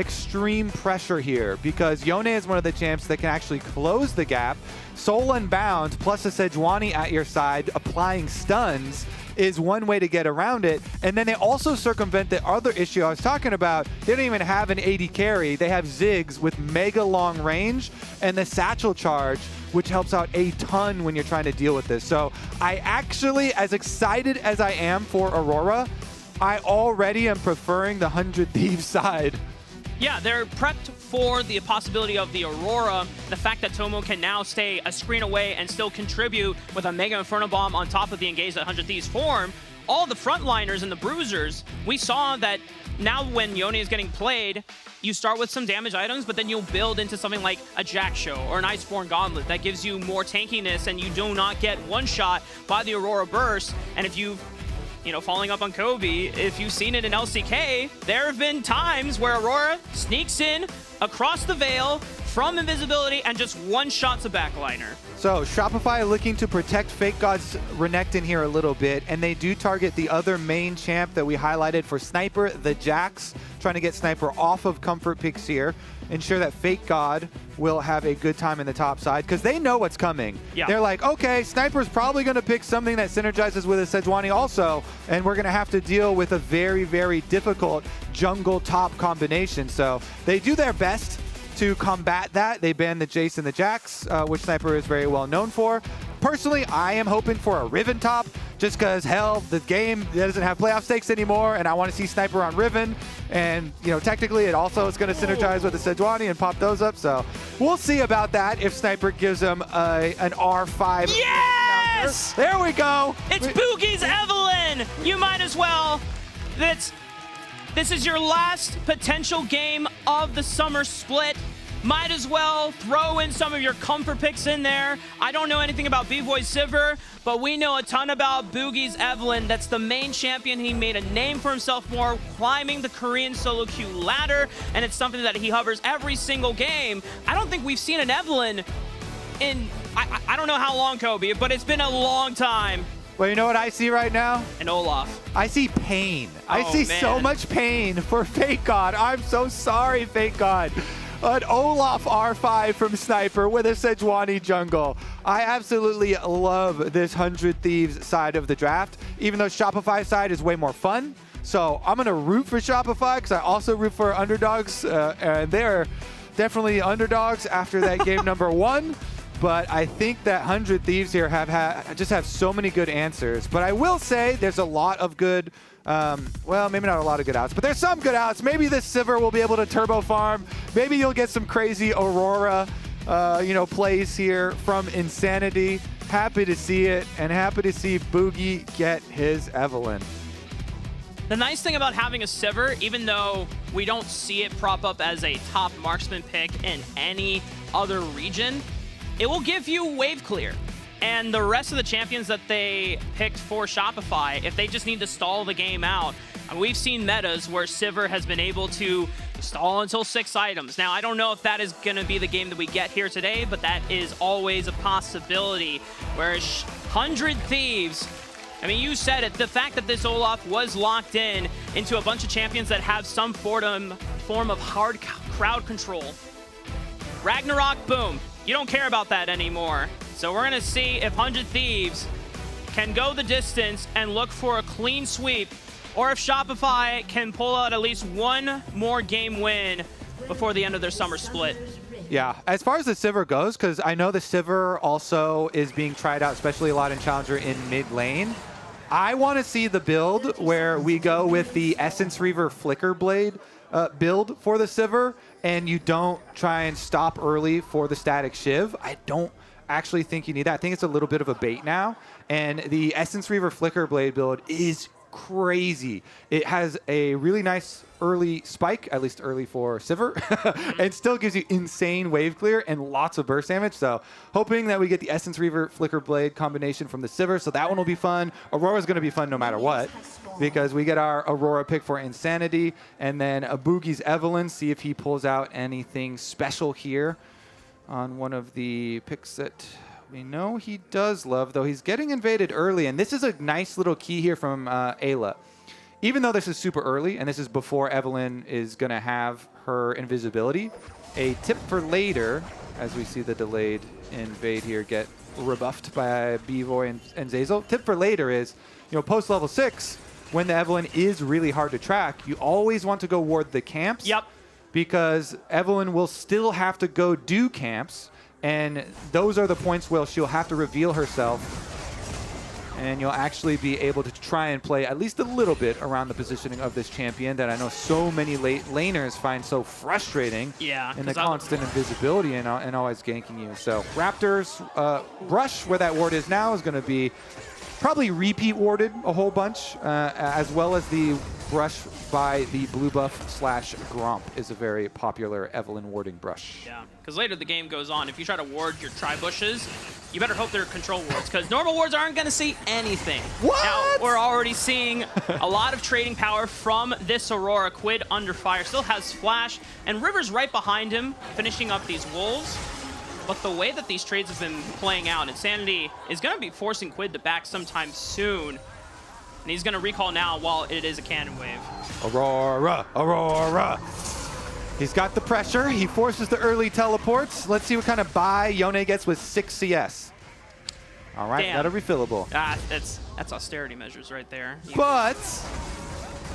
pressure here because Yone is one of the champs that can actually close the gap. Soul Unbound plus a Sejuani at your side applying stuns is one way to get around it. And then they also circumvent the other issue I was talking about. They don't even have an AD carry. They have Ziggs with mega long range and the satchel charge, which helps out a ton when you're trying to deal with this. So I actually, as excited as I am for Aurora, I already am preferring the 100 Thieves side. Yeah, they're prepped for the possibility of the Aurora. The fact that Tomo can now stay a screen away and still contribute with a Mega Inferno Bomb on top of the engage that 100 Thieves form. All the frontliners and the bruisers, we saw that now when Yone is getting played, you start with some damage items, but then you'll build into something like a Jack Show or an Iceborne Gauntlet that gives you more tankiness and you do not get one shot by the Aurora Burst. And if you've following up on Kobe, if you've seen it in LCK, there have been times where Aurora sneaks in across the veil from invisibility and just one-shots a backliner. So Shopify looking to protect Fake God's Renekton here a little bit, and they do target the other main champ that we highlighted for Sniper, the Jax, trying to get Sniper off of comfort picks here, ensure that Fake God will have a good time in the top side, because they know what's coming. Yeah. They're like, okay, Sniper's probably going to pick something that synergizes with a Sejuani also, and we're going to have to deal with a very, very difficult jungle top combination. So they do their best to combat that. They ban the Jace and the Jax, which Sniper is very well known for. Personally, I am hoping for a Riven top, just because, hell, the game doesn't have playoff stakes anymore, and I want to see Sniper on Riven. And, technically, it also is going to synergize with the Sejuani and pop those up. So we'll see about that if Sniper gives them an R5. Yes! There we go. It's Boogie's Evelyn. You might as well. This is your last potential game of the summer split. Might as well throw in some of your comfort picks in there. I don't know anything about B-Boy Sivir, but we know a ton about Boogie's Evelyn. That's the main champion. He made a name for himself more climbing the Korean solo queue ladder, and it's something that he hovers every single game. I don't think we've seen an Evelyn in, I don't know how long, Kobe, but it's been a long time. Well, you know what I see right now? An Olaf. I see pain. I Oh, see man. so much pain for Fake God. I'm so sorry, Fake God. An Olaf R5 from Sniper with a Sejuani jungle. I absolutely love this 100 Thieves side of the draft, even though Shopify side is way more fun. So I'm going to root for Shopify because I also root for underdogs. And they're definitely underdogs after that game number 1. But I think that 100 Thieves here just have so many good answers. But I will say there's a lot of good, well, maybe not a lot of good outs, but there's some good outs. Maybe this Sivir will be able to turbo farm. Maybe you'll get some crazy Aurora, plays here from Insanity. Happy to see it, and happy to see Boogie get his Evelyn. The nice thing about having a Sivir, even though we don't see it prop up as a top marksman pick in any other region, it will give you wave clear. And the rest of the champions that they picked for Shopify, if they just need to stall the game out, and we've seen metas where Sivir has been able to stall until 6 items. Now, I don't know if that is going to be the game that we get here today, but that is always a possibility. Whereas 100 Thieves, I mean, you said it, the fact that this Olaf was locked in into a bunch of champions that have some form of hard crowd control. Ragnarok, boom. You don't care about that anymore. So we're going to see if 100 Thieves can go the distance and look for a clean sweep, or if Shopify can pull out at least one more game win before the end of their summer split. Yeah, as far as the Sivir goes, because I know the Sivir also is being tried out, especially a lot in Challenger in mid lane. I want to see the build where we go with the Essence Reaver Flicker Blade build for the Sivir, and you don't try and stop early for the Static Shiv. I don't actually think you need that. I think it's a little bit of a bait now, and the Essence Reaver Flicker Blade build is crazy. It has a really nice early spike, at least early for Sivir, and still gives you insane wave clear and lots of burst damage. So hoping that we get the Essence Reaver Flicker Blade combination from the Sivir, so that one will be fun. Aurora's going to be fun no matter what, because we get our Aurora pick for Insanity, and then a Boogie's Evelyn, see if he pulls out anything special here on one of the picks that we know he does love, though he's getting invaded early, and this is a nice little key here from Ayla. Even though this is super early, and this is before Evelyn is going to have her invisibility, a tip for later, as we see the delayed invade here get rebuffed by Bvoy and Zazel. Tip for later is, you know, post level 6, when the Evelyn is really hard to track, you always want to go ward the camps. Yep. Because Evelyn will still have to go do camps, and those are the points where she'll have to reveal herself, and you'll actually be able to try and play at least a little bit around the positioning of this champion that I know so many late laners find so frustrating. Yeah, in the constant invisibility and always ganking you. So Raptors Brush, where that ward is now, is going to be probably repeat warded a whole bunch, as well as the brush by the blue buff / Gromp is a very popular Evelyn warding brush. Yeah, because later the game goes on. If you try to ward your tri-bushes, you better hope they're control wards, because normal wards aren't going to see anything. What? Now, we're already seeing a lot of trading power from this Aurora. Quid under fire, still has Flash, and River's right behind him, finishing up these Wolves. But the way that these trades have been playing out, Insanity is going to be forcing Quid to back sometime soon. And he's going to recall now while it is a cannon wave. Aurora, Aurora. He's got the pressure. He forces the early teleports. Let's see what kind of buy Yone gets with 6 CS. All right, Damn. that'll refillable. That's austerity measures right there. But,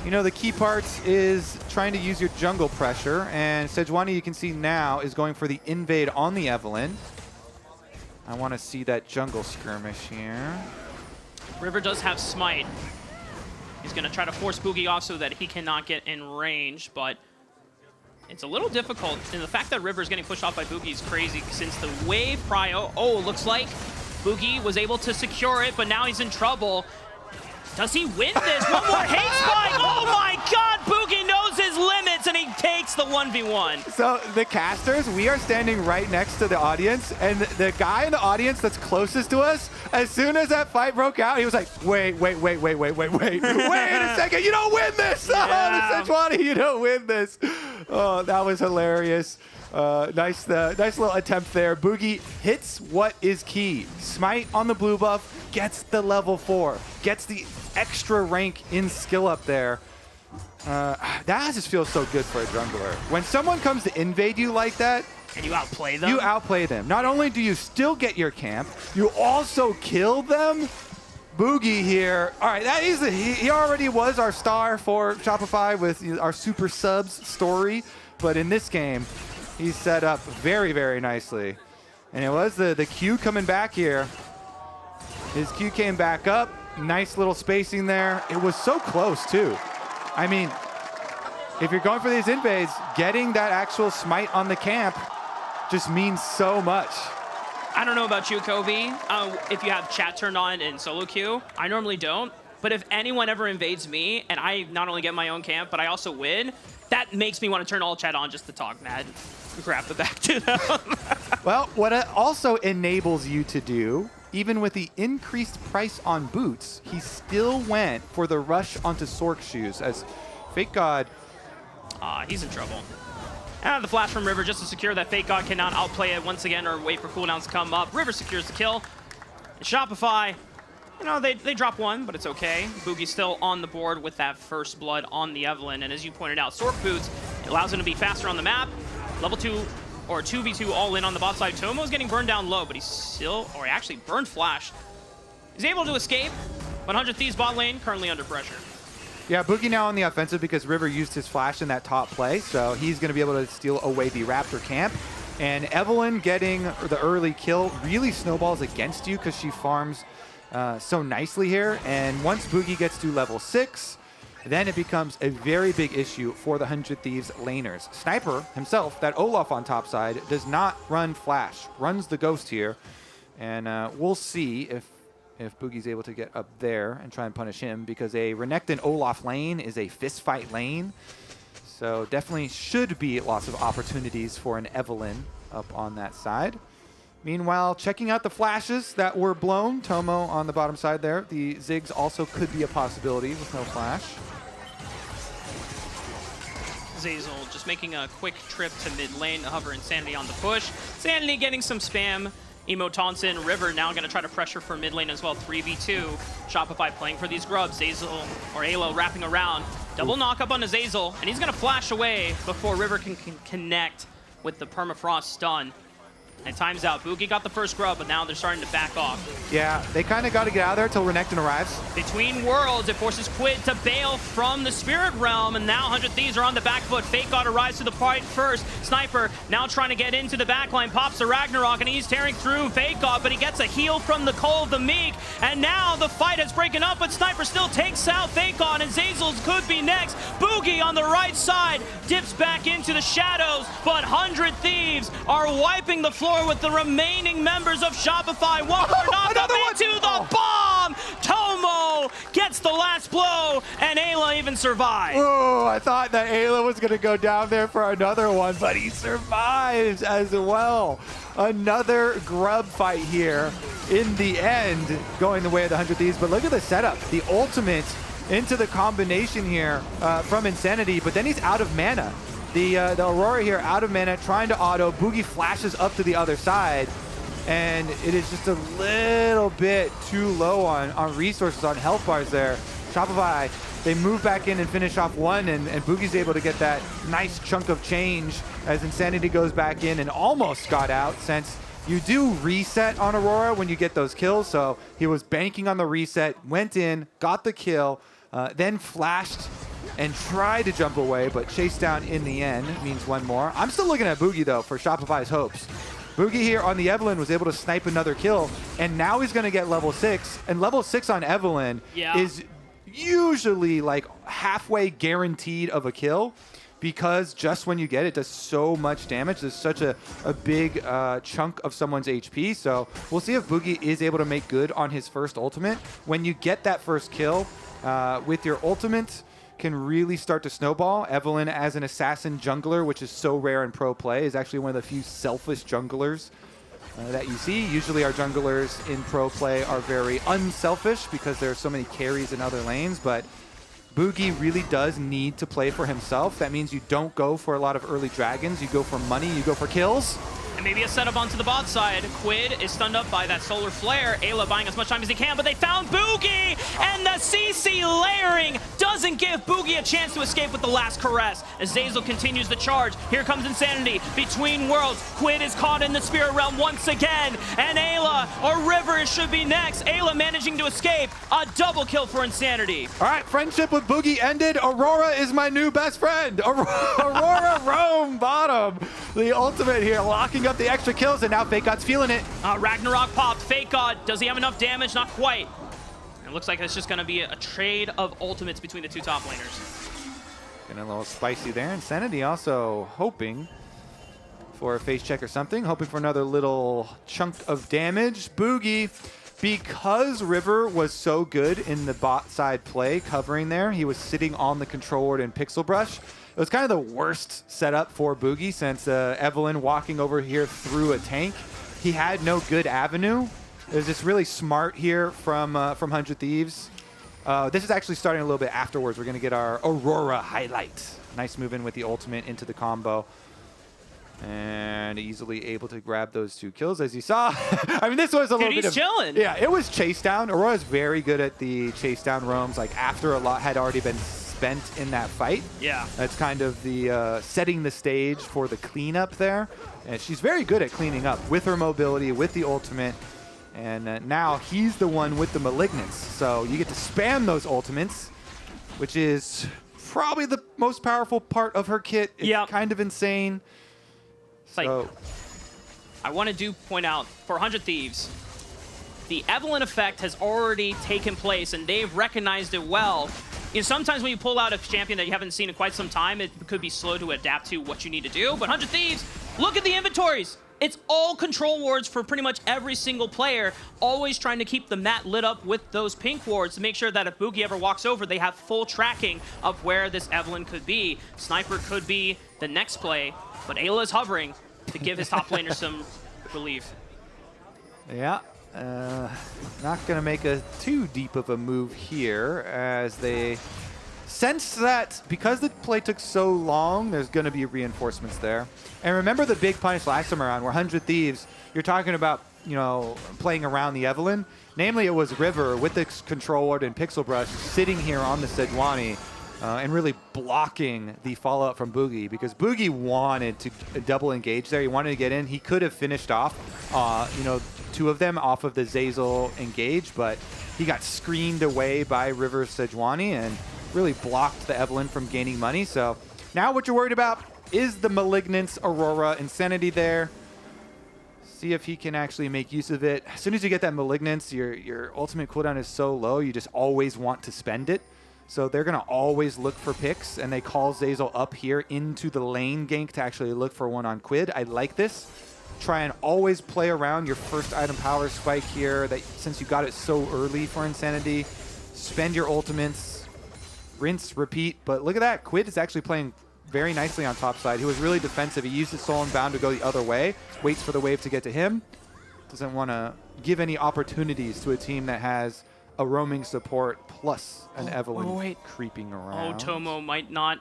you know, the key part is trying to use your jungle pressure, and Sejuani, you can see now, is going for the invade on the Evelyn. I want to see that jungle skirmish here. River does have Smite. He's going to try to force Boogie off so that he cannot get in range, but it's a little difficult. And the fact that River is getting pushed off by Boogie is crazy, since the wave prio, looks like Boogie was able to secure it, but now he's in trouble. Does he win this? One more hate spike! Oh my god! Boogie knows his limits, and he takes the 1v1. So the casters, we are standing right next to the audience, and the guy in the audience that's closest to us, as soon as that fight broke out, he was like, wait a second, you don't win this! Yeah. Oh, Sejuani, you don't win this! Oh, that was hilarious. Nice little attempt there. Boogie hits what is key. Smite on the blue buff, gets the level 4, gets the extra rank in skill up there. That just feels so good for a jungler. When someone comes to invade you like that, and you outplay them? You outplay them. Not only do you still get your camp, you also kill them. Boogie here. All right, that is he already was our star for Shopify with our super subs story, but in this game, he's set up very, very nicely. And it was the Q coming back here. His Q came back up. Nice little spacing there. It was so close, too. I mean, if you're going for these invades, getting that actual smite on the camp just means so much. I don't know about you, Kobe. If you have chat turned on in solo queue, I normally don't. But if anyone ever invades me, and I not only get my own camp, but I also win, that makes me want to turn all chat on just to talk mad. grab the back to them. Well, what it also enables you to do, even with the increased price on boots, he still went for the rush onto Sork shoes as Fake God. He's in trouble. And the flash from River just to secure that Fake God cannot outplay it once again or wait for cooldowns to come up. River secures the kill. And Shopify, you know, they drop one, but it's okay. Boogie's still on the board with that first blood on the Evelyn. And as you pointed out, Sork boots, it allows him to be faster on the map. Level 2 or 2v2 all in on the bot side. Tomo's getting burned down low, but he's still, or he actually burned Flash. He's able to escape. 100 Thieves bot lane, currently under pressure. Yeah, Boogie now on the offensive because River used his flash in that top play, so he's going to be able to steal away the Raptor camp. And Evelyn getting the early kill really snowballs against you because she farms so nicely here. And once Boogie gets to level 6, then it becomes a very big issue for the 100 Thieves laners. Sniper himself, that Olaf on top side, does not run flash, runs the Ghost here. And we'll see if Boogie's able to get up there and try and punish him, because a Renekton Olaf lane is a fist fight lane. So definitely should be lots of opportunities for an Evelyn up on that side. Meanwhile, checking out the flashes that were blown. Tomo on the bottom side there. The Ziggs also could be a possibility with no flash. Zazel just making a quick trip to mid lane to hover Insanity on the push. Insanity getting some spam. Emo Thompson, River now going to try to pressure for mid lane as well. 3v2. Shopify playing for these grubs. Zazel or Alo wrapping around. Double knock up on Zazel, and he's going to flash away before River can connect with the permafrost stun. And time's out. Boogie got the first grub, but now they're starting to back off. Yeah, they kind of got to get out of there until Renekton arrives. Between worlds, it forces Quid to bail from the Spirit Realm, and now 100 Thieves are on the back foot. Fake God arrives to the fight first. Sniper now trying to get into the backline, pops the Ragnarok, and he's tearing through Fake God, but he gets a heal from the Call of the Meek, and now the fight has broken up, but Sniper still takes out Fake God, and Zazel's could be next. Boogie on the right side dips back into the shadows, but 100 Thieves are wiping the floor with the remaining members of Shopify. One more knock up into the bomb. Tomo gets the last blow, and Ayla even survives. Oh, I thought that Ayla was going to go down there for another one, but he survives as well. Another grub fight here in the end, going the way of the 100 Thieves. But look at the setup. The ultimate into the combination here from Insanity, but then he's out of mana. The Aurora here out of mana, trying to auto. Boogie flashes up to the other side, and it is just a little bit too low on resources, on health bars there. Shopify, they move back in and finish off one, and Boogie's able to get that nice chunk of change as Insanity goes back in and almost got out, since you do reset on Aurora when you get those kills. So he was banking on the reset, went in, got the kill, then flashed and tried to jump away, but chased down in the end. Means one more. I'm still looking at Boogie, though, for Shopify's hopes. Boogie here on the Evelyn was able to snipe another kill, and now he's going to get level 6. And level 6 on Evelyn is usually like halfway guaranteed of a kill, because just when you get it, it does so much damage. There's such a big chunk of someone's HP. So we'll see if Boogie is able to make good on his first ultimate. When you get that first kill with your ultimate, can really start to snowball. Evelyn as an assassin jungler, which is so rare in pro play, is actually one of the few selfish junglers that you see. Usually our junglers in pro play are very unselfish because there are so many carries in other lanes, but Boogie really does need to play for himself. That means you don't go for a lot of early dragons. You go for money, you go for kills. And maybe a setup onto the bot side. Quid is stunned up by that solar flare. Ayla buying as much time as he can, but they found Boogie! And the CC layering doesn't give Boogie a chance to escape with the last caress. As Zazel continues the charge, here comes Insanity. Between worlds, Quid is caught in the Spirit Realm once again. And Ayla, or River should be next. Ayla managing to escape. A double kill for Insanity. All right, friendship with Boogie ended. Aurora is my new best friend. Aurora roam bottom. The ultimate here, locking up the extra kills, and now Fake God's feeling it. Ragnarok popped. Fake God, does he have enough damage? Not quite. It looks like it's just going to be a trade of ultimates between the two top laners. Getting a little spicy there. Insanity also hoping for a face check or something, hoping for another little chunk of damage. Boogie because River was so good in the bot side play covering there, he was sitting on the control ward in Pixel Brush. It was kind of the worst setup for Boogie since Evelyn walking over here through a tank. He had no good avenue. It was just really smart here from 100 Thieves. This is actually starting a little bit afterwards. We're going to get our Aurora highlight. Nice move in with the ultimate into the combo. And easily able to grab those 2 kills, as you saw. I mean, this was a little bit of... chilling. Yeah, it was chase down. Aurora's very good at the chase down roams, like after a lot had already been spent in that fight. Yeah. That's kind of the setting the stage for the cleanup there. And she's very good at cleaning up with her mobility, with the ultimate. And now he's the one with the malignance. So you get to spam those ultimates, which is probably the most powerful part of her kit. It's kind of insane. So I want to point out, for 100 Thieves, the Evelyn effect has already taken place, and they've recognized it well. You know, sometimes when you pull out a champion that you haven't seen in quite some time, it could be slow to adapt to what you need to do. But 100 Thieves, look at the inventories. It's all control wards for pretty much every single player, always trying to keep the mat lit up with those pink wards to make sure that if Boogie ever walks over, they have full tracking of where this Evelyn could be. Sniper could be the next play, but Ayla is hovering to give his top laner some relief. Yeah, not going to make too deep of a move here as they sense that because the play took so long, there's going to be reinforcements there. And remember the big punish last time around where 100 Thieves, you're talking about, you know, playing around the Evelyn. Namely, it was River with the control ward and Pixel Brush sitting here on the Sejuani. And really blocking the follow-up from Boogie because Boogie wanted to double engage there. He wanted to get in. He could have finished off, you know, 2 of them off of the Zeyzal engage, but he got screened away by River Sejuani and really blocked the Evelyn from gaining money. So now what you're worried about is the Malignance Aurora Insanity there. See if he can actually make use of it. As soon as you get that Malignance, your ultimate cooldown is so low, you just always want to spend it. So they're going to always look for picks, and they call Zeyzal up here into the lane gank to actually look for one on Quid. I like this. Try and always play around your first item power spike here, that since you got it so early for Insanity. Spend your ultimates, rinse, repeat. But look at that. Quid is actually playing very nicely on top side. He was really defensive. He used his Soul Unbound to go the other way, waits for the wave to get to him. Doesn't want to give any opportunities to a team that has a roaming support plus an Evelyn creeping around. Oh, Tomo might not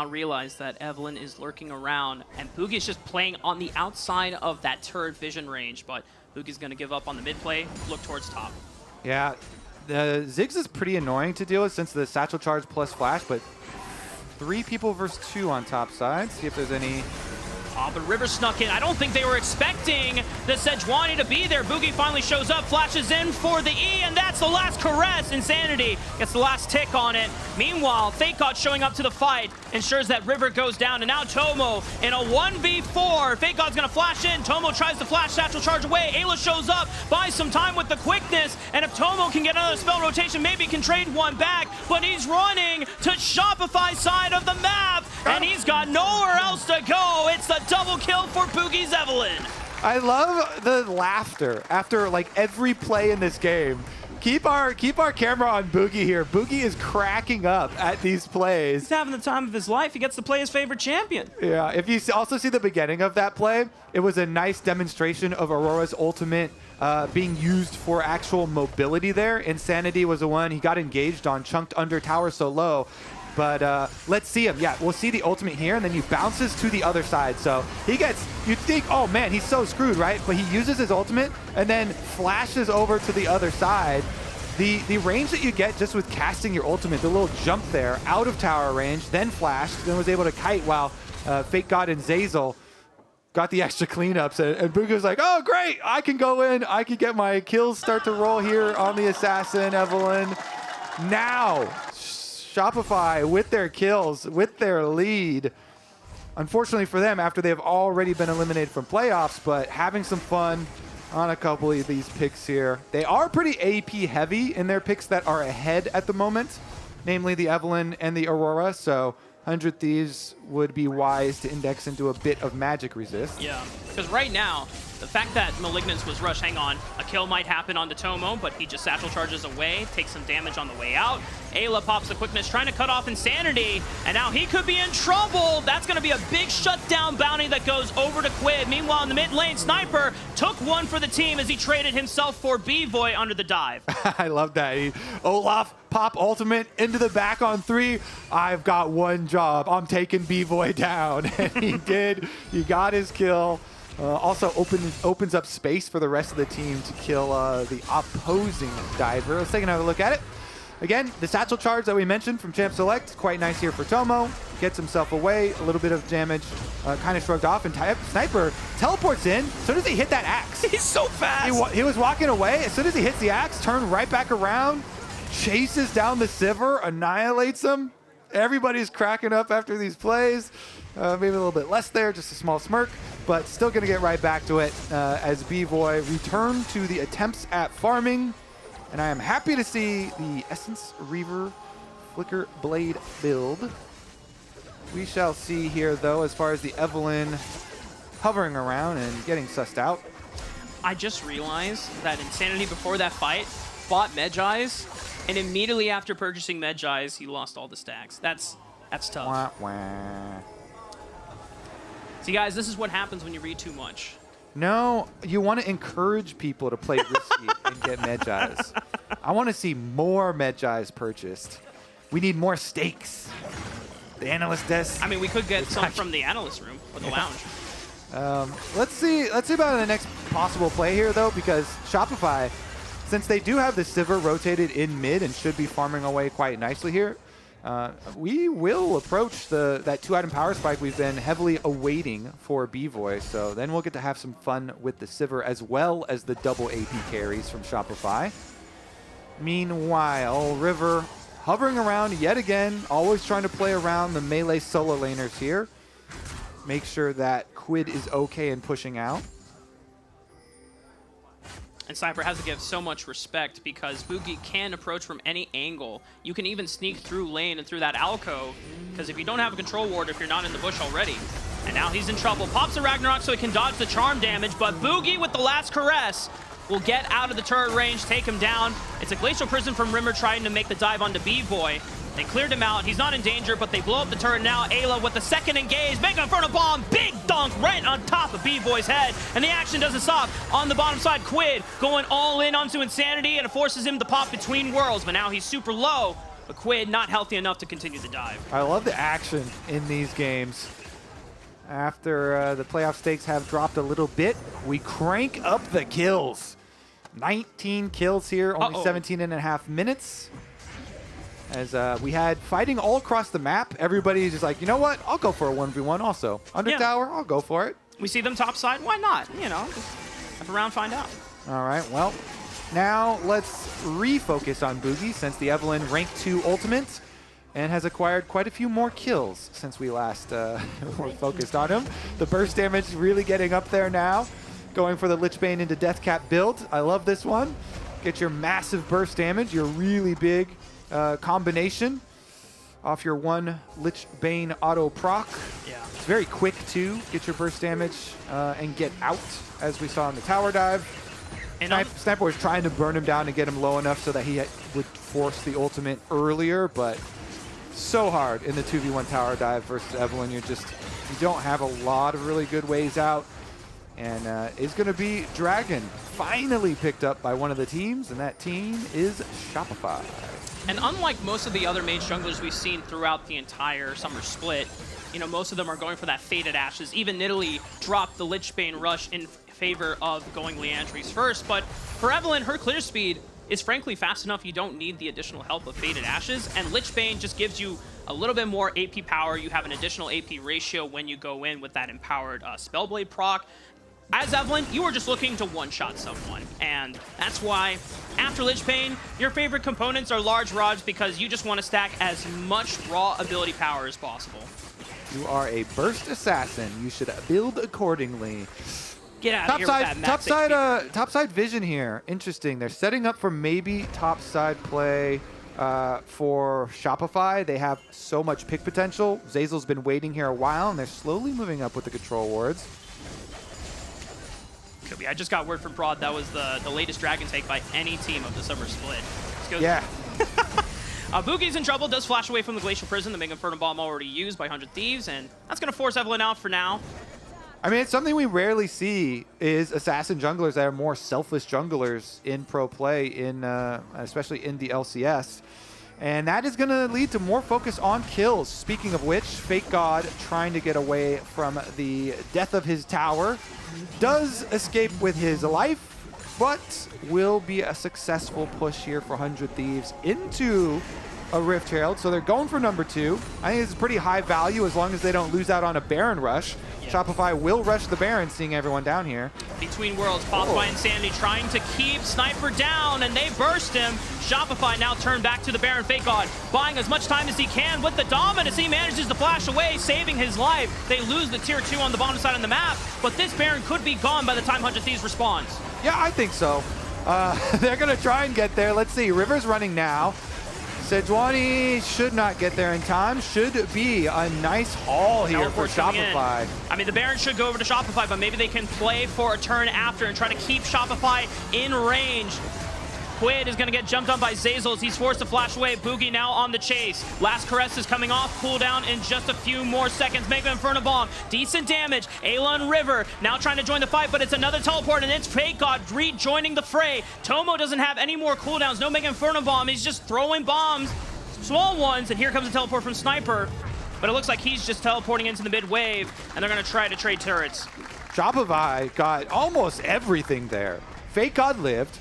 realize that Evelyn is lurking around, and Boogie is just playing on the outside of that turret vision range, but Boogie's going to give up on the mid play, look towards top. Yeah, the Ziggs is pretty annoying to deal with since the Satchel Charge plus Flash, but 3 people versus 2 on top side. See if there's any... Oh, but River snuck in. I don't think they were expecting the Sejuani to be there. Boogie finally shows up, flashes in for the E, and that's the last caress. Insanity gets the last tick on it. Meanwhile, FakeGod showing up to the fight ensures that River goes down, and now Tomo in a 1v4. FakeGod's gonna flash in. Tomo tries to flash Satchel Charge away. Ayla shows up, buys some time with the quickness, and if Tomo can get another spell rotation, maybe he can trade one back, but he's running to Shopify side of the map, and he's got nowhere else to go. It's the double kill for Boogie's Evelyn. I love the laughter after like every play in this game. Keep our camera on Boogie here. Boogie is cracking up at these plays. He's having the time of his life. He gets to play his favorite champion. Yeah, if you also see the beginning of that play, it was a nice demonstration of Aurora's ultimate being used for actual mobility there. Insanity was the one he got engaged on, chunked under tower so low. But let's see him. Yeah, we'll see the ultimate here, and then he bounces to the other side. So he gets, you'd think, oh man, he's so screwed, right? But he uses his ultimate and then flashes over to the other side. The range that you get just with casting your ultimate, the little jump there, out of tower range, then flashed, then was able to kite while FakeGod and Zeyzal got the extra cleanups. And Boogie was like, oh great, I can go in, I can get my kills start to roll here on the assassin, Evelyn. Now, Shopify with their kills, with their lead. Unfortunately for them, after they've already been eliminated from playoffs, but having some fun on a couple of these picks here. They are pretty AP heavy in their picks that are ahead at the moment, namely the Evelyn and the Aurora, so 100 Thieves would be wise to index into a bit of magic resist. Yeah, because right now, the fact that Malignance was rushed, hang on, a kill might happen on the Tomo, but he just satchel charges away, takes some damage on the way out. Ayla pops the quickness, trying to cut off Insanity, and now he could be in trouble. That's going to be a big shutdown bounty that goes over to Quid. Meanwhile, in the mid lane, Sniper took one for the team as he traded himself for B-Voy under the dive. I love that. Olaf pop ultimate into the back on 3. I've got one job. I'm taking B-Voy down. And he did. He got his kill. Also opens up space for the rest of the team to kill the opposing diver. Let's take another look at it. Again, the satchel charge that we mentioned from Champ Select, quite nice here for Tomo. Gets himself away, a little bit of damage, kind of shrugged off, and Sniper teleports in. As soon as he hit that axe. He's so fast. He was walking away. As soon as he hits the axe, turn right back around, chases down the Sivir, annihilates him. Everybody's cracking up after these plays. Maybe a little bit less there, just a small smirk, but still going to get right back to it as B-Voy return to the attempts at farming. And I am happy to see the Essence Reaver Flicker Blade build. We shall see here, though, as far as the Evelyn hovering around and getting sussed out. I just realized that Insanity before that fight bought Medjai's, and immediately after purchasing Medjai's, he lost all the stacks. That's tough. Wah, wah. See, guys, this is what happens when you read too much. No, you want to encourage people to play risky and get Medjai's. I want to see more Medjai's purchased. We need more stakes. The analyst desk. I mean, we could get some from the analyst room or the lounge. Let's see about the next possible play here, though, because Shopify, since they do have the Sivir rotated in mid and should be farming away quite nicely here, we will approach that 2-item power spike we've been heavily awaiting for B-Voy. So then we'll get to have some fun with the Sivir as well as the double AP carries from Shopify. Meanwhile, River hovering around yet again, always trying to play around the melee solo laners here. Make sure that Quid is okay in pushing out. And Sniper has to give so much respect because Boogie can approach from any angle. You can even sneak through lane and through that alcove, because if you don't have a control ward, if you're not in the bush already. And now he's in trouble. Pops a Ragnarok so he can dodge the charm damage, but Boogie with the last caress will get out of the turret range, take him down. It's a Glacial Prison from Rimmer trying to make the dive onto B-Voy. They cleared him out. He's not in danger, but they blow up the turret now. Ayla with the second engage, making a front of bomb. Big dunk right on top of B-Voy's head. And the action doesn't stop. On the bottom side, Quid going all in onto Insanity, and it forces him to pop between worlds. But now he's super low. But Quid not healthy enough to continue the dive. I love the action in these games. After the playoff stakes have dropped a little bit, we crank up the kills. 19 kills here, only 17 and a half minutes. As we had fighting all across the map, everybody's just like, you know what? I'll go for a 1v1 also. Under tower, I'll go for it. We see them top side, why not? You know, just have a round, find out. All right, well, now let's refocus on Boogie since the Evelyn rank 2 ultimate and has acquired quite a few more kills since we last were focused on him. The burst damage really getting up there now. Going for the Lichbane into Deathcap build. I love this one. Get your massive burst damage, your really big combination off your one Lichbane auto proc. Yeah. It's very quick too. Get your burst damage and get out, as we saw in the tower dive. And Sniper was trying to burn him down to get him low enough so that he would force the ultimate earlier, but so hard in the 2v1 tower dive versus Evelyn. You don't have a lot of really good ways out. And it's going to be Dragon, finally picked up by one of the teams, and that team is Shopify. And unlike most of the other mage junglers we've seen throughout the entire summer split, you know, most of them are going for that Faded Ashes. Even Nidalee dropped the Lichbane rush in favor of going Leandries first. But for Evelyn, her clear speed is frankly fast enough. You don't need the additional help of Faded Ashes. And Lichbane just gives you a little bit more AP power. You have an additional AP ratio when you go in with that empowered Spellblade proc. As Evelyn, you are just looking to one-shot someone, and that's why, after Lichbane, your favorite components are large rods because you just want to stack as much raw ability power as possible. You are a burst assassin. You should build accordingly. Get out of here with that max HP. Topside vision here. Interesting. They're setting up for maybe topside play for Shopify. They have so much pick potential. Zazel's been waiting here a while, and they're slowly moving up with the control wards. Could be. I just got word from Broad that was the latest Dragon take by any team of the summer split. Yeah. Boogie's in trouble, does flash away from the Glacial Prison, the Mega Inferno Bomb already used by 100 Thieves, and that's going to force Evelyn out for now. I mean, it's something we rarely see is assassin junglers that are more selfless junglers in pro play, especially in the LCS. And that is going to lead to more focus on kills. Speaking of which, Fake God trying to get away from the death of his tower. Does escape with his life, but will be a successful push here for 100 Thieves into a Rift Herald. So they're going for number 2. I think it's pretty high value as long as they don't lose out on a Baron rush. Yeah. Shopify will rush the Baron, seeing everyone down here. Between Worlds, popped by Insanity, trying to keep Sniper down, and they burst him. Shopify now turned back to the Baron. Fake God buying as much time as he can with the Dominus. He manages to flash away, saving his life. They lose the tier 2 on the bottom side of the map, but this Baron could be gone by the time 100 Thieves responds. Yeah, I think so. They're going to try and get there. Let's see. River's running now. Sejuani should not get there in time. Should be a nice haul here for Shopify. I mean, the Baron should go over to Shopify, but maybe they can play for a turn after and try to keep Shopify in range. Quid is going to get jumped on by Zeyzal as he's forced to flash away. Boogie now on the chase. Last Caress is coming off. Cooldown in just a few more seconds. Mega Inferno Bomb. Decent damage. Ayla and River now trying to join the fight, but it's another teleport, and it's Fake God rejoining the fray. Tomo doesn't have any more cooldowns. No Mega Inferno Bomb. He's just throwing bombs. Small ones, and here comes a teleport from Sniper. But it looks like he's just teleporting into the mid wave, and they're going to try to trade turrets. Shopify got almost everything there. Fake God lived.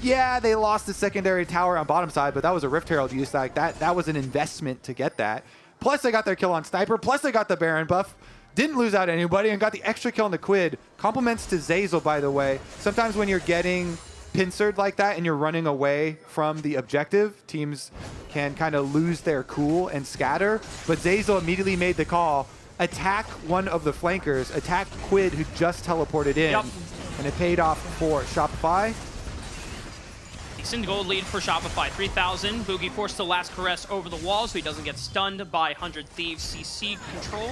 Yeah, they lost the secondary tower on bottom side, but that was a Rift Herald use. Like that was an investment to get that. Plus, they got their kill on Sniper. Plus, they got the Baron buff. Didn't lose out anybody and got the extra kill on the Quid. Compliments to Zeyzal, by the way. Sometimes when you're getting pincered like that and you're running away from the objective, teams can kind of lose their cool and scatter. But Zeyzal immediately made the call. Attack one of the flankers. Attack Quid, who just teleported in. Yep. And it paid off for Shopify. Decent gold lead for Shopify, 3,000. Boogie forced the last Caress over the wall so he doesn't get stunned by 100 Thieves CC control.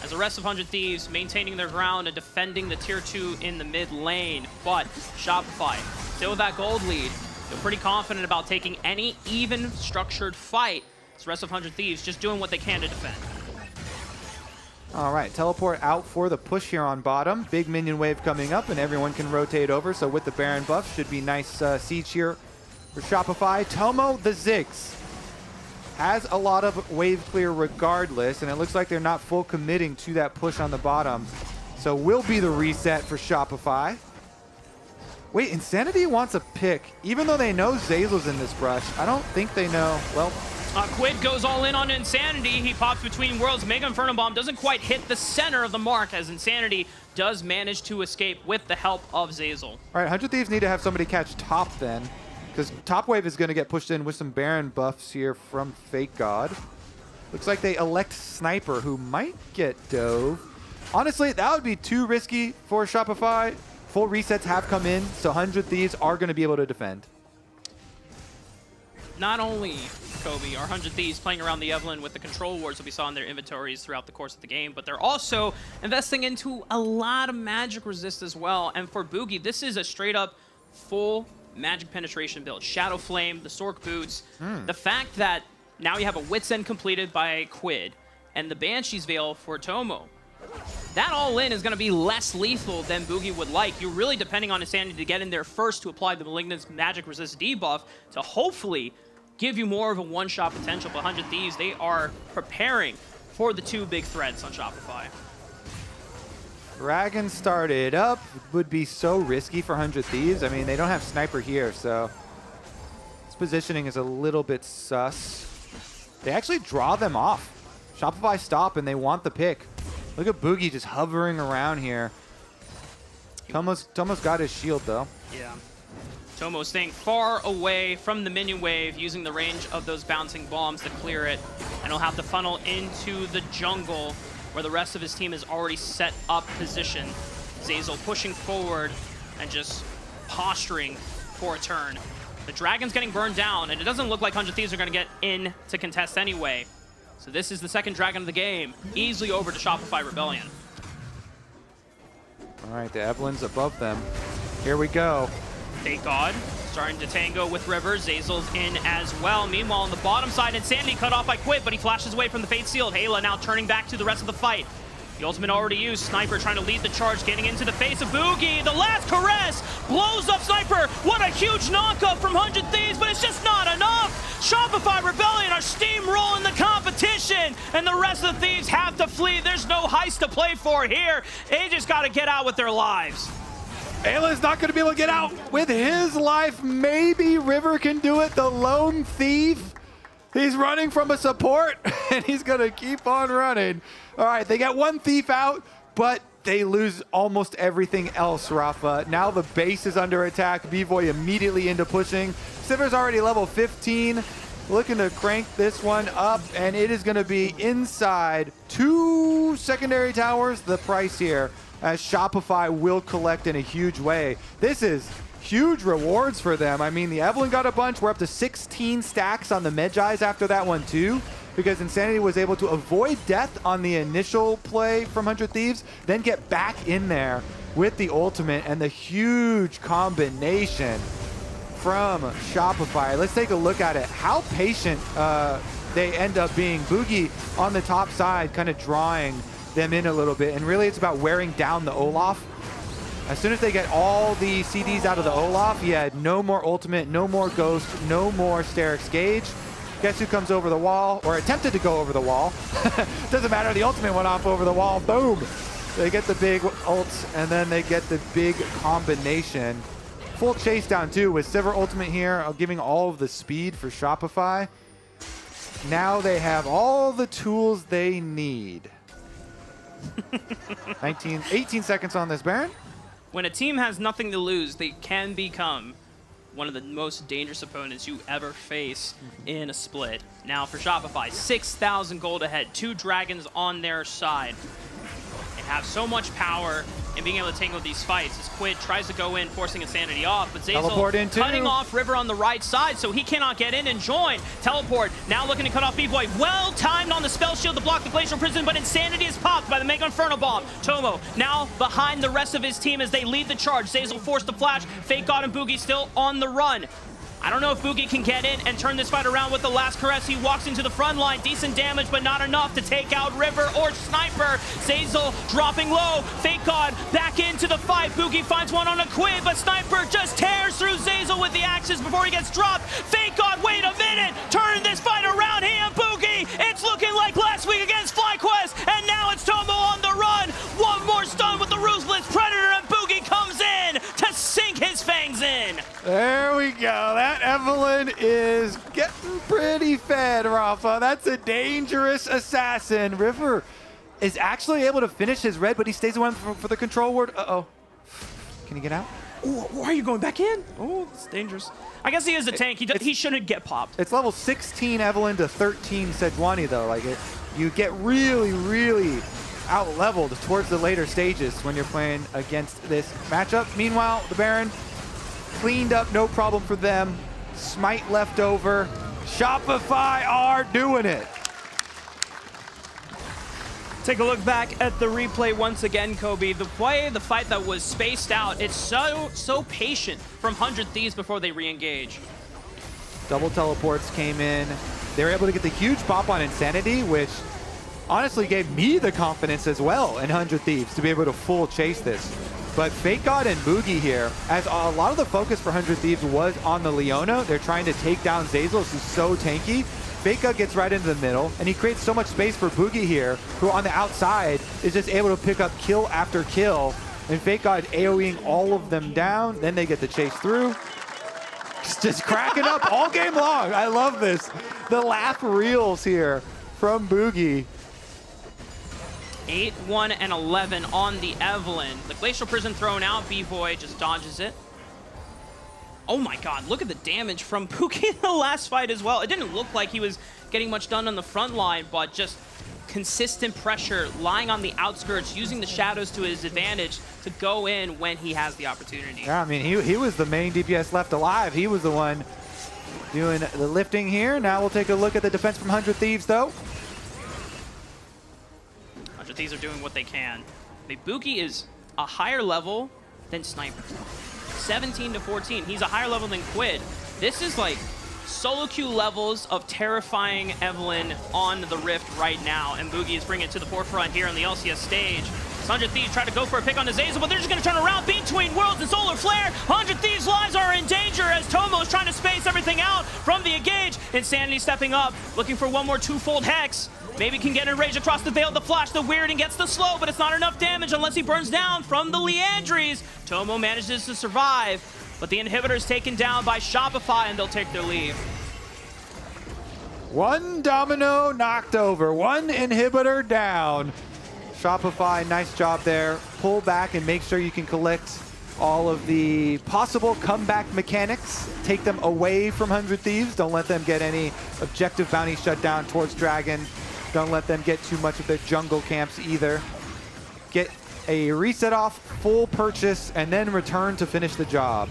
As the rest of 100 Thieves maintaining their ground and defending the tier 2 in the mid lane. But Shopify, still with that gold lead, they're pretty confident about taking any even structured fight. As the rest of 100 Thieves just doing what they can to defend. All right, teleport out for the push here on bottom. Big minion wave coming up, and everyone can rotate over. So with the Baron buff, should be nice siege here for Shopify. Tomo the Ziggs has a lot of wave clear regardless, and it looks like they're not full committing to that push on the bottom. So will be the reset for Shopify. Wait, Insanity wants a pick. Even though they know Zeyzal's in this brush, I don't think they know, well... Quid goes all in on Insanity. He pops between Worlds. Mega Inferno Bomb doesn't quite hit the center of the mark as Insanity does manage to escape with the help of Zeyzal. All right, 100 Thieves need to have somebody catch top then, because top wave is going to get pushed in with some Baron buffs here from Fake God. Looks like they elect Sniper, who might get dove. Honestly, that would be too risky for Shopify. Full resets have come in, so 100 Thieves are going to be able to defend. Not only, Kobe, are 100 Thieves playing around the Evelyn with the control wards that we saw in their inventories throughout the course of the game, but they're also investing into a lot of magic resist as well. And for Boogie, this is a straight up full magic penetration build. Shadow Flame, the Sork boots, the fact that now you have a Wit's End completed by Quid, and the Banshee's Veil for Tomo. That all-in is going to be less lethal than Boogie would like. You're really depending on Insanity to get in there first to apply the Malignant's magic resist debuff to hopefully give you more of a one-shot potential. But 100 Thieves, they are preparing for the two big threats on Shopify. Dragon started up. Would be so risky for 100 Thieves. I mean, they don't have Sniper here, so this positioning is a little bit sus. They actually draw them off. Shopify stop, and they want the pick. Look at Boogie just hovering around here. Tomo's got his shield, though. Yeah. Tomo staying far away from the minion wave, using the range of those bouncing bombs to clear it. And he'll have to funnel into the jungle, where the rest of his team is already set up position. Zeyzal pushing forward and just posturing for a turn. The Dragon's getting burned down, and it doesn't look like 100 Thieves are going to get in to contest anyway. So this is the second Dragon of the game, easily over to Shopify Rebellion. All right, the Evelyn's above them. Here we go. Thank God. Starting to tango with River. Zazel's in as well. Meanwhile, on the bottom side, Insanity cut off by Quid, but he flashes away from the Fate Sealed. Hayla now turning back to the rest of the fight. The ultimate already used. Sniper trying to lead the charge, getting into the face of Boogie. The last caress blows up Sniper. What a huge knockup from 100 Thieves, but it's just not enough. Shopify Rebellion are steamrolling the competition, and the rest of the Thieves have to flee. There's no heist to play for here. They just got to get out with their lives. Ayla's not going to be able to get out with his life. Maybe River can do it. The lone thief. He's running from a support, and he's going to keep on running. All right, they get one thief out, but they lose almost everything else, Rafa. Now the base is under attack. B-Boy immediately into pushing. Sivir's already level 15. Looking to crank this one up, and it is going to be inside 2 secondary towers. The price here, as Shopify will collect in a huge way. This is huge rewards for them. I mean, the Evelyn got a bunch. We're up to 16 stacks on the Medjais after that one too, because Insanity was able to avoid death on the initial play from 100 Thieves, then get back in there with the ultimate and the huge combination from Shopify. Let's take a look at it. How patient they end up being. Boogie on the top side, kind of drawing them in a little bit, and really it's about wearing down the Olaf. As soon as they get all the CDs out of the Olaf, yeah, no more ultimate, no more ghost, no more Sterix Gauge. Guess who comes over the wall, or attempted to go over the wall? Doesn't matter, the ultimate went off over the wall, boom! They get the big ults, and then they get the big combination. Full chase down too, with Sivir ultimate here, giving all of the speed for Shopify. Now they have all the tools they need. 18 seconds on this Baron. When a team has nothing to lose, they can become one of the most dangerous opponents you ever face in a split. Now for Shopify, 6,000 gold ahead, 2 dragons on their side. They have so much power in being able to tangle these fights as Quid tries to go in, forcing Insanity off, but Zazel cutting off River on the right side, so he cannot get in and join. Teleport now looking to cut off B-Boy. Well timed on the spell shield to block the Glacial Prison, but Insanity is popped by the Mega Inferno Bomb. Tomo now behind the rest of his team as they lead the charge. Zazel forced to flash. Fake God and Boogie still on the run. I don't know if Boogie can get in and turn this fight around with the last caress. He walks into the front line. Decent damage, but not enough to take out River or Sniper. Zazel dropping low. Fake God back into the fight. Boogie finds one on a Quid, but Sniper just tears through Zazel with the axes before he gets dropped. Fake God, wait a minute. Turn this fight around. He and Boogie. It's looking like last week against FlyQuest, and now it's Tomo on the run. One more stun with the Ruthless Predator, and Boogie comes in to sink his fangs in. There we go. That Evelyn is getting pretty fed, Rafa. That's a dangerous assassin. River is actually able to finish his red, but he stays away for the control ward. Uh-oh. Can he get out? Ooh, why are you going back in? Oh, it's dangerous. I guess he is a tank. He shouldn't get popped. It's level 16 Evelyn to 13 Sejuani, though. Like, you get really, really out-leveled towards the later stages when you're playing against this matchup. Meanwhile, the Baron cleaned up, no problem for them. Smite left over. Shopify are doing it. Take a look back at the replay once again, Kobe. The fight that was spaced out, it's so patient from 100 Thieves before they re-engage. Double teleports came in. They were able to get the huge pop on Insanity, which honestly gave me the confidence as well in 100 Thieves to be able to full chase this. But Fake God and Boogie here, as a lot of the focus for 100 Thieves was on the Leona. They're trying to take down Zazel, who's so tanky. Fake God gets right into the middle, and he creates so much space for Boogie here, who on the outside is just able to pick up kill after kill. And Fake God AoEing all of them down. Then they get the chase through. Just cracking up all game long. I love this. The laugh reels here from Boogie. 8, 1, and 11 on the Evelyn. The Glacial Prison thrown out. B-Boy just dodges it. Oh my god, look at the damage from Boogie in the last fight as well. It didn't look like he was getting much done on the front line, but just consistent pressure, lying on the outskirts, using the shadows to his advantage to go in when he has the opportunity. Yeah, I mean, he was the main DPS left alive. He was the one doing the lifting here. Now we'll take a look at the defense from 100 Thieves, though. 100 Thieves are doing what they can. I mean, Boogie is a higher level than Sniper. 17 to 14. He's a higher level than Quid. This is like solo queue levels of terrifying Evelynn on the Rift right now, and Boogie is bringing it to the forefront here on the LCS stage. 100 Thieves try to go for a pick on Azazel, but they're just going to turn around between Worlds and Solar Flare. 100 Thieves' lives are in danger as Tomo is trying to space everything out from the engage. Insanity stepping up, looking for one more twofold Hex. Maybe can get a rage across the veil, the flash, the weird, and gets the slow, but it's not enough damage unless he burns down from the Leandries. Tomo manages to survive, but the inhibitor is taken down by Shopify, and they'll take their leave. One domino knocked over, one inhibitor down. Shopify, nice job there. Pull back and make sure you can collect all of the possible comeback mechanics. Take them away from 100 Thieves. Don't let them get any objective bounty shut down towards Dragon. Don't let them get too much of their jungle camps either. Get a reset off, full purchase, and then return to finish the job.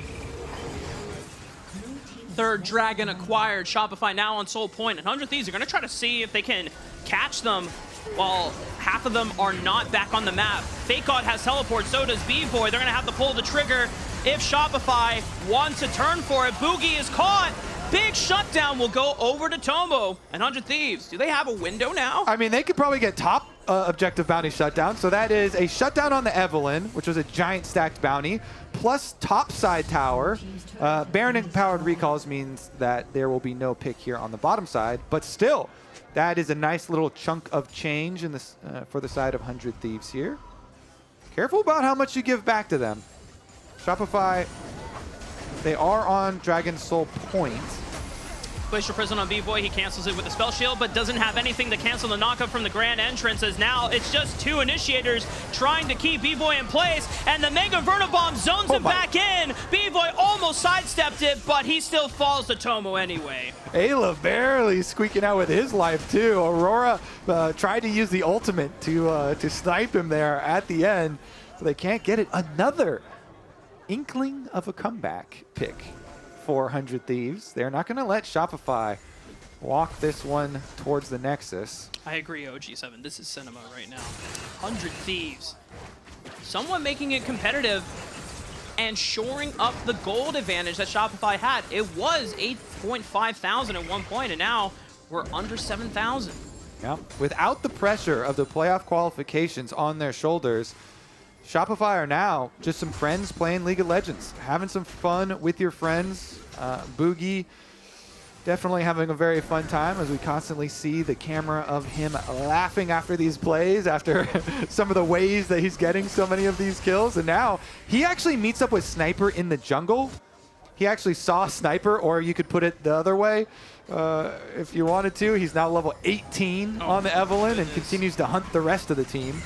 Third Dragon acquired. Shopify now on Soul Point, and 100 Thieves are going to try to see if they can catch them while half of them are not back on the map. Fake God has teleport, so does B-Boy. They're going to have to pull the trigger if Shopify wants to turn for it. Boogie is caught. Big shutdown will go over to Tomo and 100 Thieves. Do they have a window now? I mean, they could probably get top objective bounty shutdown. So that is a shutdown on the Evelynn, which was a giant stacked bounty, plus top side tower. Baron-empowered recalls means that there will be no pick here on the bottom side, but still, that is a nice little chunk of change in this for the side of 100 Thieves here. Careful about how much you give back to them. Shopify, they are on Dragon Soul Point. Glacial Prison on B-Boy, he cancels it with a spell shield, but doesn't have anything to cancel the knockup from the grand entrance, as now it's just two initiators trying to keep B-Boy in place, and the Mega Vernobomb zones him back in. B-Boy almost sidestepped it, but he still falls to Tomo anyway. Ayla barely squeaking out with his life too. Aurora tried to use the ultimate to snipe him there at the end, so they can't get it. Another inkling of a comeback pick. 400 Thieves. They're not going to let Shopify walk this one towards the Nexus. I agree, OG7. This is cinema right now. 100 Thieves. Somewhat making it competitive and shoring up the gold advantage that Shopify had. It was 8.5 thousand at one point, and now we're under 7,000. Yeah. Without the pressure of the playoff qualifications on their shoulders, Shopify are now just some friends playing League of Legends, having some fun with your friends. Boogie definitely having a very fun time as we constantly see the camera of him laughing after these plays, after some of the ways that he's getting so many of these kills. And now he actually meets up with Sniper in the jungle. He actually saw Sniper, or you could put it the other way if you wanted to. He's now level 18 on the Evelynn and continues to hunt the rest of the team.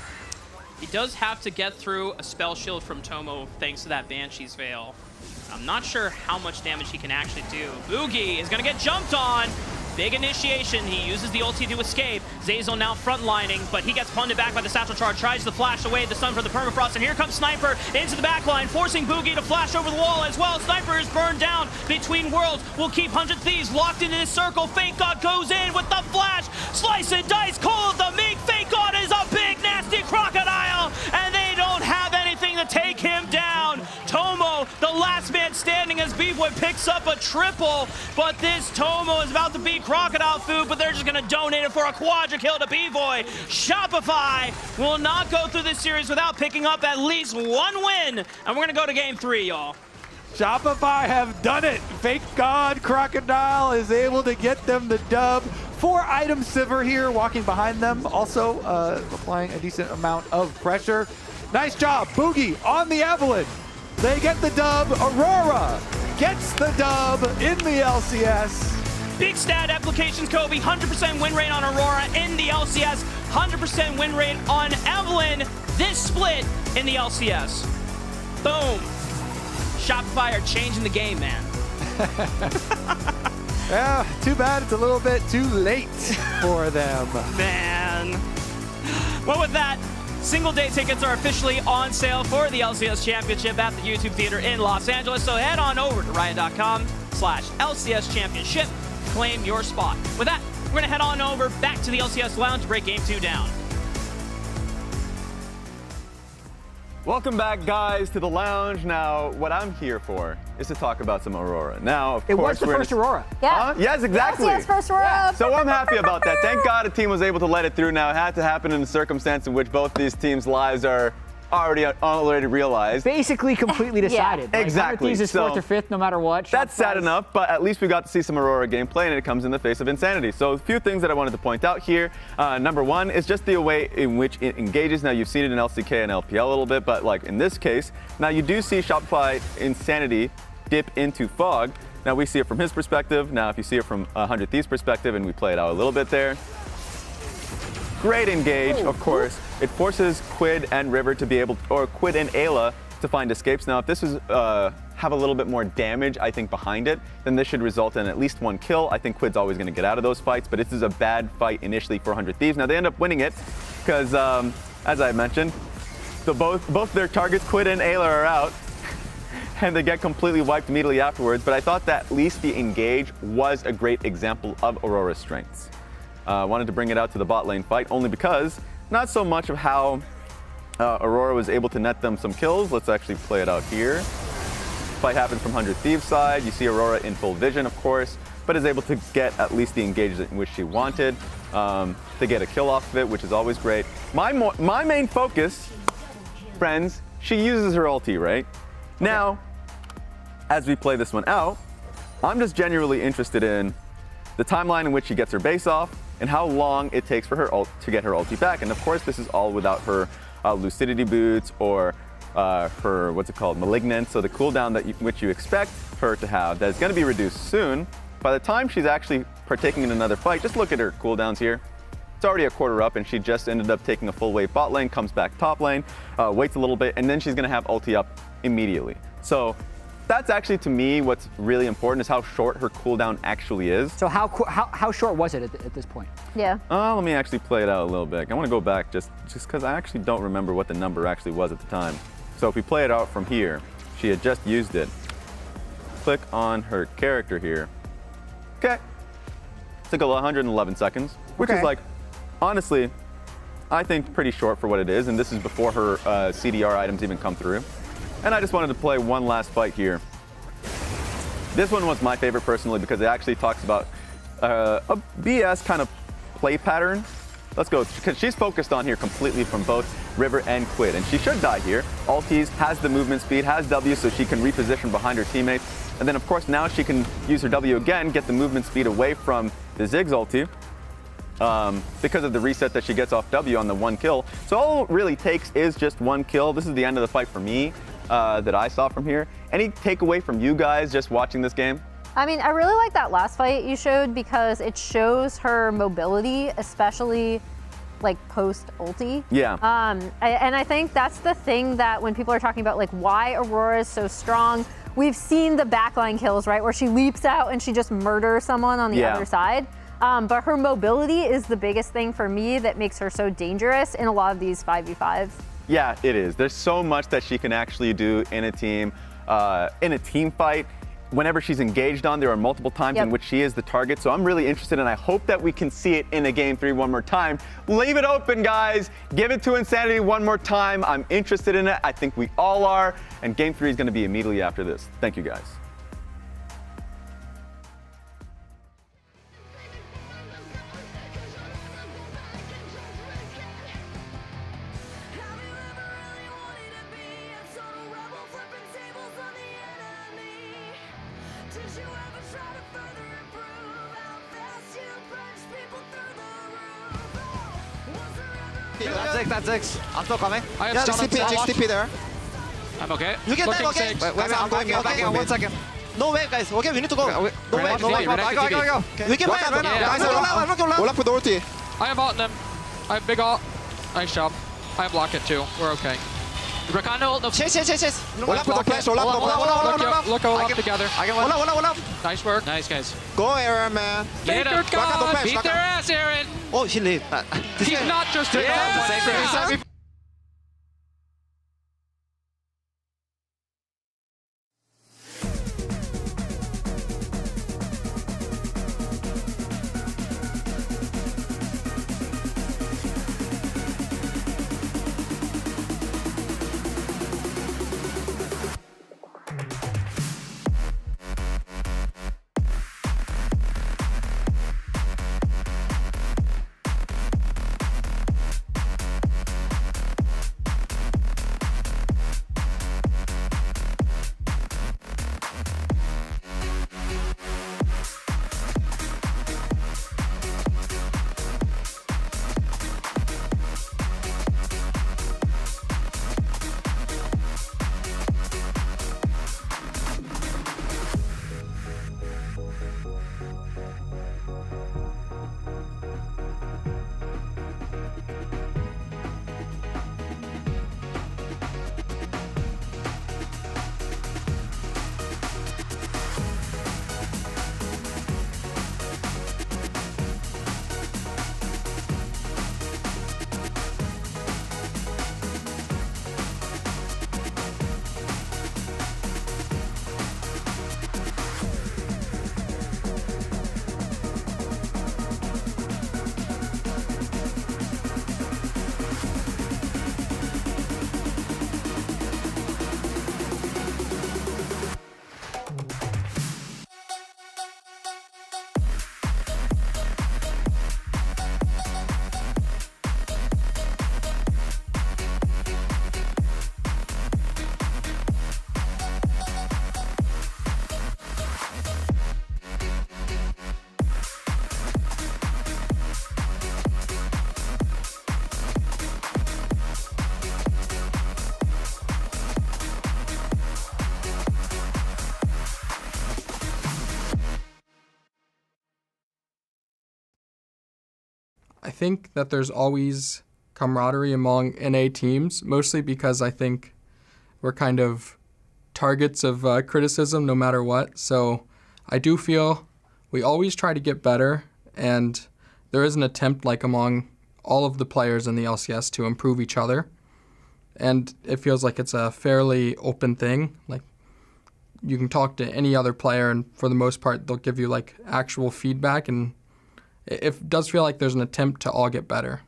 He does have to get through a spell shield from Tomo thanks to that Banshee's Veil. I'm not sure how much damage he can actually do. Boogie is going to get jumped on. Big initiation. He uses the ulti to escape. Zazel now frontlining, but he gets punted back by the satchel charge. Tries to flash away the stun for the permafrost, and here comes Sniper into the backline, forcing Boogie to flash over the wall as well. Sniper is burned down between worlds. Will keep 100 Thieves locked into this circle. Fake God goes in with the flash. Slice and dice, cold the Mig. Fake God is a big, nasty crocodile, and they don't have anything to take him down. Tomo, the last man standing as B-Boy picks up a triple, but this Tomo is about to be crocodile food, but they're just going to donate it for a quadra kill to B-Boy. Shopify will not go through this series without picking up at least one win, and we're going to go to game 3, y'all. Shopify have done it. Fake God Crocodile is able to get them the dub. 4-item Sivir here walking behind them, also applying a decent amount of pressure. Nice job, Boogie on the Evelynn. They get the dub. Aurora gets the dub in the LCS. Big stat applications, Kobe. 100% win rate on Aurora in the LCS. 100% win rate on Evelynn. This split in the LCS. Boom. Shopify are changing the game, man. Yeah, too bad it's a little bit too late for them. Man. Well, with that, single day tickets are officially on sale for the LCS Championship at the YouTube Theater in Los Angeles. So head on over to riot.com/LCS Championship. Claim your spot. With that, we're going to head on over back to the LCS Lounge to break Game 2 down. Welcome back, guys, to the lounge. Now, what I'm here for is to talk about some Aurora. Now, of It course, was the first Aurora. Yeah. Yes, exactly. Yes, first Aurora. So I'm happy about that. Thank God a team was able to let it through. Now, it had to happen in a circumstance in which both these teams' lives are already realized. Basically completely decided. Like, Exactly. 100 Thieves is So, 4th or 5th, no matter what. That's sad enough, but at least we got to see some Aurora gameplay, and it comes in the face of Insanity. So a few things that I wanted to point out here. Number one is just the way in which it engages. Now, you've seen it in LCK and LPL a little bit, but like in this case, now you do see Shopify Insanity dip into Fog. Now, we see it from his perspective. Now, if you see it from 100 Thieves' perspective, and we play it out a little bit there. Great engage, of course. It forces Quid and River to be able, or Quid and Ayla to find escapes. Now, if this is have a little bit more damage, I think, behind it, then this should result in at least one kill. I think Quid's always going to get out of those fights, but this is a bad fight initially for 100 Thieves. Now, they end up winning it because, as I mentioned, both their targets, Quid and Ayla, are out, and they get completely wiped immediately afterwards. But I thought that at least the engage was a great example of Aurora's strengths. Wanted to bring it out to the bot lane fight only because not so much of how Aurora was able to net them some kills. Let's actually play it out here. Fight happens from 100 Thieves side. You see Aurora in full vision, of course, but is able to get at least the engagement in which she wanted to get a kill off of it, which is always great. My main focus, friends, she uses her ulti, right? Okay. Now, as we play this one out, I'm just genuinely interested in the timeline in which she gets her base off, and how long it takes for her to get her ulti back. And of course, this is all without her lucidity boots or her, what's it called, malignant. So the cooldown which you expect her to have, that is going to be reduced soon. By the time she's actually partaking in another fight, just look at her cooldowns here. It's already a quarter up, and she just ended up taking a full wave bot lane, comes back top lane, waits a little bit, and then she's going to have ulti up immediately. So that's actually, to me, what's really important is how short her cooldown actually is. So how short was it at this point? Yeah. Let me actually play it out a little bit. I want to go back just because I actually don't remember what the number actually was at the time. So if we play it out from here, she had just used it. Click on her character here. Okay. Took 111 seconds, which is like, honestly, I think pretty short for what it is. And this is before her CDR items even come through. And I just wanted to play one last fight here. This one was my favorite personally because it actually talks about a BS kind of play pattern. Let's go, because she's focused on here completely from both River and Quid, and she should die here. Ultis, has the movement speed, has W so she can reposition behind her teammates. And then of course now she can use her W again, get the movement speed away from the Ziggs ulti. Because of the reset that she gets off W on the one kill. So all it really takes is just one kill. This is the end of the fight for me. That I saw from here. Any takeaway from you guys just watching this game? I mean, I really like that last fight you showed because it shows her mobility, especially like post ulti. Yeah. And I think that's the thing that when people are talking about like why Aurora is so strong, we've seen the backline kills, right? Where she leaps out and she just murders someone on the other side. But her mobility is the biggest thing for me that makes her so dangerous in a lot of these 5v5s. Yeah, it is. There's so much that she can actually do in a team fight. Whenever she's engaged on, there are multiple times in which she is the target. So I'm really interested, and I hope that we can see it in a Game 3 one more time. Leave it open, guys. Give it to Insanity one more time. I'm interested in it. I think we all are. And Game 3 is going to be immediately after this. Thank you, guys. That's X. I'm still coming. I have just TP there. I'm okay. You get that, okay? Wait, I'm going, 1 second. No way, guys. Okay, we need to go. No way. I go. We can fight right now. Guys, I'm not gonna left with ulti. I have ult them. I have big ult. Nice job. I have block it too. We're okay. Rakan ult. No. Chase. Olaf with the flash. Olaf. Look all up together. Olaf. Nice work. Nice, guys. Go, Aaron, man. Get him. Beat their ass, Aaron. Oh, he lived. He's not just here. I think that there's always camaraderie among NA teams, mostly because I think we're kind of targets of criticism no matter what. So I do feel we always try to get better, and there is an attempt like among all of the players in the LCS to improve each other. And it feels like it's a fairly open thing. Like, you can talk to any other player, and for the most part, they'll give you like actual feedback, and it does feel like there's an attempt to all get better.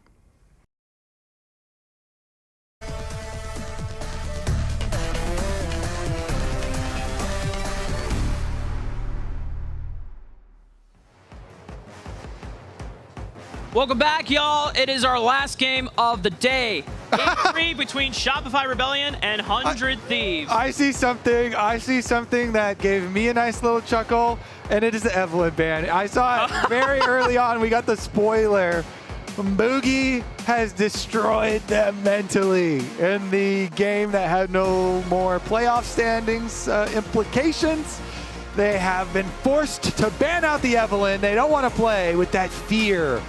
Welcome back, y'all. It is our last game of the day. Game 3 between Shopify Rebellion and 100 Thieves. I see something that gave me a nice little chuckle, and it is the Evelyn ban. I saw it very early on. We got the spoiler. Boogie has destroyed them mentally in the game that had no more playoff standings implications. They have been forced to ban out the Evelyn. They don't want to play with that fear.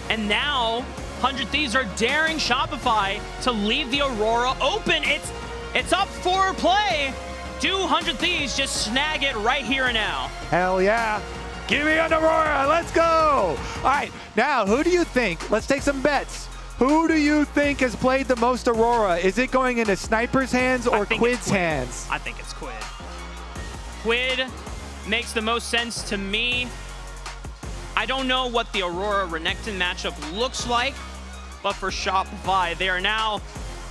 And now 100 Thieves are daring Shopify to leave the Aurora open. It's up for play. Do 100 Thieves just snag it right here and now? Hell yeah. Give me an Aurora. Let's go. All right. Now, who do you think? Let's take some bets. Who do you think has played the most Aurora? Is it going into Sniper's hands or Quid's hands? I think it's Quid. Quid makes the most sense to me. I don't know what the Aurora Renekton matchup looks like, but for Shopify, they are now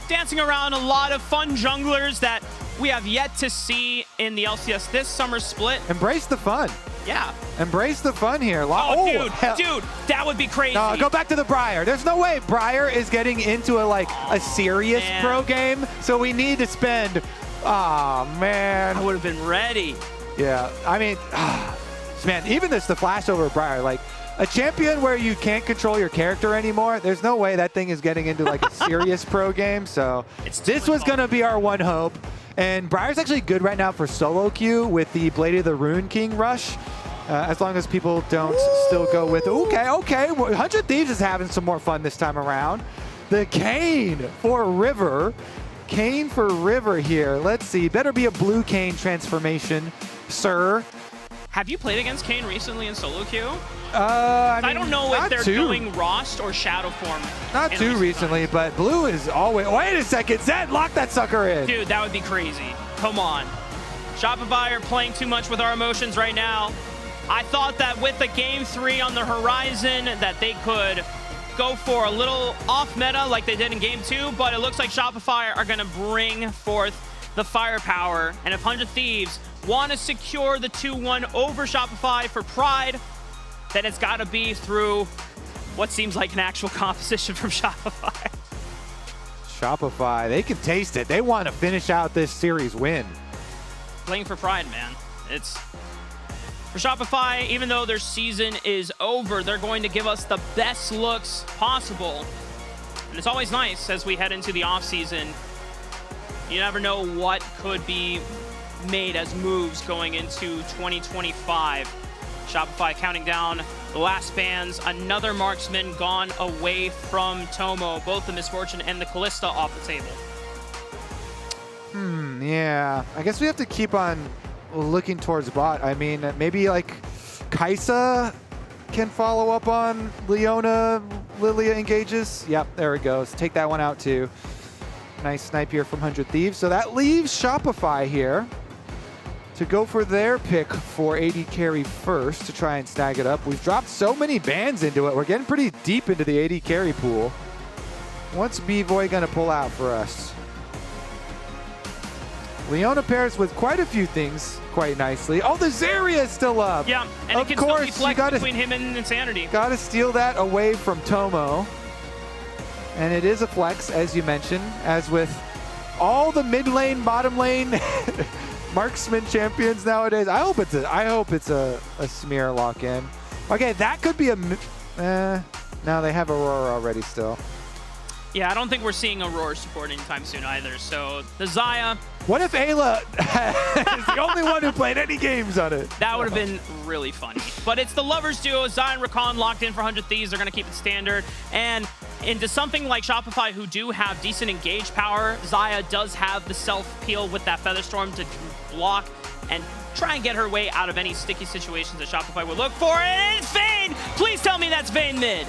dancing around a lot of fun junglers that we have yet to see in the LCS this summer split. Embrace the fun. Yeah. Embrace the fun here. Dude, that would be crazy. No, go back to the Briar. There's no way Briar is getting into a serious pro game, so we need to spend. Oh, man. I would have been ready. Yeah, I mean, man, even the flash over Briar, like a champion where you can't control your character anymore, there's no way that thing is getting into like a serious pro game. So this was going to be our one hope. And Briar's actually good right now for solo queue with the Blade of the Rune King rush. As long as people don't still go with, okay. 100 Thieves is having some more fun this time around. The Kayn for River. Kayn for River here. Let's see. Better be a blue Kayn transformation, sir. Have you played against Kayn recently in solo queue? I don't know if they're doing Rost or Shadow form. Not too recently, but blue is always. Wait a second, Zed, lock that sucker in. Dude, that would be crazy. Come on. Shopify are playing too much with our emotions right now. I thought that with the game 3 on the horizon that they could go for a little off meta like they did in game 2, but it looks like Shopify are going to bring forth the firepower. And if 100 Thieves want to secure the 2-1 over Shopify for Pride, then it's got to be through what seems like an actual composition from Shopify. Shopify, they can taste it. They want to finish out this series win. Playing for Pride, man. It's for Shopify, even though their season is over, they're going to give us the best looks possible. And it's always nice as we head into the offseason. You never know what could be made as moves going into 2025. Shopify counting down the last bans. Another marksman gone away from Tomo. Both the Misfortune and the Callista off the table. Yeah. I guess we have to keep on looking towards bot. I mean, maybe like Kaisa can follow up on Leona. Lilia engages. Yep, there it goes. Take that one out too. Nice snipe here from 100 Thieves. So that leaves Shopify here to go for their pick for AD carry first to try and snag it up. We've dropped so many bans into it. We're getting pretty deep into the AD carry pool. What's B-Boy gonna pull out for us? Leona pairs with quite a few things quite nicely. Oh, the Zarya is still up. Yeah, and of it can course, still be flex between him and Insanity. Gotta steal that away from Tomo. And it is a flex, as you mentioned, as with all the mid lane, bottom lane marksman champions nowadays. I hope it's a smear lock in. Okay, that could be a. No, they have Aurora already still. Yeah, I don't think we're seeing Aurora support anytime soon either. So the Xayah. What if Ayla is the only one who played any games on it? That would have been really funny. But it's the Lovers duo, Xayah and Rakan locked in for 100 Thieves. They're going to keep it standard. And into something like Shopify, who do have decent engage power, Xayah does have the self-peel with that Featherstorm to block and try and get her way out of any sticky situations that Shopify would look for. And it's Vayne! Please tell me that's Vayne mid.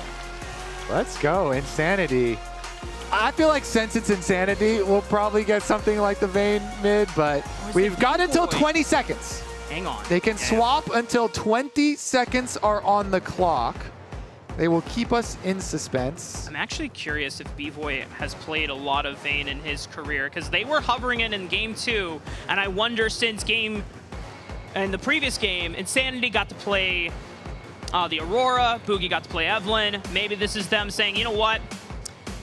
Let's go, Insanity. I feel like since it's Insanity, we'll probably get something like the Vayne mid, but we've got until 20 seconds. Hang on. They can swap until 20 seconds are on the clock. They will keep us in suspense. I'm actually curious if B-Boy has played a lot of Vayne in his career, because they were hovering it in Game 2, and I wonder since in the previous game, Insanity got to play the Aurora, Boogie got to play Evelyn. Maybe this is them saying, you know what?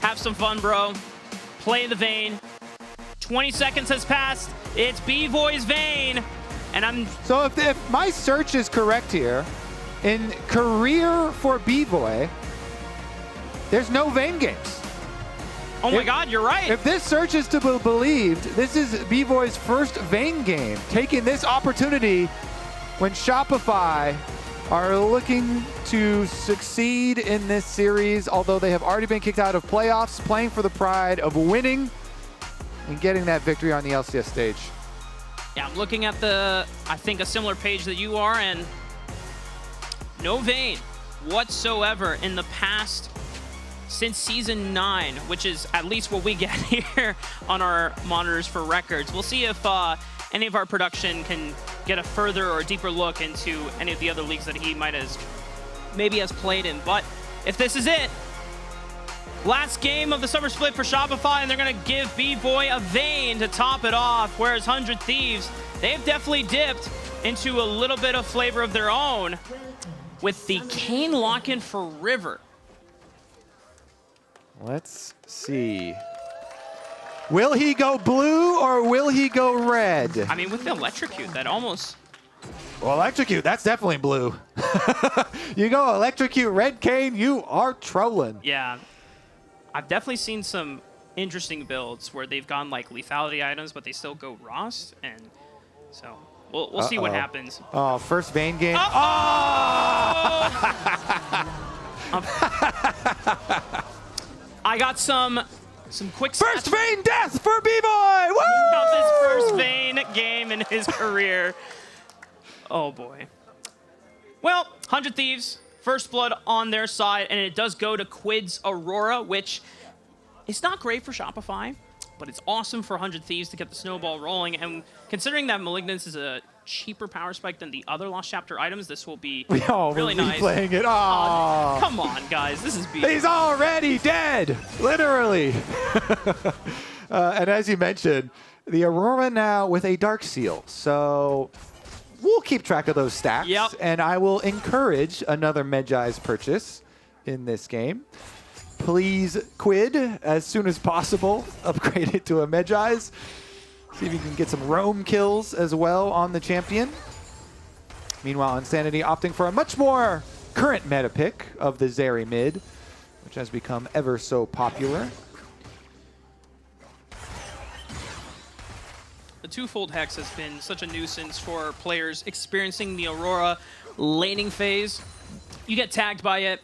Have some fun, bro. Play the Vayne. 20 seconds has passed. It's B-Boy's Vayne. And So if my search is correct here, in career for B-Boy, there's no Vayne games. Oh my God, you're right. If this search is to be believed, this is B-Boy's first Vayne game, taking this opportunity when Shopify are looking to succeed in this series, although they have already been kicked out of playoffs, playing for the pride of winning and getting that victory on the LCS stage. Yeah, I'm looking at I think a similar page that you are, and no Vayne whatsoever in the past since Season 9, which is at least what we get here on our monitors for records. We'll see if any of our production can get a further or deeper look into any of the other leagues that he maybe has played in. But if this is it, last game of the summer split for Shopify, and they're going to give B-Boy a Vayne to top it off, whereas 100 Thieves, they've definitely dipped into a little bit of flavor of their own with the Kayn lock-in for River. Let's see. Will he go blue or will he go red? I mean, with the electrocute, that almost... Well, electrocute, that's definitely blue. You go electrocute red Kayn, you are trolling. Yeah. I've definitely seen some interesting builds where they've gone like lethality items, but they still go Rost, and so we'll see what happens. Oh, first Vayne game. I got some quick first Vayne death for B-Boy! Woo! Of his first Vayne game in his career. Oh boy. Well, 100 Thieves, first blood on their side, and it does go to Quid's Aurora, which is not great for Shopify, but it's awesome for 100 Thieves to get the snowball rolling. And considering that Malignance is a cheaper power spike than the other Lost Chapter items, this will be really nice. Playing it. Oh, come on, guys. This is He's already dead, literally. And as you mentioned, the Aurora now with a Dark Seal. So we'll keep track of those stacks. Yep. And I will encourage another Medjai's purchase in this game. Please, Quid, as soon as possible, upgrade it to a Medjai's. See if you can get some roam kills as well on the champion. Meanwhile, Insanity opting for a much more current meta pick of the Zeri mid, which has become ever so popular. The twofold Hex has been such a nuisance for players experiencing the Aurora laning phase. You get tagged by it,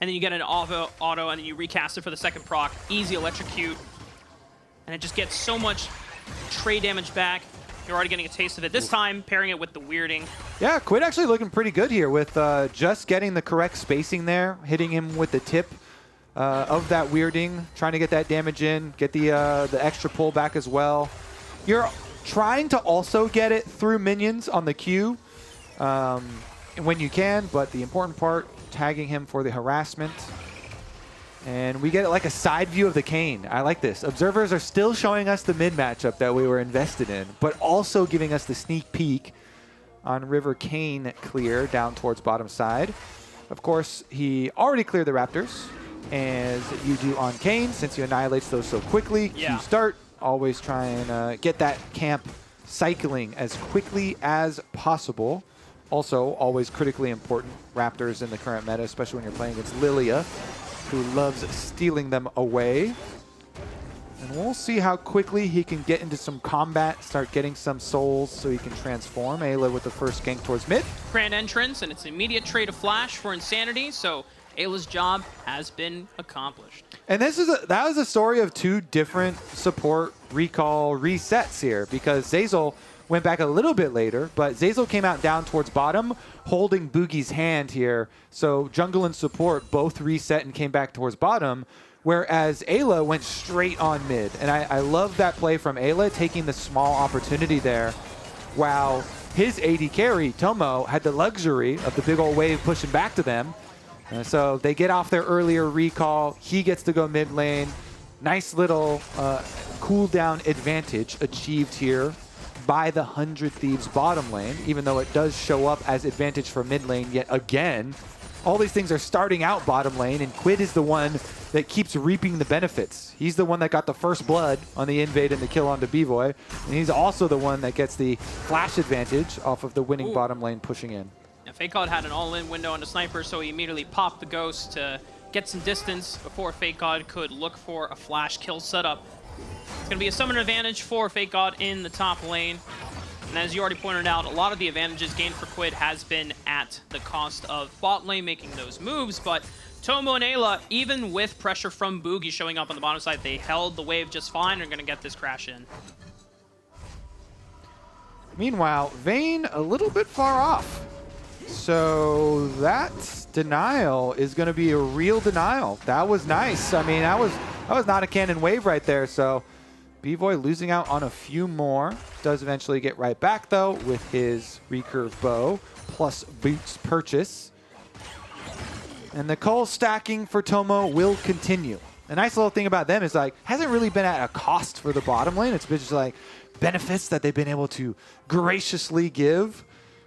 and then you get an auto, and then you recast it for the second proc. Easy electrocute, and it just gets so much trade damage back. You're already getting a taste of it. This time, pairing it with the weirding. Yeah, Quid actually looking pretty good here with just getting the correct spacing there, hitting him with the tip of that weirding, trying to get that damage in, get the extra pull back as well. You're trying to also get it through minions on the Q when you can, but the important part, tagging him for the harassment. And we get like a side view of the Kayn. I like this. Observers are still showing us the mid matchup that we were invested in, but also giving us the sneak peek on River Kayn clear down towards bottom side. Of course, he already cleared the Raptors, as you do on Kayn, since he annihilates those so quickly. Yeah. Q start, always try and get that camp cycling as quickly as possible. Also, always critically important Raptors in the current meta, especially when you're playing against Lilia. who loves stealing them away. And we'll see how quickly he can get into some combat, start getting some souls so he can transform. Ayla with the first gank towards mid. Grand entrance, and it's an immediate trade of flash for Insanity, so Ayla's job has been accomplished. And that was a story of two different support recall resets here, because Zeyzal went back a little bit later, but Zeyzal came out down towards bottom, holding Boogie's hand here. So jungle and support both reset and came back towards bottom, whereas Ayla went straight on mid. And I love that play from Ayla, taking the small opportunity there, while his AD carry, Tomo, had the luxury of the big old wave pushing back to them. So they get off their earlier recall. He gets to go mid lane. Nice little cooldown advantage achieved here by the 100 Thieves bottom lane, even though it does show up as advantage for mid lane yet again. All these things are starting out bottom lane, and Quid is the one that keeps reaping the benefits. He's the one that got the first blood on the invade and the kill onto B-Boy, and he's also the one that gets the flash advantage off of the winning bottom lane pushing in. Now, FakeGod had an all-in window on the sniper, so he immediately popped the Ghost to get some distance before FakeGod could look for a flash kill setup. It's going to be a summoner advantage for FakeGod in the top lane. And as you already pointed out, a lot of the advantages gained for Quid has been at the cost of bot lane making those moves, but Tomo and Ayla, even with pressure from Boogie showing up on the bottom side, they held the wave just fine and are going to get this crash in. Meanwhile, Vayne a little bit far off. So that denial is going to be a real denial. That was nice. I mean, that was not a cannon wave right there, so B-Boy losing out on a few more. Does eventually get right back, though, with his recurve bow plus boots purchase. And the cull stacking for Tomo will continue. A nice little thing about them is, like, hasn't really been at a cost for the bottom lane. It's been just, like, benefits that they've been able to graciously give.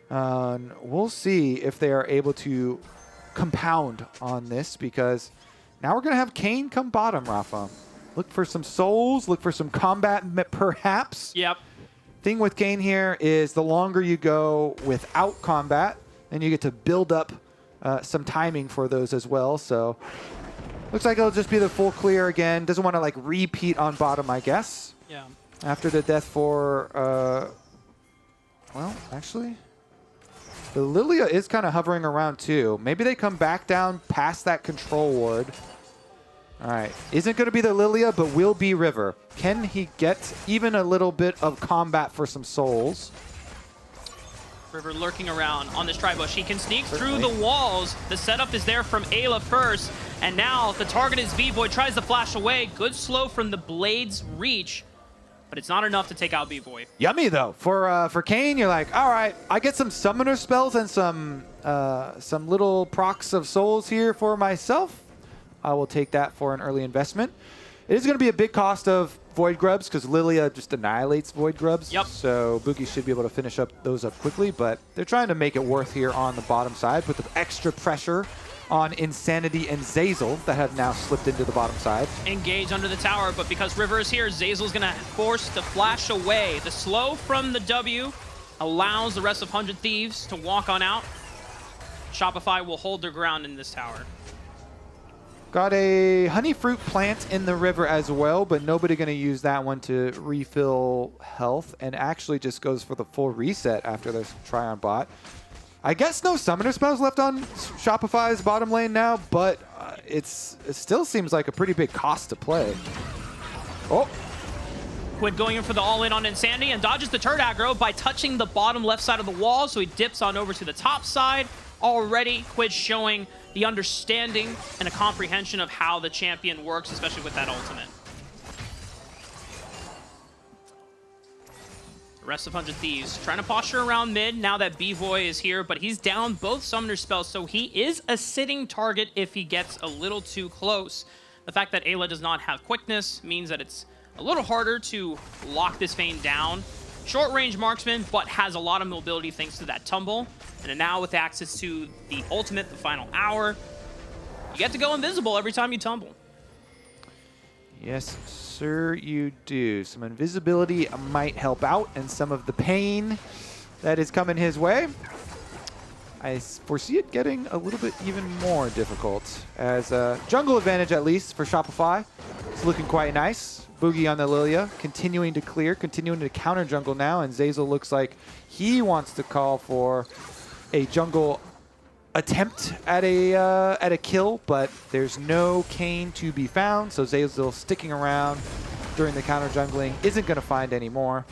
We'll see if they are able to compound on this, because now we're going to have Kayn come bottom, Rafa. Look for some souls, look for some combat, perhaps. Yep. Thing with Kayn here is the longer you go without combat, then you get to build up some timing for those as well. So looks like it'll just be the full clear again. Doesn't want to like repeat on bottom, I guess. Yeah. After the death for, well, actually, the Lilia is kind of hovering around too. Maybe they come back down past that control ward. All right, isn't going to be the Lilia, but will be River. Can he get even a little bit of combat for some souls? River lurking around on this tri-bush. He can sneak through the walls. The setup is there from Ayla first, and now the target is B-Boy. Tries to flash away. Good slow from the Blade's reach, but it's not enough to take out B-Boy. Yummy though. For Kayn, you're like, all right, I get some summoner spells and some little procs of souls here for myself. I will take that for an early investment. It is going to be a big cost of Void Grubs, because Lilia just annihilates Void Grubs. Yep. So Boogie should be able to finish up those up quickly, but they're trying to make it worth here on the bottom side, put the extra pressure on Insanity and Zeyzal that have now slipped into the bottom side. Engage under the tower, but because River is here, Zeyzal's going to force the flash away. The slow from the W allows the rest of 100 Thieves to walk on out. Shopify will hold their ground in this tower. Got a honey fruit plant in the river as well, but nobody going to use that one to refill health, and actually just goes for the full reset after their try on bot. I guess no summoner spells left on Shopify's bottom lane now, but it still seems like a pretty big cost to play. Oh. Quid going in for the all-in on Insanity and dodges the turret aggro by touching the bottom left side of the wall, so he dips on over to the top side. Already, Quid showing the understanding and a comprehension of how the champion works, especially with that ultimate. The rest of 100 Thieves trying to posture around mid now that B-Boy is here, but he's down both summoner spells, so he is a sitting target if he gets a little too close. The fact that Ayla does not have quickness means that it's a little harder to lock this Vayne down. Short range marksman, but has a lot of mobility thanks to that tumble. And now with access to the ultimate, the final hour, you get to go invisible every time you tumble. Yes, sir, you do. Some invisibility might help out, and some of the pain that is coming his way. I foresee it getting a little bit even more difficult as jungle advantage, at least for Shopify. It's looking quite nice. Boogie on the Lilia, continuing to clear, continuing to counter jungle now, and Zeyzal looks like he wants to call for a jungle attempt at a kill, but there's no Kayn to be found, so Zeyzal sticking around during the counter jungling, isn't going to find any more.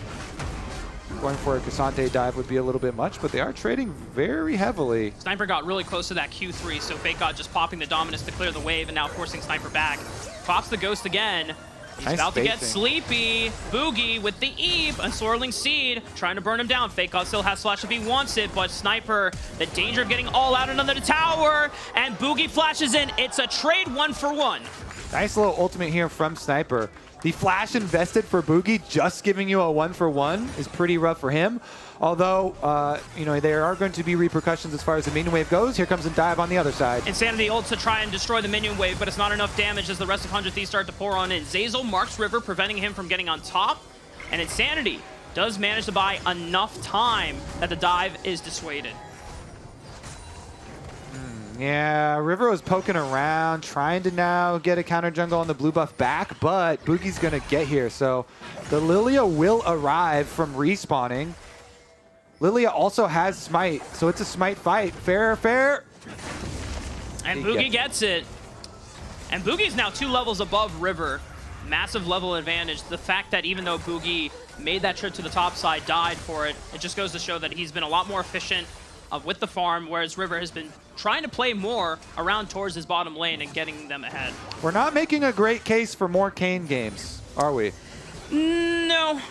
Going for a Cassante dive would be a little bit much, but they are trading very heavily. Sniper got really close to that Q3, so Fake God just popping the Dominus to clear the wave and now forcing Sniper back. Pops the Ghost again. He's Nice about to get spacing. sleepy. Boogie with the Eve, a Swirling Seed, trying to burn him down. Fake God still has Flash if he wants it, but Sniper, the danger of getting all out another tower, and Boogie flashes in. It's a trade 1-for-1. Nice little ultimate here from Sniper. The flash invested for Boogie, just giving you a 1-for-1 is pretty rough for him. Although, you know, there are going to be repercussions as far as the minion wave goes. Here comes a dive on the other side. Insanity ult to try and destroy the minion wave, but it's not enough damage as the rest of 100 Thieves start to pour on in. Zeyzal marks River, preventing him from getting on top, and Insanity does manage to buy enough time that the dive is dissuaded. Yeah, River was poking around, trying to now get a counter jungle on the blue buff back, but Boogie's going to get here. So the Lilia will arrive from respawning. Lilia also has Smite, so it's a Smite fight. Fair, fair. And Boogie gets it. And Boogie's now 2 levels above River. Massive level advantage. The fact that even though Boogie made that trip to the top side, died for it, it just goes to show that he's been a lot more efficient with the farm, whereas River has been trying to play more around towards his bottom lane and getting them ahead. We're not making a great case for more Kayn games, are we? No,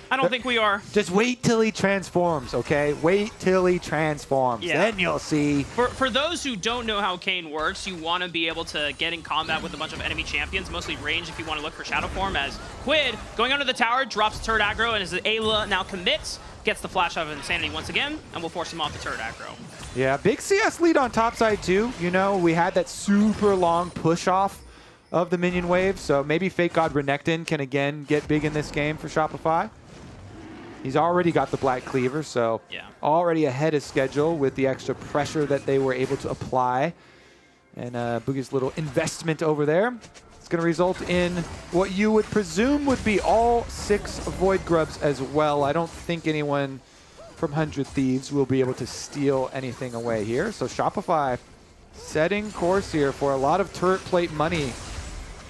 I don't think we are. Just wait till he transforms, okay? Wait till he transforms, then you'll see. For those who don't know how Kayn works, you want to be able to get in combat with a bunch of enemy champions, mostly range if you want to look for Shadow Form, as Quid, going under the tower, drops turret aggro, and as Ayla now commits, gets the flash out of Insanity once again, and will force him off the turret aggro. Yeah, big CS lead on top side too. You know, we had that super long push off of the minion wave, so maybe Fake God Renekton can again get big in this game for Shopify. He's already got the Black Cleaver, so already ahead of schedule with the extra pressure that they were able to apply. And Boogie's little investment over there. It's going to result in what you would presume would be all 6 Void Grubs as well. I don't think anyone from 100 Thieves will be able to steal anything away here. So Shopify setting course here for a lot of turret plate money.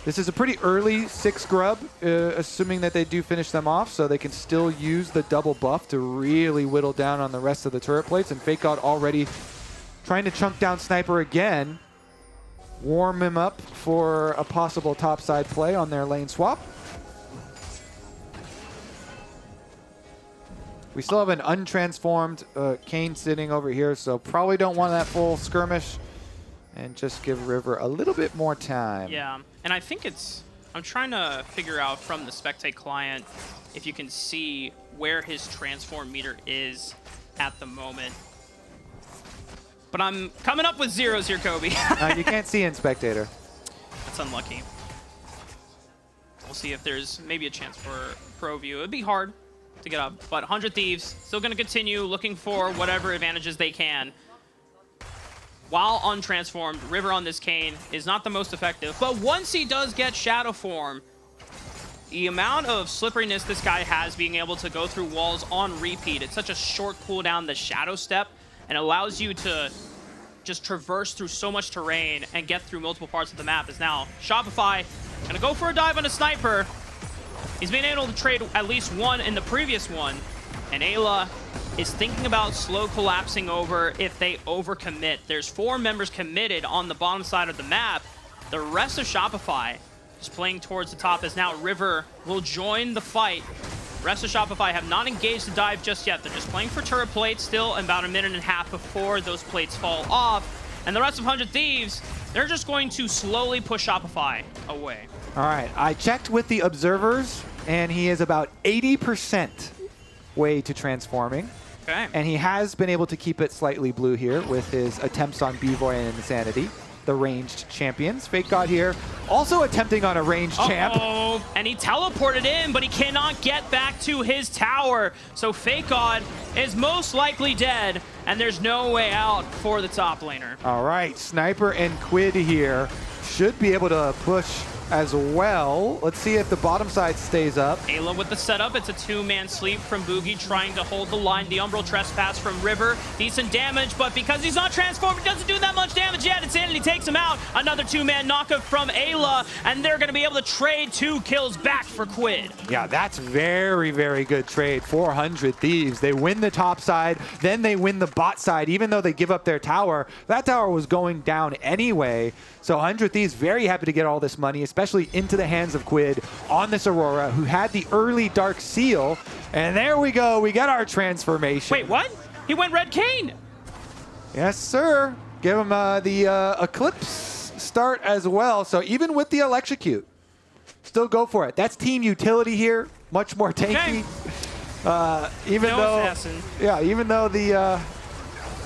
This is a pretty early 6 grub, assuming that they do finish them off, so they can still use the double buff to really whittle down on the rest of the turret plates. And Fake God already trying to chunk down Sniper again. Warm him up for a possible topside play on their lane swap. We still have an untransformed Kayn sitting over here, so probably don't want that full skirmish. And just give River a little bit more time. Yeah, and I think I'm trying to figure out from the Spectate client if you can see where his transform meter is at the moment. But I'm coming up with zeros here, Kobe. You can't see in Spectator. That's unlucky. We'll see if there's maybe a chance for Pro View. It'd be hard to get up, but 100 Thieves still going to continue looking for whatever advantages they can. While untransformed, River on this Kayn is not the most effective, but once he does get Shadow Form, the amount of slipperiness this guy has being able to go through walls on repeat, it's such a short cooldown, the Shadow Step, and allows you to just traverse through so much terrain and get through multiple parts of the map. Is now Shopify gonna go for a dive on a Sniper. He's been able to trade at least one in the previous one, and Ayla is thinking about slow collapsing over if they overcommit. There's 4 members committed on the bottom side of the map. The rest of Shopify is playing towards the top as now River will join the fight. Rest of Shopify have not engaged the dive just yet. They're just playing for turret plates still, about a minute and a half before those plates fall off. And the rest of 100 Thieves, they're just going to slowly push Shopify away. All right, I checked with the observers, and he is about 80% way to transforming. Okay. And he has been able to keep it slightly blue here with his attempts on B-Boy and Insanity, the ranged champions. Fake God here, also attempting on a ranged champ. And he teleported in, but he cannot get back to his tower. So Fake God is most likely dead and there's no way out for the top laner. All right, Sniper and Quid here should be able to push as well. Let's see if the bottom side stays up. Ayla with the setup. It's a two-man sleep from Boogie trying to hold the line. The Umbral Trespass from River. Decent damage, but because he's not transformed, it doesn't do that much damage yet. Insanity takes him out. Another two-man knockup from Ayla, and they're going to be able to trade 2 kills back for Quid. Yeah, that's very, very good trade. 400 Thieves. They win the top side, then they win the bot side, even though they give up their tower. That tower was going down anyway. So 100 Thieves very happy to get all this money, especially into the hands of Quid on this Aurora, who had the early Dark Seal. And there we go. We got our transformation. Wait, what? He went Red Kayn. Yes, sir. Give him the Eclipse start as well. So even with the Electrocute, still go for it. That's team utility here. Much more tanky. Okay. Even though the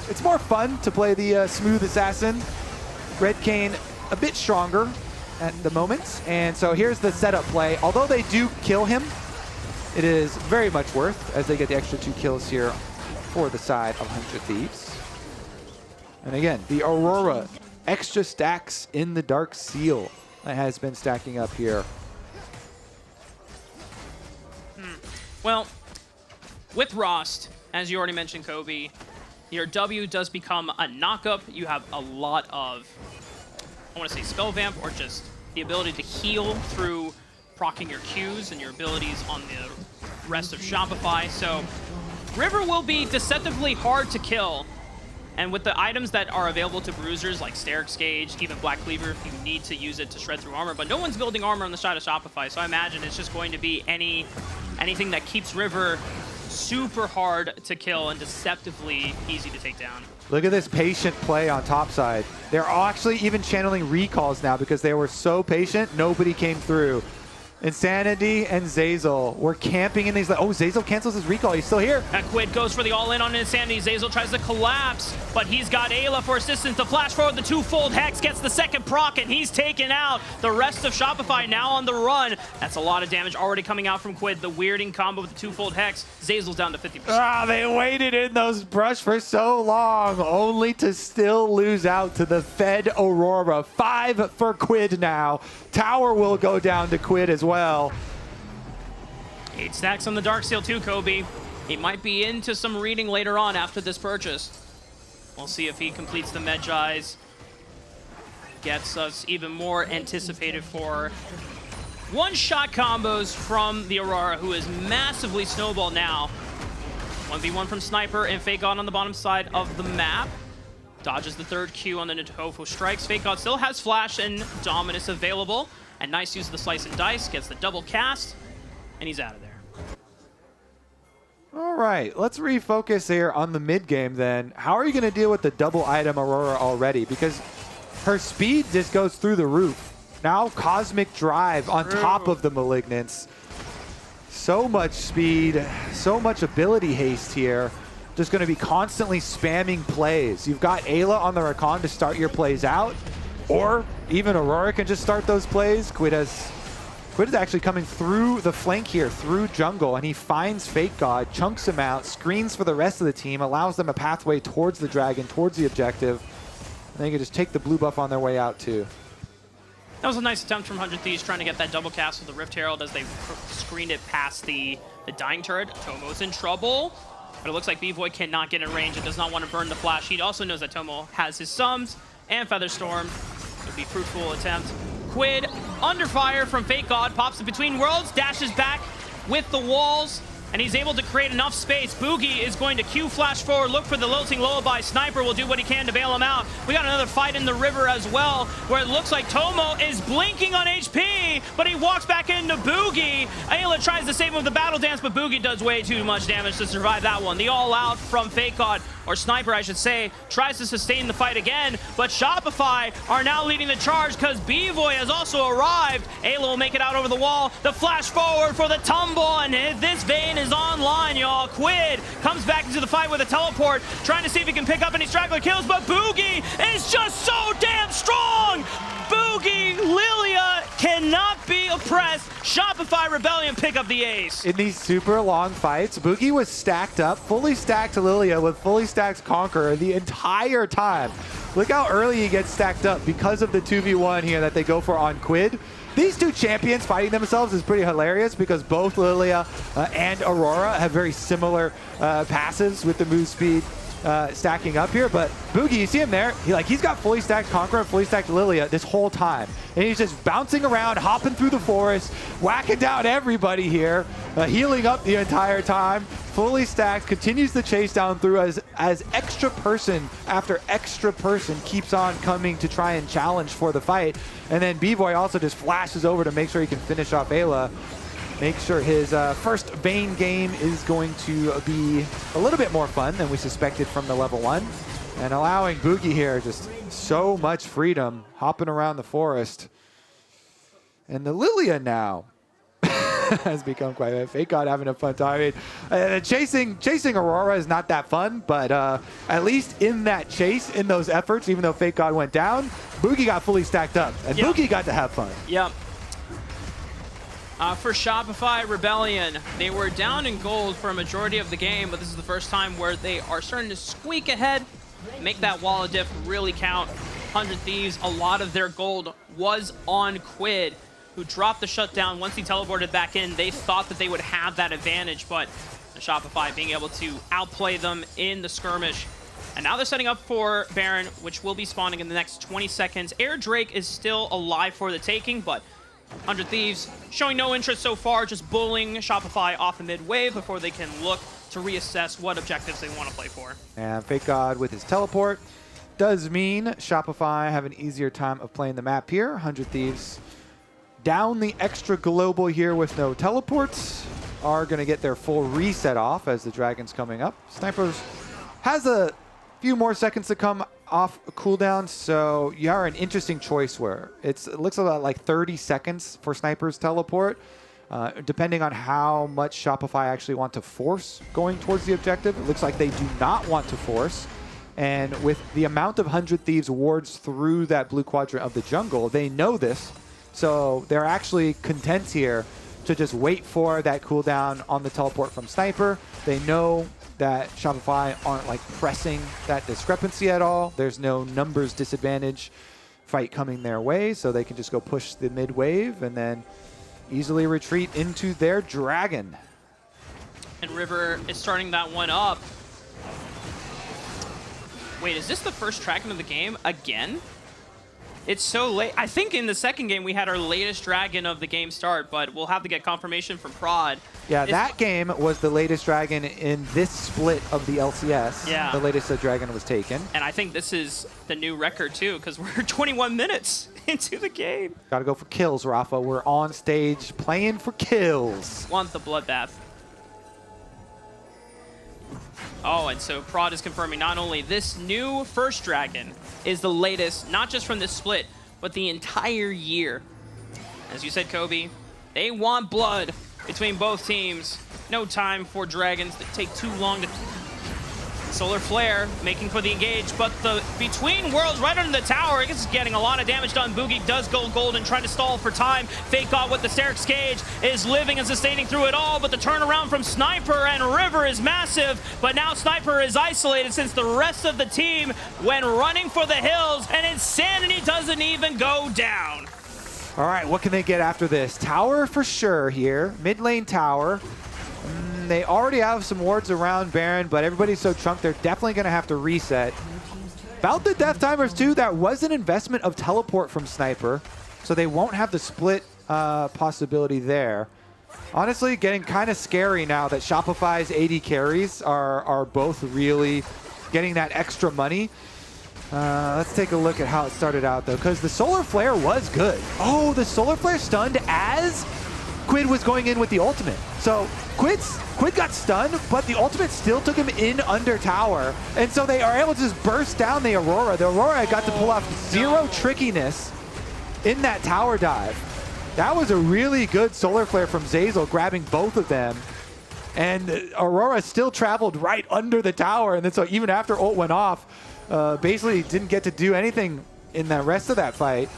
it's more fun to play the smooth assassin. Red Kayn a bit stronger at the moment, and so here's the setup play. Although they do kill him, it is very much worth as they get the extra 2 kills here for the side of 100 Thieves. And again, the Aurora, extra stacks in the Dark Seal that has been stacking up here. Well, with Rost, as you already mentioned, Kobe, your W does become a knockup. You have a lot of, I want to say spell vamp, or just the ability to heal through proccing your Qs and your abilities on the rest of Shopify. So River will be deceptively hard to kill. And with the items that are available to bruisers, like Steric's Gauge, even Black Cleaver, if you need to use it to shred through armor, but no one's building armor on the side of Shopify, so I imagine it's just going to be anything that keeps River super hard to kill and deceptively easy to take down. Look at this patient play on top side. They're actually even channeling recalls now because they were so patient, nobody came through. Insanity and Zeyzal were camping in these. Oh, Zeyzal cancels his recall. He's still here. And Quid goes for the all-in on Insanity. Zeyzal tries to collapse, but he's got Ayla for assistance. The flash forward, the 2-fold Hex gets the second proc, and he's taken out. The rest of Shopify now on the run. That's a lot of damage already coming out from Quid. The weirding combo with the 2-fold Hex. Zeyzal's down to 50%. They waited in those brush for so long, only to still lose out to the fed Aurora. 5 for Quid now. Tower will go down to Quid as well. 8 stacks on the Dark Seal too, Kobe. He might be into some reading later on after this purchase. We'll see if he completes the Medjai's. Gets us even more anticipated for one-shot combos from the Aurora, who is massively snowballed now. 1v1 from Sniper and Fake God on the bottom side of the map. Dodges the third Q on the Nitofu strikes. Fake God still has Flash and Dominus available. And nice use of the Slice and Dice. Gets the double cast. And he's out of there. All right, let's refocus here on the mid game then. How are you going to deal with the double item Aurora already? Because her speed just goes through the roof. Now Cosmic Drive on top of the Malignance. So much speed, so much ability haste here. Just going to be constantly spamming plays. You've got Ayla on the Rakan to start your plays out, or even Aurora can just start those plays. Quid is actually coming through the flank here, through jungle, and he finds Fake God, chunks him out, screens for the rest of the team, allows them a pathway towards the dragon, towards the objective, and they can just take the blue buff on their way out too. That was a nice attempt from 100 Thieves trying to get that double cast with the Rift Herald as they screened it past the Dying Turret. Tomo's in trouble. But it looks like B-Void cannot get in range and does not want to burn the flash. He also knows that Tomo has his Sums and Featherstorm. It'll be a fruitful attempt. Quid under fire from Fake God, pops it between worlds, dashes back with the walls, and he's able to create enough space. Boogie is going to Q flash forward, look for the Lilting Lullaby. Sniper will do what he can to bail him out. We got another fight in the river as well, where it looks like Tomo is blinking on HP, but he walks back into Boogie. Ayla tries to save him with the Battle Dance, but Boogie does way too much damage to survive that one. The all-out from Fake God, or Sniper I should say, tries to sustain the fight again, but Shopify are now leading the charge because B-Voy has also arrived. Ayla will make it out over the wall. The flash forward for the tumble, and this Vayne is online, y'all. Quid comes back into the fight with a teleport, trying to see if he can pick up any straggler kills, but Boogie is just so damn strong! Boogie, Lilia cannot be oppressed. Shopify Rebellion pick up the ace. In these super long fights, Boogie was stacked up, fully stacked Lilia with fully stacked Conqueror the entire time. Look how early he gets stacked up because of the 2v1 here that they go for on Quid. These two champions fighting themselves is pretty hilarious because both Lilia and Aurora have very similar passes with the move speed stacking up here. But Boogie, you see him there, he's got fully stacked Conqueror and fully stacked Lilia this whole time. And he's just bouncing around, hopping through the forest, whacking down everybody here, healing up the entire time. Fully stacked, continues the chase down through as extra person after extra person keeps on coming to try and challenge for the fight. And then B-Boy also just flashes over to make sure he can finish off Ayla. Make sure his first Vayne game is going to be a little bit more fun than we suspected from the level 1. And allowing Boogie here just so much freedom, hopping around the forest. And the Lilia now has become quite a fake god having a fun time. I mean, chasing Aurora is not that fun, but at least in that chase, in those efforts, even though Fake God went down, Boogie got fully stacked up, and Boogie got to have fun. Yep. For Shopify Rebellion, they were down in gold for a majority of the game, but this is the first time where they are starting to squeak ahead, make that wall of diff really count. 100 Thieves, a lot of their gold was on Quid, who dropped the shutdown. Once he teleported back in, they thought that they would have that advantage, but Shopify being able to outplay them in the skirmish. And now they're setting up for Baron, which will be spawning in the next 20 seconds. Air Drake is still alive for the taking, but 100 Thieves showing no interest so far, just bullying Shopify off the mid wave before they can look to reassess what objectives they want to play for. And Fake God with his teleport does mean Shopify have an easier time of playing the map here. 100 Thieves down the extra global here with no teleports, are going to get their full reset off as the Dragon's coming up. Snipers has a few more seconds to come off a cooldown, so you are an interesting choice where it looks about like 30 seconds for Sniper's teleport, depending on how much Shopify actually want to force going towards the objective. It looks like they do not want to force. And with the amount of 100 Thieves wards through that blue quadrant of the jungle, they know this. So they're actually content here to just wait for that cooldown on the teleport from Sniper. They know that Shopify aren't like pressing that discrepancy at all. There's no numbers disadvantage fight coming their way, so they can just go push the mid wave and then easily retreat into their Dragon. And River is starting that one up. Wait, is this the first Dragon of the game again? It's so late. I think in the second game we had our latest Dragon of the game start, but we'll have to get confirmation from Prod. Yeah, that game was the latest Dragon in this split of the LCS. Yeah. The latest Dragon was taken. And I think this is the new record too, because we're 21 minutes into the game. Gotta go for kills, Rafa. We're on stage playing for kills. Want the bloodbath. Oh, and so Prod is confirming not only this new first Dragon is the latest, not just from this split, but the entire year. As you said, Kobe, they want blood between both teams. No time for Dragons that take too long to... Solar Flare making for the engage, but the Between Worlds right under the tower is getting a lot of damage done. Boogie does go golden, trying to stall for time. Fake God with the Sterix Cage is living and sustaining through it all, but the turnaround from Sniper and River is massive. But now Sniper is isolated since the rest of the team went running for the hills, and Insanity doesn't even go down. All right, what can they get after this? Tower for sure here. Mid lane tower. They already have some wards around Baron, but everybody's so chunked, they're definitely going to have to reset. About the death timers too, that was an investment of teleport from Sniper, so they won't have the split possibility there. Honestly, getting kind of scary now that Shopify's AD carries are both really getting that extra money. Let's take a look at how it started out though, because the Solar Flare was good. Oh, the Solar Flare stunned as Quid was going in with the ultimate. So Quid got stunned, but the ultimate still took him in under tower. And so they are able to just burst down the Aurora. The Aurora got to pull off zero trickiness in that tower dive. That was a really good Solar Flare from Zeyzal, grabbing both of them. And Aurora still traveled right under the tower. And then so even after ult went off, basically didn't get to do anything in the rest of that fight.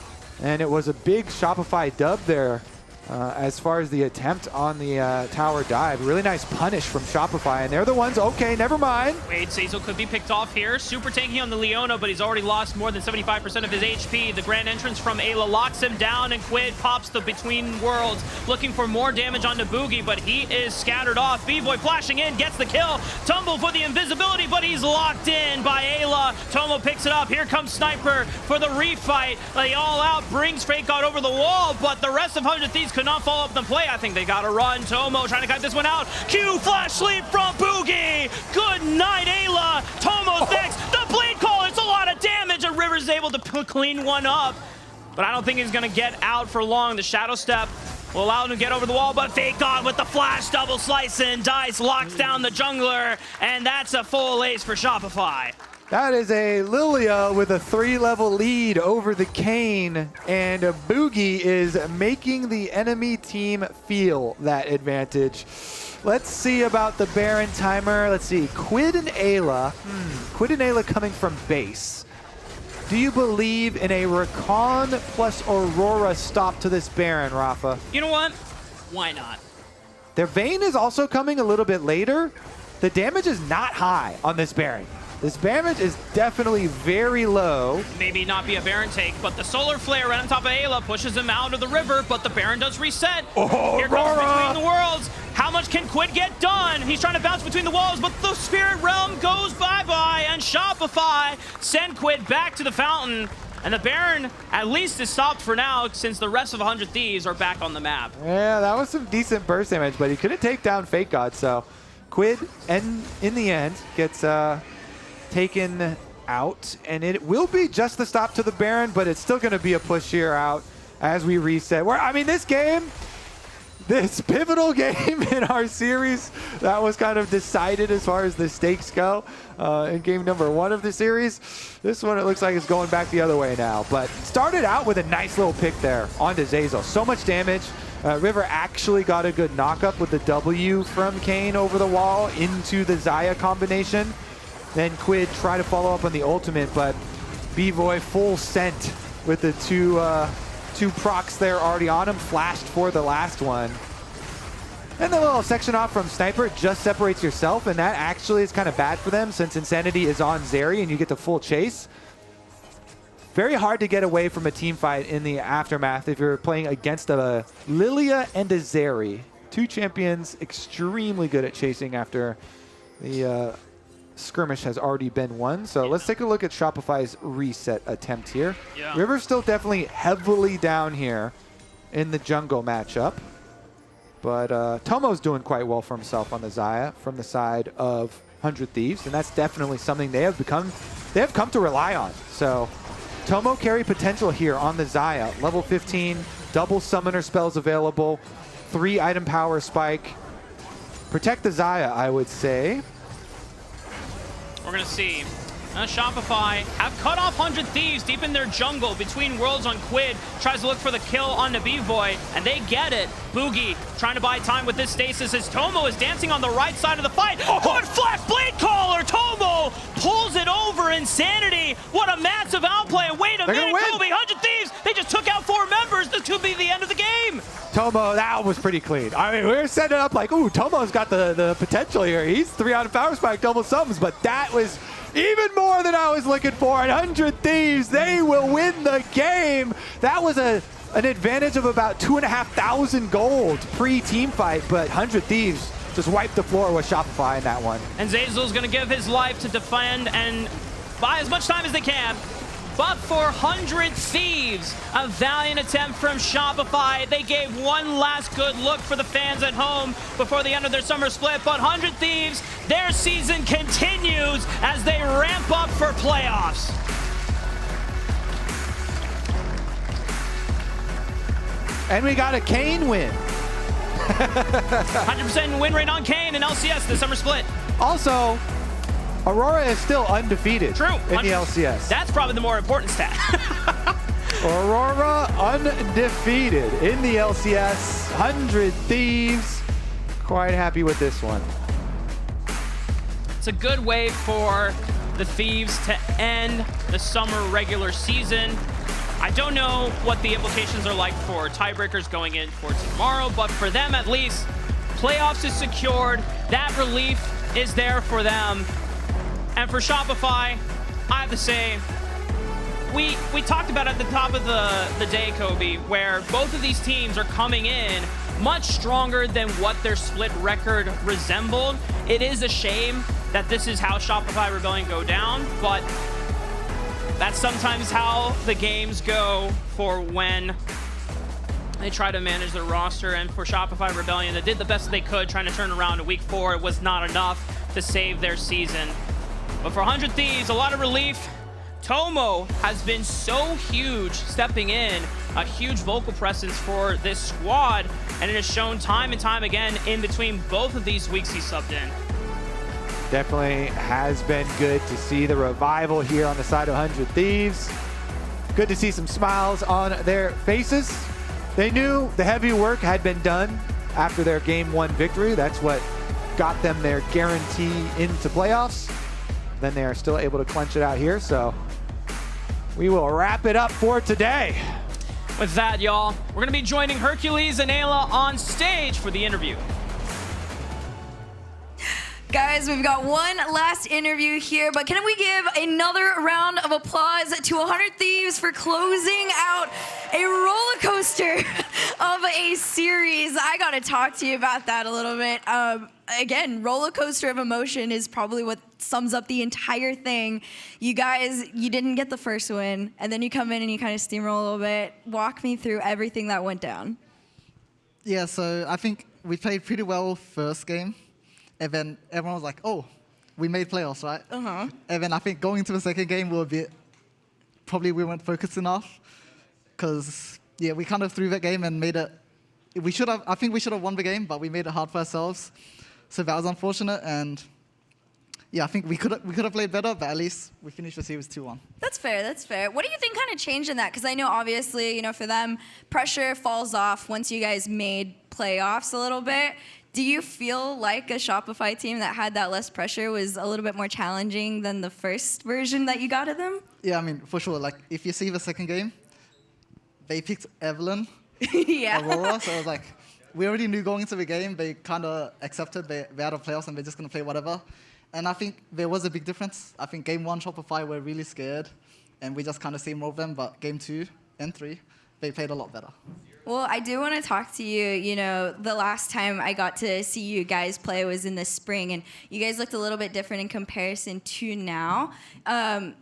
And it was a big Shopify dub there as far as the attempt on the tower dive. Really nice punish from Shopify, and they're the ones, okay, never mind. Wait, Zazel could be picked off here. Super tanky on the Leona, but he's already lost more than 75% of his HP. The grand entrance from Ayla locks him down, and Quid pops the Between Worlds, looking for more damage onto Boogie, but he is scattered off. B-Boy flashing in, gets the kill. Tumble for the invisibility, but he's locked in by Ayla. Tomo picks it up. Here comes Sniper for the refight. The all-out brings Fake God over the wall, but the rest of 100 Thieves could not follow up the play. I think they gotta run. Tomo trying to cut this one out. Q flash sleep from Boogie. Good night, Ayla. Tomo's next. The blade call. It's a lot of damage, and Rivers is able to clean one up. But I don't think he's gonna get out for long. The shadow step will allow him to get over the wall, but Fake God with the flash double slice and dice locks down the jungler, and that's a full ace for Shopify. That is a Lilia with a 3-level lead over the Kayn, and Boogie is making the enemy team feel that advantage. Let's see about the Baron timer. Let's see, Quid and Ayla. Quid and Ayla coming from base. Do you believe in a Rakan plus Aurora stop to this Baron, Rafa? You know what? Why not? Their Vayne is also coming a little bit later. The damage is not high on this Baron. This damage is definitely very low. Maybe not be a Baron take, but the Solar Flare right on top of Ayla pushes him out of the river, but the Baron does reset. Oh, here comes Between the Worlds. How much can Quid get done? He's trying to bounce between the walls, but the Spirit Realm goes bye-bye, and Shopify send Quid back to the fountain. And the Baron at least is stopped for now, since the rest of 100 Thieves are back on the map. Yeah, that was some decent burst damage, but he couldn't take down Fake God, so Quid, in the end, gets taken out, and it will be just the stop to the Baron, but it's still going to be a push here out as we reset. I mean, this pivotal game in our series that was kind of decided as far as the stakes go in game number 1 of the series. This one, it looks like it's going back the other way now, but started out with a nice little pick there onto Zazel. So much damage. River actually got a good knock-up with the W from Kayn over the wall into the Xayah combination. Then Quid tried to follow up on the ultimate, but B-Boy full sent with the two procs there already on him, flashed for the last one. And the little section off from Sniper just separates yourself, and that actually is kind of bad for them since Insanity is on Zeri and you get the full chase. Very hard to get away from a team fight in the aftermath if you're playing against a Lilia and a Zeri. Two champions extremely good at chasing after the skirmish has already been won. So let's take a look at Shopify's reset attempt here. Yeah. River's still definitely heavily down here in the jungle matchup. But Tomo's doing quite well for himself on the Xayah from the side of 100 Thieves, and that's definitely something they have come to rely on. So Tomo carry potential here on the Xayah. Level 15, double summoner spells available, 3 item power spike. Protect the Xayah, I would say. We're going to see Shopify have cut off 100 Thieves deep in their jungle. Between Worlds on Quid tries to look for the kill on the B-Boy, and they get it. Boogie trying to buy time with this stasis as Tomo is dancing on the right side of the fight. Good flash blade caller! Tomo pulls it over. Insanity! What a massive outplay! Wait a minute, Kobe! 100 Thieves! They just took out 4 members! This could be the end of the game! Tomo, that was pretty clean. I mean, we were setting it up like, ooh, Tomo's got the potential here. He's 3 out of power spike, double summons, but that was even more than I was looking for. And 100 Thieves, they will win the game. That was an advantage of about 2,500 gold pre-team fight, but 100 Thieves just wiped the floor with Shopify in that one. And Zazel's going to give his life to defend and buy as much time as they can. But for 100 Thieves, a valiant attempt from Shopify. They gave one last good look for the fans at home before the end of their summer split. But 100 Thieves, their season continues as they ramp up for playoffs. And we got a Kayn win. 100% win rate on Kayn in LCS this summer split. Also, Aurora is still undefeated in the LCS. That's probably the more important stat. Aurora undefeated in the LCS. 100 Thieves. Quite happy with this one. It's a good way for the Thieves to end the summer regular season. I don't know what the implications are like for tiebreakers going in for tomorrow, but for them at least, playoffs is secured. That relief is there for them. And for Shopify, I have to say, we talked about at the top of the day, Kobe, where both of these teams are coming in much stronger than what their split record resembled. It is a shame that this is how Shopify Rebellion go down, but that's sometimes how the games go for when they try to manage their roster. And for Shopify Rebellion, they did the best they could trying to turn around in week 4. It was not enough to save their season. But for 100 Thieves, a lot of relief. Tomo has been so huge stepping in, a huge vocal presence for this squad, and it has shown time and time again in between both of these weeks he subbed in. Definitely has been good to see the revival here on the side of 100 Thieves. Good to see some smiles on their faces. They knew the heavy work had been done after their Game 1 victory. That's what got them their guarantee into playoffs. Then they are still able to clinch it out here, so we will wrap it up for today. With that, y'all, we're going to be joining Hercules and Ayla on stage for the interview. Guys, we've got one last interview here, but can we give another round of applause to 100 Thieves for closing out a roller coaster of a series? I got to talk to you about that a little bit. Again, roller coaster of emotion is probably what sums up the entire thing. You guys, you didn't get the first win, and then you come in and you kind of steamroll a little bit. Walk me through everything that went down. Yeah, so I think we played pretty well first game. And then everyone was like, oh, we made playoffs, right? Uh-huh. And then I think going into the second game, we weren't focused enough. Because, yeah, we kind of threw that game and made it. I think we should have won the game, but we made it hard for ourselves. So that was unfortunate. And, yeah, I think we could have played better, but at least we finished the series 2-1. That's fair, that's fair. What do you think kind of changed in that? Because I know, obviously, you know, for them, pressure falls off once you guys made playoffs a little bit. Do you feel like a Shopify team that had that less pressure was a little bit more challenging than the first version that you got of them? Yeah, I mean, for sure. Like, if you see the second game, they picked Evelyn. Yeah. Aurora, so I was like, we already knew going into the game, they kind of accepted they're out of playoffs and they're just going to play whatever. And I think there was a big difference. I think game 1, Shopify were really scared, and we just kind of steamrolled them. But game 2 and 3, they played a lot better. Well, I do want to talk to you. You know, the last time I got to see you guys play was in the spring, and you guys looked a little bit different in comparison to now.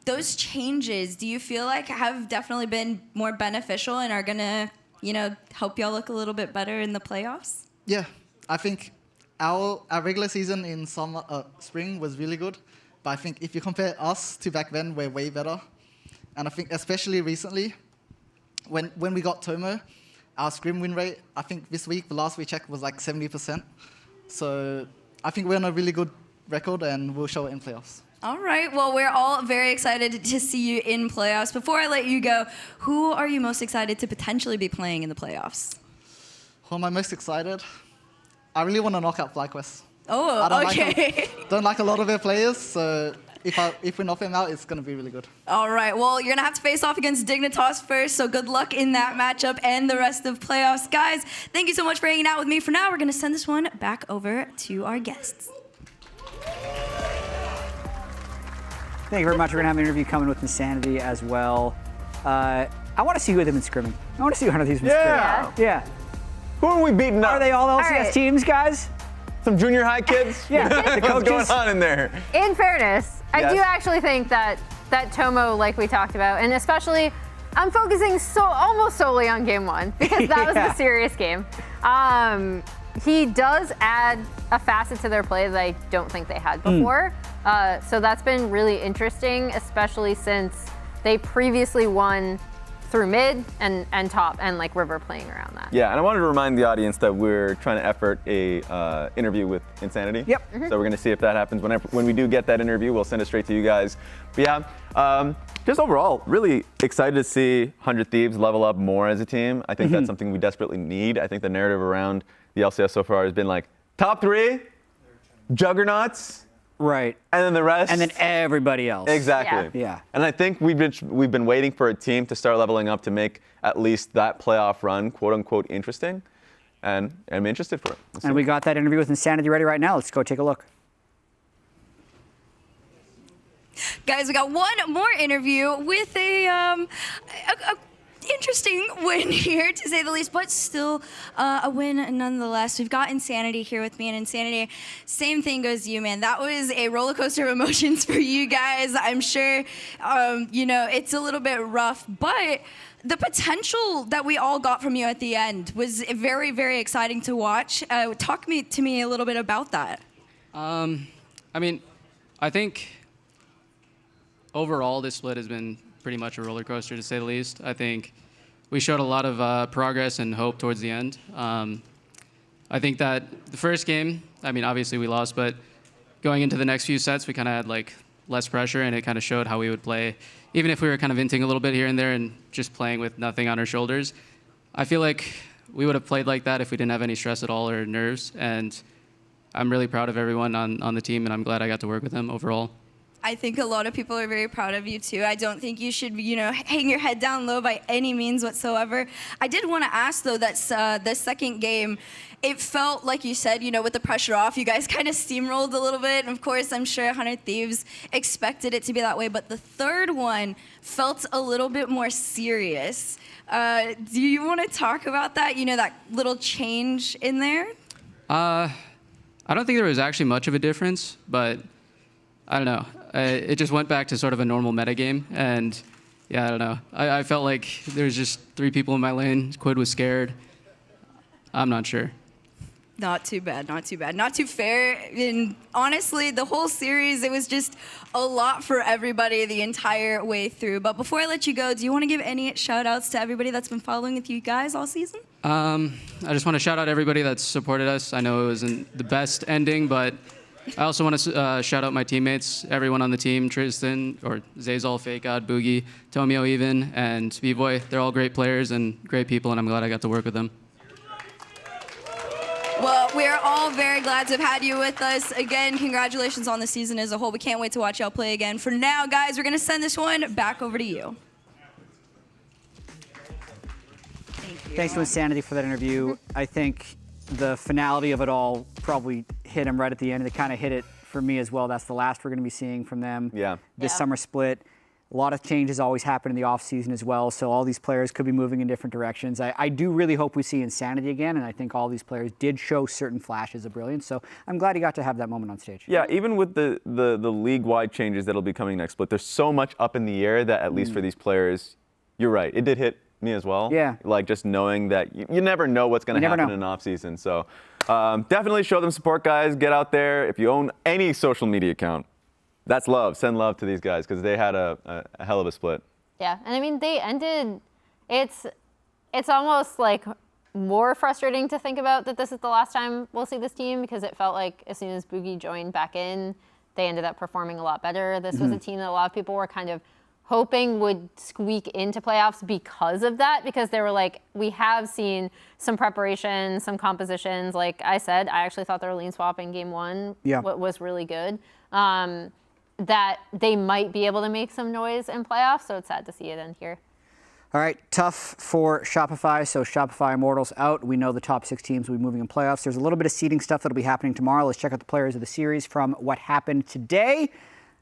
Those changes, do you feel like have definitely been more beneficial and are going to, you know, help y'all look a little bit better in the playoffs? Yeah, I think our regular season in spring was really good. But I think if you compare us to back then, we're way better. And I think especially recently, when we got Tomo, our scrim win rate, I think this week, the last we checked, was like 70%. So I think we're on a really good record, and we'll show it in playoffs. All right. Well, we're all very excited to see you in playoffs. Before I let you go, who are you most excited to potentially be playing in the playoffs? Who am I most excited? I really want to knock out FlyQuest. Oh, okay. Don't like a lot of their players, so if we knock them out, it's going to be really good. All right. Well, you're going to have to face off against Dignitas first, so good luck in that matchup and the rest of playoffs. Guys, thank you so much for hanging out with me. For now, we're going to send this one back over to our guests. Thank you very much. We're going to have an interview coming with Insanity as well. I want to see who they've been scrimming. I want to see who one of these been scrimming. Yeah. Who are we beating up? Are they all LCS teams, guys? Some junior high kids? Yeah. What's going on in there? In fairness, I do actually think that Tomo, like we talked about, and especially, I'm focusing almost solely on game 1 because that was the serious game. He does add a facet to their play that I don't think they had before. So that's been really interesting, especially since they previously won through mid and top and like River playing around that. Yeah, and I wanted to remind the audience that we're trying to effort a interview with Insanity. Yep. So we're going to see if that happens. When we do get that interview, we'll send it straight to you guys. But yeah, just overall, really excited to see 100 Thieves level up more as a team. I think that's something we desperately need. I think the narrative around the LCS so far has been like, top 3, juggernauts, Right. And then the rest. And then everybody else. Exactly. Yeah. And I think we've been waiting for a team to start leveling up to make at least that playoff run, quote unquote, interesting. And I'm interested for it. And we got that interview with Insanity ready right now. Let's go take a look. Guys, we got one more interview with a interesting win here, to say the least, but still a win nonetheless. We've got Insanity here with me, and Insanity, same thing goes to you, man. That was a roller coaster of emotions for you guys. I'm sure, it's a little bit rough, but the potential that we all got from you at the end was very, very exciting to watch. Talk to me a little bit about that. I think overall this split has been pretty much a roller coaster, to say the least. I think we showed a lot of progress and hope towards the end. I think that the first game, obviously we lost, but going into the next few sets, we kind of had less pressure, and it kind of showed how we would play. Even if we were kind of inting a little bit here and there and just playing with nothing on our shoulders, I feel like we would have played like that if we didn't have any stress at all or nerves. And I'm really proud of everyone on the team, and I'm glad I got to work with them overall. I think a lot of people are very proud of you too. I don't think you should, hang your head down low by any means whatsoever. I did want to ask though, that the second game, it felt like you said, with the pressure off, you guys kind of steamrolled a little bit. And of course, I'm sure 100 Thieves expected it to be that way. But the third one felt a little bit more serious. Do you want to talk about that? That little change in there? I don't think there was actually much of a difference, but I don't know. It just went back to sort of a normal metagame, and yeah, I don't know. I felt like there was just 3 people in my lane. Quid was scared. I'm not sure. Not too bad, not too bad. Not too fair. And honestly, the whole series, it was just a lot for everybody the entire way through. But before I let you go, do you want to give any shout-outs to everybody that's been following with you guys all season? I just want to shout out everybody that's supported us. I know it wasn't the best ending, but I also want to shout out my teammates, everyone on the team, Tristan, or Zazal, Fake God, Boogie, Tomio even, and B-Boy. They're all great players and great people, and I'm glad I got to work with them. Well, we are all very glad to have had you with us. Again, congratulations on the season as a whole. We can't wait to watch y'all play again. For now, guys, we're going to send this one back over to you. Thanks to Insanity for that interview. I think the finality of it all probably hit him right at the end. It kind of hit it for me as well. That's the last we're going to be seeing from them this summer split. A lot of changes always happen in the offseason as well, so all these players could be moving in different directions. I do really hope we see Insanity again, and I think all these players did show certain flashes of brilliance, so I'm glad he got to have that moment on stage. Yeah, even with the league-wide changes that'll be coming next split, there's so much up in the air that at least for these players, you're right, it did hit me as well. Yeah. Just knowing that you never know what's going to happen in off-season. So definitely show them support, guys. Get out there. If you own any social media account, that's love. Send love to these guys because they had a hell of a split. Yeah, and they ended. It's almost like more frustrating to think about that this is the last time we'll see this team, because it felt like as soon as Boogie joined back in, they ended up performing a lot better. This was a team that a lot of people were kind of hoping would squeak into playoffs because of that, because they were like, we have seen some preparation, some compositions. Like I said, I actually thought their lane swap in game 1 was really good. That they might be able to make some noise in playoffs, so it's sad to see it end here. All right, tough for Shopify. So Shopify Immortals out. We know the top 6 teams will be moving in playoffs. There's a little bit of seeding stuff that'll be happening tomorrow. Let's check out the players of the series from what happened today.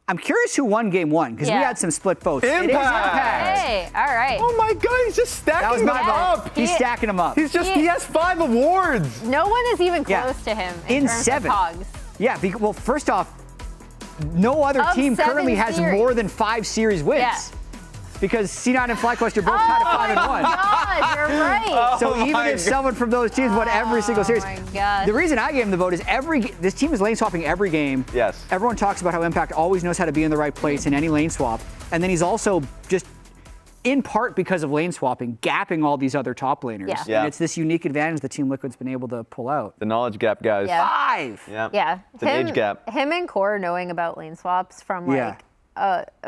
I'm curious who won game 1, because we had some split votes. Impact! It is Impact. Hey, all right. Oh my God, he's just stacking them up. He's stacking them up. He has 5 awards. No one is even close to him in terms 7. of hogs. Yeah, well, first off, no other team currently has more than 5 series wins. Yeah. Because C9 and FlyQuest are both tied at 5-1. Oh my God, you're right. So even if someone from those teams won every single series, the reason I gave him the vote is this team is lane swapping every game. Yes. Everyone talks about how Impact always knows how to be in the right place in any lane swap, and then he's also just, in part because of lane swapping, gapping all these other top laners. Yeah. And it's this unique advantage that Team Liquid's been able to pull out. The knowledge gap, guys. Yeah. 5. Yeah. It's an age gap. Him and Core knowing about lane swaps from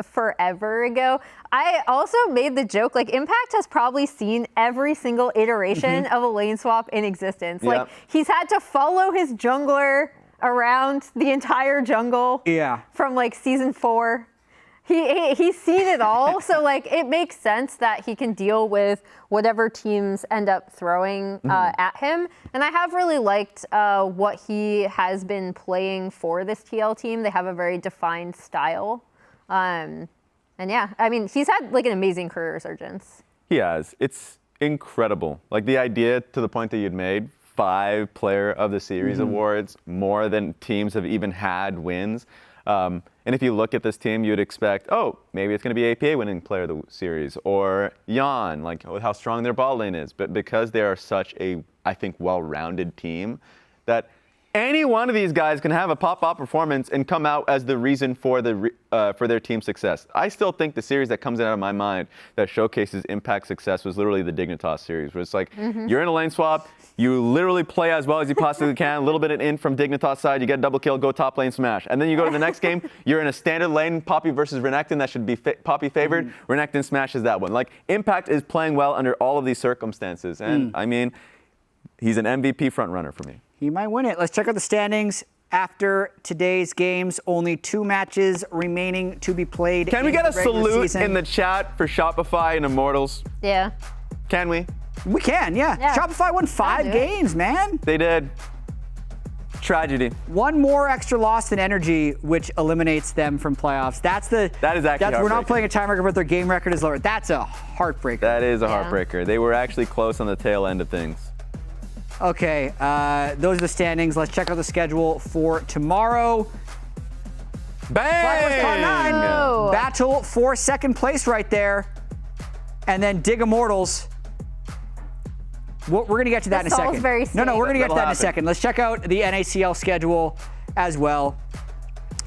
forever ago. I also made the joke, Impact has probably seen every single iteration of a lane swap in existence. He's had to follow his jungler around the entire jungle. Yeah. From like season 4. He's seen it all, so like it makes sense that he can deal with whatever teams end up throwing at him. And I have really liked what he has been playing for this TL team. They have a very defined style. And yeah, I mean, he's had like an amazing career resurgence. He has. It's incredible. Like the idea to the point that you'd made, 5 Player of the Series awards, more than teams have even had wins. And if you look at this team, you'd expect, oh, maybe it's going to be APA winning Player of the Series, or Yan, like how strong their ball lane is. But because they are such a, I think, well-rounded team, that any one of these guys can have a pop-off performance and come out as the reason for their team's success. I still think the series that comes out of my mind that showcases Impact success was literally the Dignitas series, where it's like, you're in a lane swap, you literally play as well as you possibly can, a little bit in from Dignitas side, you get a double kill, go top lane smash. And then you go to the next game, you're in a standard lane, Poppy versus Renekton, that should be Poppy favored, Renekton smashes that one. Like, Impact is playing well under all of these circumstances. And I mean, he's an MVP frontrunner for me. He might win it. Let's check out the standings after today's games. Only 2 matches remaining to be played. Can we get a salute in the chat for Shopify and Immortals? Yeah. Can we? We can, yeah. Shopify won 5 games, man. They did. Tragedy. 1 more extra loss than NRG, which eliminates them from playoffs. That is actually we're not playing a tiebreaker, but their game record is lower. That's a heartbreaker. That is a heartbreaker. They were actually close on the tail end of things. Okay, those are the standings. Let's check out the schedule for tomorrow. Bang! Oh. Battle for 2nd place right there. And then Dig Immortals. We're going to get to that in a second. Very no, we're going to get to that in a second. Let's check out the NACL schedule as well.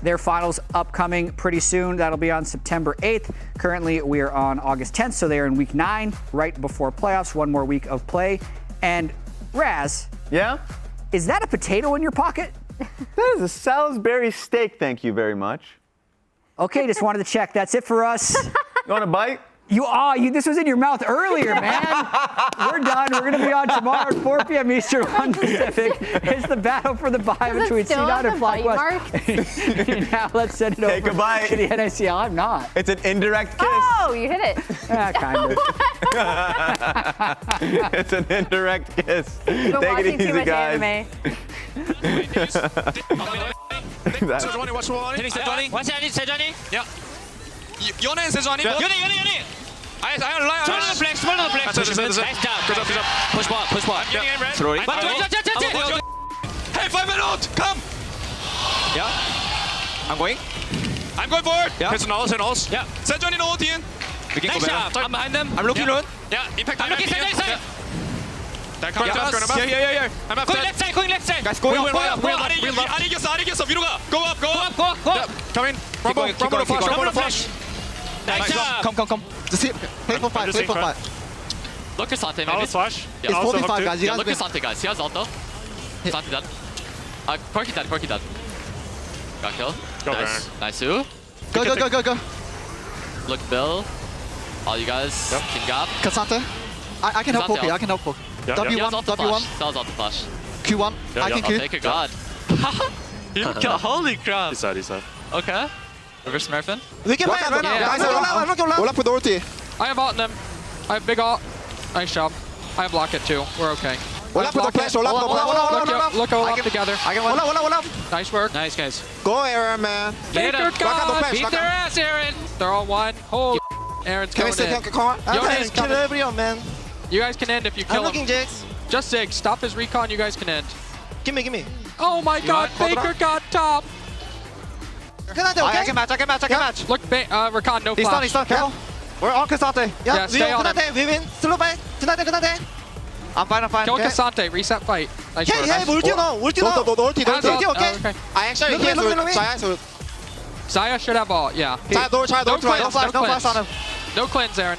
Their finals upcoming pretty soon. That'll be on September 8th. Currently, we are on August 10th, so they are in week 9, right before playoffs. 1 more week of play. And Raz. Yeah? Is that a potato in your pocket? That is a Salisbury steak, thank you very much. Okay, just wanted to check. That's it for us. You want a bite? This was in your mouth earlier, man. We're done. We're going to be on tomorrow at 4 p.m. Eastern, 1 Pacific. It's the battle for the bye between C9 and FlyQuest. Now let's send it over to the NACL. I'm not. It's an indirect kiss. Oh, you hit it. Kind of. It's an indirect kiss. Take it easy, guys. 세전이 watch one. Hitting 세전이. Watch any 세전이. Yeah. 연예인 세전이. 연예인. I lie. Small the flex. Nice job. Push ball. I'm getting in red. Slowly. Hey, 5 minutes. Come. Yeah. I'm going forward. Yeah. Personals. Yeah. 세전이 no team. Nice job. I'm behind them. I'm looking run. Yeah. Impact. I'm looking side. Yeah. I'm up. Going left side. Guys, go up. 안 이겼어. 위로 가. Go up. Come in. Rumble flash. Nice job. Come. Just hit for 5. Look at Sante, maybe. Flash. It's 45, guys. Look at Sante, guys. He has ult though. Sante dead. Corky dead. Got kill. Nice. Go. Look, Bill. All you guys. King Gap. Cassante. I can help Poke. I can help Poke. W1. That was ult to flash. Q1. I can Q. Take a god. Holy crap. He's side. Okay. Reverse Smurfin. We can fight right now. Guys, Olaf with ulti. I have ult in them. I have big ult. Nice job. I have block it too. We're okay. Olaf with the flash. Look Olaf together. I can Olaf. Nice work. Nice, guys. Go, Aaron, man. Beat their ass, Aaron. They're all 1. Holy Aaron's going in. Kill everyone, man. You guys can end if you kill him. I'm looking, Jax. Just Zig. Stop his recon. You guys can end. Give me. Oh my god. Faker got top. I can match. Look, Rakan, no flash. He's done. Careful. We're on Cassante. Yeah, stay on him. We win. Slow fight. Tonight. I'm fine. Kill Cassante. Reset fight. Nice work. ulti no. Okay. I actually hit Zaya, so Zaya should have all. Yeah. Don't flash on him. No cleanse, Aaron.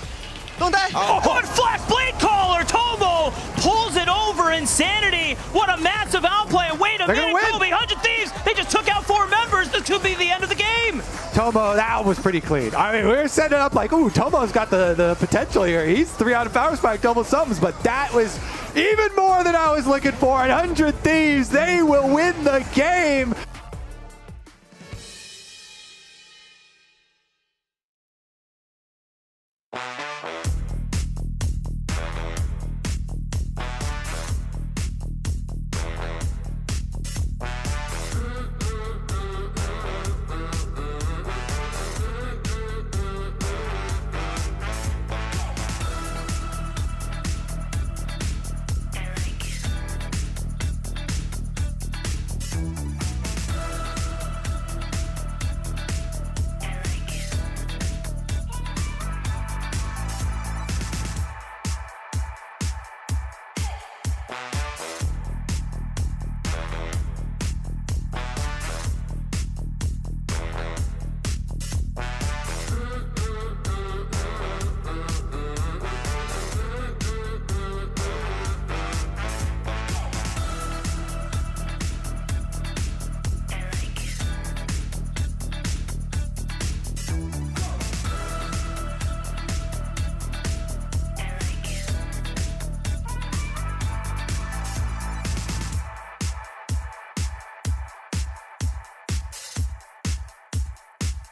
Don't die. What flash blade caller? Tomo pulls it over. Insanity. What a massive outplay. Wait a minute, Kobe. 100 Thieves. They just took out 4 members. This could be the end of the game. Tomo, that was pretty clean. I mean, we were setting it up like, ooh, Tomo's got the potential here. He's 3 out of power spike, double somethings, but that was even more than I was looking for. And 100 Thieves, they will win the game.